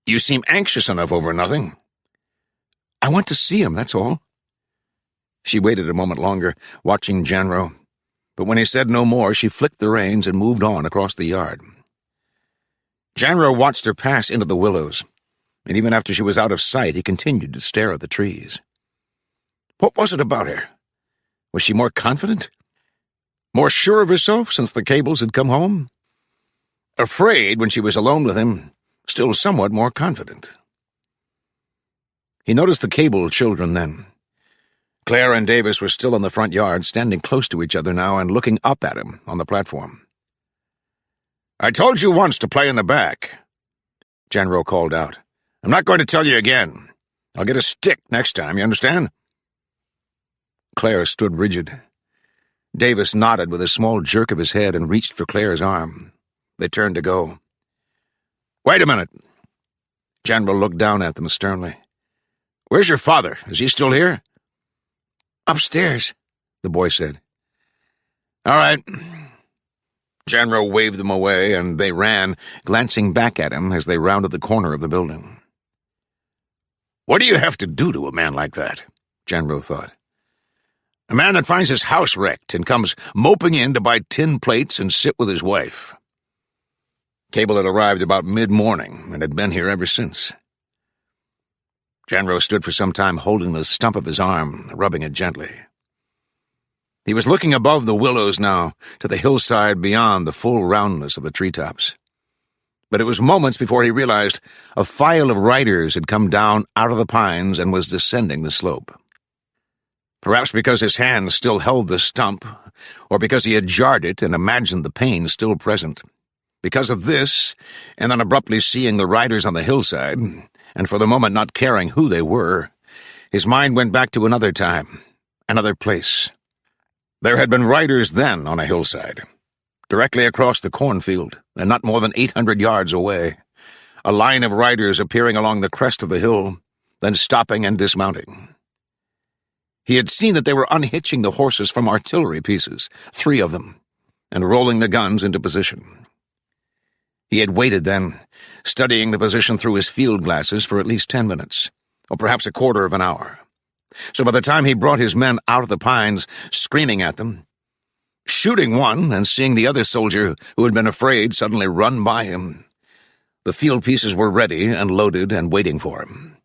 You seem anxious enough over nothing. I want to see him, that's all. She waited a moment longer, watching Janro, but when he said no more, she flicked the reins and moved on across the yard. Janro watched her pass into the willows, and even after she was out of sight, he continued to stare at the trees. What was it about her? Was she more confident? More sure of herself since the Cables had come home? Afraid when she was alone with him, still somewhat more confident. He noticed the Cable children then. Claire and Davis were still in the front yard, standing close to each other now and looking up at him on the platform. I told you once to play in the back, Janro called out. I'm not going to tell you again. I'll get a stick next time, you understand? Claire stood rigid. Davis nodded with a small jerk of his head and reached for Claire's arm. They turned to go. Wait a minute. Janro looked down at them sternly. Where's your father? Is he still here? Upstairs, the boy said. All right. Janro waved them away, and they ran, glancing back at him as they rounded the corner of the building. What do you have to do to a man like that? Janro thought. A man that finds his house wrecked and comes moping in to buy tin plates and sit with his wife. Cable had arrived about mid-morning and had been here ever since. Janro stood for some time holding the stump of his arm, rubbing it gently. He was looking above the willows now, to the hillside beyond the full roundness of the treetops. But it was moments before he realized a file of riders had come down out of the pines and was descending the slope. Perhaps because his hand still held the stump, or because he had jarred it and imagined the pain still present. Because of this, and then abruptly seeing the riders on the hillside, and for the moment not caring who they were, his mind went back to another time, another place. There had been riders then on a hillside, directly across the cornfield, and not more than 800 yards away, a line of riders appearing along the crest of the hill, then stopping and dismounting. He had seen that they were unhitching the horses from artillery pieces, 3 of them, and rolling the guns into position. He had waited then, studying the position through his field glasses for at least 10 minutes, or perhaps a quarter of an hour. So by the time he brought his men out of the pines, screaming at them, shooting one and seeing the other soldier who had been afraid suddenly run by him, the field pieces were ready and loaded and waiting for him.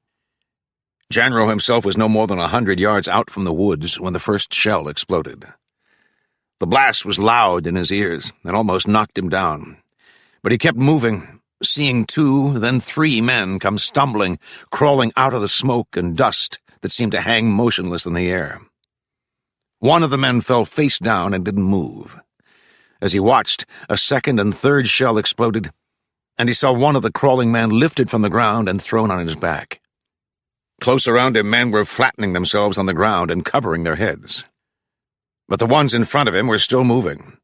Janro himself was no more than 100 yards out from the woods when the first shell exploded. The blast was loud in his ears and almost knocked him down, but he kept moving, seeing 2, then 3 men come stumbling, crawling out of the smoke and dust that seemed to hang motionless in the air. One of the men fell face down and didn't move. As he watched, a second and third shell exploded, and he saw one of the crawling men lifted from the ground and thrown on his back. Close around him, men were flattening themselves on the ground and covering their heads. But the ones in front of him were still moving,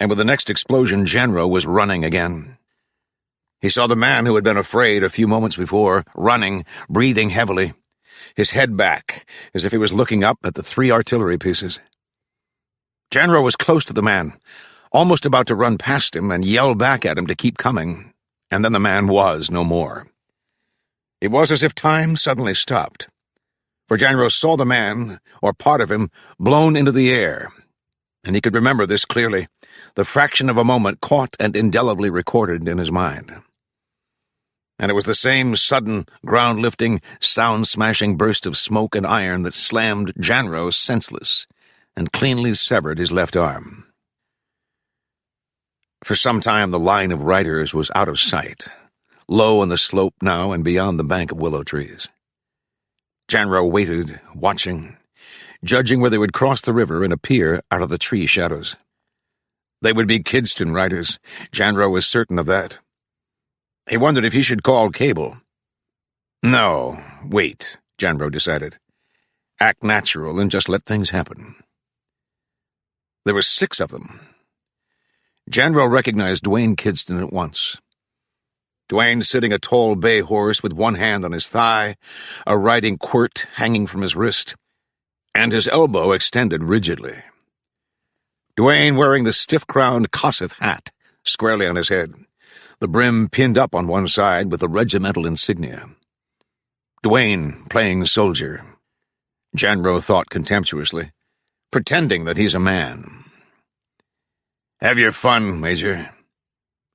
and with the next explosion, Janro was running again. He saw the man who had been afraid a few moments before, running, breathing heavily, his head back, as if he was looking up at the 3 artillery pieces. Janro was close to the man, almost about to run past him and yell back at him to keep coming, and then the man was no more. It was as if time suddenly stopped, for Janro saw the man, or part of him, blown into the air, and he could remember this clearly, the fraction of a moment caught and indelibly recorded in his mind. And it was the same sudden, ground-lifting, sound-smashing burst of smoke and iron that slammed Janro senseless and cleanly severed his left arm. For some time the line of riders was out of sight, low on the slope now and beyond the bank of willow trees. Janro waited, watching, judging where they would cross the river and appear out of the tree shadows. They would be Kidston riders. Janro was certain of that. He wondered if he should call Cable. No, wait, Janro decided. Act natural and just let things happen. There were 6 of them. Janro recognized Dwayne Kidston at once. Dwayne sitting a tall bay horse with one hand on his thigh, a riding quirt hanging from his wrist, and his elbow extended rigidly. Dwayne wearing the stiff-crowned Kossuth hat squarely on his head, the brim pinned up on one side with the regimental insignia. Duane playing soldier, Janro thought contemptuously, pretending that he's a man. "Have your fun, Major,"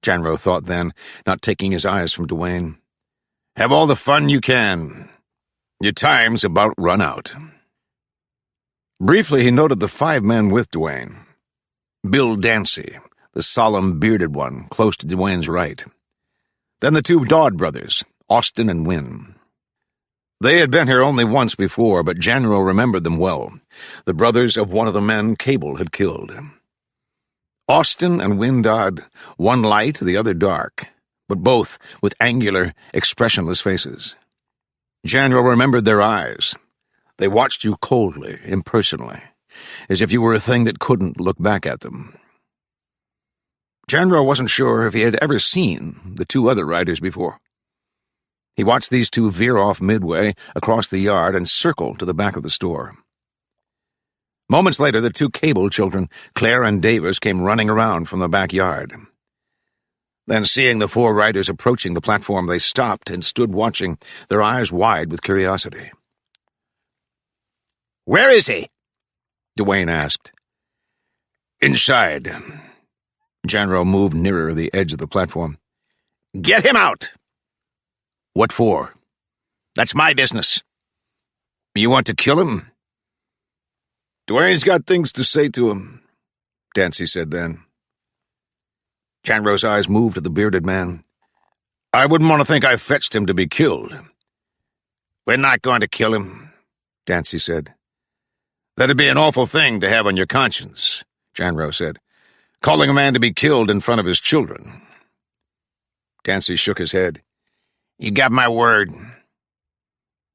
Janro thought then, not taking his eyes from Duane. "Have all the fun you can. Your time's about run out." Briefly, he noted the 5 men with Duane. Bill Dancy, the solemn bearded one, close to Duane's right. Then the 2 Dodd brothers, Austin and Wynne. They had been here only once before, but Janro remembered them well, the brothers of one of the men Cable had killed. Austin and Wynne Dodd, one light, the other dark, but both with angular, expressionless faces. Janro remembered their eyes. They watched you coldly, impersonally, as if you were a thing that couldn't look back at them. Janro wasn't sure if he had ever seen the 2 other riders before. He watched these 2 veer off midway across the yard and circle to the back of the store. Moments later, the 2 Cable children, Claire and Davis, came running around from the backyard. Then, seeing the 4 riders approaching the platform, they stopped and stood watching, their eyes wide with curiosity. "Where is he?" Duane asked. "Inside." Janro moved nearer the edge of the platform. "Get him out!" "What for?" "That's my business." "You want to kill him?" "Duane's got things to say to him," Dancy said then. Janro's eyes moved to the bearded man. "I wouldn't want to think I fetched him to be killed." "We're not going to kill him," Dancy said. "That'd be an awful thing to have on your conscience," Janro said, "calling a man to be killed in front of his children." Dancy shook his head. "You got my word."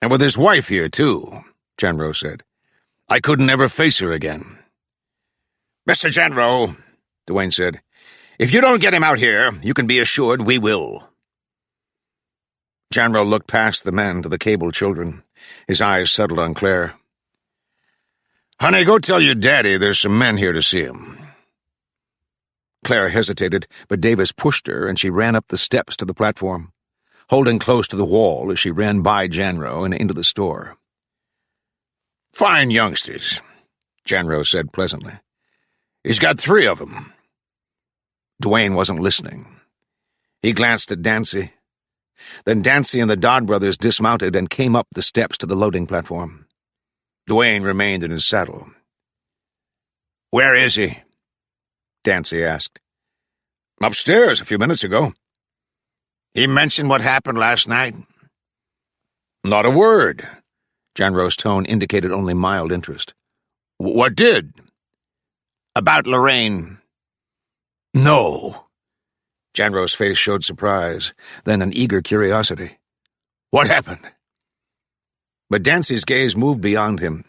"And with his wife here, too," Janro said. "I couldn't ever face her again." "Mr. Janro," Duane said, "if you don't get him out here, you can be assured we will." Janro looked past the men to the Cable children. His eyes settled on Claire. "Honey, go tell your daddy there's some men here to see him." Claire hesitated, but Davis pushed her, and she ran up the steps to the platform, holding close to the wall as she ran by Janro and into the store. "Fine youngsters," Janro said pleasantly. "He's got 3 of them." Duane wasn't listening. He glanced at Dancy. Then Dancy and the Dodd brothers dismounted and came up the steps to the loading platform. Duane remained in his saddle. "Where is he?" Dancy asked. "Upstairs a few minutes ago." "He mentioned what happened last night?" "Not a word." Janro's tone indicated only mild interest. "What did?" "About Lorraine." "No." Janro's face showed surprise, then an eager curiosity. "What happened?" But Dancy's gaze moved beyond him.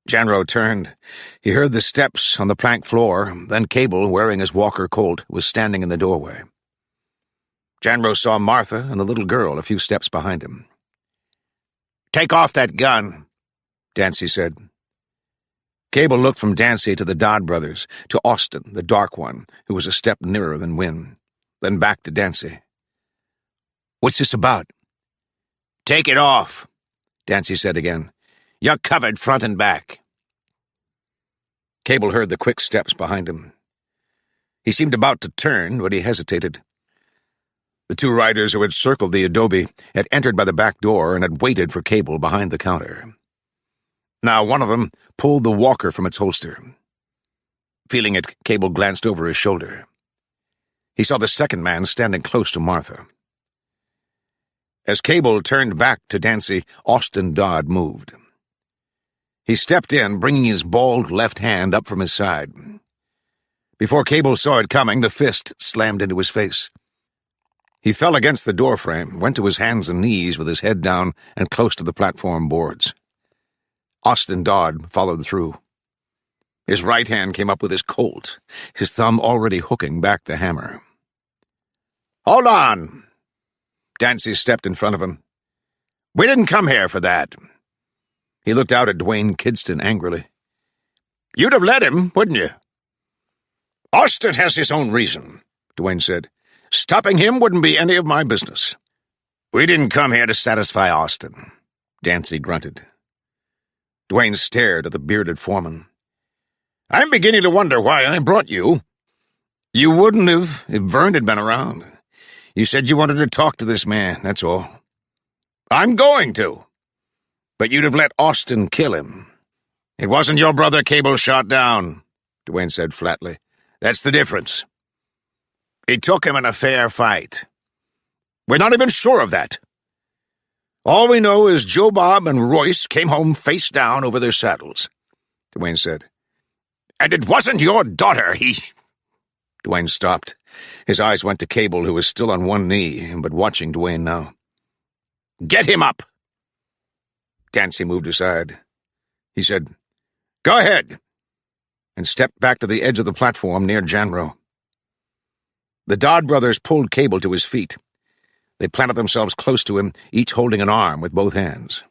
Janro turned. He heard the steps on the plank floor, then Cable, wearing his Walker Colt, was standing in the doorway. Janro saw Martha and the little girl a few steps behind him. "Take off that gun," Dancy said. Cable looked from Dancy to the Dodd brothers, to Austin, the dark one, who was a step nearer than Wynne, then back to Dancy. "What's this about?" "Take it off," Dancy said again. "You're covered front and back." Cable heard the quick steps behind him. He seemed about to turn, but he hesitated. The 2 riders who had circled the adobe had entered by the back door and had waited for Cable behind the counter. Now one of them pulled the Walker from its holster. Feeling it, Cable glanced over his shoulder. He saw the second man standing close to Martha. As Cable turned back to Dancy, Austin Dodd moved. He stepped in, bringing his bald left hand up from his side. Before Cable saw it coming, the fist slammed into his face. He fell against the doorframe, went to his hands and knees with his head down and close to the platform boards. Austin Dodd followed through. His right hand came up with his Colt, his thumb already hooking back the hammer. "Hold on!" Dancy stepped in front of him. "We didn't come here for that." He looked out at Duane Kidston angrily. "You'd have let him, wouldn't you?" "Austin has his own reason," Duane said. Stopping him wouldn't be any of my business. We didn't come here to satisfy Austin, Dancy grunted. Dwayne stared at the bearded foreman. I'm beginning to wonder why I brought you. You wouldn't have if Vern had been around. You said you wanted to talk to this man, that's all. I'm going to. But you'd have let Austin kill him. It wasn't your brother Cable shot down, Dwayne said flatly. That's the difference. He took him in a fair fight. We're not even sure of that. All we know is Joe Bob and Royce came home face down over their saddles, Dwayne said. And it wasn't your daughter, Dwayne stopped. His eyes went to Cable, who was still on one knee, but watching Dwayne now. Get him up! Dancy moved aside. He said, Go ahead, and stepped back to the edge of the platform near Janro. The Dodd brothers pulled Cable to his feet. They planted themselves close to him, each holding an arm with both hands.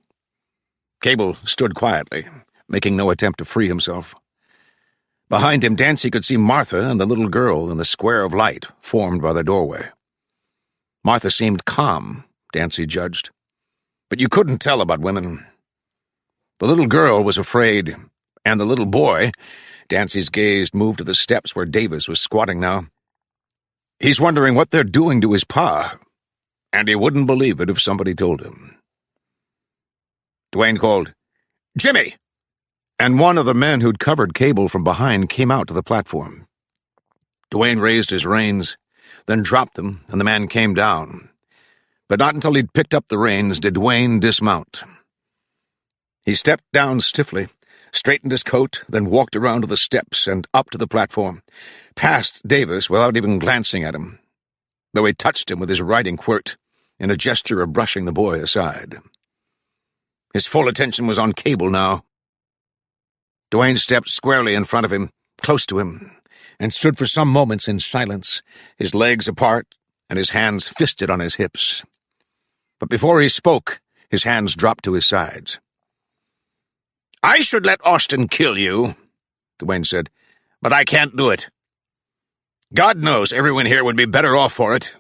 Cable stood quietly, making no attempt to free himself. Behind him, Dancy could see Martha and the little girl in the square of light formed by the doorway. Martha seemed calm, Dancy judged, but you couldn't tell about women. The little girl was afraid, and the little boy, Dancy's gaze moved to the steps where Davis was squatting now. He's wondering what they're doing to his pa, and he wouldn't believe it if somebody told him. Dwayne called, Jimmy! And one of the men who'd covered Cable from behind came out to the platform. Dwayne raised his reins, then dropped them, and the man came down. But not until he'd picked up the reins did Dwayne dismount. He stepped down stiffly, straightened his coat, then walked around to the steps and up to the platform, past Davis without even glancing at him, though he touched him with his riding quirt in a gesture of brushing the boy aside. His full attention was on Cable now. Dwayne stepped squarely in front of him, close to him, and stood for some moments in silence, his legs apart and his hands fisted on his hips. But before he spoke, his hands dropped to his sides. I should let Austin kill you, Dwayne said, but I can't do it. God knows everyone here would be better off for it,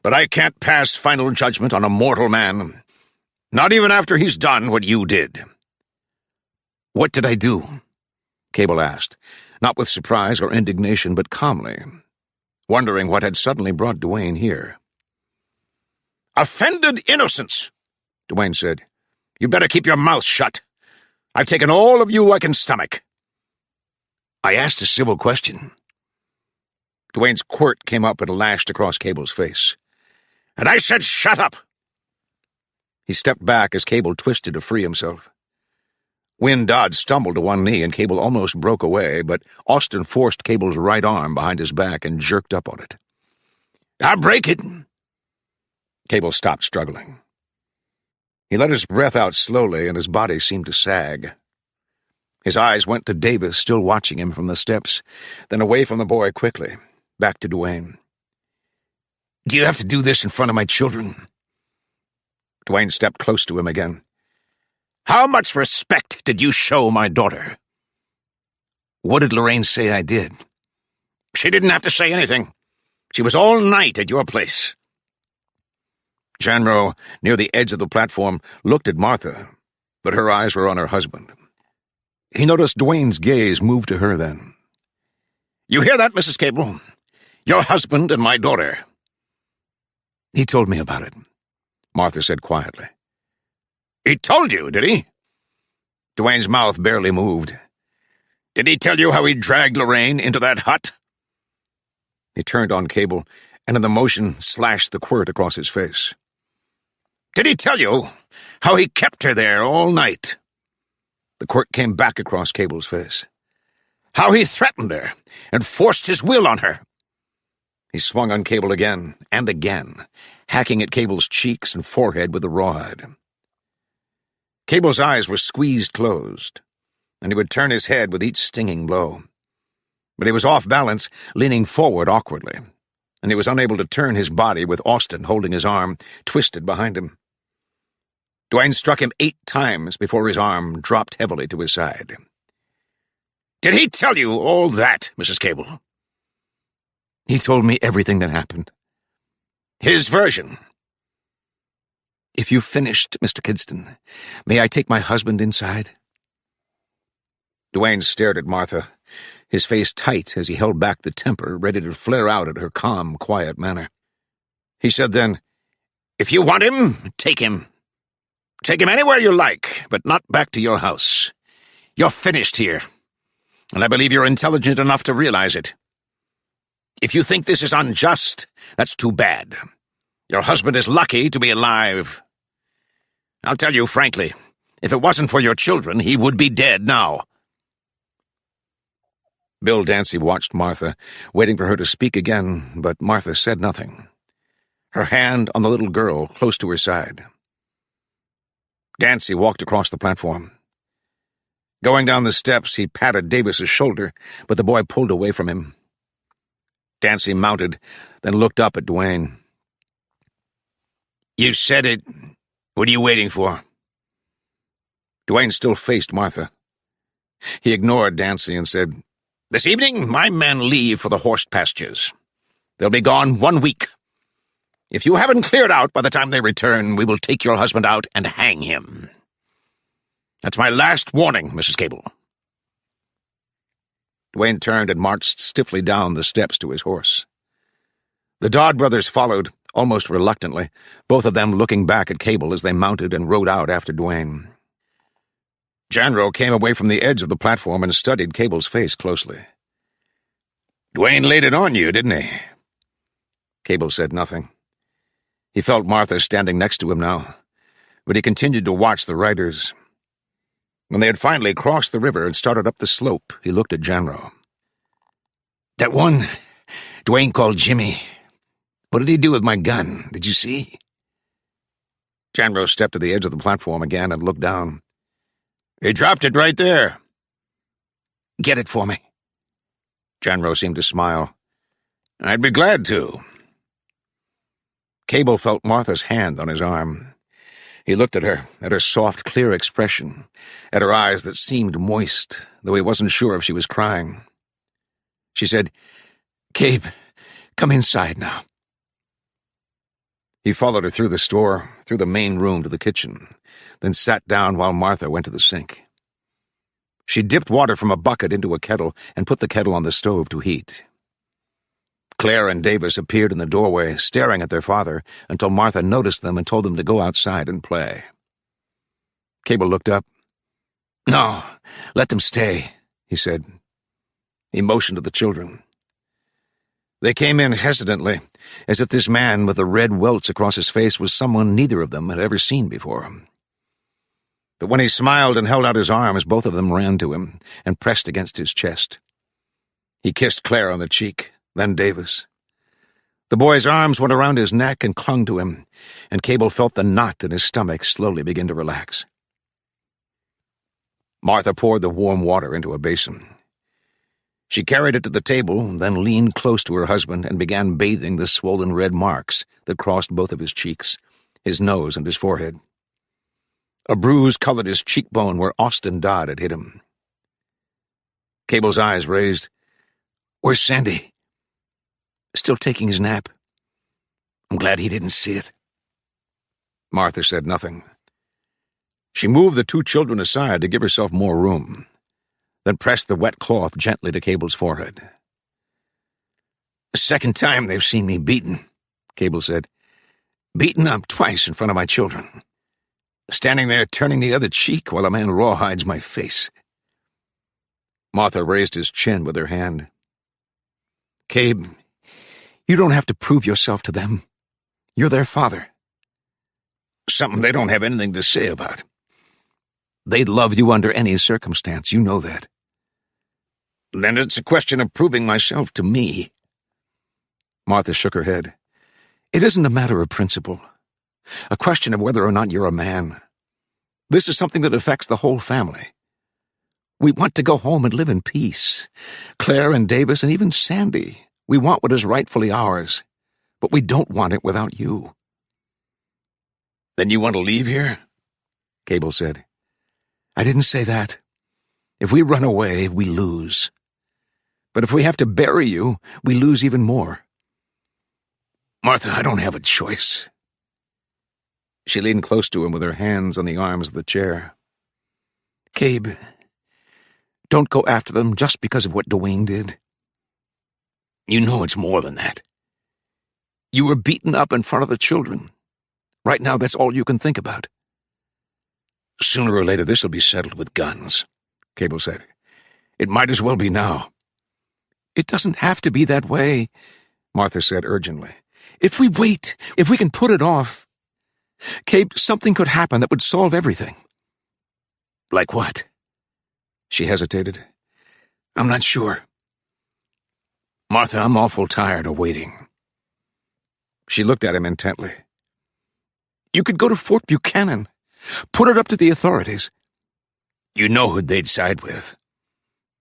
but I can't pass final judgment on a mortal man, not even after he's done what you did. What did I do? Cable asked, not with surprise or indignation, but calmly, wondering what had suddenly brought Dwayne here. Offended innocence, Dwayne said. You better keep your mouth shut. I've taken all of you I can stomach. I asked a civil question. Dwayne's quirt came up and lashed across Cable's face. And I said shut up! He stepped back as Cable twisted to free himself. Wynne Dodd stumbled to one knee and Cable almost broke away, but Austin forced Cable's right arm behind his back and jerked up on it. I'll break it! Cable stopped struggling. He let his breath out slowly and his body seemed to sag. His eyes went to Davis, still watching him from the steps, then away from the boy quickly, back to Dwayne. Do you have to do this in front of my children? Dwayne stepped close to him again. How much respect did you show my daughter? What did Lorraine say I did? She didn't have to say anything. She was all night at your place. Janro, near the edge of the platform, looked at Martha, but her eyes were on her husband. He noticed Dwayne's gaze move to her then. You hear that, Mrs. Cable? Your husband and my daughter. He told me about it, Martha said quietly. He told you, did he? Dwayne's mouth barely moved. Did he tell you how he dragged Lorraine into that hut? He turned on Cable, and in the motion slashed the quirt across his face. Did he tell you how he kept her there all night? The quirt came back across Cable's face. How he threatened her and forced his will on her. He swung on Cable again and again, hacking at Cable's cheeks and forehead with the rawhide. Cable's eyes were squeezed closed, and he would turn his head with each stinging blow. But he was off balance, leaning forward awkwardly, and he was unable to turn his body with Austin holding his arm, twisted behind him. Dwayne struck him 8 times before his arm dropped heavily to his side. Did he tell you all that, Mrs. Cable? He told me everything that happened, His version. If you've finished, Mr. Kidston, may I take my husband inside? Duane stared at Martha, his face tight as he held back the temper ready to flare out at her calm, quiet manner. He said then, "If you want him, take him. Take him anywhere you like, but not back to your house. You're finished here, and I believe you're intelligent enough to realize it. If you think this is unjust, that's too bad. Your husband is lucky to be alive. I'll tell you frankly, if it wasn't for your children, he would be dead now." Bill Dancy watched Martha, waiting for her to speak again, but Martha said nothing, her hand on the little girl close to her side. Dancy walked across the platform. Going down the steps, he patted Davis's shoulder, but the boy pulled away from him. Dancy mounted, then looked up at Duane. "You said it. What are you waiting for?" Duane still faced Martha. He ignored Dancy and said, "This evening, my men leave for the horse pastures. They'll be gone 1 week. If you haven't cleared out by the time they return, we will take your husband out and hang him. That's my last warning, Mrs. Cable." Duane turned and marched stiffly down the steps to his horse. The Dodd brothers followed, almost reluctantly, both of them looking back at Cable as they mounted and rode out after Duane. Janro came away from the edge of the platform and studied Cable's face closely. "Duane laid it on you, didn't he?" Cable said nothing. He felt Martha standing next to him now, but he continued to watch the riders. When they had finally crossed the river and started up the slope, he looked at Janro. "That one Duane called Jimmy. What did he do with my gun? Did you see?" Janro stepped to the edge of the platform again and looked down. "He dropped it right there." "Get it for me." Janro seemed to smile. "I'd be glad to." Cable felt Martha's hand on his arm. He looked at her soft, clear expression, at her eyes that seemed moist, though he wasn't sure if she was crying. She said, "Cabe, come inside now." He followed her through the store, through the main room to the kitchen, then sat down while Martha went to the sink. She dipped water from a bucket into a kettle and put the kettle on the stove to heat. Claire and Davis appeared in the doorway, staring at their father, until Martha noticed them and told them to go outside and play. Cable looked up. "No, let them stay," he said. He motioned to the children. They came in hesitantly, as if this man with the red welts across his face was someone neither of them had ever seen before. But when he smiled and held out his arms, both of them ran to him and pressed against his chest. He kissed Claire on the cheek, then Davis. The boy's arms went around his neck and clung to him, and Cable felt the knot in his stomach slowly begin to relax. Martha poured the warm water into a basin. She carried it to the table, then leaned close to her husband and began bathing the swollen red marks that crossed both of his cheeks, his nose and his forehead. A bruise colored his cheekbone where Austin Dodd had hit him. Cable's eyes raised. "Where's Sandy?" "Still taking his nap. I'm glad he didn't see it." Martha said nothing. She moved the two children aside to give herself more room, then pressed the wet cloth gently to Cable's forehead. "The second time they've seen me beaten," Cable said. "Beaten up twice in front of my children. Standing there turning the other cheek while a man rawhides my face." Martha raised his chin with her hand. "Cabe, you don't have to prove yourself to them. You're their father." "Something they don't have anything to say about." "They'd love you under any circumstance, you know that." "Then it's a question of proving myself to me." Martha shook her head. "It isn't a matter of principle. A question of whether or not you're a man. This is something that affects the whole family. We want to go home and live in peace. Claire and Davis and even Sandy. We want what is rightfully ours, but we don't want it without you." "Then you want to leave here?" Cable said. "I didn't say that. If we run away, we lose. But if we have to bury you, we lose even more." Martha, I don't have a choice. She leaned close to him with her hands on the arms of the chair. Cabe, don't go after them just because of what Dwayne did. You know it's more than that. You were beaten up in front of the children. Right now, that's all you can think about. Sooner or later, this will be settled with guns, Cable said. It might as well be now. It doesn't have to be that way, Martha said urgently. If we wait, if we can put it off, Cabe, something could happen that would solve everything. Like what? She hesitated. I'm not sure. Martha, I'm awful tired of waiting. She looked at him intently. You could go to Fort Buchanan. Put it up to the authorities. You know who they'd side with.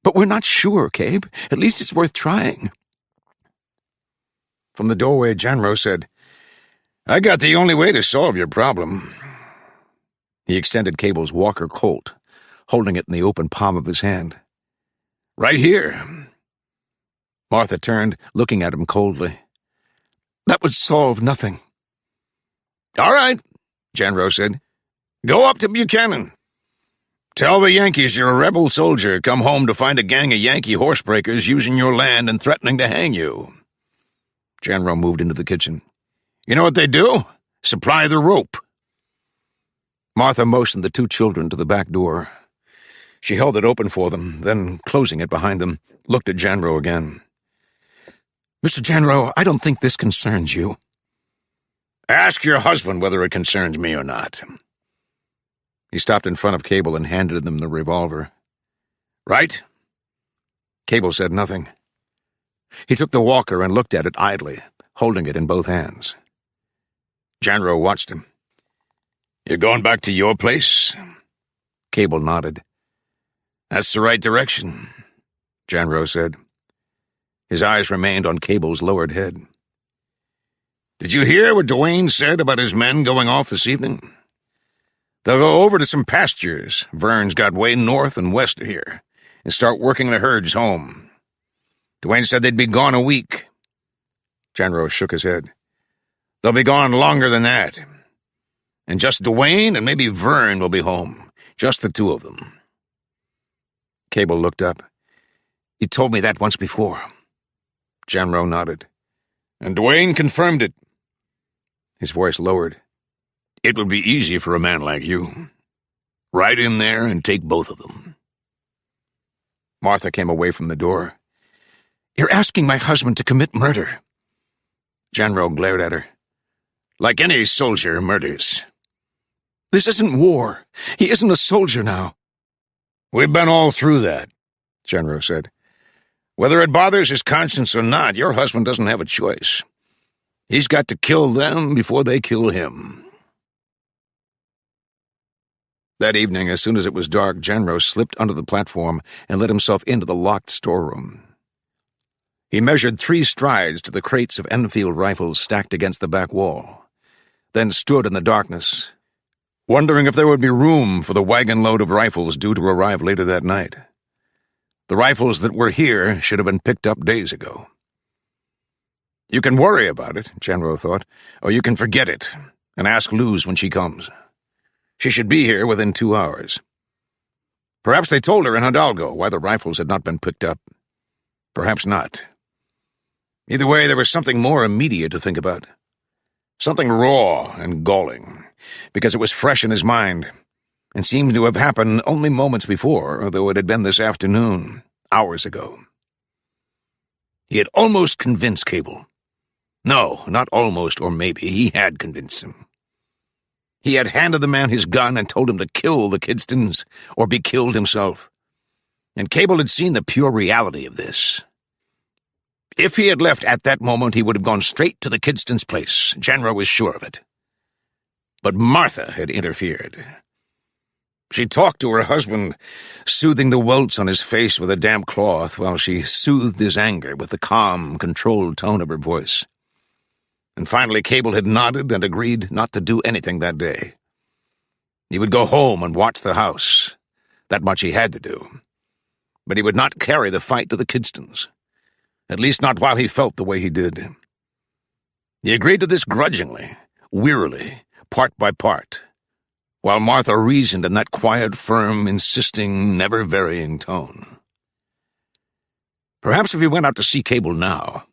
But we're not sure, Cabe. At least it's worth trying. From the doorway, Janro said, I got the only way to solve your problem. He extended Cable's Walker Colt, holding it in the open palm of his hand. Right here. Martha turned, looking at him coldly. That would solve nothing. All right, Janro said. Go up to Buchanan. Tell the Yankees you're a rebel soldier come home to find a gang of Yankee horsebreakers using your land and threatening to hang you. Janro moved into the kitchen. You know what they do? Supply the rope. Martha motioned the two children to the back door. She held it open for them, then, closing it behind them, looked at Janro again. Mr. Janro, I don't think this concerns you. Ask your husband whether it concerns me or not. He stopped in front of Cable and handed them the revolver. Right? Cable said nothing. He took the walker and looked at it idly, holding it in both hands. Janro watched him. You going back to your place? Cable nodded. That's the right direction, Janro said. His eyes remained on Cable's lowered head. Did you hear what Dwayne said about his men going off this evening? They'll go over to some pastures Vern's got way north and west of here and start working the herds home. Dwayne said they'd be gone a week. Janro shook his head. They'll be gone longer than that. And just Dwayne and maybe Vern will be home. Just the two of them. Cable looked up. You told me that once before. Janro nodded. And Dwayne confirmed it. His voice lowered. It would be easy for a man like you. Ride in there and take both of them. Martha came away from the door. You're asking my husband to commit murder. Janro glared at her. Like any soldier murders. This isn't war. He isn't a soldier now. We've been all through that, Janro said. Whether it bothers his conscience or not, your husband doesn't have a choice. He's got to kill them before they kill him. That evening, as soon as it was dark, Janro slipped onto the platform and let himself into the locked storeroom. He measured 3 strides to the crates of Enfield rifles stacked against the back wall, then stood in the darkness, wondering if there would be room for the wagon load of rifles due to arrive later that night. The rifles that were here should have been picked up days ago. You can worry about it, Janro thought, or you can forget it and ask Luz when she comes. She should be here within 2 hours. Perhaps they told her in Hidalgo why the rifles had not been picked up. Perhaps not. Either way, there was something more immediate to think about. Something raw and galling, because it was fresh in his mind, and seemed to have happened only moments before, though it had been this afternoon, hours ago. He had almost convinced Cable. No, not almost or maybe, he had convinced him. He had handed the man his gun and told him to kill the Kidstons or be killed himself. And Cable had seen the pure reality of this. If he had left at that moment, he would have gone straight to the Kidstons' place. Janro was sure of it. But Martha had interfered. She talked to her husband, soothing the welts on his face with a damp cloth while she soothed his anger with the calm, controlled tone of her voice. And finally Cable had nodded and agreed not to do anything that day. He would go home and watch the house. That much he had to do. But he would not carry the fight to the Kidstons. At least not while he felt the way he did. He agreed to this grudgingly, wearily, part by part, while Martha reasoned in that quiet, firm, insisting, never-varying tone. Perhaps if he went out to see Cable now.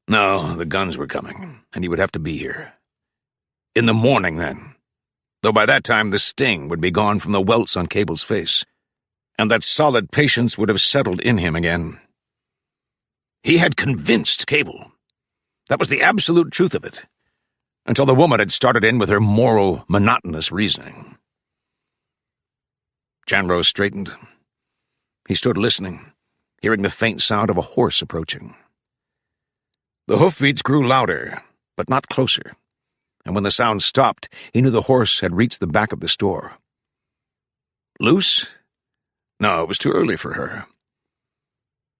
No, the guns were coming, and he would have to be here. In the morning, then, though by that time the sting would be gone from the welts on Cable's face, and that solid patience would have settled in him again. He had convinced Cable. That was the absolute truth of it, until the woman had started in with her moral, monotonous reasoning. Janrose straightened. He stood listening, hearing the faint sound of a horse approaching. The hoofbeats grew louder, but not closer, and when the sound stopped, he knew the horse had reached the back of the store. Luce? No, it was too early for her.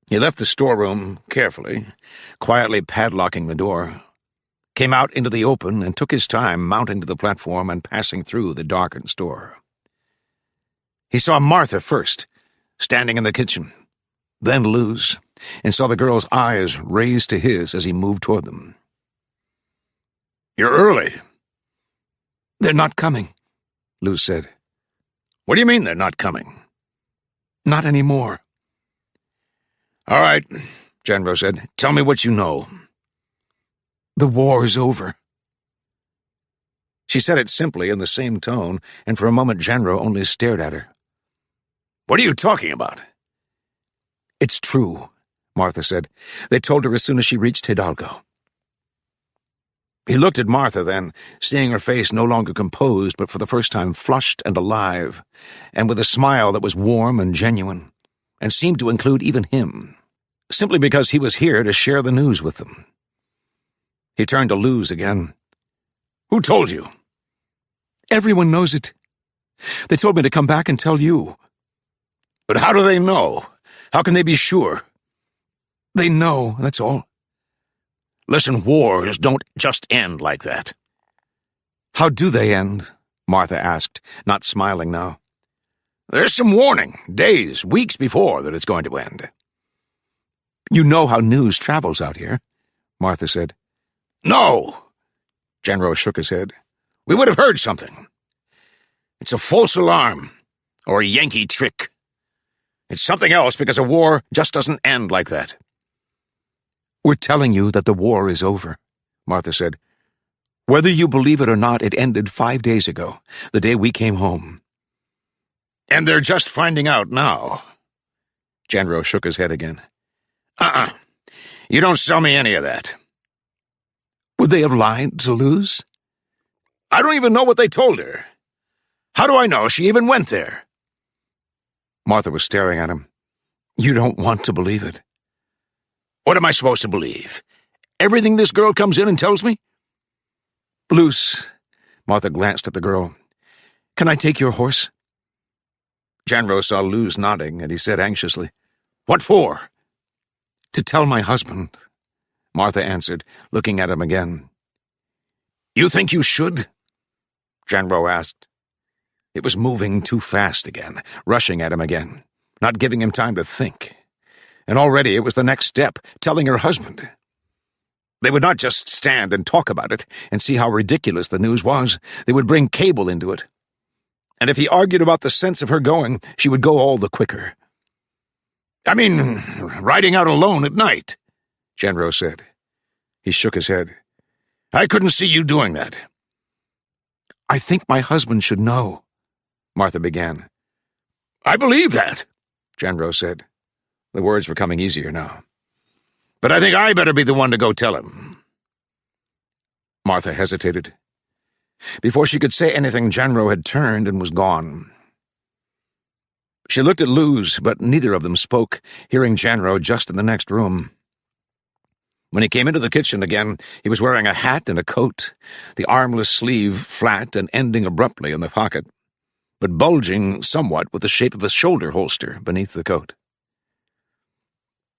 He left the storeroom carefully, quietly padlocking the door, came out into the open and took his time mounting to the platform and passing through the darkened store. He saw Martha first, standing in the kitchen, then Luce, and saw the girl's eyes raised to his as he moved toward them. "You're early." "They're not coming," Luce said. "What do you mean they're not coming?" "Not anymore." "All right," Janrose said. "Tell me what you know." "The war's over." She said it simply in the same tone, and for a moment Janro only stared at her. "What are you talking about?" "It's true," Martha said. "They told her as soon as she reached Hidalgo." He looked at Martha then, seeing her face no longer composed, but for the first time flushed and alive, and with a smile that was warm and genuine, and seemed to include even him, simply because he was here to share the news with them. He turned to Luce again. "Who told you?" "Everyone knows it. They told me to come back and tell you." "But how do they know? How can they be sure?" "They know, that's all." "Listen, wars don't just end like that." "How do they end?" Martha asked, not smiling now. "There's some warning, days, weeks before that it's going to end." "You know how news travels out here," Martha said. "No!" Janro shook his head. "We would have heard something. It's a false alarm, or a Yankee trick. It's something else because a war just doesn't end like that." "We're telling you that the war is over," Martha said. "Whether you believe it or not, it ended 5 days ago, the day we came home." "And they're just finding out now." Janro shook his head again. You don't sell me any of that." "Would they have lied to Luce?" "I don't even know what they told her. How do I know she even went there?" Martha was staring at him. "You don't want to believe it." "What am I supposed to believe? Everything this girl comes in and tells me?" "Luce," Martha glanced at the girl. "Can I take your horse?" Janro saw Luce nodding, and he said anxiously, "What for?" "To tell my husband," Martha answered, looking at him again. "You think you should?" Janro asked. It was moving too fast again, rushing at him again, not giving him time to think. And already it was the next step, telling her husband. They would not just stand and talk about it and see how ridiculous the news was. They would bring Cable into it. And if he argued about the sense of her going, she would go all the quicker. "I mean, riding out alone at night," Janro said. He shook his head. "I couldn't see you doing that." "I think my husband should know," Martha began. "I believe that," Janro said. The words were coming easier now. "But I think I better be the one to go tell him." Martha hesitated. Before she could say anything, Janro had turned and was gone. She looked at Luce, but neither of them spoke, hearing Janro just in the next room. When he came into the kitchen again, he was wearing a hat and a coat, the armless sleeve flat and ending abruptly in the pocket, but bulging somewhat with the shape of a shoulder holster beneath the coat.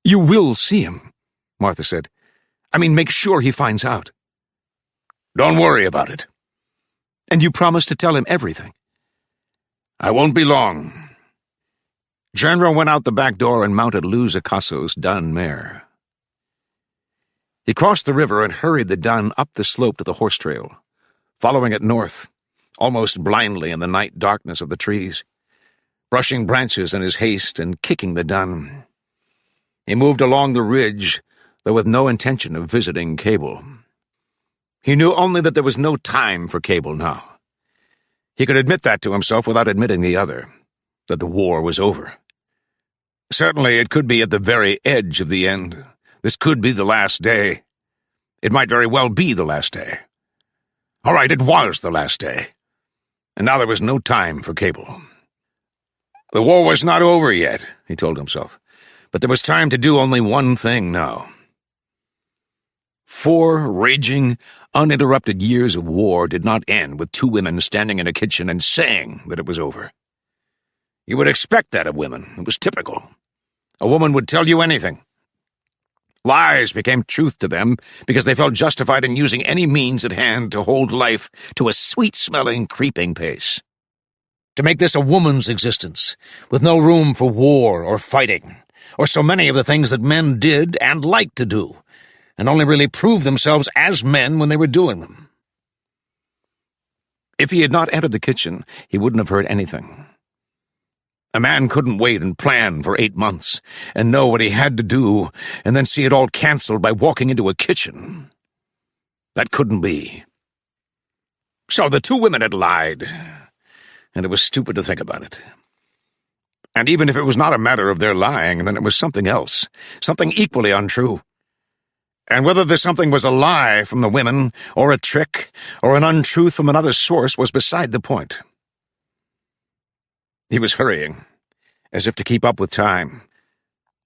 "You will see him," Martha said. "I mean, make sure he finds out." "Don't worry about it." "And you promise to tell him everything?" "I won't be long." Janro went out the back door and mounted Luz Acasso's dun mare. He crossed the river and hurried the dun up the slope to the horse trail, following it north, almost blindly in the night darkness of the trees, brushing branches in his haste and kicking the dun. He moved along the ridge, though with no intention of visiting Cable. He knew only that there was no time for Cable now. He could admit that to himself without admitting the other, that the war was over. Certainly it could be at the very edge of the end. This could be the last day. It might very well be the last day. All right, it was the last day. And now there was no time for Cable. The war was not over yet, he told himself, but there was time to do only one thing now. 4 raging, uninterrupted years of war did not end with 2 women standing in a kitchen and saying that it was over. You would expect that of women. It was typical. A woman would tell you anything. Lies became truth to them because they felt justified in using any means at hand to hold life to a sweet-smelling, creeping pace. To make this a woman's existence, with no room for war or fighting, or so many of the things that men did and liked to do, and only really proved themselves as men when they were doing them. If he had not entered the kitchen, he wouldn't have heard anything. A man couldn't wait and plan for 8 months, and know what he had to do, and then see it all cancelled by walking into a kitchen. That couldn't be. So the 2 women had lied, and it was stupid to think about it. And even if it was not a matter of their lying, then it was something else, something equally untrue. And whether this something was a lie from the women, or a trick, or an untruth from another source was beside the point. He was hurrying, as if to keep up with time,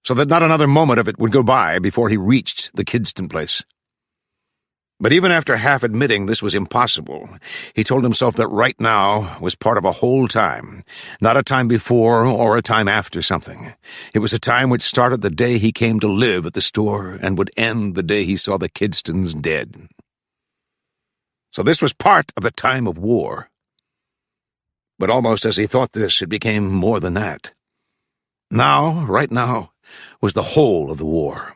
so that not another moment of it would go by before he reached the Kidston place. But even after half admitting this was impossible, he told himself that right now was part of a whole time, not a time before or a time after something. It was a time which started the day he came to live at the store and would end the day he saw the Kidstons dead. So this was part of the time of war. But almost as he thought this, it became more than that. Now, right now, was the whole of the war.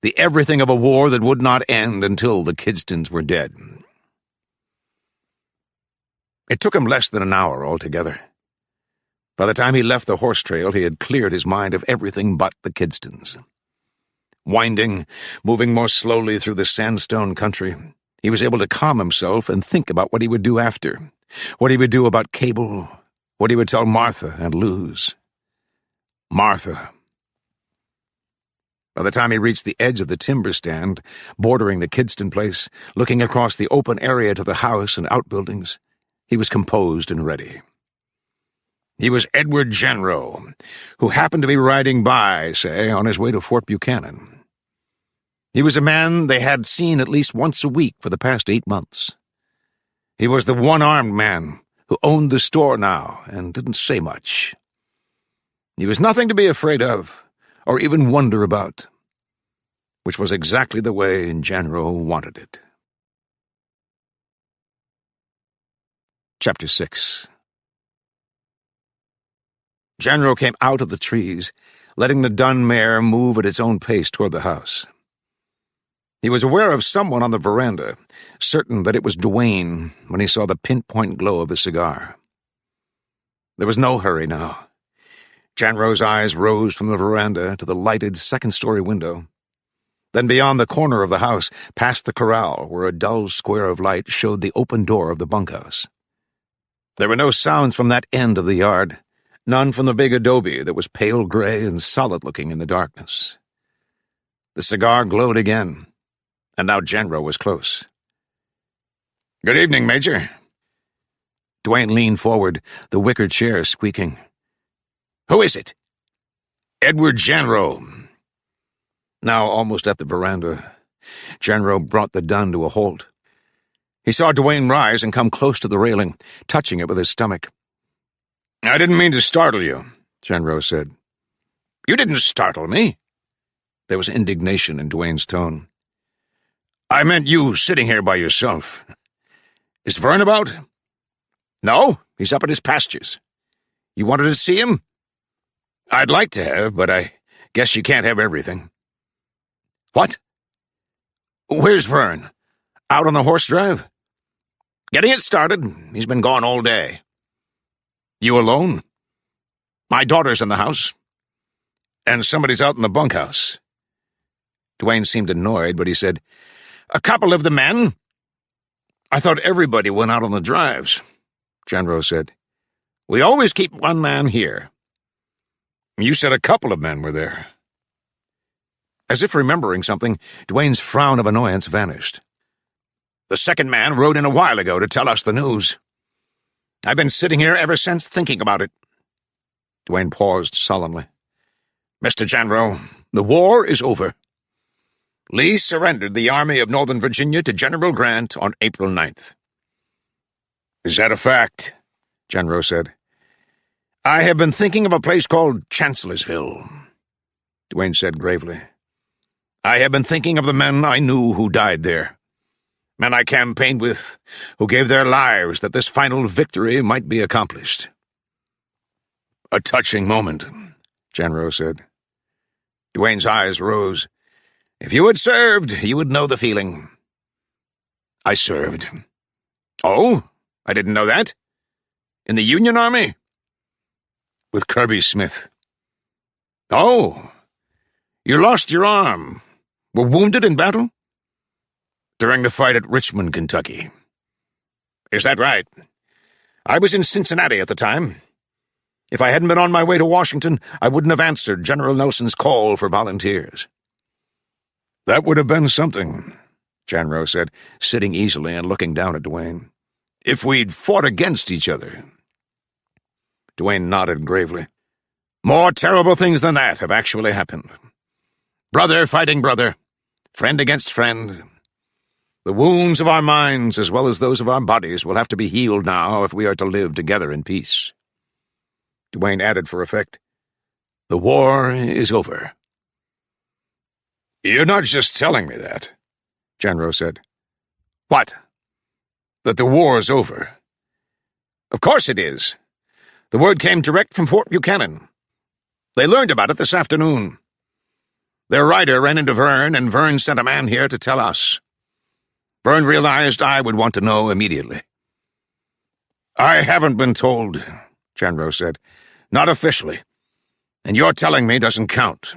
The everything of a war that would not end until the Kidstons were dead. It took him less than an hour altogether. By the time he left the horse trail, he had cleared his mind of everything but the Kidstons. Winding, moving more slowly through the sandstone country, he was able to calm himself and think about what he would do after. What he would do about Cable, what he would tell Martha and Luz. Martha. By the time he reached the edge of the timber stand, bordering the Kidston place, looking across the open area to the house and outbuildings, he was composed and ready. He was Edward Genro, who happened to be riding by, say, on his way to Fort Buchanan. He was a man they had seen at least once a week for the past 8 months. He was the one-armed man who owned the store now and didn't say much. He was nothing to be afraid of, or even wonder about, which was exactly the way Genro wanted it. Chapter 6. Genro came out of the trees, letting the dun mare move at its own pace toward the house. He was aware of someone on the veranda, certain that it was Duane when he saw the pinpoint glow of his cigar. There was no hurry now. Genro's eyes rose from the veranda to the lighted second-story window. Then beyond the corner of the house, past the corral, where a dull square of light showed the open door of the bunkhouse. There were no sounds from that end of the yard, none from the big adobe that was pale gray and solid-looking in the darkness. The cigar glowed again, and now Genro was close. "Good evening, Major." Duane leaned forward, the wicker chair squeaking. "Who is it?" "Edward Genro." Now almost at the veranda, Genro brought the dun to a halt. He saw Duane rise and come close to the railing, touching it with his stomach. "I didn't mean to startle you," Genro said. "You didn't startle me." There was indignation in Duane's tone. "I meant you sitting here by yourself. Is Vern about?" "No, he's up at his pastures. You wanted to see him?" "I'd like to have, but I guess you can't have everything." "What?" Where's Vern? Out on the horse drive? Getting it started. He's been gone all day. You alone? My daughter's in the house. And somebody's out in the bunkhouse. Dwayne seemed annoyed, but he said, A couple of the men. I thought everybody went out on the drives, Janro said. We always keep one man here. You said a couple of men were there. As if remembering something, Dwayne's frown of annoyance vanished. The second man rode in a while ago to tell us the news. I've been sitting here ever since thinking about it. Dwayne paused sullenly. Mr. Janro, the war is over. Lee surrendered the Army of Northern Virginia to General Grant on April 9th. Is that a fact? Janro said. I have been thinking of a place called Chancellorsville, Dwayne said gravely. I have been thinking of the men I knew who died there. Men I campaigned with, who gave their lives that this final victory might be accomplished. A touching moment, Janro said. Dwayne's eyes rose. If you had served, you would know the feeling. I served. Oh? I didn't know that. In the Union Army? With Kirby Smith. Oh. You lost your arm. Were wounded in battle? During the fight at Richmond, Kentucky. Is that right? I was in Cincinnati at the time. If I hadn't been on my way to Washington, I wouldn't have answered General Nelson's call for volunteers. That would have been something, Janro said, sitting easily and looking down at Dwayne. If we'd fought against each other. Dwayne nodded gravely. More terrible things than that have actually happened. Brother fighting brother, friend against friend. The wounds of our minds, as well as those of our bodies, will have to be healed now if we are to live together in peace. Dwayne added for effect, The war is over. You're not just telling me that, Janro said. What? That the war's over. Of course it is. The word came direct from Fort Buchanan. They learned about it this afternoon. Their rider ran into Vern, and Vern sent a man here to tell us. Vern realized I would want to know immediately. I haven't been told, Janro said. Not officially. And your telling me doesn't count.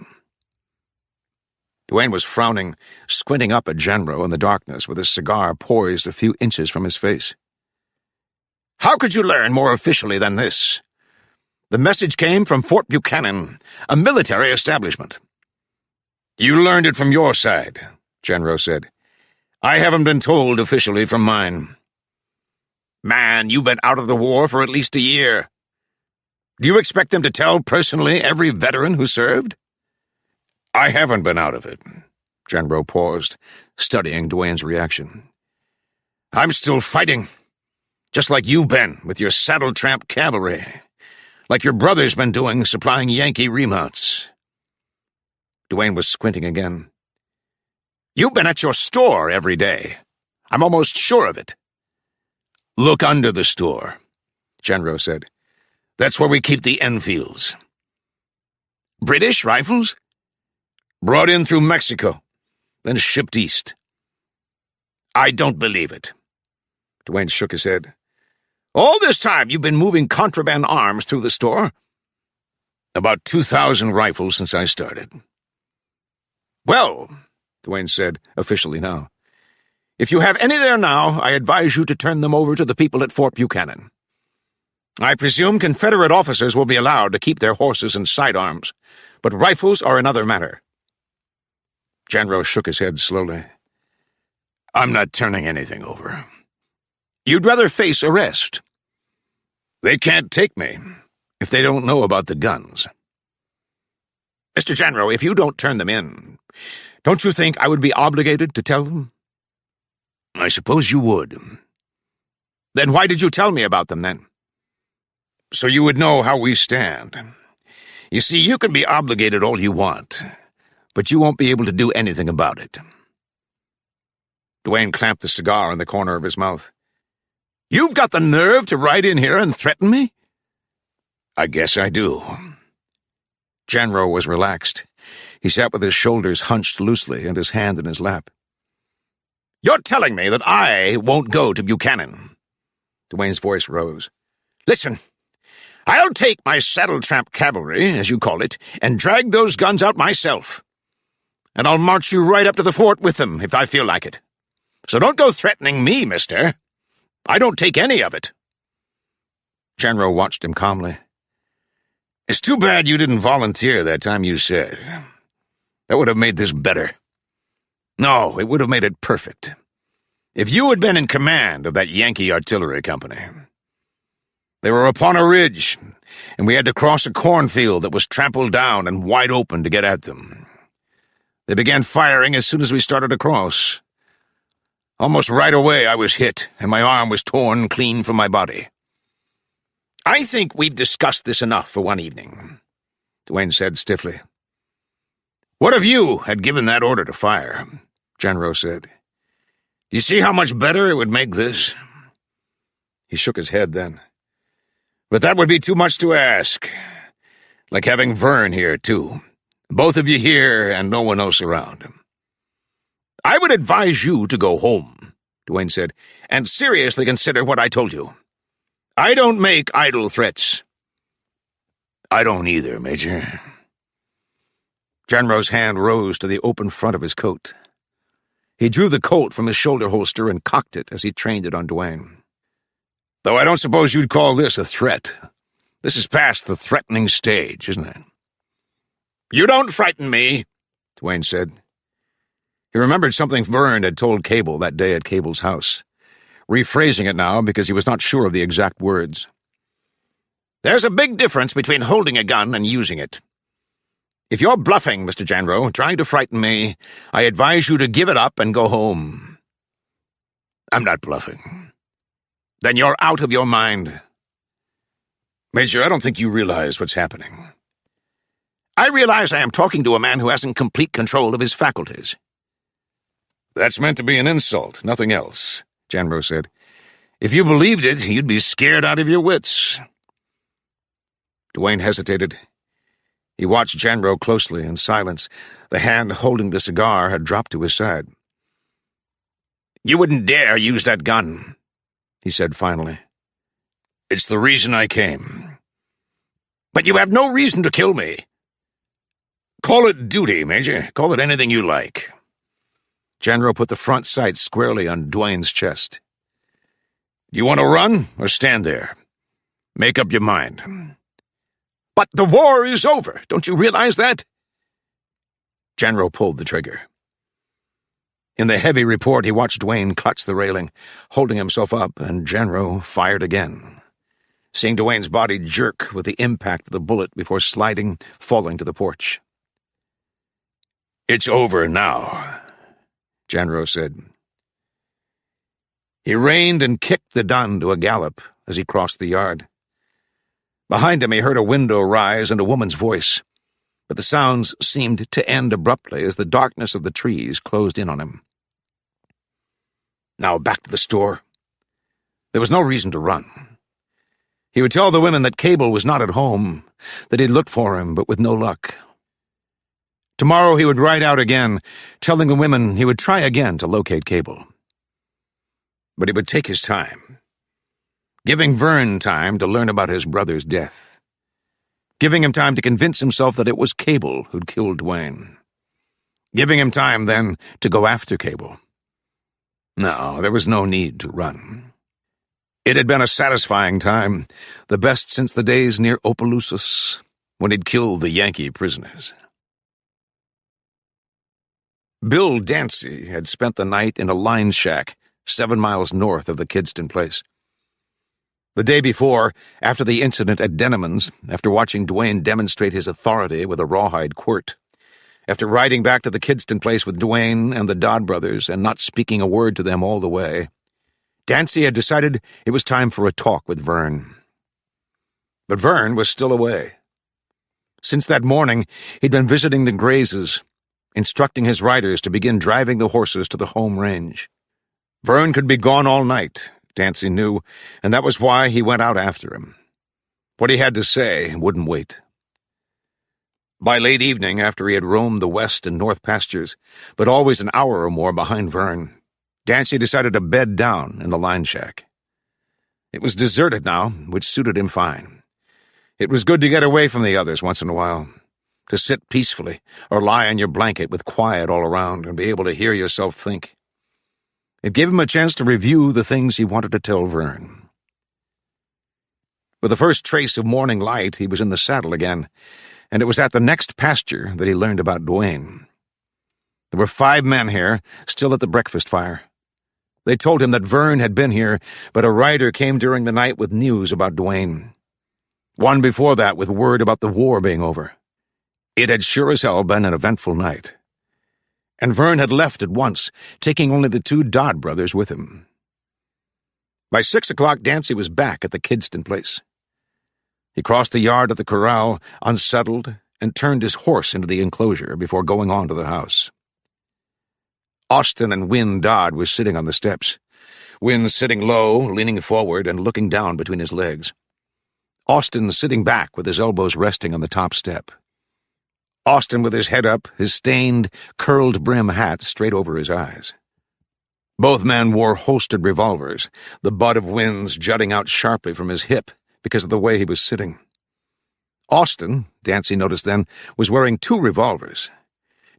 Dwayne was frowning, squinting up at Janro in the darkness with his cigar poised a few inches from his face. How could you learn more officially than this? The message came from Fort Buchanan, a military establishment. You learned it from your side, Janro said. I haven't been told officially from mine. Man, you've been out of the war for at least a year. Do you expect them to tell personally every veteran who served? I haven't been out of it. Janro paused, studying Dwayne's reaction. I'm still fighting, just like you've been with your saddle-tramp cavalry, like your brother's been doing supplying Yankee remounts. Dwayne was squinting again. You've been at your store every day. I'm almost sure of it. Look under the store, Janro said. That's where we keep the Enfields. British rifles? Brought in through Mexico, then shipped east. I don't believe it. Dwayne shook his head. All this time you've been moving contraband arms through the store? About 2,000 rifles since I started. Well, Dwayne said, officially now, if you have any there now, I advise you to turn them over to the people at Fort Buchanan. I presume Confederate officers will be allowed to keep their horses and sidearms, but rifles are another matter. Janro shook his head slowly. I'm not turning anything over. You'd rather face arrest. They can't take me if they don't know about the guns. Mr. Janro, if you don't turn them in, don't you think I would be obligated to tell them? I suppose you would. Then why did you tell me about them then? So you would know how we stand. You see, you can be obligated all you want, but you won't be able to do anything about it. Dwayne clamped the cigar in the corner of his mouth. You've got the nerve to ride in here and threaten me? I guess I do. Janro was relaxed. He sat with his shoulders hunched loosely and his hand in his lap. You're telling me that I won't go to Buchanan. Dwayne's voice rose. Listen, I'll take my saddle-tramp cavalry, as you call it, and drag those guns out myself. And I'll march you right up to the fort with them, if I feel like it. So don't go threatening me, mister. I don't take any of it. Janro watched him calmly. It's too bad you didn't volunteer that time you said. That would have made this better. No, it would have made it perfect. If you had been in command of that Yankee artillery company. They were upon a ridge, and we had to cross a cornfield that was trampled down and wide open to get at them. They began firing as soon as we started across. Almost right away I was hit, and my arm was torn clean from my body. I think we've discussed this enough for one evening, Dwayne said stiffly. What if you had given that order to fire? Janro said. Do you see how much better it would make this? He shook his head then. But that would be too much to ask. Like having Vern here, too. Both of you here and no one else around. I would advise you to go home, Dwayne said, and seriously consider what I told you. I don't make idle threats. I don't either, Major. Janro's hand rose to the open front of his coat. He drew the Colt from his shoulder holster and cocked it as he trained it on Dwayne. Though I don't suppose you'd call this a threat. This is past the threatening stage, isn't it? You don't frighten me, Dwayne said. He remembered something Vern had told Cable that day at Cable's house, rephrasing it now because he was not sure of the exact words. There's a big difference between holding a gun and using it. If you're bluffing, Mr. Janro, trying to frighten me, I advise you to give it up and go home. I'm not bluffing. Then you're out of your mind. Major, I don't think you realize what's happening. I realize I am talking to a man who hasn't complete control of his faculties. That's meant to be an insult, nothing else, Janro said. If you believed it, you'd be scared out of your wits. Dwayne hesitated. He watched Janro closely in silence. The hand holding the cigar had dropped to his side. You wouldn't dare use that gun, he said finally. It's the reason I came. But you have no reason to kill me. Call it duty, Major. Call it anything you like. Janro put the front sight squarely on Dwayne's chest. Do you want to run or stand there? Make up your mind. But the war is over. Don't you realize that? Janro pulled the trigger. In the heavy report, he watched Dwayne clutch the railing, holding himself up, and Janro fired again, seeing Dwayne's body jerk with the impact of the bullet before sliding, falling to the porch. It's over now, Janro said. He reined and kicked the dun to a gallop as he crossed the yard. Behind him he heard a window rise and a woman's voice, but the sounds seemed to end abruptly as the darkness of the trees closed in on him. Now back to the store. There was no reason to run. He would tell the women that Cable was not at home, that he'd looked for him, but with no luck. Tomorrow he would ride out again, telling the women he would try again to locate Cable. But he would take his time, giving Vern time to learn about his brother's death, giving him time to convince himself that it was Cable who'd killed Dwayne, giving him time, then, to go after Cable. No, there was no need to run. It had been a satisfying time, the best since the days near Opelousas, when he'd killed the Yankee prisoners. Bill Dancy had spent the night in a line shack 7 miles north of the Kidston place. The day before, after the incident at Denneman's, after watching Dwayne demonstrate his authority with a rawhide quirt, after riding back to the Kidston place with Dwayne and the Dodd brothers and not speaking a word to them all the way, Dancy had decided it was time for a talk with Vern. But Vern was still away. Since that morning, he'd been visiting the grazes, instructing his riders to begin driving the horses to the home range. Vern could be gone all night, Dancy knew, and that was why he went out after him. What he had to say wouldn't wait. By late evening, after he had roamed the west and north pastures, but always an hour or more behind Vern, Dancy decided to bed down in the line shack. It was deserted now, which suited him fine. It was good to get away from the others once in a while, to sit peacefully or lie on your blanket with quiet all around and be able to hear yourself think. It gave him a chance to review the things he wanted to tell Vern. With the first trace of morning light, he was in the saddle again, and it was at the next pasture that he learned about Duane. There were 5 men here, still at the breakfast fire. They told him that Vern had been here, but a rider came during the night with news about Duane. One before that with word about the war being over. It had sure as hell been an eventful night. And Vern had left at once, taking only the 2 Dodd brothers with him. By 6 o'clock, Dancy was back at the Kidston place. He crossed the yard at the corral, unsettled, and turned his horse into the enclosure before going on to the house. Austin and Wynne Dodd were sitting on the steps. Wynne sitting low, leaning forward and looking down between his legs. Austin sitting back with his elbows resting on the top step. Austin with his head up, his stained, curled-brim hat straight over his eyes. Both men wore holstered revolvers, the butt of Wynne's jutting out sharply from his hip because of the way he was sitting. Austin, Dancy noticed then, was wearing 2 revolvers.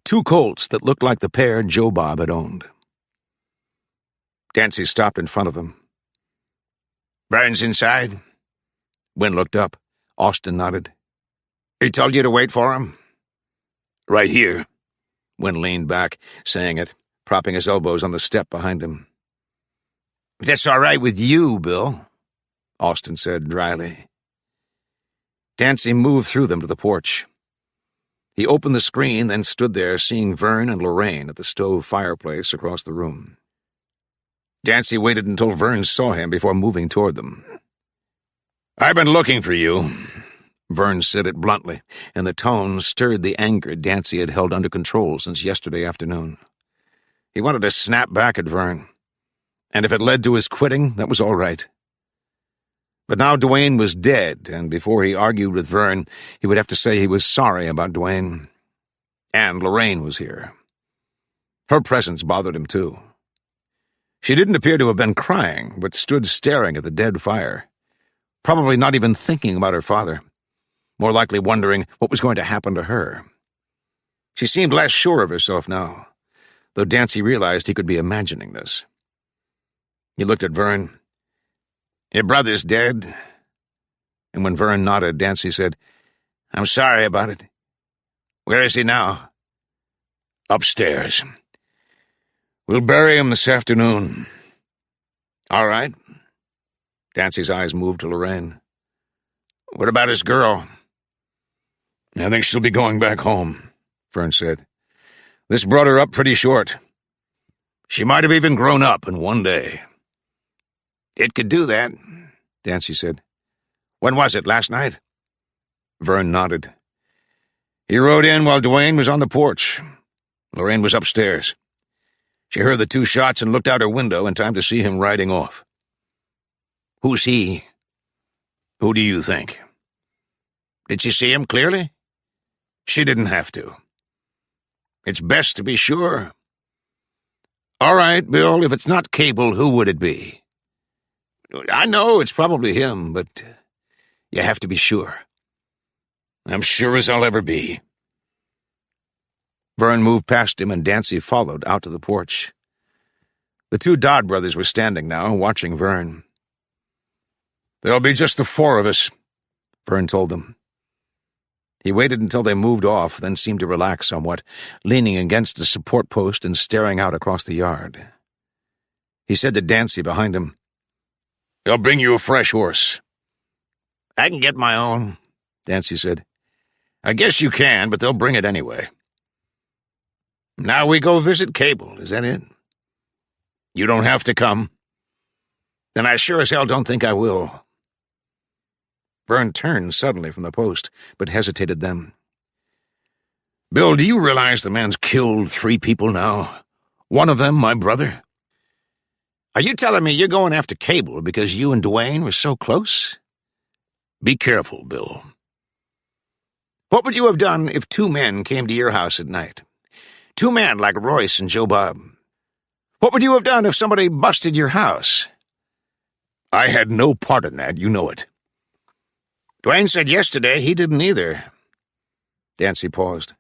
2 Colts that looked like the pair Joe Bob had owned. Dancy stopped in front of them. "Vern's inside?" Wynne looked up. Austin nodded. "He told you to wait for him?" "Right here." Wynne leaned back, saying it, propping his elbows on the step behind him. "If that's all right with you, Bill," Austin said dryly. Dancy moved through them to the porch. He opened the screen, then stood there, seeing Vern and Lorraine at the stove fireplace across the room. Dancy waited until Vern saw him before moving toward them. "I've been looking for you," Vern said it bluntly, and the tone stirred the anger Dancy had held under control since yesterday afternoon. He wanted to snap back at Vern, and if it led to his quitting, that was all right. But now Duane was dead, and before he argued with Vern, he would have to say he was sorry about Duane. And Lorraine was here. Her presence bothered him, too. She didn't appear to have been crying, but stood staring at the dead fire, probably not even thinking about her father, more likely wondering what was going to happen to her. She seemed less sure of herself now, though Dancy realized he could be imagining this. He looked at Vern. "Your brother's dead." And when Vern nodded, Dancy said, "I'm sorry about it. Where is he now?" "Upstairs. We'll bury him this afternoon." "All right." Dancy's eyes moved to Lorraine. "What about his girl?" "I think she'll be going back home," Vern said. "This brought her up pretty short. She might have even grown up in one day." "It could do that," Dancy said. "When was it, last night?" Vern nodded. "He rode in while Duane was on the porch. Lorraine was upstairs. She heard the 2 shots and looked out her window in time to see him riding off." "Who's he?" "Who do you think?" "Did she see him clearly?" "She didn't have to." "It's best to be sure." "All right, Bill, if it's not Cable, who would it be?" "I know it's probably him, but you have to be sure." "I'm sure as I'll ever be." Vern moved past him, and Dancy followed out to the porch. The 2 Dodd brothers were standing now, watching Vern. "There'll be just the 4 of us," Vern told them. He waited until they moved off, then seemed to relax somewhat, leaning against a support post and staring out across the yard. He said to Dancy behind him, "They'll bring you a fresh horse." "I can get my own," Dancy said. "I guess you can, but they'll bring it anyway." "Now we go visit Cable, is that it?" "You don't have to come." "Then I sure as hell don't think I will." Vern turned suddenly from the post, but hesitated then. "Bill, do you realize the man's killed 3 people now? One of them my brother." "Are you telling me you're going after Cable because you and Duane were so close?" "Be careful, Bill." "What would you have done if 2 men came to your house at night? 2 men like Royce and Joe Bob. What would you have done if somebody busted your house? I had no part in that, you know it. Dwayne said yesterday he didn't either. Dancy paused.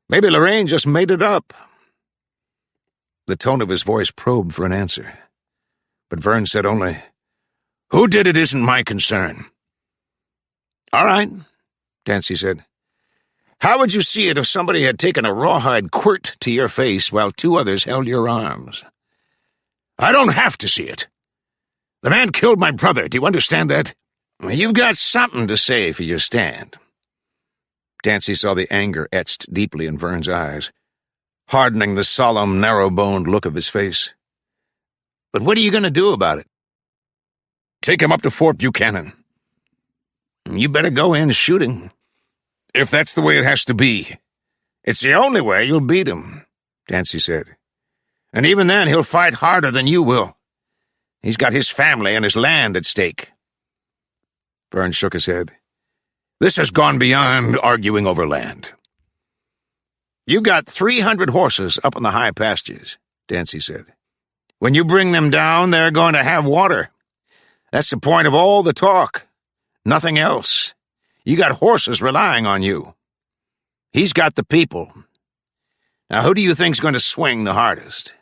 Maybe Lorraine just made it up. The tone of his voice probed for an answer. But Vern said only, "Who did it isn't my concern." All right, Dancy said. How would you see it if somebody had taken a rawhide quirt to your face while two others held your arms? I don't have to see it. The man killed my brother, do you understand that? You've got something to say for your stand. Dancy saw the anger etched deeply in Vern's eyes, hardening the solemn, narrow-boned look of his face. But what are you going to do about it? Take him up to Fort Buchanan. You better go in shooting. If that's the way it has to be. It's the only way you'll beat him, Dancy said. And even then, he'll fight harder than you will. He's got his family and his land at stake. Vern shook his head. This has gone beyond arguing over land. You got 300 horses up in the high pastures, Dancy said. When you bring them down, they're going to have water. That's the point of all the talk. Nothing else. You got horses relying on you. He's got the people. Now, who do you think's going to swing the hardest?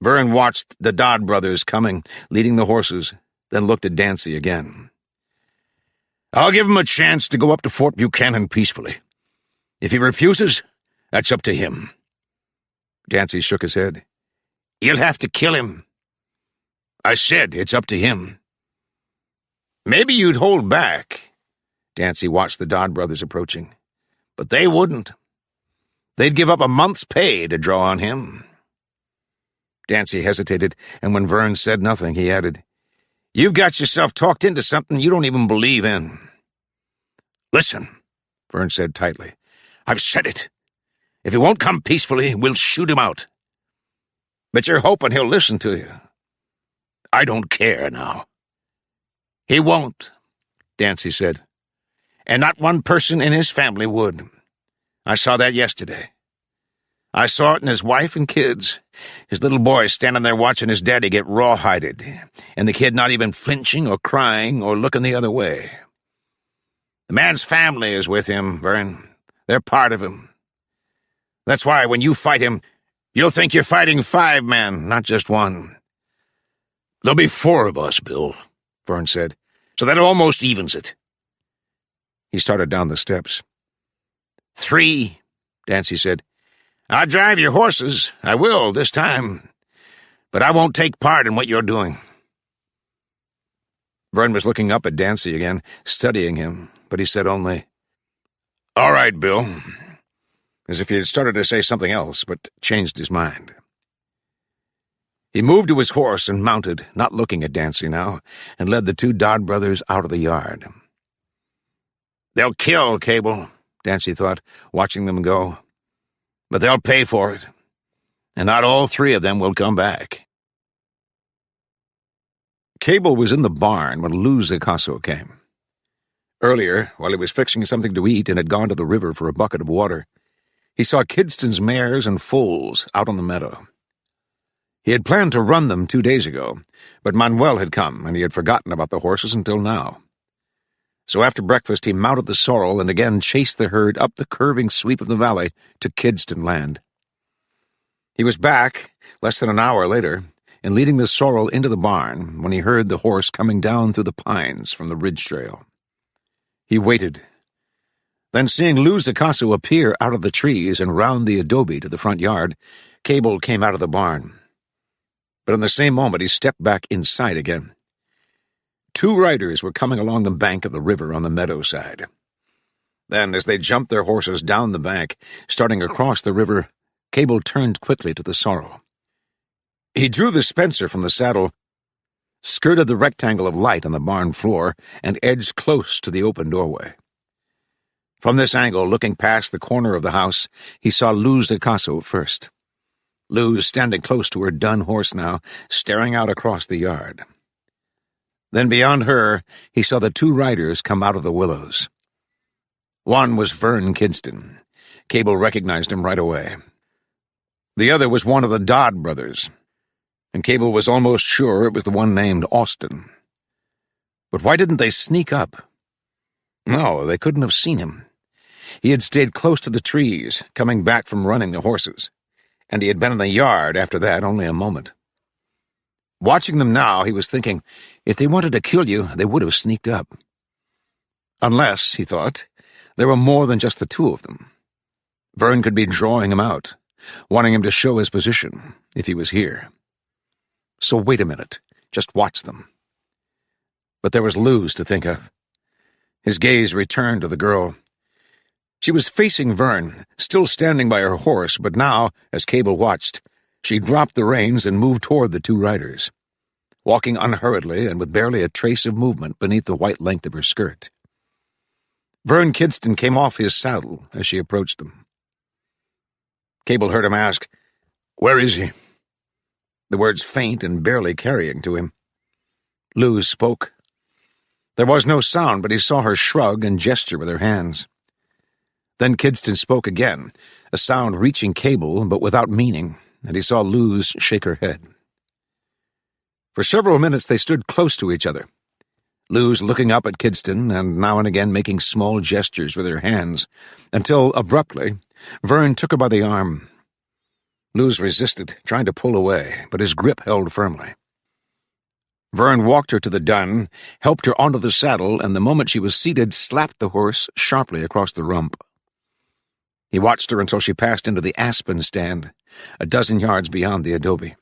Vern watched the Dodd brothers coming, leading the horses, then looked at Dancy again. I'll give him a chance to go up to Fort Buchanan peacefully. If he refuses, that's up to him. Dancy shook his head. You'll have to kill him. I said it's up to him. Maybe you'd hold back. Dancy watched the Dodd brothers approaching. But they wouldn't. They'd give up a month's pay to draw on him. Dancy hesitated, and when Vern said nothing, he added, You've got yourself talked into something you don't even believe in. Listen, Vern said tightly. I've said it. If he won't come peacefully, we'll shoot him out. But you're hoping he'll listen to you. I don't care now. He won't, Dancy said. And not one person in his family would. I saw that yesterday. I saw it in his wife and kids. His little boy standing there watching his daddy get rawhided, and the kid not even flinching or crying or looking the other way. The man's family is with him, Vern. They're part of him. That's why when you fight him, you'll think you're fighting 5 men, not just one. There'll be 4 of us, Bill, Vern said, so that almost evens it. He started down the steps. 3, Dancy said. I'll drive your horses. I will, this time. But I won't take part in what you're doing. Vern was looking up at Dancy again, studying him, but he said only, All right, Bill, as if he had started to say something else, but changed his mind. He moved to his horse and mounted, not looking at Dancy now, and led the 2 Dodd brothers out of the yard. They'll kill Cable, Dancy thought, watching them go. But they'll pay for it, and not all 3 of them will come back. Cable was in the barn when Lou Zicasso came. Earlier, while he was fixing something to eat and had gone to the river for a bucket of water, he saw Kidston's mares and foals out on the meadow. He had planned to run them 2 days ago, but Manuel had come, and he had forgotten about the horses until now. So after breakfast he mounted the sorrel and again chased the herd up the curving sweep of the valley to Kidston land. He was back, less than an hour later, and leading the sorrel into the barn when he heard the horse coming down through the pines from the ridge trail. He waited. Then, seeing Lou Zicasso appear out of the trees and round the adobe to the front yard, Cable came out of the barn. But in the same moment he stepped back inside again. 2 riders were coming along the bank of the river on the meadow side. Then, as they jumped their horses down the bank, starting across the river, Cable turned quickly to the sorrel. He drew the Spencer from the saddle, skirted the rectangle of light on the barn floor, and edged close to the open doorway. From this angle, looking past the corner of the house, he saw Lou Zicasso first. Lou standing close to her dun horse now, staring out across the yard. Then beyond her, he saw the 2 riders come out of the willows. One was Vern Kidston. Cable recognized him right away. The other was one of the Dodd brothers, and Cable was almost sure it was the one named Austin. But why didn't they sneak up? No, they couldn't have seen him. He had stayed close to the trees, coming back from running the horses, and he had been in the yard after that only a moment. Watching them now, he was thinking, if they wanted to kill you, they would have sneaked up. Unless, he thought, there were more than just the two of them. Vern could be drawing him out, wanting him to show his position, if he was here. So wait a minute, just watch them. But there was Luz to think of. His gaze returned to the girl. She was facing Vern, still standing by her horse, but now, as Cable watched, she dropped the reins and moved toward the two riders, walking unhurriedly and with barely a trace of movement beneath the white length of her skirt. Vern Kidston came off his saddle as she approached them. Cable heard him ask, "Where is he?" The words faint and barely carrying to him. Luz spoke. There was no sound, but he saw her shrug and gesture with her hands. Then Kidston spoke again, a sound reaching Cable but without meaning, and he saw Luz shake her head. For several minutes they stood close to each other, Luz looking up at Kidston and now and again making small gestures with her hands, until, abruptly, Vern took her by the arm. Luz resisted, trying to pull away, but his grip held firmly. Vern walked her to the dun, helped her onto the saddle, and the moment she was seated, slapped the horse sharply across the rump. He watched her until she passed into the aspen stand, a dozen yards beyond the adobe,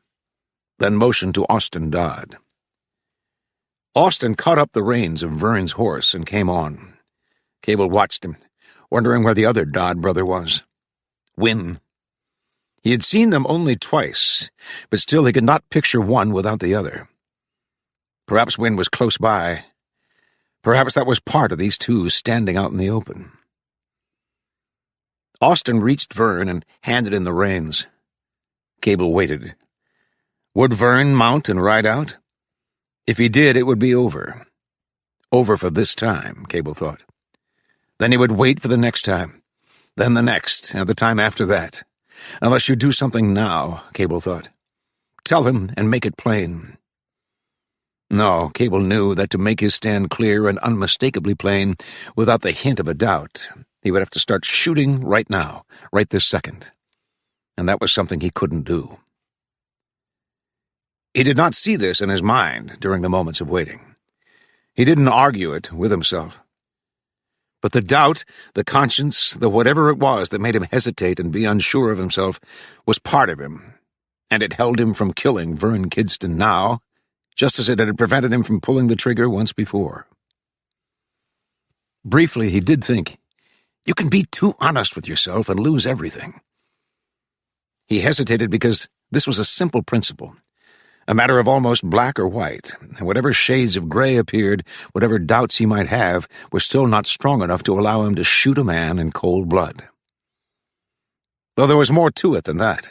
then motioned to Austin Dodd. Austin caught up the reins of Vern's horse and came on. Cable watched him, wondering where the other Dodd brother was. Wynne. He had seen them only twice, but still he could not picture one without the other. Perhaps Wynne was close by. Perhaps that was part of these two standing out in the open. Austin reached Vern and handed in the reins. Cable waited. Would Vern mount and ride out? If he did, it would be over. Over for this time, Cable thought. Then he would wait for the next time, then the next, and the time after that. Unless you do something now, Cable thought. Tell him and make it plain. No, Cable knew that to make his stand clear and unmistakably plain, without the hint of a doubt, he would have to start shooting right now, right this second. And that was something he couldn't do. He did not see this in his mind during the moments of waiting. He didn't argue it with himself. But the doubt, the conscience, the whatever it was that made him hesitate and be unsure of himself was part of him, and it held him from killing Vern Kidston now, just as it had prevented him from pulling the trigger once before. Briefly, he did think, you can be too honest with yourself and lose everything. He hesitated because this was a simple principle, a matter of almost black or white, and whatever shades of gray appeared, whatever doubts he might have, were still not strong enough to allow him to shoot a man in cold blood. Though there was more to it than that.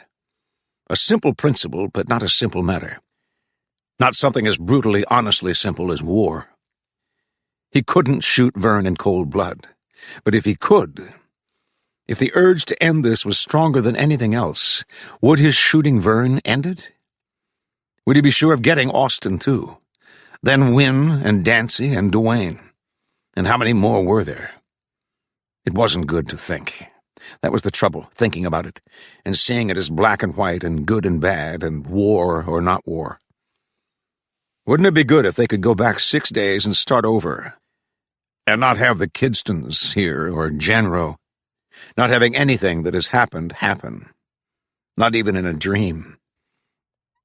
A simple principle, but not a simple matter. Not something as brutally, honestly simple as war. He couldn't shoot Vern in cold blood, but if he could, if the urge to end this was stronger than anything else, would his shooting Vern end it? Would he be sure of getting Austin, too? Then Wynne and Dancy and Duane. And how many more were there? It wasn't good to think. That was the trouble, thinking about it, and seeing it as black and white and good and bad and war or not war. Wouldn't it be good if they could go back 6 days and start over, and not have the Kidstons here or Janro, not having anything that has happened happen, not even in a dream?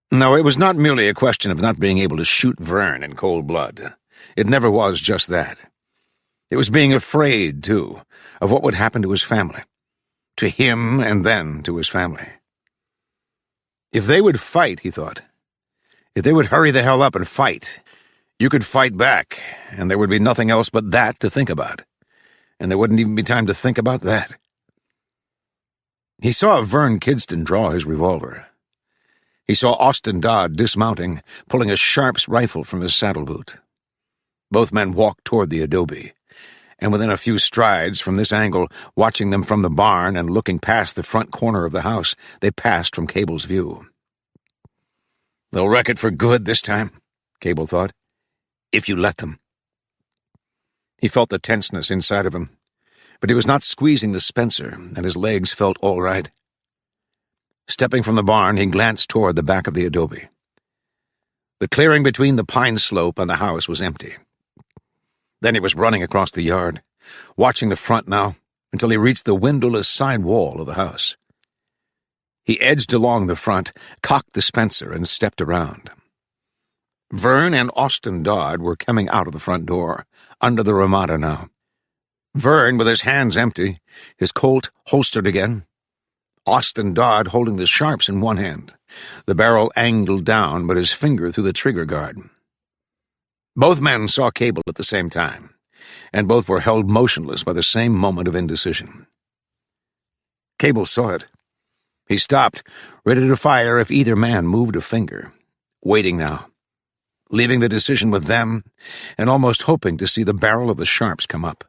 No, it was not merely a question of not being able to shoot Vern in cold blood. It never was just that. It was being afraid, too, of what would happen to his family. To him and then to his family. If they would fight, he thought, if they would hurry the hell up and fight, you could fight back, and there would be nothing else but that to think about. And there wouldn't even be time to think about that. He saw Vern Kidston draw his revolver. He saw Austin Dodd dismounting, pulling a Sharps rifle from his saddle boot. Both men walked toward the adobe, and within a few strides from this angle, watching them from the barn and looking past the front corner of the house, they passed from Cable's view. "They'll wreck it for good this time," Cable thought. "If you let them." He felt the tenseness inside of him, but he was not squeezing the Spencer, and his legs felt all right. Stepping from the barn, he glanced toward the back of the adobe. The clearing between the pine slope and the house was empty. Then he was running across the yard, watching the front now, until he reached the windowless side wall of the house. He edged along the front, cocked the Spencer, and stepped around. Vern and Austin Dodd were coming out of the front door, under the Ramada now. Vern with his hands empty, his Colt holstered again. Austin Dodd holding the sharps in one hand, the barrel angled down but his finger through the trigger guard. Both men saw Cable at the same time, and both were held motionless by the same moment of indecision. Cable saw it. He stopped, ready to fire if either man moved a finger, waiting now, leaving the decision with them, and almost hoping to see the barrel of the sharps come up.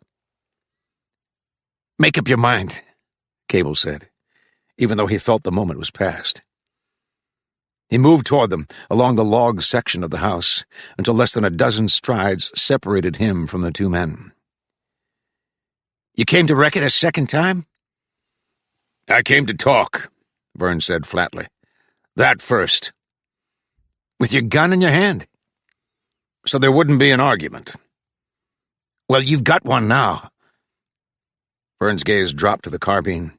"Make up your mind," Cable said, even though he felt the moment was past. He moved toward them, along the log section of the house, until less than a dozen strides separated him from the two men. "You came to wreck it a second time?" "I came to talk," Vern said flatly. "That first." "With your gun in your hand?" "So there wouldn't be an argument." "Well, you've got one now." Vern's gaze dropped to the carbine.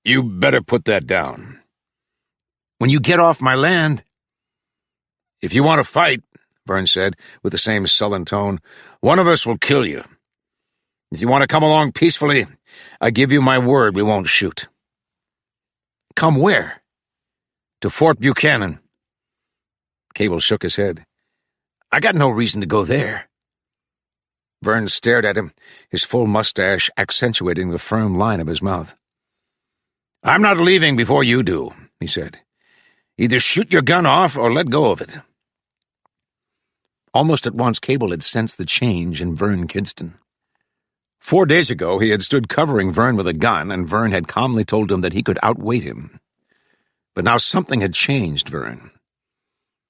"You better put that down." "When you get off my land—" "If you want to fight," Vern said, with the same sullen tone, "one of us will kill you. If you want to come along peacefully, I give you my word we won't shoot." "Come where?" "To Fort Buchanan." Cable shook his head. "I got no reason to go there." Vern stared at him, his full mustache accentuating the firm line of his mouth. "I'm not leaving before you do," he said. "Either shoot your gun off or let go of it." Almost at once, Cable had sensed the change in Vern Kidston. 4 days ago, he had stood covering Vern with a gun, and Vern had calmly told him that he could outweight him. But now something had changed Vern.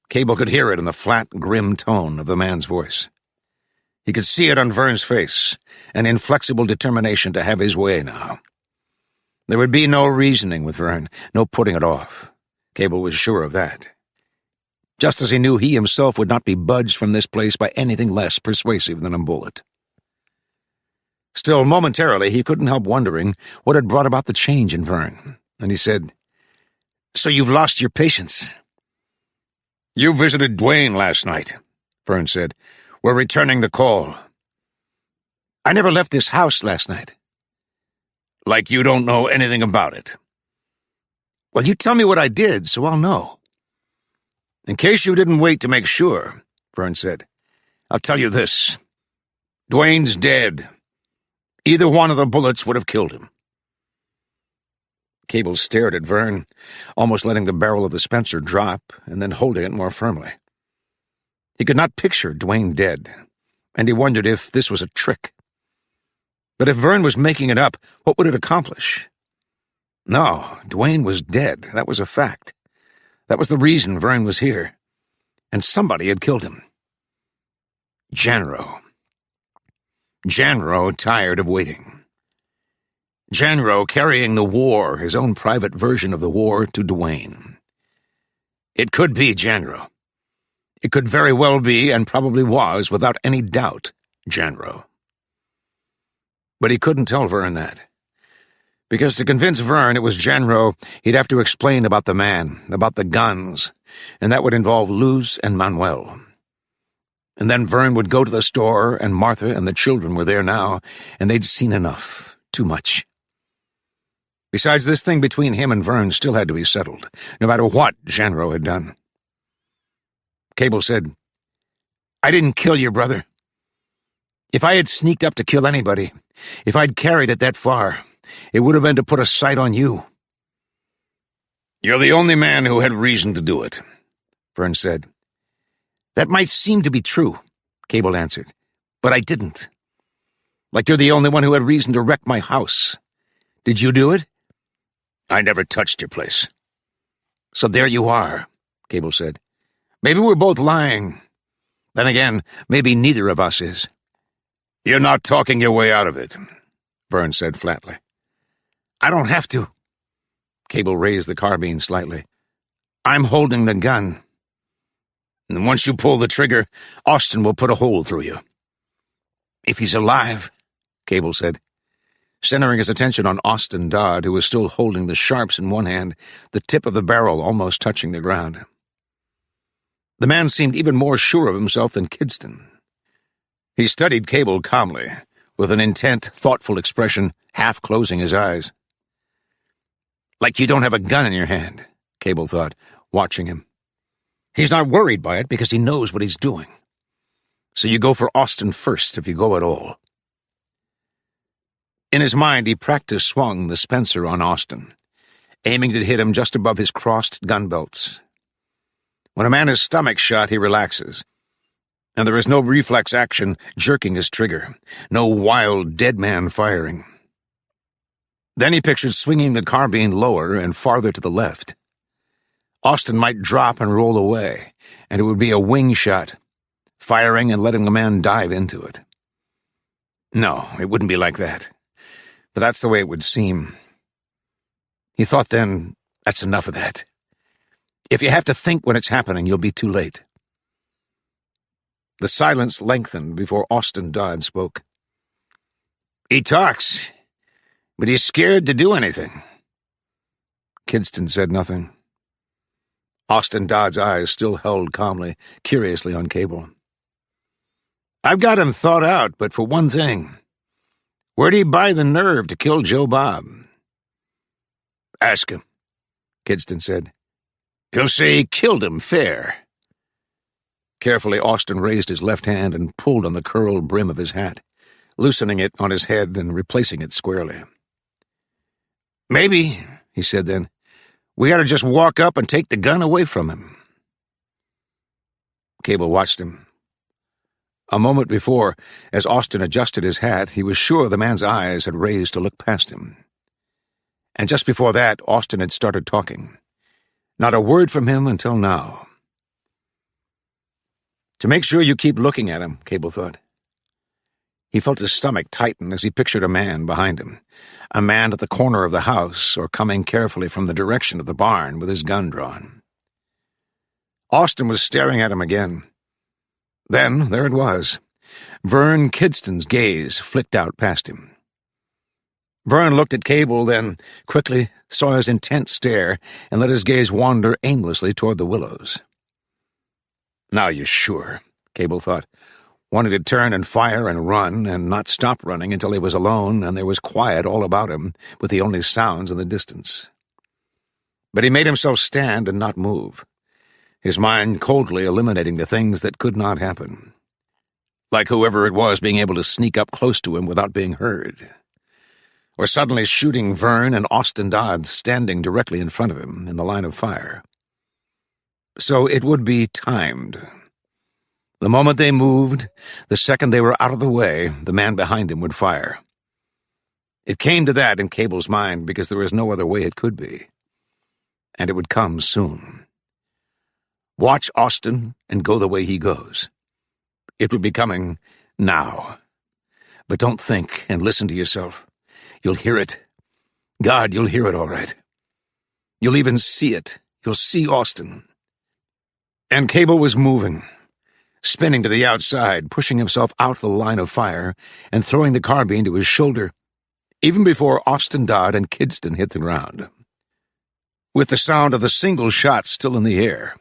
Cable could hear it in the flat, grim tone of the man's voice. He could see it on Vern's face, an inflexible determination to have his way now. There would be no reasoning with Vern, no putting it off. Cable was sure of that. Just as he knew he himself would not be budged from this place by anything less persuasive than a bullet. Still, momentarily, he couldn't help wondering what had brought about the change in Vern, and he said, "So you've lost your patience." "You visited Dwayne last night," Vern said. "We're returning the call." "I never left this house last night." "Like you don't know anything about it." "Well, you tell me what I did, so I'll know." "In case you didn't wait to make sure," Vern said, "I'll tell you this. Dwayne's dead. Either one of the bullets would have killed him." Cable stared at Vern, almost letting the barrel of the Spencer drop and then holding it more firmly. He could not picture Dwayne dead, and he wondered if this was a trick. But if Vern was making it up, what would it accomplish? No, Dwayne was dead. That was a fact. That was the reason Vern was here. And somebody had killed him. Janro. Janro tired of waiting. Janro carrying the war, his own private version of the war, to Dwayne. It could be Janro. It could very well be, and probably was, without any doubt, Janro. But he couldn't tell Vern that. Because to convince Vern it was Janro, he'd have to explain about the man, about the guns, and that would involve Luz and Manuel. And then Vern would go to the store, and Martha and the children were there now, and they'd seen enough, too much. Besides, this thing between him and Vern still had to be settled, no matter what Janro had done. Cable said, "I didn't kill your brother. If I had sneaked up to kill anybody, if I'd carried it that far, it would have been to put a sight on you." "You're the only man who had reason to do it," Vern said. "That might seem to be true," Cable answered, "but I didn't. Like you're the only one who had reason to wreck my house. Did you do it?" "I never touched your place." "So there you are," Cable said. "Maybe we're both lying. Then again, maybe neither of us is." "You're not talking your way out of it," Vern said flatly. "I don't have to." Cable raised the carbine slightly. "I'm holding the gun. And once you pull the trigger, Austin will put a hole through you." "If he's alive," Cable said, centering his attention on Austin Dodd, who was still holding the sharps in one hand, the tip of the barrel almost touching the ground. The man seemed even more sure of himself than Kidston. He studied Cable calmly, with an intent, thoughtful expression, half closing his eyes. Like you don't have a gun in your hand, Cable thought, watching him. He's not worried by it because he knows what he's doing. So you go for Austin first if you go at all. In his mind, he practiced swung the Spencer on Austin, aiming to hit him just above his crossed gun belts. When a man is stomach shot, he relaxes, and there is no reflex action jerking his trigger, no wild dead man firing. Then he pictured swinging the carbine lower and farther to the left. Austin might drop and roll away, and it would be a wing shot, firing and letting the man dive into it. No, it wouldn't be like that. But that's the way it would seem. He thought then, that's enough of that. If you have to think when it's happening, you'll be too late. The silence lengthened before Austin Dodd spoke. He talks, but he's scared to do anything. Kidston said nothing. Austin Dodd's eyes still held calmly, curiously on Cable. I've got him thought out, but for one thing. Where'd he buy the nerve to kill Joe Bob? Ask him, Kidston said. He'll say he killed him fair. Carefully, Austin raised his left hand and pulled on the curled brim of his hat, loosening it on his head and replacing it squarely. Maybe, he said then, we gotta just walk up and take the gun away from him. Cable watched him. A moment before, as Austin adjusted his hat, he was sure the man's eyes had raised to look past him. And just before that, Austin had started talking. Not a word from him until now. To make sure you keep looking at him, Cable thought. He felt his stomach tighten as he pictured a man behind him, a man at the corner of the house or coming carefully from the direction of the barn with his gun drawn. Austin was staring at him again. Then, there it was. Vern Kidston's gaze flicked out past him. Vern looked at Cable, then quickly saw his intent stare and let his gaze wander aimlessly toward the willows. Now you're sure, Cable thought, wanted to turn and fire and run and not stop running until he was alone and there was quiet all about him, with the only sounds in the distance. But he made himself stand and not move, his mind coldly eliminating the things that could not happen. Like whoever it was being able to sneak up close to him without being heard. Or suddenly shooting Vern and Austin Dodd standing directly in front of him in the line of fire. So it would be timed. The moment they moved, the second they were out of the way, the man behind him would fire. It came to that in Cable's mind because there was no other way it could be. And it would come soon. Watch Austin and go the way he goes. It would be coming now. But don't think and listen to yourself. You'll hear it. God, you'll hear it all right. You'll even see it. You'll see Austin. And Cable was moving, spinning to the outside, pushing himself out the line of fire, and throwing the carbine to his shoulder, even before Austin Dodd and Kidston hit the ground. With the sound of the single shot still in the air,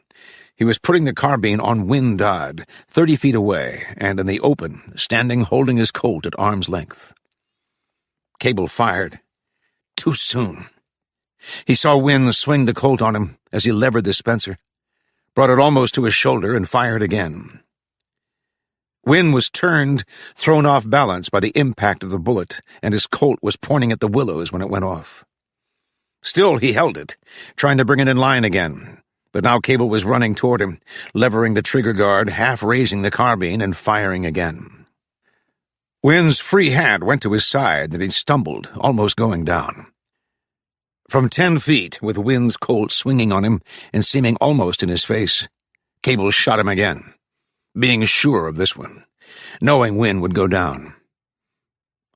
he was putting the carbine on Wynne Dodd, 30 feet away, and in the open, standing holding his Colt at arm's length. Cable fired. Too soon. He saw Wynne swing the Colt on him as he levered the Spencer, brought it almost to his shoulder, and fired again. Wynne was turned, thrown off balance by the impact of the bullet, and his Colt was pointing at the willows when it went off. Still, he held it, trying to bring it in line again. But now Cable was running toward him, levering the trigger guard, half raising the carbine, and firing again. Wynn's free hand went to his side, and he stumbled, almost going down. From 10 feet, with Wynn's Colt swinging on him and seeming almost in his face, Cable shot him again, being sure of this one, knowing Wynn would go down.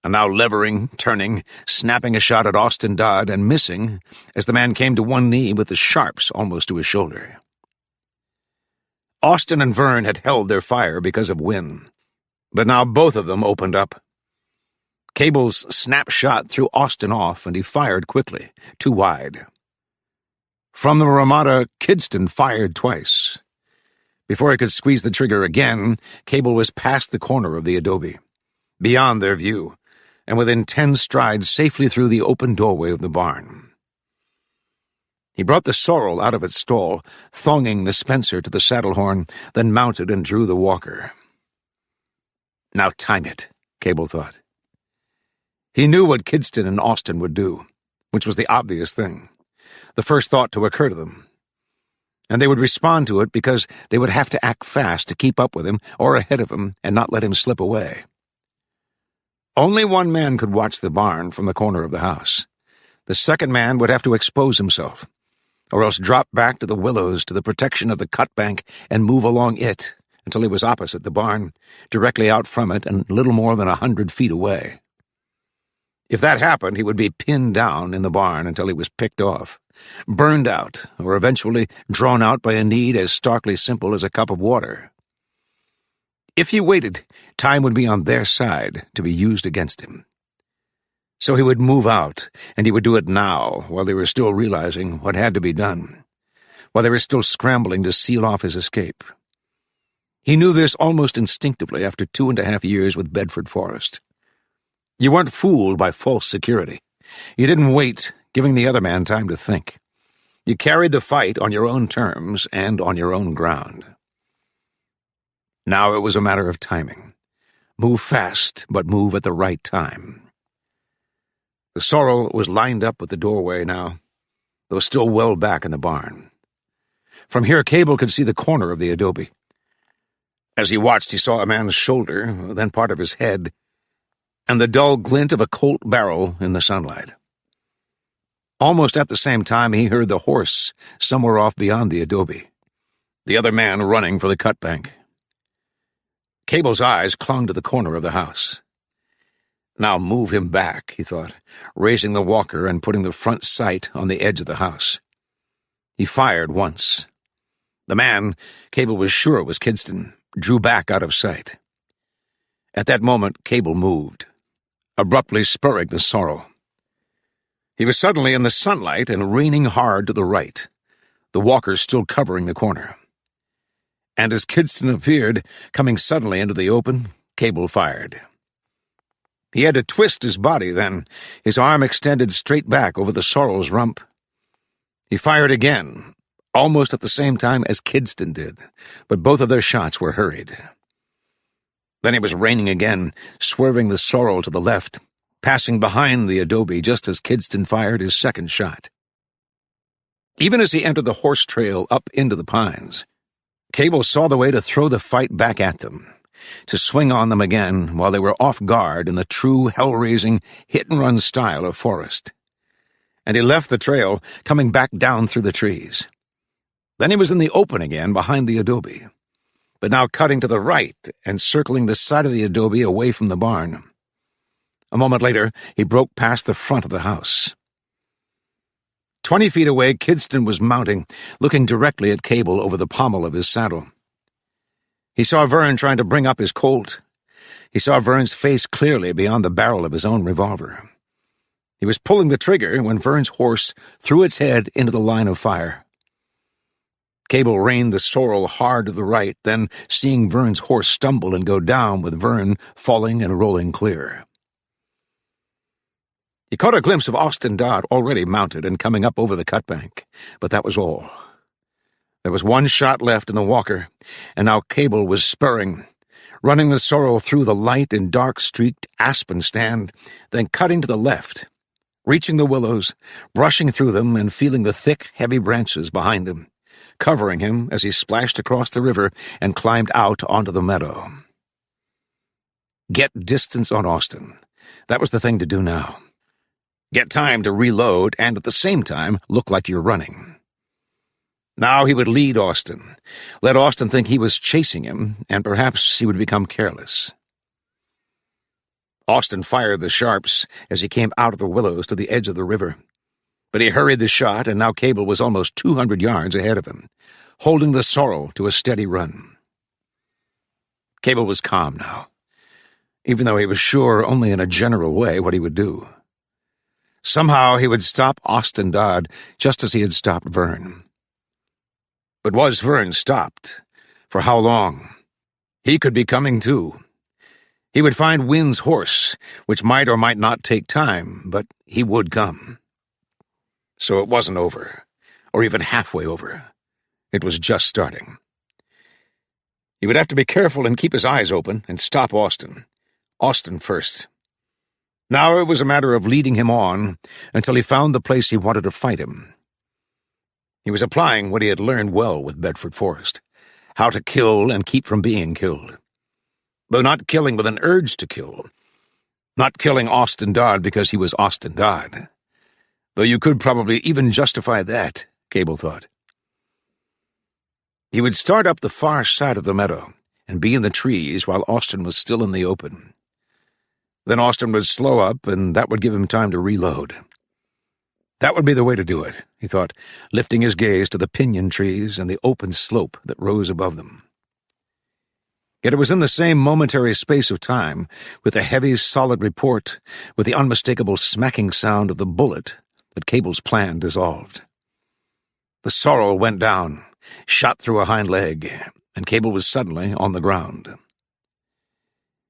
And now levering, turning, snapping a shot at Austin Dodd and missing as the man came to one knee with the sharps almost to his shoulder. Austin and Vern had held their fire because of Wynn, but now both of them opened up. Cable's snap shot threw Austin off, and he fired quickly, too wide. From the Ramada, Kidston fired twice. Before he could squeeze the trigger again, Cable was past the corner of the adobe, beyond their view, and within 10 strides safely through the open doorway of the barn. He brought the sorrel out of its stall, thonging the Spencer to the saddle horn, then mounted and drew the walker. Now time it, Cable thought. He knew what Kidston and Austin would do, which was the obvious thing, the first thought to occur to them. And they would respond to it because they would have to act fast to keep up with him or ahead of him and not let him slip away. Only one man could watch the barn from the corner of the house. The second man would have to expose himself, or else drop back to the willows to the protection of the cut bank and move along it until he was opposite the barn, directly out from it and little more than 100 feet away. If that happened, he would be pinned down in the barn until he was picked off, burned out, or eventually drawn out by a need as starkly simple as a cup of water. If he waited, time would be on their side to be used against him. So he would move out, and he would do it now, while they were still realizing what had to be done, while they were still scrambling to seal off his escape. He knew this almost instinctively after 2.5 years with Bedford Forrest. You weren't fooled by false security. You didn't wait, giving the other man time to think. You carried the fight on your own terms and on your own ground. Now it was a matter of timing. Move fast, but move at the right time. The sorrel was lined up at the doorway now, though still well back in the barn. From here, Cable could see the corner of the adobe. As he watched, he saw a man's shoulder, then part of his head, and the dull glint of a Colt barrel in the sunlight. Almost at the same time, he heard the horse somewhere off beyond the adobe, the other man running for the cut bank. Cable's eyes clung to the corner of the house. Now move him back, he thought, raising the walker and putting the front sight on the edge of the house. He fired once. The man, Cable was sure was Kidston, drew back out of sight. At that moment, Cable moved, abruptly spurring the sorrel. He was suddenly in the sunlight and reining hard to the right, the walker still covering the corner. And as Kidston appeared, coming suddenly into the open, Cable fired. He had to twist his body then, his arm extended straight back over the sorrel's rump. He fired again, almost at the same time as Kidston did, but both of their shots were hurried. Then he was reining again, swerving the sorrel to the left, passing behind the adobe just as Kidston fired his second shot. Even as he entered the horse trail up into the pines, Cable saw the way to throw the fight back at them, to swing on them again while they were off guard in the true hell-raising, hit-and-run style of Forrest. And he left the trail, coming back down through the trees. Then he was in the open again behind the adobe, but now cutting to the right and circling the side of the adobe away from the barn. A moment later, he broke past the front of the house. 20 feet away, Kidston was mounting, looking directly at Cable over the pommel of his saddle. He saw Vern trying to bring up his Colt. He saw Vern's face clearly beyond the barrel of his own revolver. He was pulling the trigger when Vern's horse threw its head into the line of fire. Cable reined the sorrel hard to the right, then, seeing Vern's horse stumble and go down with Vern falling and rolling clear. He caught a glimpse of Austin Dodd already mounted and coming up over the cut bank, but that was all. There was one shot left in the walker, and now Cable was spurring, running the sorrel through the light and dark-streaked aspen stand, then cutting to the left, reaching the willows, brushing through them and feeling the thick, heavy branches behind him, covering him as he splashed across the river and climbed out onto the meadow. Get distance on Austin. That was the thing to do now. Get time to reload and at the same time look like you're running. Now he would lead Austin, let Austin think he was chasing him, and perhaps he would become careless. Austin fired the sharps as he came out of the willows to the edge of the river. But he hurried the shot, and now Cable was almost 200 yards ahead of him, holding the sorrel to a steady run. Cable was calm now, even though he was sure only in a general way what he would do. Somehow he would stop Austin Dodd just as he had stopped Vern. But was Vern stopped? For how long? He could be coming too. He would find Wynn's horse, which might or might not take time, but he would come. So it wasn't over, or even halfway over. It was just starting. He would have to be careful and keep his eyes open and stop Austin. Austin first. Now it was a matter of leading him on until he found the place he wanted to fight him. He was applying what he had learned well with Bedford Forrest, how to kill and keep from being killed. Though not killing with an urge to kill. Not killing Austin Dodd because he was Austin Dodd. Though you could probably even justify that, Cable thought. He would start up the far side of the meadow and be in the trees while Austin was still in the open. Then Austin would slow up, and that would give him time to reload. That would be the way to do it, he thought, lifting his gaze to the pinyon trees and the open slope that rose above them. Yet it was in the same momentary space of time, with the heavy, solid report, with the unmistakable smacking sound of the bullet, that Cable's plan dissolved. The sorrel went down, shot through a hind leg, and Cable was suddenly on the ground.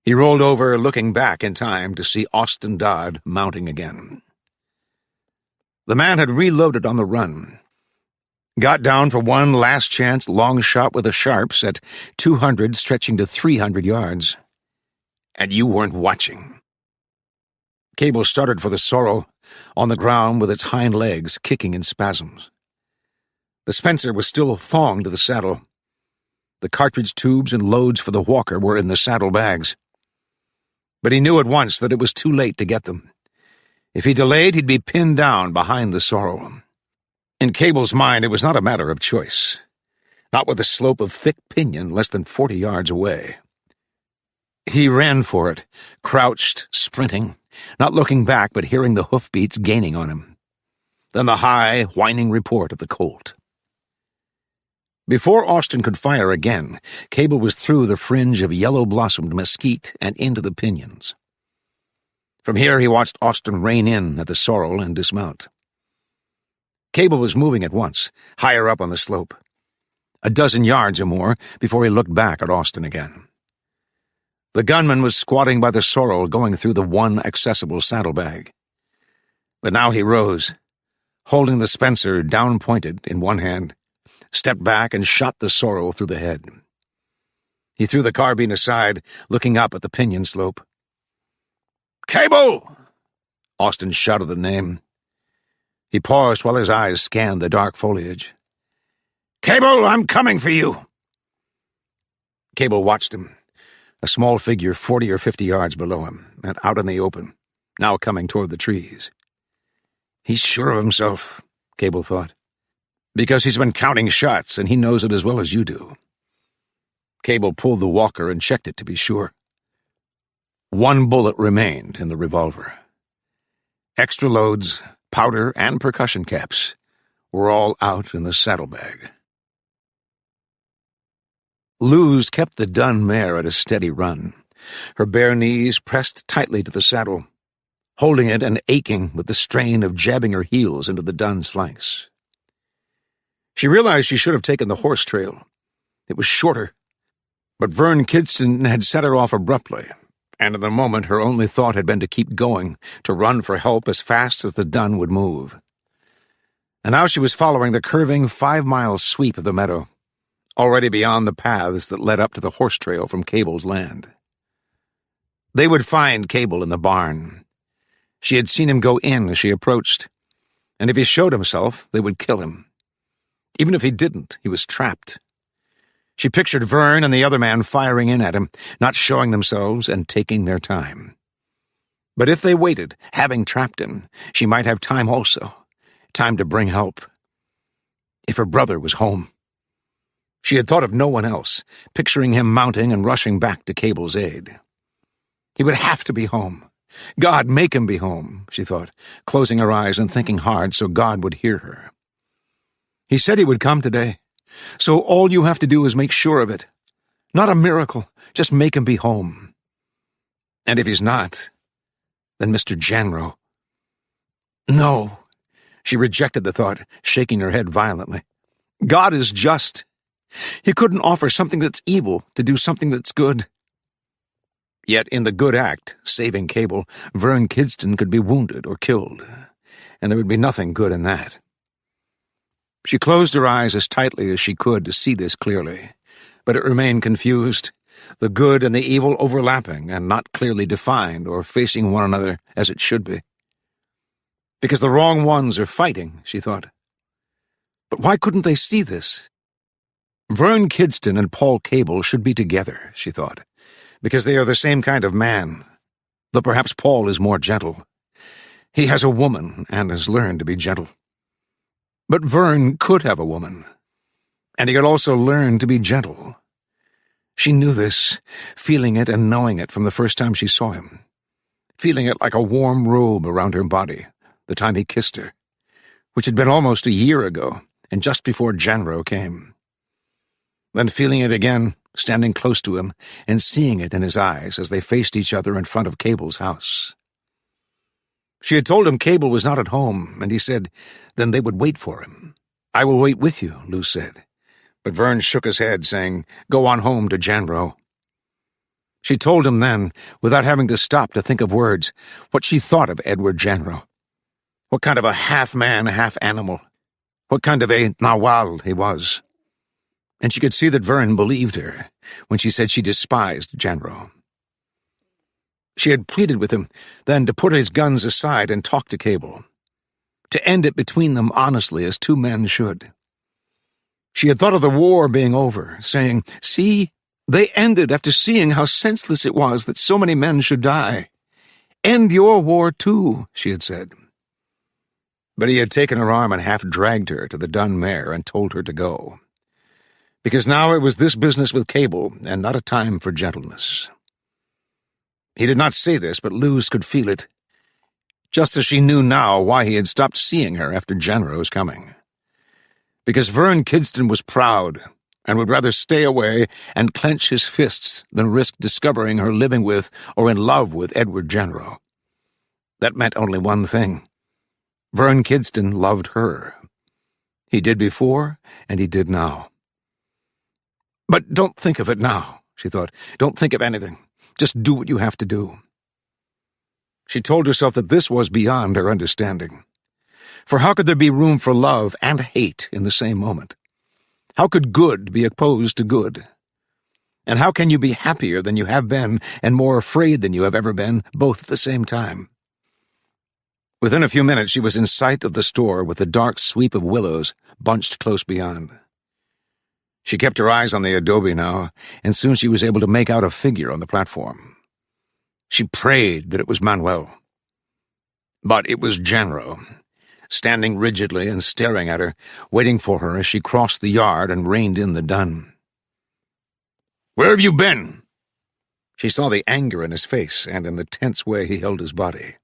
He rolled over, looking back in time to see Austin Dodd mounting again. The man had reloaded on the run, got down for one last chance long shot with the sharps at 200 stretching to 300 yards. And you weren't watching. Cable started for the sorrel, on the ground with its hind legs kicking in spasms. The Spencer was still thonged to the saddle. The cartridge tubes and loads for the walker were in the saddlebags. But he knew at once that it was too late to get them. If he delayed, he'd be pinned down behind the sorrel. In Cable's mind, it was not a matter of choice. Not with a slope of thick pinyon less than 40 yards away. He ran for it, crouched, sprinting, not looking back but hearing the hoofbeats gaining on him. Then the high, whining report of the colt. Before Austin could fire again, Cable was through the fringe of yellow-blossomed mesquite and into the pinyons. From here he watched Austin rein in at the sorrel and dismount. Cable was moving at once, higher up on the slope. A dozen yards or more before he looked back at Austin again. The gunman was squatting by the sorrel going through the one accessible saddlebag. But now he rose, holding the Spencer down-pointed in one hand, stepped back and shot the sorrel through the head. He threw the carbine aside, looking up at the pinyon slope. "Cable!" Austin shouted the name. He paused while his eyes scanned the dark foliage. "Cable, I'm coming for you!" Cable watched him, a small figure 40 or 50 yards below him, and out in the open, now coming toward the trees. He's sure of himself, Cable thought, because he's been counting shots, and he knows it as well as you do. Cable pulled the walker and checked it to be sure. One bullet remained in the revolver. Extra loads, powder, and percussion caps were all out in the saddlebag. Luz kept the dun mare at a steady run, her bare knees pressed tightly to the saddle, holding it and aching with the strain of jabbing her heels into the dun's flanks. She realized she should have taken the horse trail. It was shorter, but Vern Kidston had set her off abruptly, and in the moment her only thought had been to keep going, to run for help as fast as the dun would move. And now she was following the curving 5-mile sweep of the meadow, already beyond the paths that led up to the horse trail from Cable's land. They would find Cable in the barn. She had seen him go in as she approached, and if he showed himself, they would kill him. Even if he didn't, he was trapped. She pictured Vern and the other man firing in at him, not showing themselves and taking their time. But if they waited, having trapped him, she might have time also. Time to bring help. If her brother was home. She had thought of no one else, picturing him mounting and rushing back to Cable's aid. He would have to be home. God, make him be home, she thought, closing her eyes and thinking hard so God would hear her. He said he would come today, so all you have to do is make sure of it. Not a miracle, just make him be home. And if he's not, then Mr. Janro. No, she rejected the thought, shaking her head violently. God is just. He couldn't offer something that's evil to do something that's good. Yet in the good act, saving Cable, Vern Kidston could be wounded or killed, and there would be nothing good in that. She closed her eyes as tightly as she could to see this clearly, but it remained confused, the good and the evil overlapping and not clearly defined or facing one another as it should be. Because the wrong ones are fighting, she thought. But why couldn't they see this? Vern Kidston and Paul Cable should be together, she thought, because they are the same kind of man, though perhaps Paul is more gentle. He has a woman and has learned to be gentle. But Vern could have a woman, and he could also learn to be gentle. She knew this, feeling it and knowing it from the first time she saw him, feeling it like a warm robe around her body the time he kissed her, which had been almost a year ago and just before Janro came. Then feeling it again, standing close to him and seeing it in his eyes as they faced each other in front of Cable's house. She had told him Cable was not at home, and he said, then they would wait for him. I will wait with you, Lou said. But Vern shook his head, saying, go on home to Janro. She told him then, without having to stop to think of words, what she thought of Edward Janro. What kind of a half-man, half-animal. What kind of a nawal he was. And she could see that Vern believed her when she said she despised Janro. She had pleaded with him then to put his guns aside and talk to Cable, to end it between them honestly as two men should. She had thought of the war being over, saying, see, they ended after seeing how senseless it was that so many men should die. End your war too, she had said. But he had taken her arm and half-dragged her to the dun mare and told her to go. Because now it was this business with Cable and not a time for gentleness. He did not say this, but Luz could feel it, just as she knew now why he had stopped seeing her after Janro's coming. Because Vern Kidston was proud and would rather stay away and clench his fists than risk discovering her living with or in love with Edward Janro. That meant only one thing. Vern Kidston loved her. He did before, and he did now. But don't think of it now, she thought. Don't think of anything. Just do what you have to do. She told herself that this was beyond her understanding. For how could there be room for love and hate in the same moment? How could good be opposed to good? And how can you be happier than you have been and more afraid than you have ever been, both at the same time? Within a few minutes she was in sight of the store with the dark sweep of willows bunched close beyond. She kept her eyes on the adobe now, and soon she was able to make out a figure on the platform. She prayed that it was Manuel. But it was Janro, standing rigidly and staring at her, waiting for her as she crossed the yard and reined in the dun. "Where have you been?" She saw the anger in his face and in the tense way he held his body.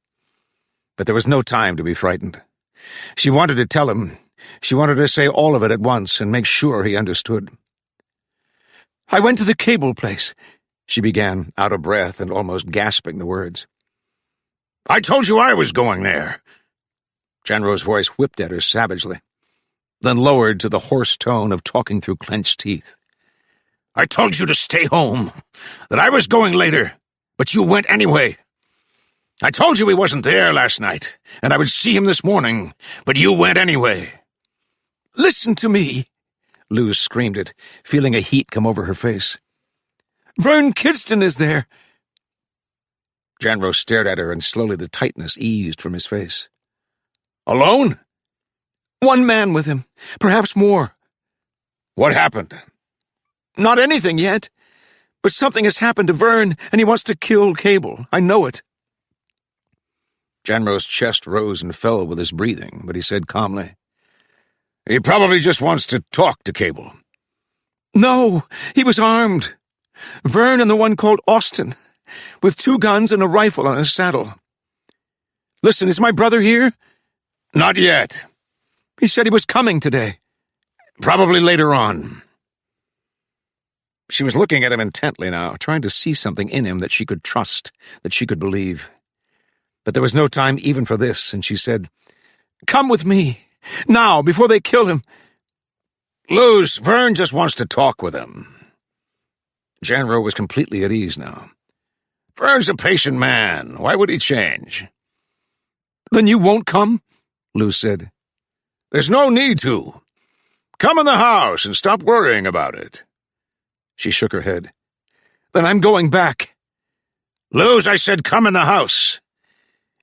But there was no time to be frightened. She wanted to tell him. She wanted to say all of it at once and make sure he understood. "I went to the Cable place," she began, out of breath and almost gasping the words. "I told you I was going there." Janro's voice whipped at her savagely, then lowered to the hoarse tone of talking through clenched teeth. "I told you to stay home, that I was going later, but you went anyway. I told you he wasn't there last night, and I would see him this morning, but you went anyway." "Listen to me," Luz screamed it, feeling a heat come over her face. "Vern Kidston is there." Janro stared at her, and slowly the tightness eased from his face. "Alone?" "One man with him, perhaps more." "What happened?" Not anything yet. But something has happened to Vern, and he wants to kill Cable. I know it. Janro's chest rose and fell with his breathing, but he said calmly, "He probably just wants to talk to Cable." No, he was armed. Vern and the one called Austin, with 2 guns and a rifle on his saddle. Listen, is my brother here? Not yet. He said he was coming today. Probably later on. She was looking at him intently now, trying to see something in him that she could trust, that she could believe. But there was no time even for this, and she said, "Come with me, now, before they kill him." "Luz, Vern just wants to talk with him." Janro was completely at ease now. "Vern's a patient man. Why would he change?" "Then you won't come?" Luz said. "There's no need to. Come in the house and stop worrying about it." She shook her head. "Then I'm going back." "Luz, I said come in the house.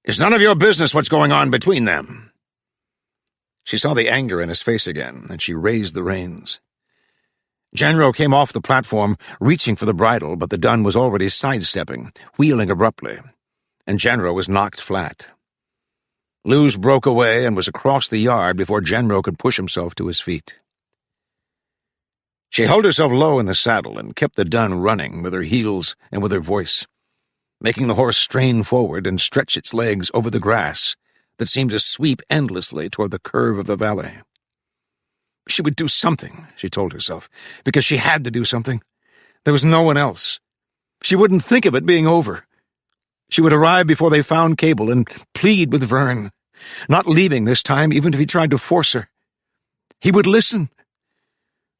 It's none of your business what's going on between them." She saw the anger in his face again, and she raised the reins. Janro came off the platform, reaching for the bridle, but the dun was already sidestepping, wheeling abruptly, and Janro was knocked flat. Luz broke away and was across the yard before Janro could push himself to his feet. She held herself low in the saddle and kept the dun running with her heels and with her voice, making the horse strain forward and stretch its legs over the grass that seemed to sweep endlessly toward the curve of the valley. She would do something, she told herself, because she had to do something. There was no one else. She wouldn't think of it being over. She would arrive before they found Cable and plead with Vern, not leaving this time even if he tried to force her. He would listen.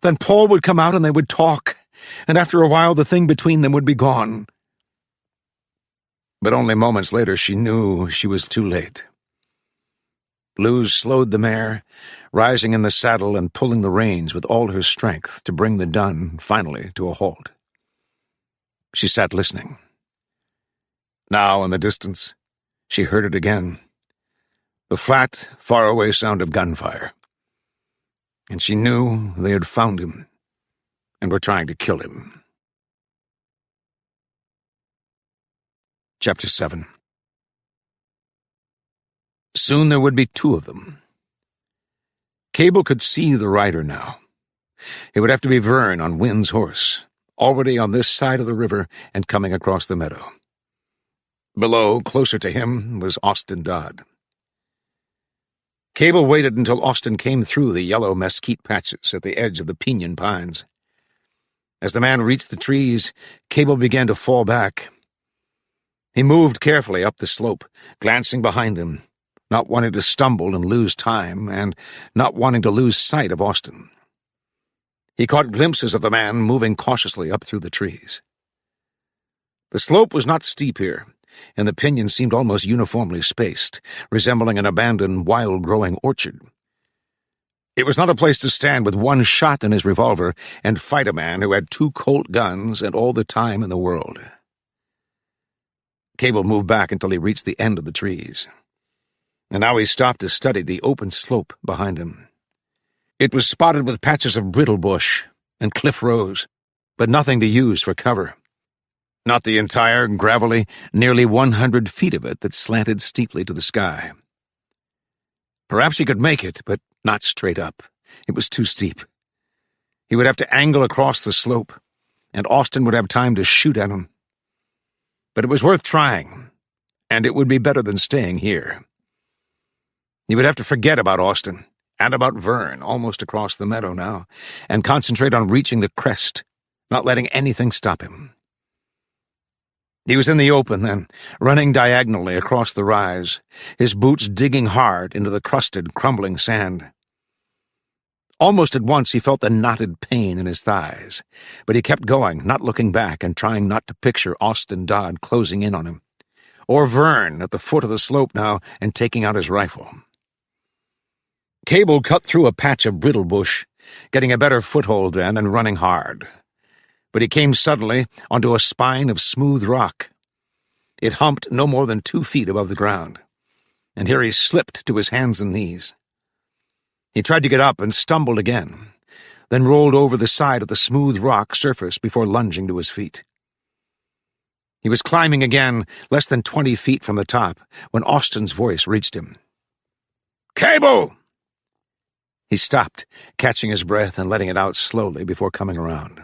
Then Paul would come out and they would talk, and after a while the thing between them would be gone. But only moments later she knew she was too late. Luz slowed the mare, rising in the saddle and pulling the reins with all her strength to bring the dun finally to a halt. She sat listening. Now, in the distance, she heard it again, the flat, faraway sound of gunfire. And she knew they had found him and were trying to kill him. Chapter 7. Soon there would be 2 of them. Cable could see the rider now. It would have to be Vern on Wynn's horse, already on this side of the river and coming across the meadow. Below, closer to him, was Austin Dodd. Cable waited until Austin came through the yellow mesquite patches at the edge of the piñon pines. As the man reached the trees, Cable began to fall back. He moved carefully up the slope, glancing behind him, not wanting to stumble and lose time, and not wanting to lose sight of Austin. He caught glimpses of the man moving cautiously up through the trees. The slope was not steep here, and the piñons seemed almost uniformly spaced, resembling an abandoned wild-growing orchard. It was not a place to stand with one shot in his revolver and fight a man who had 2 Colt guns and all the time in the world. Cable moved back until he reached the end of the trees, and now he stopped to study the open slope behind him. It was spotted with patches of brittle bush and cliff rose, but nothing to use for cover. Not the entire, gravelly, nearly 100 feet of it that slanted steeply to the sky. Perhaps he could make it, but not straight up. It was too steep. He would have to angle across the slope, and Austin would have time to shoot at him. But it was worth trying, and it would be better than staying here. He would have to forget about Austin, and about Vern, almost across the meadow now, and concentrate on reaching the crest, not letting anything stop him. He was in the open then, running diagonally across the rise, his boots digging hard into the crusted, crumbling sand. Almost at once he felt the knotted pain in his thighs, but he kept going, not looking back and trying not to picture Austin Dodd closing in on him, or Vern at the foot of the slope now and taking out his rifle. Cable cut through a patch of brittle bush, getting a better foothold then and running hard. But he came suddenly onto a spine of smooth rock. It humped no more than 2 feet above the ground, and here he slipped to his hands and knees. He tried to get up and stumbled again. then rolled over the side of the smooth rock surface before lunging to his feet. He was climbing again, less than 20 feet from the top, when Austin's voice reached him. "Cable!" He stopped, catching his breath and letting it out slowly before coming around.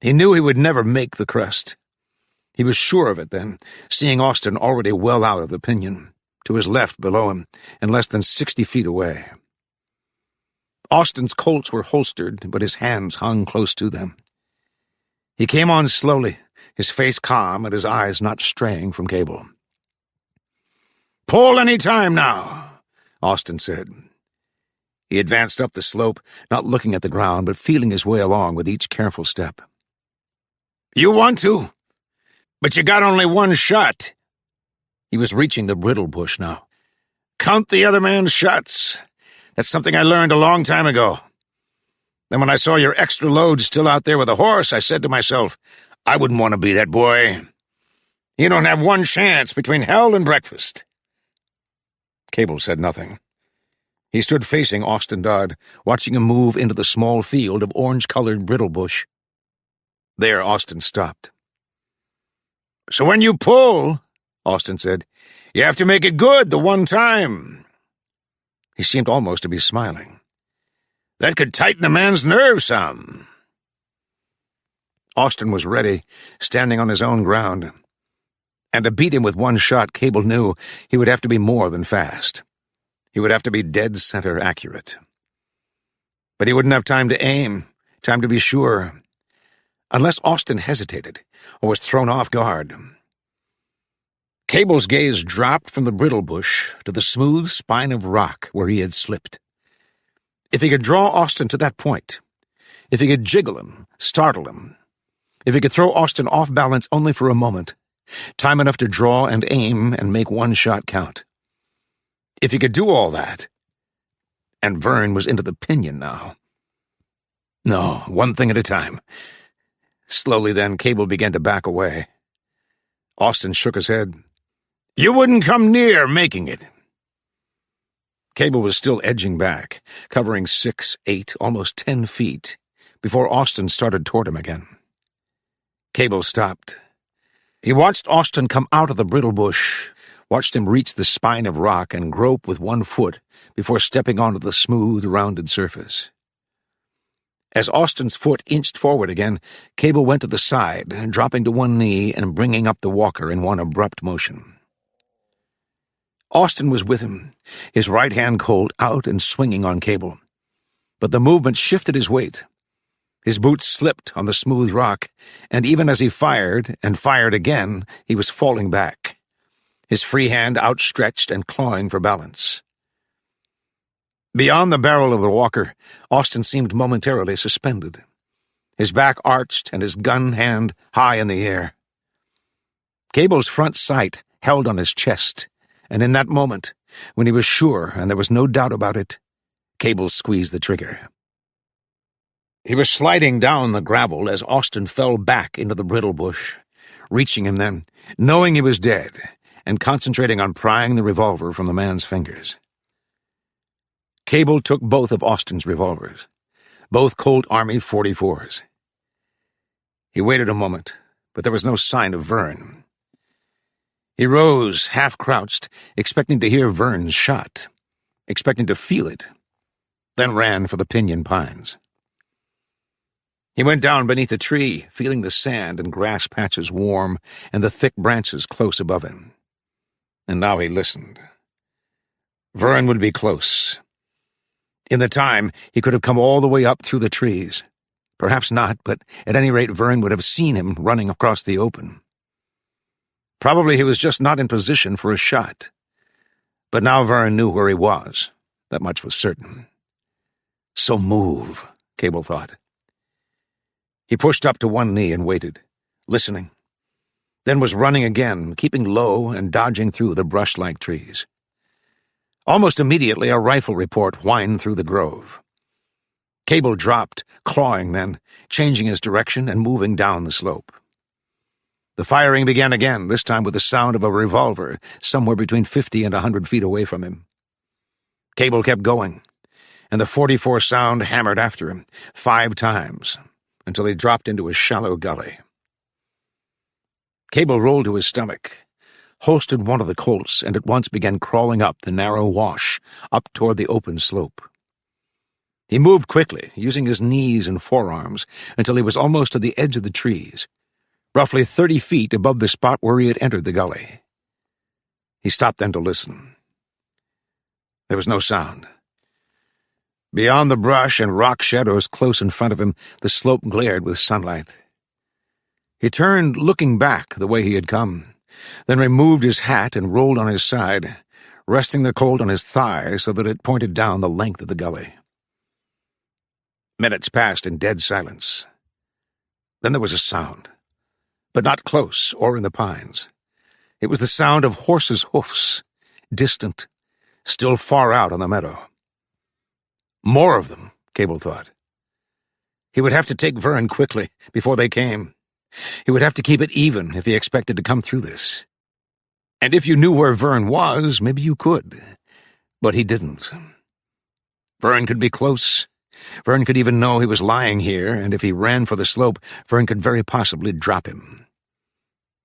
He knew he would never make the crest. He was sure of it then, seeing Austin already well out of the pinyon, to his left below him, and less than 60 feet away. Austin's Colts were holstered, but his hands hung close to them. He came on slowly, his face calm and his eyes not straying from Cable. "Pull any time now," Austin said. He advanced up the slope, not looking at the ground, but feeling his way along with each careful step. "You want to? But you got only one shot." He was reaching the brittle bush now. "Count the other man's shots. That's something I learned a long time ago. Then when I saw your extra load still out there with a horse, I said to myself, I wouldn't want to be that boy. You don't have one chance between hell and breakfast." Cable said nothing. He stood facing Austin Dodd, watching him move into the small field of orange-colored brittle bush. There, Austin stopped. "So when you pull," Austin said, "you have to make it good the one time." He seemed almost to be smiling. "That could tighten a man's nerves some." Austin was ready, standing on his own ground. And to beat him with one shot, Cable knew he would have to be more than fast. He would have to be dead center accurate. But he wouldn't have time to aim, time to be sure, unless Austin hesitated or was thrown off guard. Cable's gaze dropped from the brittle bush to the smooth spine of rock where he had slipped. If he could draw Austin to that point, if he could jiggle him, startle him, if he could throw Austin off balance only for a moment, time enough to draw and aim and make one shot count. If he could do all that, and Vern was into the pinyon now. No, one thing at a time. Slowly then, Cable began to back away. Austin shook his head. "You wouldn't come near making it." Cable was still edging back, covering 6, 8, almost 10 feet, before Austin started toward him again. Cable stopped. He watched Austin come out of the brittle bush, watched him reach the spine of rock and grope with one foot before stepping onto the smooth, rounded surface. As Austin's foot inched forward again, Cable went to the side, dropping to one knee and bringing up the walker in one abrupt motion. Austin was with him, his right hand cold out and swinging on Cable. But the movement shifted his weight. His boots slipped on the smooth rock, and even as he fired, and fired again, he was falling back, his free hand outstretched and clawing for balance. Beyond the barrel of the walker, Austin seemed momentarily suspended, his back arched and his gun hand high in the air. Cable's front sight held on his chest, and in that moment, when he was sure and there was no doubt about it, Cable squeezed the trigger. He was sliding down the gravel as Austin fell back into the brittle bush, reaching him then, knowing he was dead, and concentrating on prying the revolver from the man's fingers. Cable took both of Austin's revolvers, both Colt Army .44s. He waited a moment, but there was no sign of Vern. He rose, half-crouched, expecting to hear Vern's shot, expecting to feel it, then ran for the pinyon pines. He went down beneath a tree, feeling the sand and grass patches warm and the thick branches close above him. And now he listened. Vern would be close. In the time, he could have come all the way up through the trees. Perhaps not, but at any rate Vern would have seen him running across the open. Probably he was just not in position for a shot. But now Vern knew where he was. That much was certain. So move, Cable thought. He pushed up to one knee and waited, listening. Then was running again, keeping low and dodging through the brush-like trees. Almost immediately a rifle report whined through the grove. Cable dropped, clawing then, changing his direction and moving down the slope. The firing began again, this time with the sound of a revolver somewhere between 50 and 100 feet away from him. Cable kept going, and the .44 sound hammered after him 5 times until he dropped into a shallow gully. Cable rolled to his stomach, holstered one of the Colts, and at once began crawling up the narrow wash, up toward the open slope. He moved quickly, using his knees and forearms, until he was almost to the edge of the trees, roughly 30 feet above the spot where he had entered the gully. He stopped then to listen. There was no sound. Beyond the brush and rock shadows close in front of him, the slope glared with sunlight. He turned, looking back the way he had come, then removed his hat and rolled on his side, resting the Colt on his thigh so that it pointed down the length of the gully. Minutes passed in dead silence. Then there was a sound, but not close or in the pines. It was the sound of horses' hoofs, distant, still far out on the meadow. More of them, Cable thought. He would have to take Vern quickly before they came. He would have to keep it even if he expected to come through this. And if you knew where Vern was, maybe you could. But he didn't. Vern could be close. Vern could even know he was lying here, and if he ran for the slope, Vern could very possibly drop him.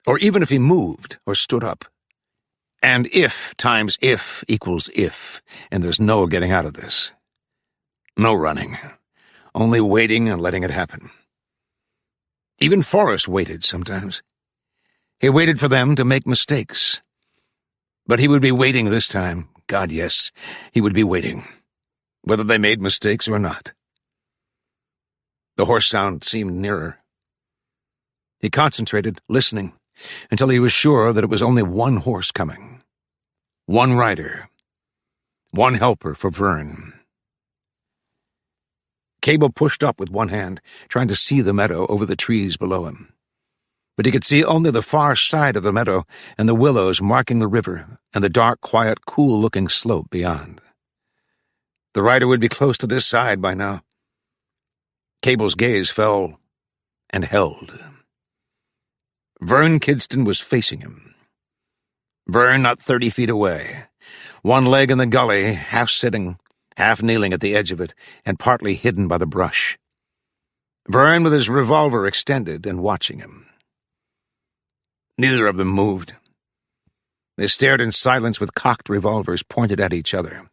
Or even if he moved or stood up. And if times if equals if, and there's no getting out of this. No running. Only waiting and letting it happen. Even Forrest waited sometimes. He waited for them to make mistakes. But he would be waiting this time. God, yes, he would be waiting, whether they made mistakes or not. The horse sound seemed nearer. He concentrated, listening, until he was sure that it was only one horse coming. One rider. One helper for Vern. Cable pushed up with one hand, trying to see the meadow over the trees below him. But he could see only the far side of the meadow and the willows marking the river and the dark, quiet, cool-looking slope beyond. The rider would be close to this side by now. Cable's gaze fell and held. Vern Kidston was facing him. Vern not 30 feet away, one leg in the gully, half sitting, half kneeling at the edge of it, and partly hidden by the brush. Vern with his revolver extended and watching him. Neither of them moved. They stared in silence with cocked revolvers pointed at each other.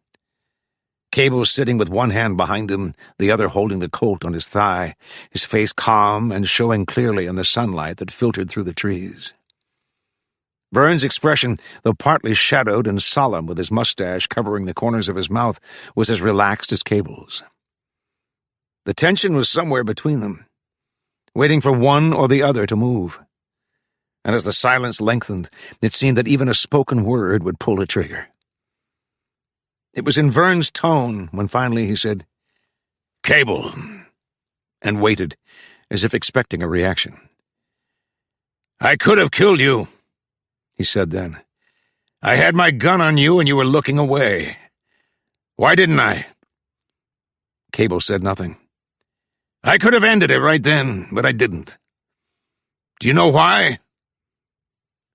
Cable sitting with one hand behind him, the other holding the Colt on his thigh, his face calm and showing clearly in the sunlight that filtered through the trees. Vern's expression, though partly shadowed and solemn with his mustache covering the corners of his mouth, was as relaxed as Cable's. The tension was somewhere between them, waiting for one or the other to move. And as the silence lengthened, it seemed that even a spoken word would pull a trigger. It was in Vern's tone when finally he said, "Cable," and waited, as if expecting a reaction. "I could have killed you," he said then. "I had my gun on you and you were looking away. Why didn't I?" Cable said nothing. "I could have ended it right then, but I didn't. Do you know why?"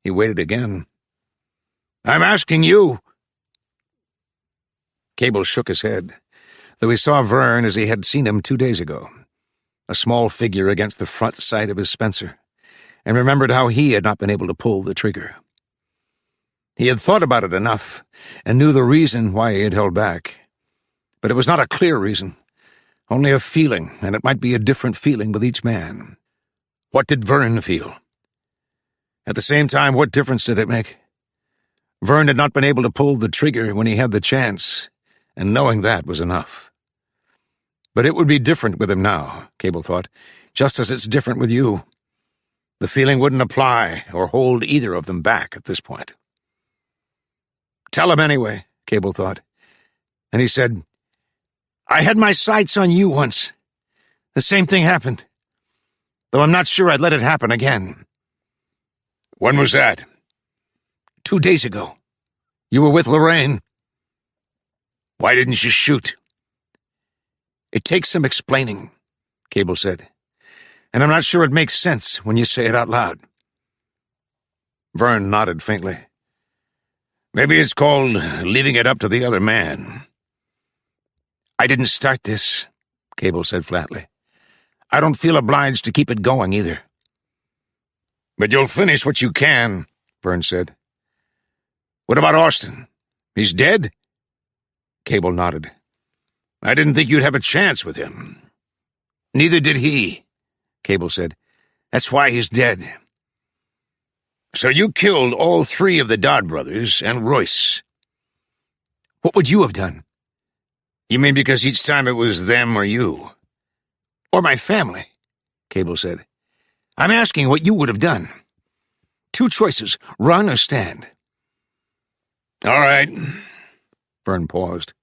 He waited again. "I'm asking you." Cable shook his head, though he saw Vern as he had seen him 2 days ago, a small figure against the front sight of his Spencer, and remembered how he had not been able to pull the trigger. He had thought about it enough, and knew the reason why he had held back. But it was not a clear reason, only a feeling, and it might be a different feeling with each man. What did Vern feel? At the same time, what difference did it make? Vern had not been able to pull the trigger when he had the chance, and knowing that was enough. But it would be different with him now, Cable thought, just as it's different with you. The feeling wouldn't apply or hold either of them back at this point. "Tell him anyway," Cable thought. And he said, "I had my sights on you once. The same thing happened. Though I'm not sure I'd let it happen again." "When was that?" 2 days ago. You were with Lorraine." "Why didn't you shoot?" "It takes some explaining," Cable said. "And I'm not sure it makes sense when you say it out loud." Vern nodded faintly. "Maybe it's called leaving it up to the other man." I didn't start this, Cable said flatly. I don't feel obliged to keep it going either. But you'll finish what you can, Vern said. What about Austin? He's dead? Cable nodded. I didn't think you'd have a chance with him. Neither did he, Cable said. That's why he's dead. So you killed all 3 of the Dodd brothers and Royce. What would you have done? You mean because each time it was them or you? Or my family, Cable said. I'm asking what you would have done. 2 choices, run or stand. All right. Vern paused.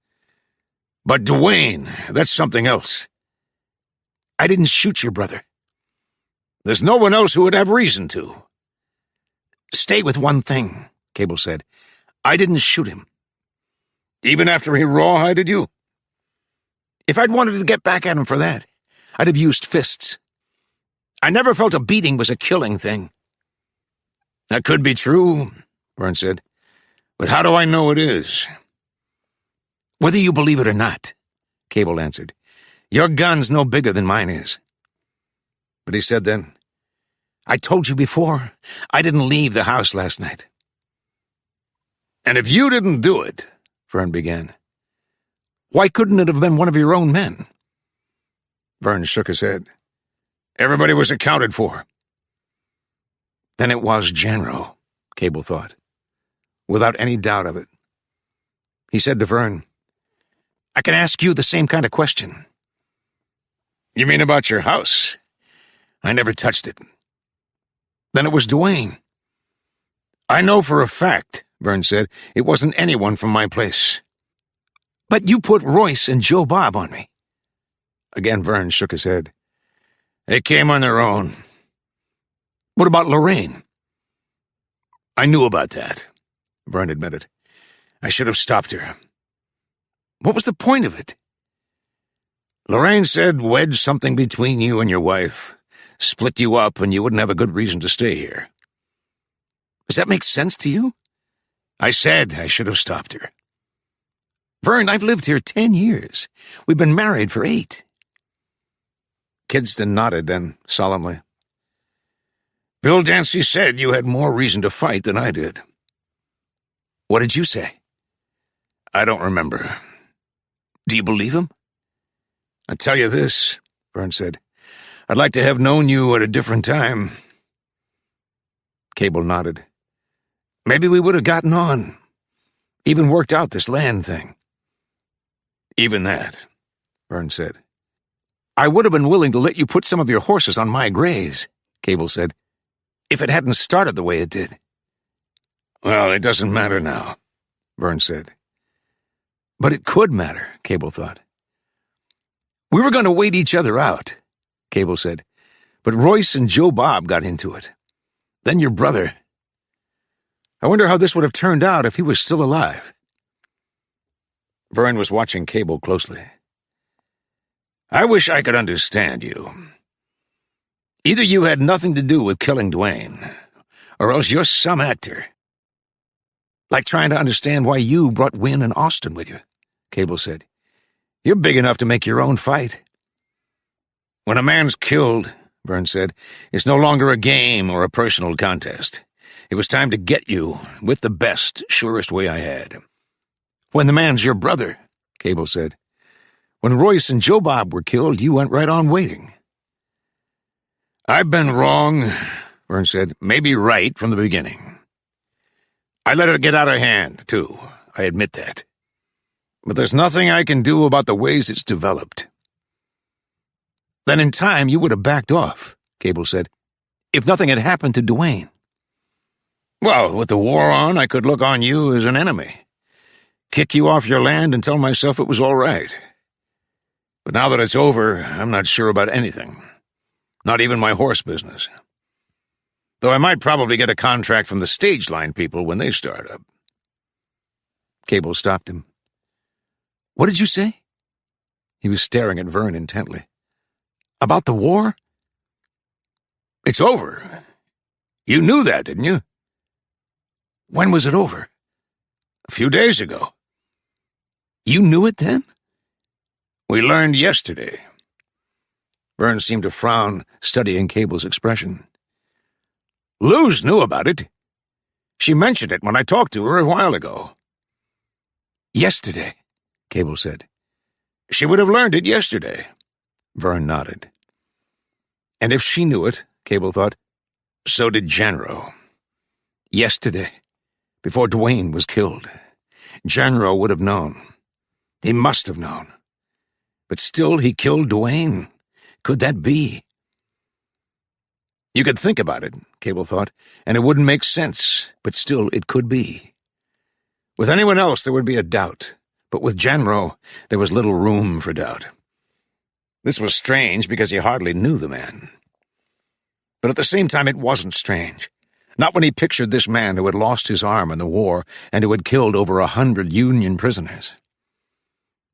But Dwayne, that's something else. I didn't shoot your brother. There's no one else who would have reason to. Stay with one thing, Cable said. I didn't shoot him. Even after he rawhided you? If I'd wanted to get back at him for that, I'd have used fists. I never felt a beating was a killing thing. That could be true, Vern said. But how do I know it is? Whether you believe it or not, Cable answered. Your gun's no bigger than mine is. But he said then, I told you before, I didn't leave the house last night. And if you didn't do it, Vern began. Why couldn't it have been one of your own men? Vern shook his head. Everybody was accounted for. Then it was Janro, Cable thought, without any doubt of it. He said to Vern, I can ask you the same kind of question. You mean about your house? I never touched it. Then it was Dwayne. I know for a fact, Vern said, it wasn't anyone from my place. But you put Royce and Joe Bob on me. Again, Vern shook his head. They came on their own. What about Lorraine? I knew about that, Vern admitted. I should have stopped her. What was the point of it? Lorraine said wedge something between you and your wife, split you up, and you wouldn't have a good reason to stay here. Does that make sense to you? I said I should have stopped her. Vern, I've lived here 10 years. We've been married for 8. Kidston nodded, then solemnly. Bill Dancy said you had more reason to fight than I did. What did you say? I don't remember. Do you believe him? I tell you this, Vern said. I'd like to have known you at a different time. Cable nodded. Maybe we would have gotten on. Even worked out this land thing. Even that, Vern said. I would have been willing to let you put some of your horses on my graze, Cable said, if it hadn't started the way it did. Well, it doesn't matter now, Vern said. But it could matter, Cable thought. We were going to wait each other out, Cable said, but Royce and Joe Bob got into it. Then your brother. I wonder how this would have turned out if he was still alive. Vern was watching Cable closely. I wish I could understand you. Either you had nothing to do with killing Dwayne, or else you're some actor. Like trying to understand why you brought Wynn and Austin with you, Cable said. You're big enough to make your own fight. When a man's killed, Vern said, it's no longer a game or a personal contest. It was time to get you with the best, surest way I had. When the man's your brother, Cable said. When Royce and Joe Bob were killed, you went right on waiting. I've been wrong, Vern said, maybe right from the beginning. I let it get out of hand, too. I admit that. But there's nothing I can do about the ways it's developed. Then in time you would have backed off, Cable said, if nothing had happened to Dwayne. Well, with the war on, I could look on you as an enemy. Kick you off your land and tell myself it was all right. But now that it's over, I'm not sure about anything. Not even my horse business. Though I might probably get a contract from the stage line people when they start up. Cable stopped him. What did you say? He was staring at Vern intently. About the war? It's over. You knew that, didn't you? When was it over? A few days ago. You knew it then? We learned yesterday. Vern seemed to frown, studying Cable's expression. Luz knew about it. She mentioned it when I talked to her a while ago. Yesterday, Cable said. She would have learned it yesterday. Vern nodded. And if she knew it, Cable thought, so did Janro. Yesterday, before Dwayne was killed, Janro would have known. He must have known. But still he killed Dwayne. Could that be? You could think about it, Cable thought, and it wouldn't make sense, but still it could be. With anyone else there would be a doubt, but with Janro there was little room for doubt. This was strange because he hardly knew the man. But at the same time it wasn't strange. Not when he pictured this man who had lost his arm in the war and who had killed over 100 Union prisoners.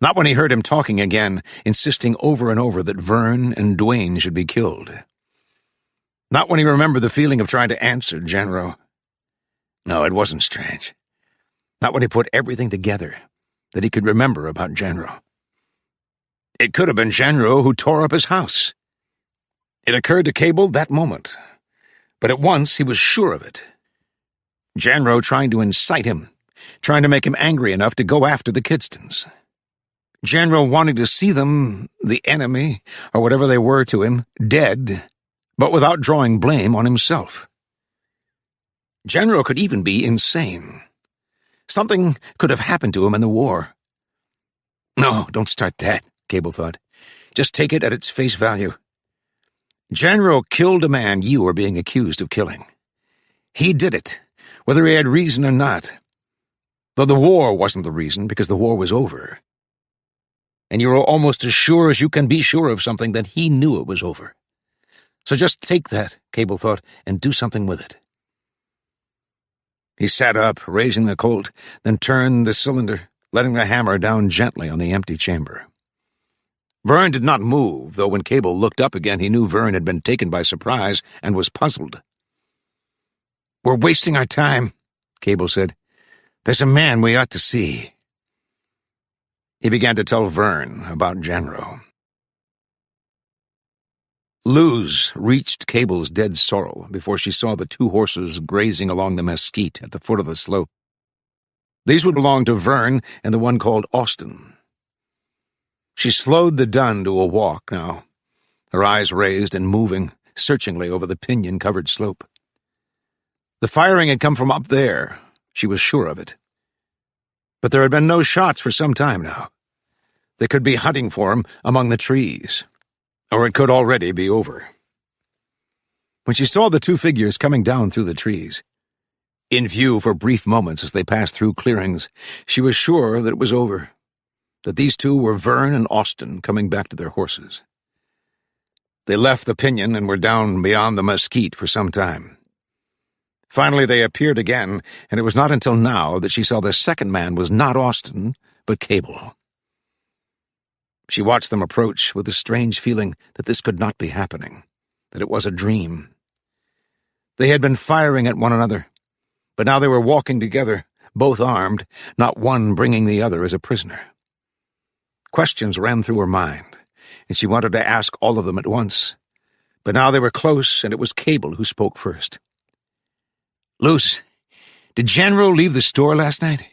Not when he heard him talking again, insisting over and over that Vern and Dwayne should be killed. Not when he remembered the feeling of trying to answer Janro. No, it wasn't strange. Not when he put everything together that he could remember about Janro. It could have been Janro who tore up his house. It occurred to Cable that moment, but at once he was sure of it. Janro trying to incite him, trying to make him angry enough to go after the Kidstons. Janro wanting to see them, the enemy, or whatever they were to him, dead, but without drawing blame on himself. Janro could even be insane. Something could have happened to him in the war. No, don't start that, Cable thought. Just take it at its face value. Janro killed a man you were being accused of killing. He did it, whether he had reason or not. Though the war wasn't the reason, because the war was over. And you were almost as sure as you can be sure of something that he knew it was over. So just take that, Cable thought, and do something with it. He sat up, raising the Colt, then turned the cylinder, letting the hammer down gently on the empty chamber. Vern did not move, though when Cable looked up again he knew Vern had been taken by surprise and was puzzled. "We're wasting our time," Cable said. "There's a man we ought to see." He began to tell Vern about Janro. Luz reached Cable's dead sorrel before she saw the two horses grazing along the mesquite at the foot of the slope. These would belong to Vern and the one called Austin. She slowed the dun to a walk now, her eyes raised and moving searchingly over the pinyon-covered slope. The firing had come from up there, she was sure of it. But there had been no shots for some time now. They could be hunting for him among the trees, or it could already be over. When she saw the two figures coming down through the trees, in view for brief moments as they passed through clearings, she was sure that it was over, that these two were Vern and Austin coming back to their horses. They left the pinyon and were down beyond the mesquite for some time. Finally they appeared again, and it was not until now that she saw the second man was not Austin, but Cable. She watched them approach with a strange feeling that this could not be happening, that it was a dream. They had been firing at one another, but now they were walking together, both armed, not one bringing the other as a prisoner. Questions ran through her mind, and she wanted to ask all of them at once, but now they were close, and it was Cable who spoke first. "Luz, did Janro leave the store last night?"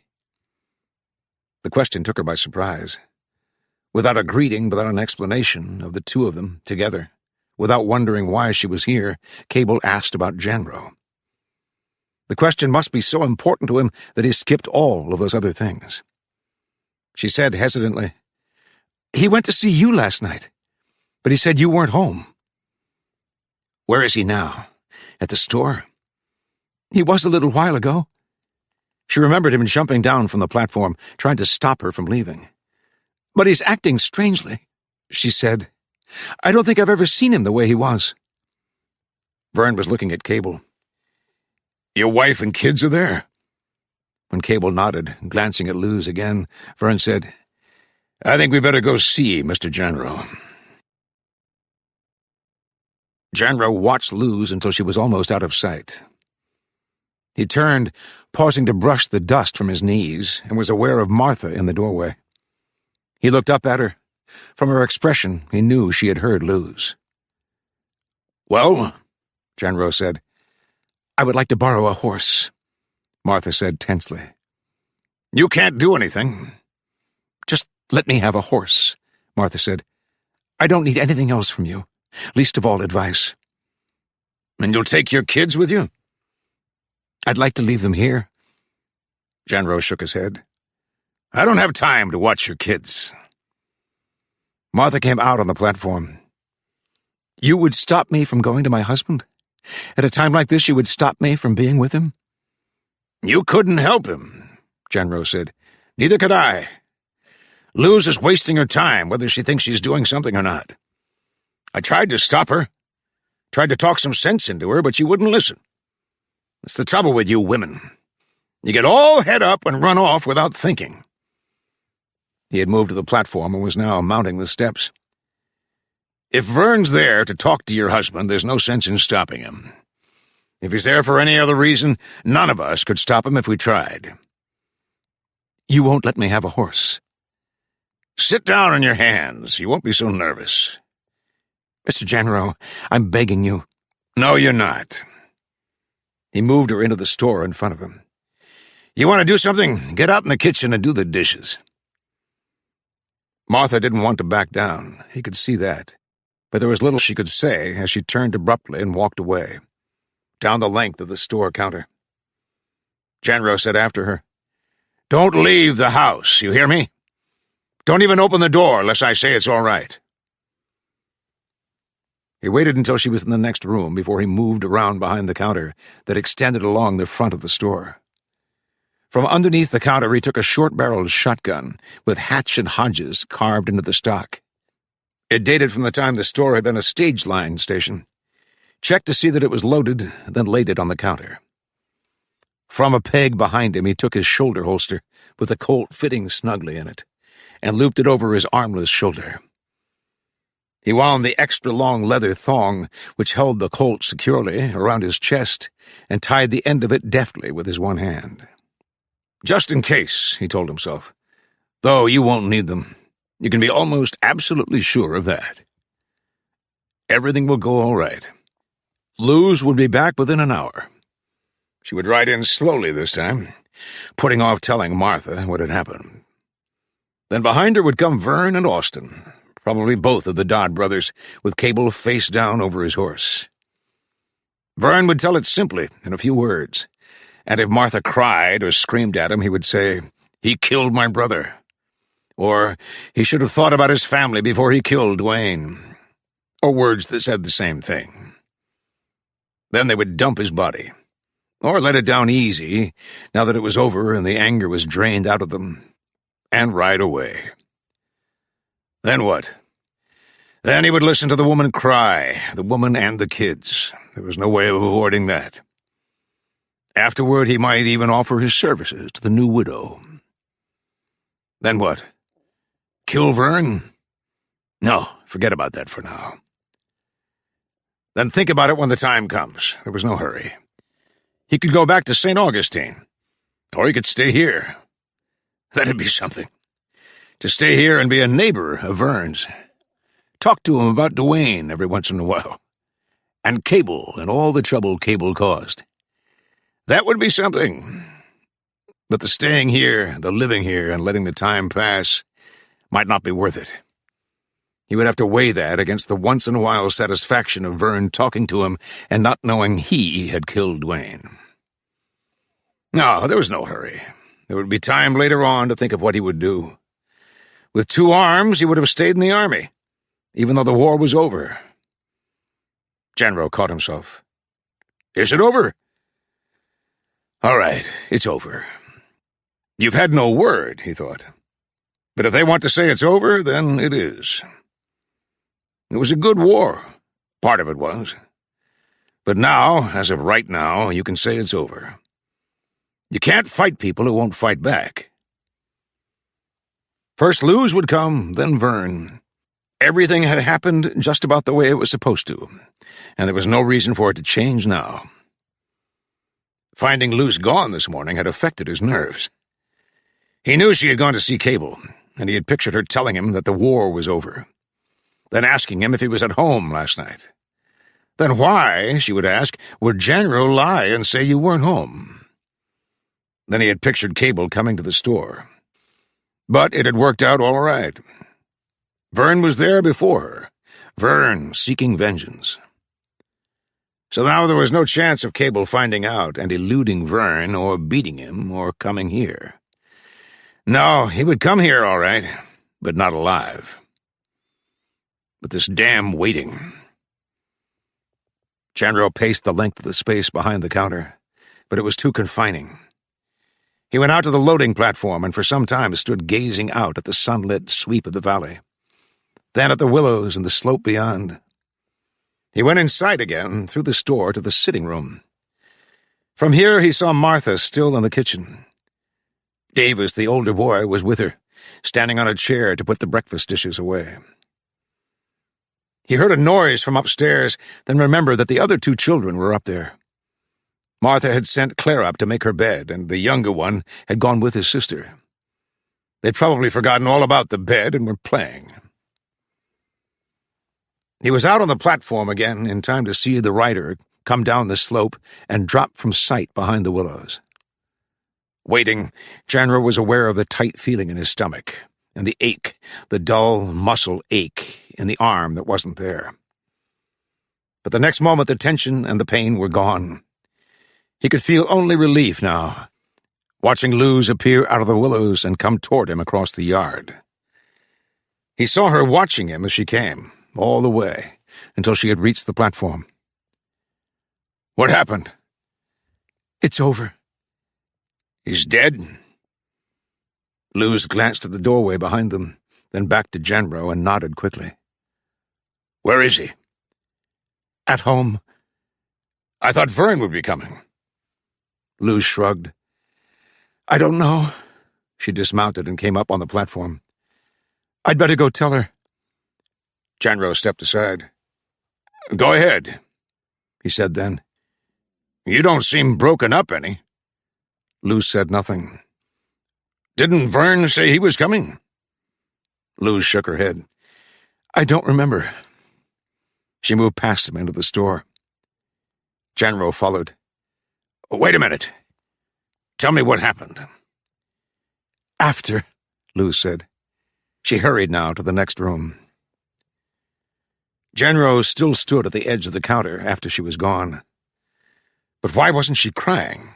The question took her by surprise. Without a greeting, without an explanation of the two of them together, without wondering why she was here, Cable asked about Janro. The question must be so important to him that he skipped all of those other things. She said hesitantly, "He went to see you last night, but he said you weren't home." "Where is he now? At the store?" "He was a little while ago." She remembered him jumping down from the platform, trying to stop her from leaving. "But he's acting strangely," she said. "I don't think I've ever seen him the way he was." Vern was looking at Cable. "Your wife and kids are there?" When Cable nodded, glancing at Luz again, Vern said, "I think we better go see Mr. Janro." Janro watched Luz until she was almost out of sight. He turned, pausing to brush the dust from his knees, and was aware of Martha in the doorway. He looked up at her, From her expression, he knew she had heard Luz. "Well?" Janro said. "I would like to borrow a horse," Martha said tensely. "You can't do anything." "Just let me have a horse," Martha said. "I don't need anything else from you, least of all advice." "And you'll take your kids with you?" "I'd like to leave them here." Janro shook his head. "I don't have time to watch your kids." Martha came out on the platform. "You would stop me from going to my husband? At a time like this, you would stop me from being with him?" "You couldn't help him," Janro said. "Neither could I. Luz is wasting her time, whether she thinks she's doing something or not. I tried to stop her, tried to talk some sense into her, but she wouldn't listen. That's the trouble with you women. You get all head up and run off without thinking." He had moved to the platform and was now mounting the steps. "If Vern's there to talk to your husband, there's no sense in stopping him. If he's there for any other reason, none of us could stop him if we tried." "You won't let me have a horse?" "Sit down on your hands. You won't be so nervous." "Mr. Janro, I'm begging you." "No, you're not." He moved her into the store in front of him. "You want to do something? Get out in the kitchen and do the dishes." Martha didn't want to back down. He could see that. But there was little she could say as she turned abruptly and walked away, down the length of the store counter. Janro said after her, "Don't leave the house, you hear me? Don't even open the door unless I say it's all right." He waited until she was in the next room before he moved around behind the counter that extended along the front of the store. From underneath the counter, he took a short-barreled shotgun with Hatch and Hodges carved into the stock. It dated from the time the store had been a stage line station. Checked to see that it was loaded, then laid it on the counter. From a peg behind him, he took his shoulder holster, with the Colt fitting snugly in it, and looped it over his armless shoulder. He wound the extra-long leather thong, which held the Colt securely, around his chest, and tied the end of it deftly with his one hand. "Just in case," he told himself. "Though you won't need them. You can be almost absolutely sure of that. Everything will go all right. Luz would be back within an hour. She would ride in slowly this time, putting off telling Martha what had happened. Then behind her would come Vern and Austin, probably both of the Dodd brothers, with Cable face down over his horse. Vern would tell it simply, in a few words, and if Martha cried or screamed at him, he would say, 'He killed my brother,' or 'He should have thought about his family before he killed Dwayne,' or words that said the same thing. Then they would dump his body, or let it down easy, now that it was over and the anger was drained out of them, and ride away. Then what? Then he would listen to the woman cry, the woman and the kids. There was no way of avoiding that. Afterward, he might even offer his services to the new widow. Then what? Kill Vern? No, forget about that for now. Then think about it when the time comes. There was no hurry. He could go back to St. Augustine, or he could stay here. That'd be something. To stay here and be a neighbor of Vern's. Talk to him about Dwayne every once in a while. And Cable and all the trouble Cable caused. That would be something. But the staying here, the living here, and letting the time pass might not be worth it. He would have to weigh that against the once-in-a-while satisfaction of Vern talking to him and not knowing he had killed Dwayne. No, there was no hurry. There would be time later on to think of what he would do. With 2 arms, he would have stayed in the army, even though the war was over. Janro caught himself. Is it over? All right, it's over. You've had no word, he thought. But if they want to say it's over, then it is. It was a good war. Part of it was. But now, as of right now, you can say it's over. You can't fight people who won't fight back. First Luz would come, then Vern. Everything had happened just about the way it was supposed to, and there was no reason for it to change now. Finding Luz gone this morning had affected his nerves. He knew she had gone to see Cable, and he had pictured her telling him that the war was over, then asking him if he was at home last night. Then why, she would ask, would General lie and say you weren't home? Then he had pictured Cable coming to the store. But it had worked out all right. Vern was there before her. Vern seeking vengeance. So now there was no chance of Cable finding out and eluding Vern or beating him or coming here. No, he would come here all right, but not alive. But this damn waiting. Janro paced the length of the space behind the counter, but it was too confining. He went out to the loading platform and for some time stood gazing out at the sunlit sweep of the valley, then at the willows and the slope beyond. He went inside again, through the store to the sitting room. From here he saw Martha still in the kitchen. Davis, the older boy, was with her, standing on a chair to put the breakfast dishes away. He heard a noise from upstairs, then remembered that the other two children were up there. Martha had sent Claire up to make her bed, and the younger one had gone with his sister. They'd probably forgotten all about the bed and were playing. He was out on the platform again in time to see the rider come down the slope and drop from sight behind the willows. Waiting, Janro was aware of the tight feeling in his stomach, and the ache, the dull muscle ache in the arm that wasn't there. But the next moment the tension and the pain were gone. He could feel only relief now, watching Luz appear out of the willows and come toward him across the yard. He saw her watching him as she came, all the way, until she had reached the platform. What happened? It's over. He's dead? Luz glanced at the doorway behind them, then back to Janro and nodded quickly. Where is he? At home. I thought Vern would be coming. Luz shrugged. I don't know. She dismounted and came up on the platform. I'd better go tell her. Janro stepped aside. Go ahead, he said then. You don't seem broken up any. Luz said nothing. Didn't Vern say he was coming? Luz shook her head. I don't remember. She moved past him into the store. Janro followed. Wait a minute. Tell me what happened. After, Luz said. She hurried now to the next room. Janro still stood at the edge of the counter after she was gone. But why wasn't she crying?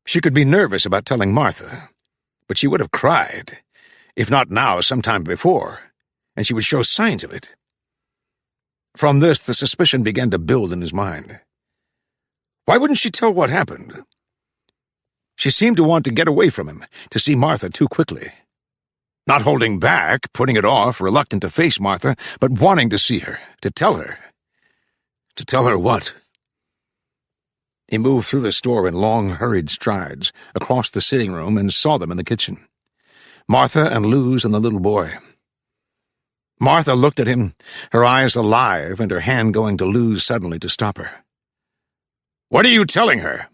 She could be nervous about telling Martha, but she would have cried, if not now, sometime before, and she would show signs of it. From this, the suspicion began to build in his mind. Why wouldn't she tell what happened? She seemed to want to get away from him, to see Martha too quickly. Not holding back, putting it off, reluctant to face Martha, but wanting to see her, to tell her. To tell her what? He moved through the store in long, hurried strides, across the sitting room, and saw them in the kitchen. Martha and Luz and the little boy. Martha looked at him, her eyes alive and her hand going to Luz suddenly to stop her. What are you telling her?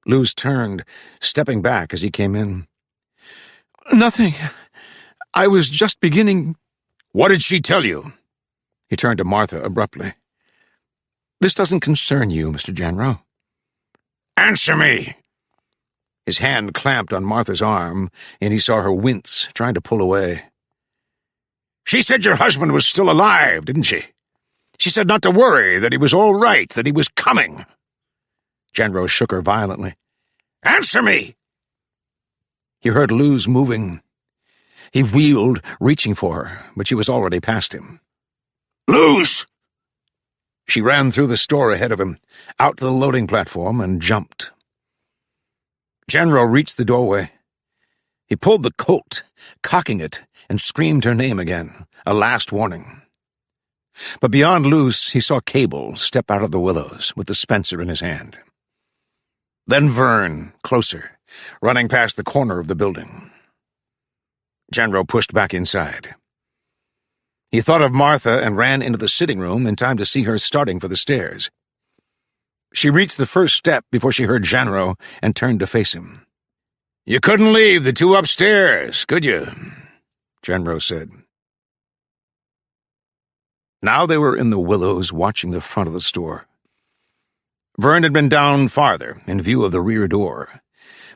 Luz turned, stepping back as he came in. Nothing. I was just beginning. What did she tell you? He turned to Martha abruptly. This doesn't concern you, Mr. Janro. Answer me! His hand clamped on Martha's arm, and he saw her wince, trying to pull away. She said your husband was still alive, didn't she? She said not to worry, that he was all right, that he was coming. Janro shook her violently. Answer me! He heard Luz moving. He wheeled, reaching for her, but she was already past him. Luz! She ran through the store ahead of him, out to the loading platform, and jumped. Janro reached the doorway. He pulled the Colt, cocking it, and screamed her name again, a last warning. But beyond Luz, he saw Cable step out of the willows with the Spencer in his hand. Then Vern, closer, running past the corner of the building. Janro pushed back inside. He thought of Martha and ran into the sitting room in time to see her starting for the stairs. She reached the first step before she heard Janro and turned to face him. You couldn't leave the two upstairs, could you? Genro said. Now they were in the willows watching the front of the store. Vern had been down farther, in view of the rear door,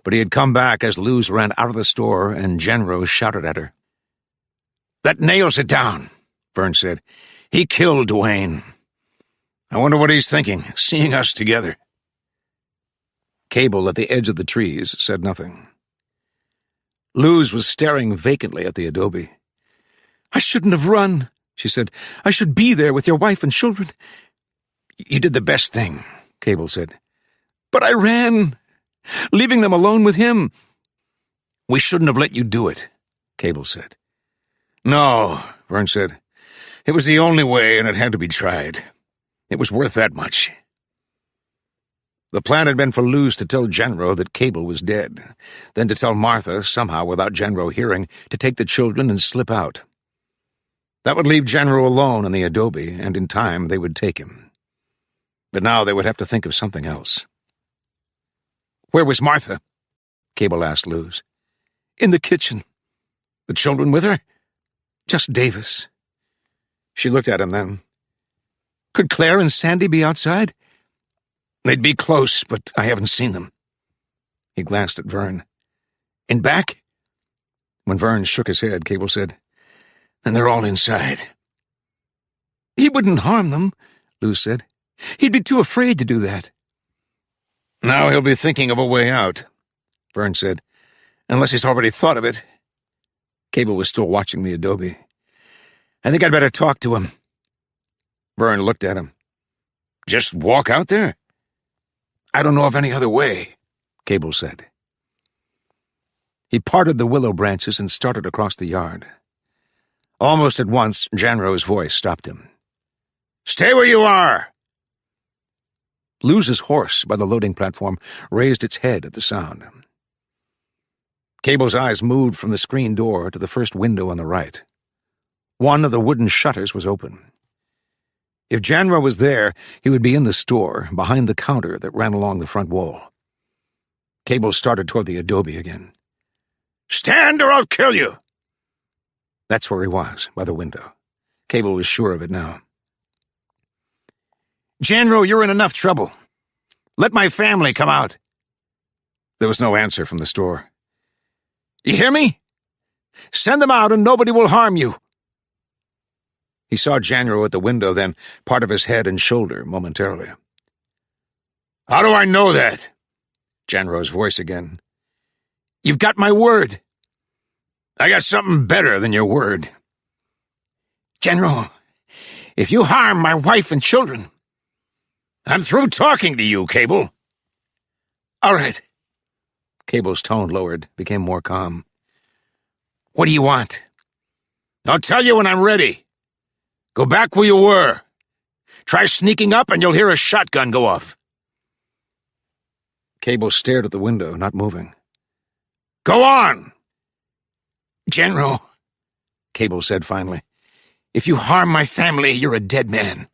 but he had come back as Luz ran out of the store and Genro shouted at her. "That nails it down," Vern said. "He killed Dwayne. I wonder what he's thinking, seeing us together." Cable at the edge of the trees said nothing. Luz was staring vacantly at the adobe. "I shouldn't have run," she said. "I should be there with your wife and children." "You did the best thing," Cable said. "But I ran, leaving them alone with him." "We shouldn't have let you do it," Cable said. "No," Vern said. "It was the only way, and it had to be tried. It was worth that much." The plan had been for Luz to tell Genro that Cable was dead, then to tell Martha, somehow without Genro hearing, to take the children and slip out. That would leave Genro alone in the adobe, and in time they would take him. But now they would have to think of something else. "Where was Martha?" Cable asked Luz. "In the kitchen." "The children with her?" "Just Davis." She looked at him then. "Could Claire and Sandy be outside?" "They'd be close, but I haven't seen them." He glanced at Vern. "In back?" When Vern shook his head, Cable said, "Then they're all inside." "He wouldn't harm them," Luz said. "He'd be too afraid to do that." "Now he'll be thinking of a way out," Vern said, "unless he's already thought of it." Cable was still watching the adobe. "I think I'd better talk to him." Vern looked at him. "Just walk out there?" "I don't know of any other way," Cable said. He parted the willow branches and started across the yard. Almost at once, Genro's voice stopped him. "Stay where you are!" Luz's horse by the loading platform raised its head at the sound. Cable's eyes moved from the screen door to the first window on the right. One of the wooden shutters was open. If Genro was there, he would be in the store, behind the counter that ran along the front wall. Cable started toward the adobe again. "Stand or I'll kill you!" That's where he was, by the window. Cable was sure of it now. "Genro, you're in enough trouble. Let my family come out." There was no answer from the store. "You hear me? Send them out and nobody will harm you." He saw Genro at the window, then part of his head and shoulder momentarily. "How do I know that?" Genro's voice again. "You've got my word." "I got something better than your word." "Genro, if you harm my wife and children—" "I'm through talking to you, Cable." "All right." Cable's tone lowered, became more calm. "What do you want?" "I'll tell you when I'm ready. Go back where you were. Try sneaking up and you'll hear a shotgun go off." Cable stared at the window, not moving. "Go on!" "Genro," Cable said finally, "if you harm my family, you're a dead man."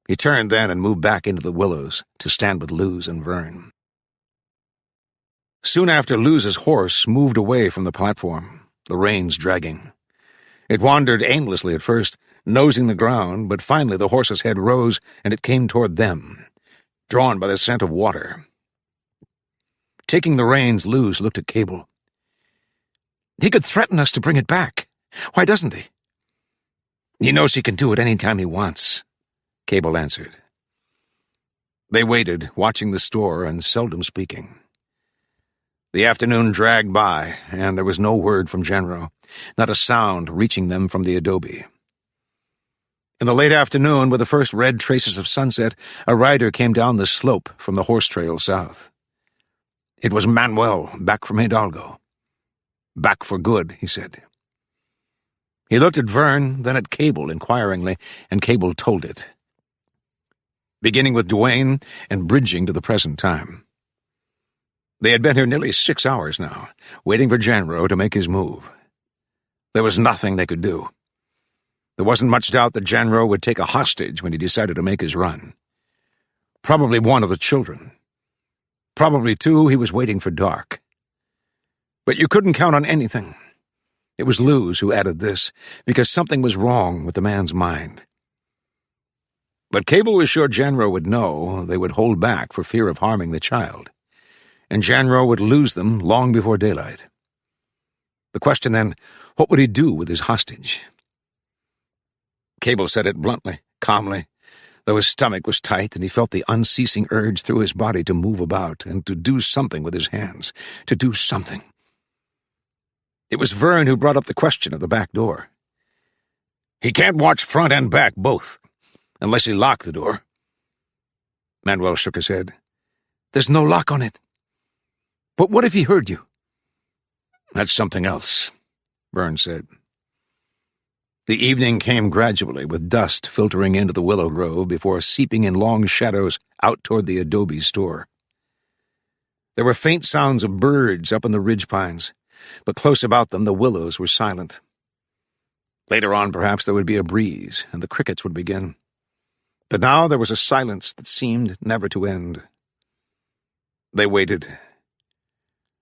He turned then and moved back into the willows to stand with Luz and Vern. Soon after, Luz's horse moved away from the platform, the reins dragging. It wandered aimlessly at first, nosing the ground, but finally the horse's head rose and it came toward them, drawn by the scent of water. Taking the reins, Luz looked at Cable. "He could threaten us to bring it back. Why doesn't he?" "He knows he can do it any time he wants," Cable answered. They waited, watching the store and seldom speaking. The afternoon dragged by, and there was no word from Genro, not a sound reaching them from the adobe. In the late afternoon, with the first red traces of sunset, a rider came down the slope from the horse trail south. It was Manuel, back from Hidalgo. "Back for good," he said. He looked at Vern, then at Cable inquiringly, and Cable told it. Beginning with Dwayne and bridging to the present time. They had been here nearly 6 hours now, waiting for Genro to make his move. There was nothing they could do. There wasn't much doubt that Genro would take a hostage when he decided to make his run. Probably one of the children. probably, too, he was waiting for dark. But you couldn't count on anything. It was Luz who added this, because something was wrong with the man's mind. But Cable was sure Janro would know they would hold back for fear of harming the child, and Janro would lose them long before daylight. The question then, what would he do with his hostage? Cable said it bluntly, calmly, though his stomach was tight and he felt the unceasing urge through his body to move about and to do something with his hands, to do something. It was Vern who brought up the question of the back door. He can't watch front and back both, unless he lock the door. Manuel shook his head. There's no lock on it. But what if he heard you? That's something else, Vern said. The evening came gradually, with dust filtering into the willow grove before seeping in long shadows out toward the adobe store. There were faint sounds of birds up in the ridge pines, but close about them the willows were silent. Later on, perhaps, there would be a breeze, and the crickets would begin. But now there was a silence that seemed never to end. They waited.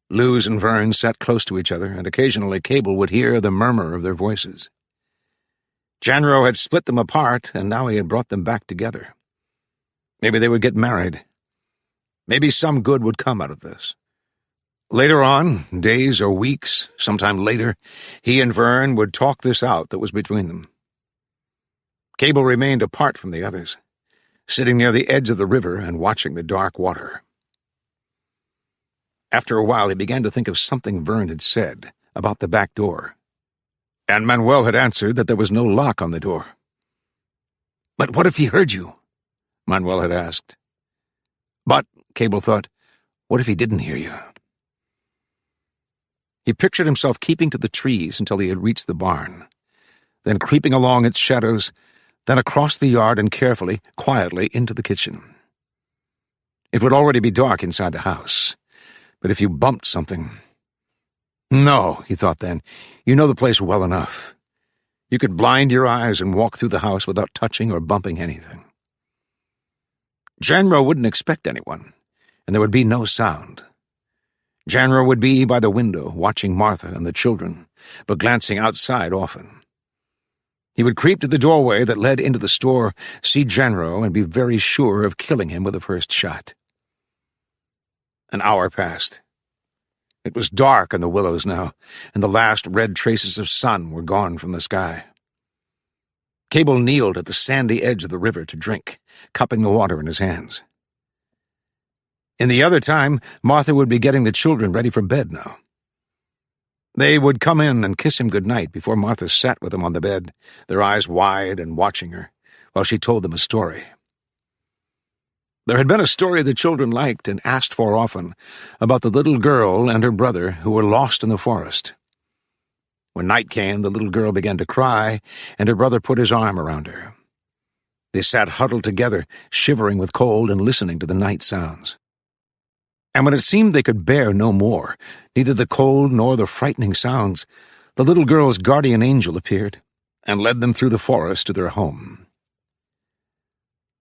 Luz and Vern sat close to each other, and occasionally Cable would hear the murmur of their voices. Janro had split them apart, and now he had brought them back together. Maybe they would get married. Maybe some good would come out of this. Later on, days or weeks, sometime later, he and Vern would talk this out that was between them. Cable remained apart from the others, sitting near the edge of the river and watching the dark water. After a while, he began to think of something Vern had said about the back door, and Manuel had answered that there was no lock on the door. But what if he heard you? Manuel had asked. But, Cable thought, what if he didn't hear you? He pictured himself keeping to the trees until he had reached the barn, then creeping along its shadows, then across the yard and carefully, quietly into the kitchen. It would already be dark inside the house, but if you bumped something... No, he thought then, you know the place well enough. You could blind your eyes and walk through the house without touching or bumping anything. Janro wouldn't expect anyone, and there would be no sound. Janro would be by the window, watching Martha and the children, but glancing outside often. He would creep to the doorway that led into the store, see Janro, and be very sure of killing him with the first shot. An hour passed. It was dark in the willows now, and the last red traces of sun were gone from the sky. Cable kneeled at the sandy edge of the river to drink, cupping the water in his hands. In the other time, Martha would be getting the children ready for bed now. They would come in and kiss him good night before Martha sat with him on the bed, their eyes wide and watching her, while she told them a story. There had been a story the children liked and asked for often, about the little girl and her brother who were lost in the forest. When night came, the little girl began to cry, and her brother put his arm around her. They sat huddled together, shivering with cold and listening to the night sounds. And when it seemed they could bear no more, neither the cold nor the frightening sounds, the little girl's guardian angel appeared and led them through the forest to their home.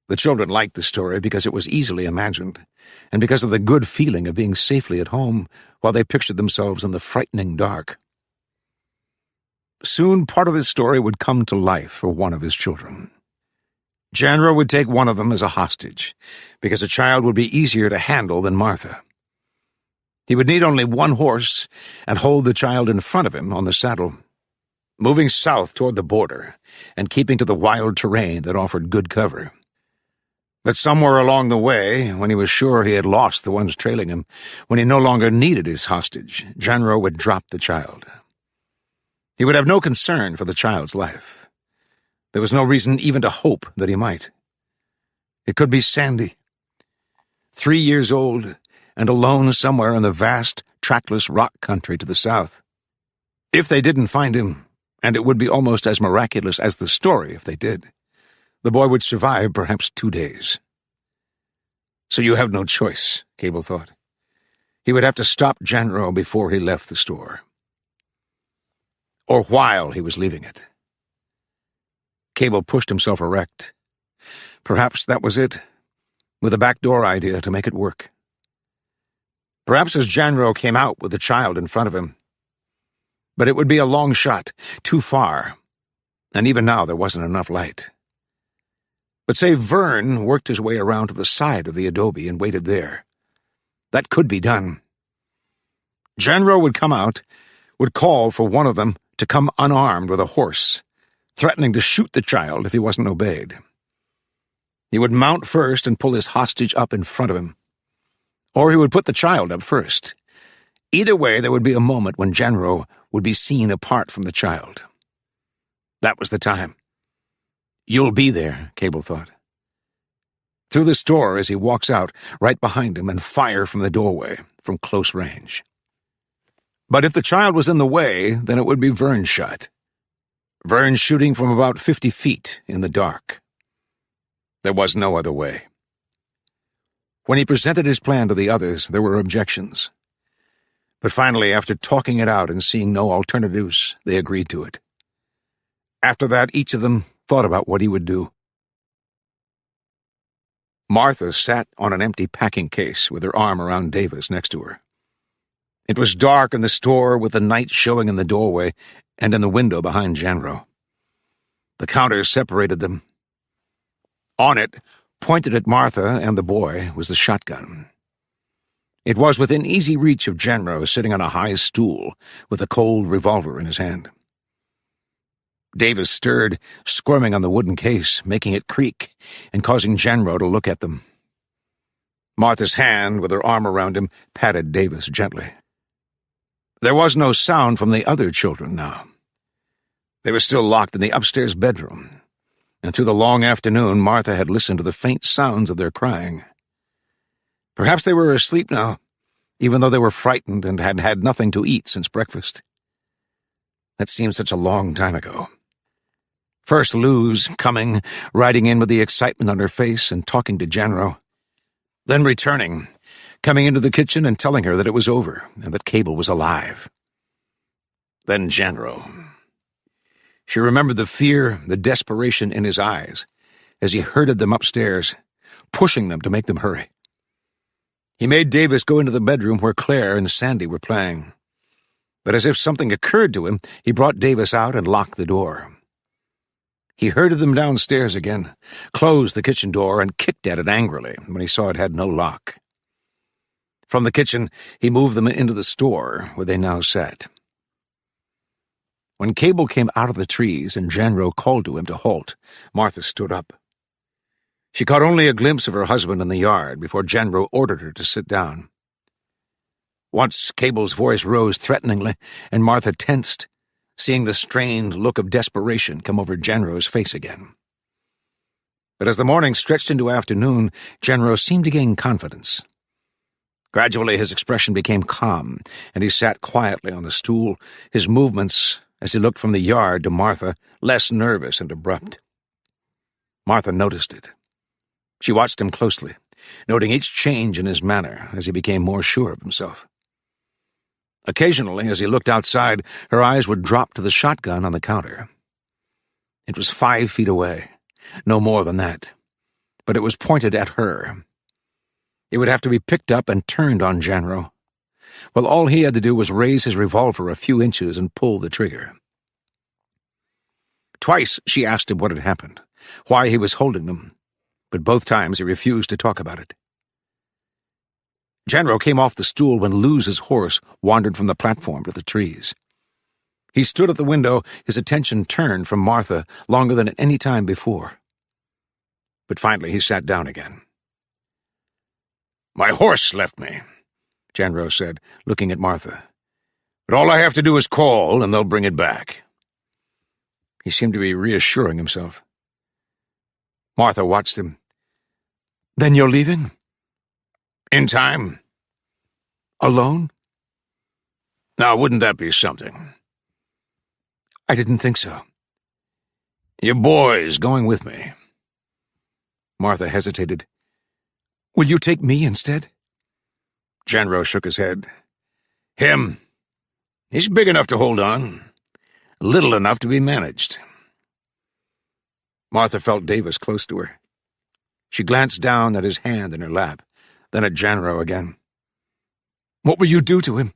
The children liked the story because it was easily imagined, and because of the good feeling of being safely at home while they pictured themselves in the frightening dark. Soon part of this story would come to life for one of his children. Janro would take one of them as a hostage, because a child would be easier to handle than Martha. He would need only one horse and hold the child in front of him on the saddle, moving south toward the border and keeping to the wild terrain that offered good cover. But somewhere along the way, when he was sure he had lost the ones trailing him, when he no longer needed his hostage, Janro would drop the child. He would have no concern for the child's life. There was no reason even to hope that he might. It could be Sandy, 3 years old and alone somewhere in the vast, trackless rock country to the south. If they didn't find him, and it would be almost as miraculous as the story if they did, the boy would survive perhaps 2 days. So you have no choice, Cable thought. He would have to stop Janro before he left the store. Or while he was leaving it. Cable pushed himself erect. Perhaps that was it, with a backdoor idea to make it work. Perhaps as Janro came out with the child in front of him. But it would be a long shot, too far, and even now there wasn't enough light. But say Vern worked his way around to the side of the adobe and waited there. That could be done. Janro would come out, would call for one of them to come unarmed with a horse, threatening to shoot the child if he wasn't obeyed. He would mount first and pull his hostage up in front of him. Or he would put the child up first. Either way, there would be a moment when Janro would be seen apart from the child. That was the time. You'll be there, Cable thought. Through the store as he walks out, right behind him, and fire from the doorway, from close range. But if the child was in the way, then it would be Vern's shot. Vern shooting from about 50 feet in the dark. There was no other way. When he presented his plan to the others, there were objections. But finally, after talking it out and seeing no alternatives, they agreed to it. After that, each of them thought about what he would do. Martha sat on an empty packing case with her arm around Davis next to her. It was dark in the store with the night showing in the doorway and in the window behind Janro. The counter separated them. On it, pointed at Martha and the boy, was the shotgun. It was within easy reach of Janro sitting on a high stool with a cold revolver in his hand. Davis stirred, squirming on the wooden case, making it creak and causing Janro to look at them. Martha's hand, with her arm around him, patted Davis gently. There was no sound from the other children now. They were still locked in the upstairs bedroom, and through the long afternoon Martha had listened to the faint sounds of their crying. Perhaps they were asleep now, even though they were frightened and had had nothing to eat since breakfast. That seemed such a long time ago. First Luz, coming, riding in with the excitement on her face and talking to Janro. Then returning, coming into the kitchen and telling her that it was over and that Cable was alive. Then Janro. She remembered the fear, the desperation in his eyes as he herded them upstairs, pushing them to make them hurry. He made Davis go into the bedroom where Claire and Sandy were playing. But as if something occurred to him, he brought Davis out and locked the door. He herded them downstairs again, closed the kitchen door, and kicked at it angrily when he saw it had no lock. From the kitchen, he moved them into the store, where they now sat. When Cable came out of the trees and Janro called to him to halt, Martha stood up. She caught only a glimpse of her husband in the yard before Janro ordered her to sit down. Once Cable's voice rose threateningly, and Martha tensed, seeing the strained look of desperation come over Janro's face again. But as the morning stretched into afternoon, Janro seemed to gain confidence. Gradually his expression became calm, and he sat quietly on the stool, his movements, as he looked from the yard to Martha, less nervous and abrupt. Martha noticed it. She watched him closely, noting each change in his manner as he became more sure of himself. Occasionally, as he looked outside, her eyes would drop to the shotgun on the counter. It was 5 feet away, no more than that, but it was pointed at her. It would have to be picked up and turned on Janro. Well, all he had to do was raise his revolver a few inches and pull the trigger. Twice she asked him what had happened, why he was holding them, but both times he refused to talk about it. Janro came off the stool when Luz's horse wandered from the platform to the trees. He stood at the window, his attention turned from Martha longer than at any time before. But finally he sat down again. "My horse left me," Janro said, looking at Martha. "But all I have to do is call, and they'll bring it back." He seemed to be reassuring himself. Martha watched him. "Then you're leaving?" "In time." "Alone?" "Now, wouldn't that be something?" "I didn't think so." "Your boy's going with me." Martha hesitated. "Will you take me instead?" Janro shook his head. "Him? He's big enough to hold on, little enough to be managed." Martha felt Davis close to her. She glanced down at his hand in her lap, then at Janro again. What will you do to him?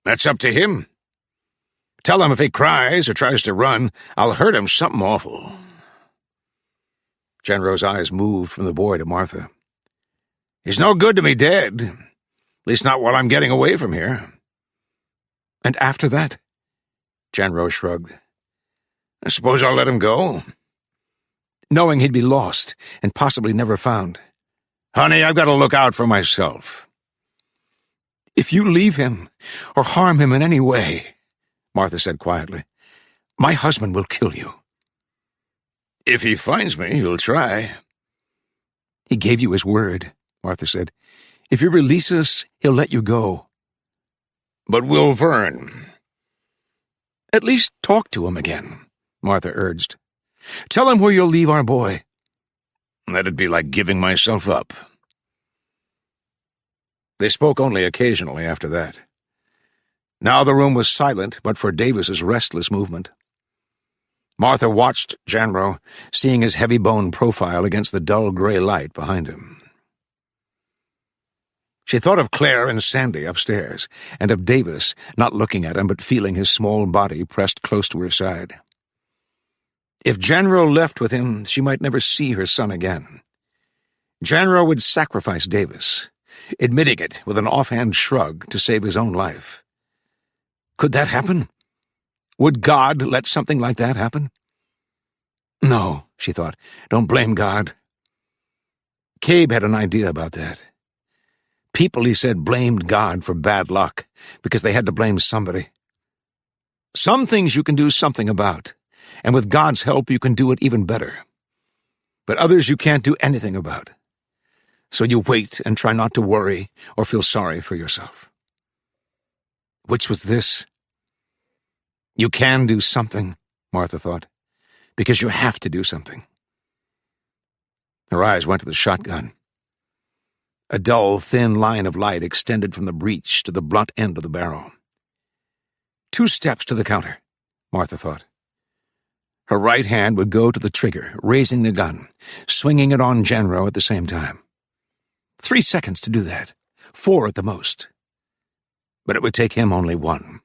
That's up to him. Tell him if he cries or tries to run, I'll hurt him something awful. Jenro's eyes moved from the boy to Martha. He's no good to me dead. At least not while I'm getting away from here. And after that? Jenro shrugged. I suppose I'll let him go. Knowing he'd be lost and possibly never found. Honey, I've got to look out for myself. If you leave him or harm him in any way, Martha said quietly, my husband will kill you. If he finds me, he'll try. He gave you his word, Martha said. If you release us, he'll let you go. But will Vern? At least talk to him again, Martha urged. Tell him where you'll leave our boy. That'd be like giving myself up. They spoke only occasionally after that. Now the room was silent but for Davis's restless movement. Martha watched Jenro, seeing his heavy-boned profile against the dull gray light behind him. She thought of Claire and Sandy upstairs, and of Davis, not looking at him but feeling his small body pressed close to her side. If Jenro left with him, she might never see her son again. Jenro would sacrifice Davis, admitting it with an offhand shrug to save his own life. Could that happen? Would God let something like that happen? No, she thought, don't blame God. Cabe had an idea about that. People, he said, blamed God for bad luck because they had to blame somebody. Some things you can do something about, and with God's help you can do it even better. But others you can't do anything about. So you wait and try not to worry or feel sorry for yourself. Which was this? You can do something, Martha thought, because you have to do something. Her eyes went to the shotgun. A dull, thin line of light extended from the breech to the blunt end of the barrel. 2 steps to the counter, Martha thought. Her right hand would go to the trigger, raising the gun, swinging it on Jenro at the same time. 3 seconds to do that, 4 at the most. But it would take him only 1.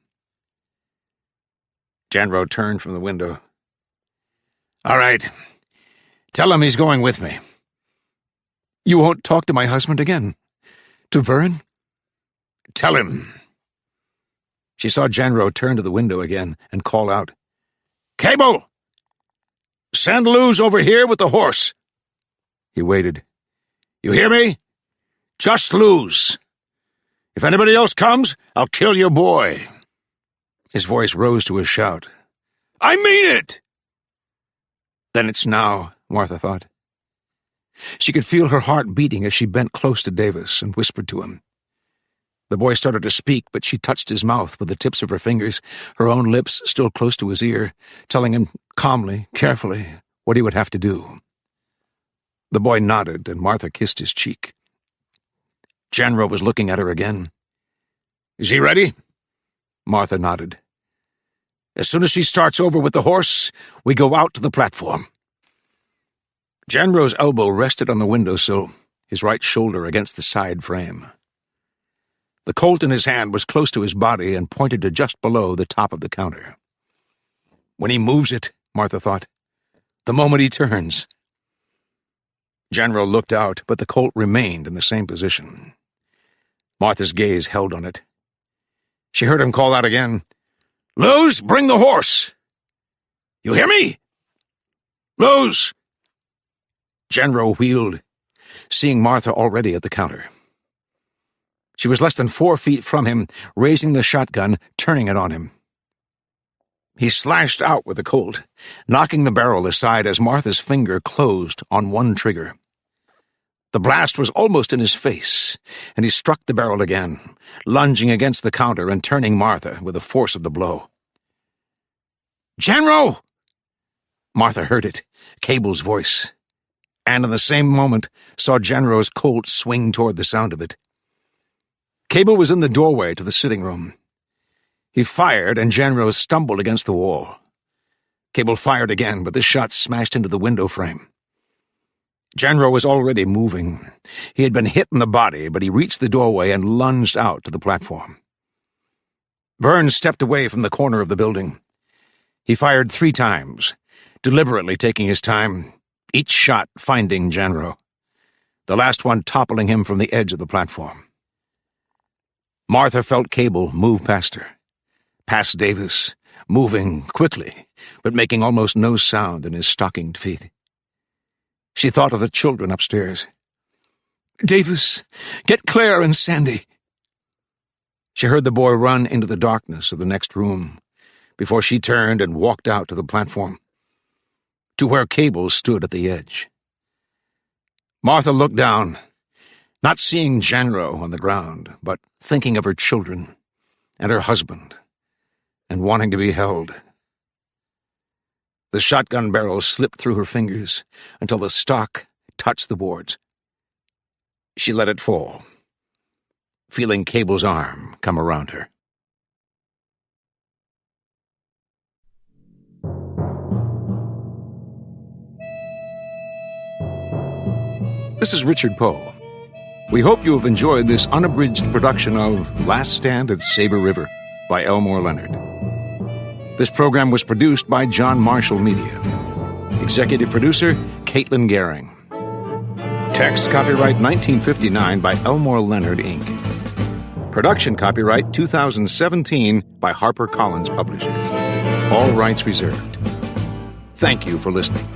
Jenro turned from the window. All right. Tell him he's going with me. You won't talk to my husband again? To Vern? Tell him. She saw Jenro turn to the window again and call out, Cable! Send Luz over here with the horse. He waited. You hear me? Just Luz. If anybody else comes, I'll kill your boy. His voice rose to a shout. I mean it! Then it's now, Martha thought. She could feel her heart beating as she bent close to Davis and whispered to him. The boy started to speak, but she touched his mouth with the tips of her fingers, her own lips still close to his ear, telling him calmly, carefully, what he would have to do. The boy nodded, and Martha kissed his cheek. Jenro was looking at her again. Is he ready? Martha nodded. As soon as she starts over with the horse, we go out to the platform. Jenro's elbow rested on the windowsill, his right shoulder against the side frame. The Colt in his hand was close to his body and pointed to just below the top of the counter. When he moves it, Martha thought, the moment he turns. Jenro looked out, but the Colt remained in the same position. Martha's gaze held on it. She heard him call out again, Luz, bring the horse! You hear me? Luz! Jenro wheeled, seeing Martha already at the counter. She was less than 4 feet from him, raising the shotgun, turning it on him. He slashed out with the Colt, knocking the barrel aside as Martha's finger closed on one trigger. The blast was almost in his face, and he struck the barrel again, lunging against the counter and turning Martha with the force of the blow. Jenro! Martha heard it, Cable's voice, and in the same moment saw Jenro's Colt swing toward the sound of it. Cable was in the doorway to the sitting room. He fired, and Jenro stumbled against the wall. Cable fired again, but this shot smashed into the window frame. Genro was already moving. He had been hit in the body, but he reached the doorway and lunged out to the platform. Burns stepped away from the corner of the building. He fired 3 times, deliberately taking his time, each shot finding Genro, the last one toppling him from the edge of the platform. Martha felt Cable move past her, past Davis, moving quickly, but making almost no sound in his stockinged feet. She thought of the children upstairs. "Davis, get Claire and Sandy." She heard the boy run into the darkness of the next room before she turned and walked out to the platform, to where Cable stood at the edge. Martha looked down, not seeing Genro on the ground, but thinking of her children and her husband and wanting to be held. The shotgun barrel slipped through her fingers until the stock touched the boards. She let it fall, feeling Cable's arm come around her. This is Richard Poe. We hope you have enjoyed this unabridged production of Last Stand at Saber River by Elmore Leonard. This program was produced by John Marshall Media. Executive producer, Caitlin Gehring. Text copyright 1959 by Elmore Leonard, Inc. Production copyright 2017 by HarperCollins Publishers. All rights reserved. Thank you for listening.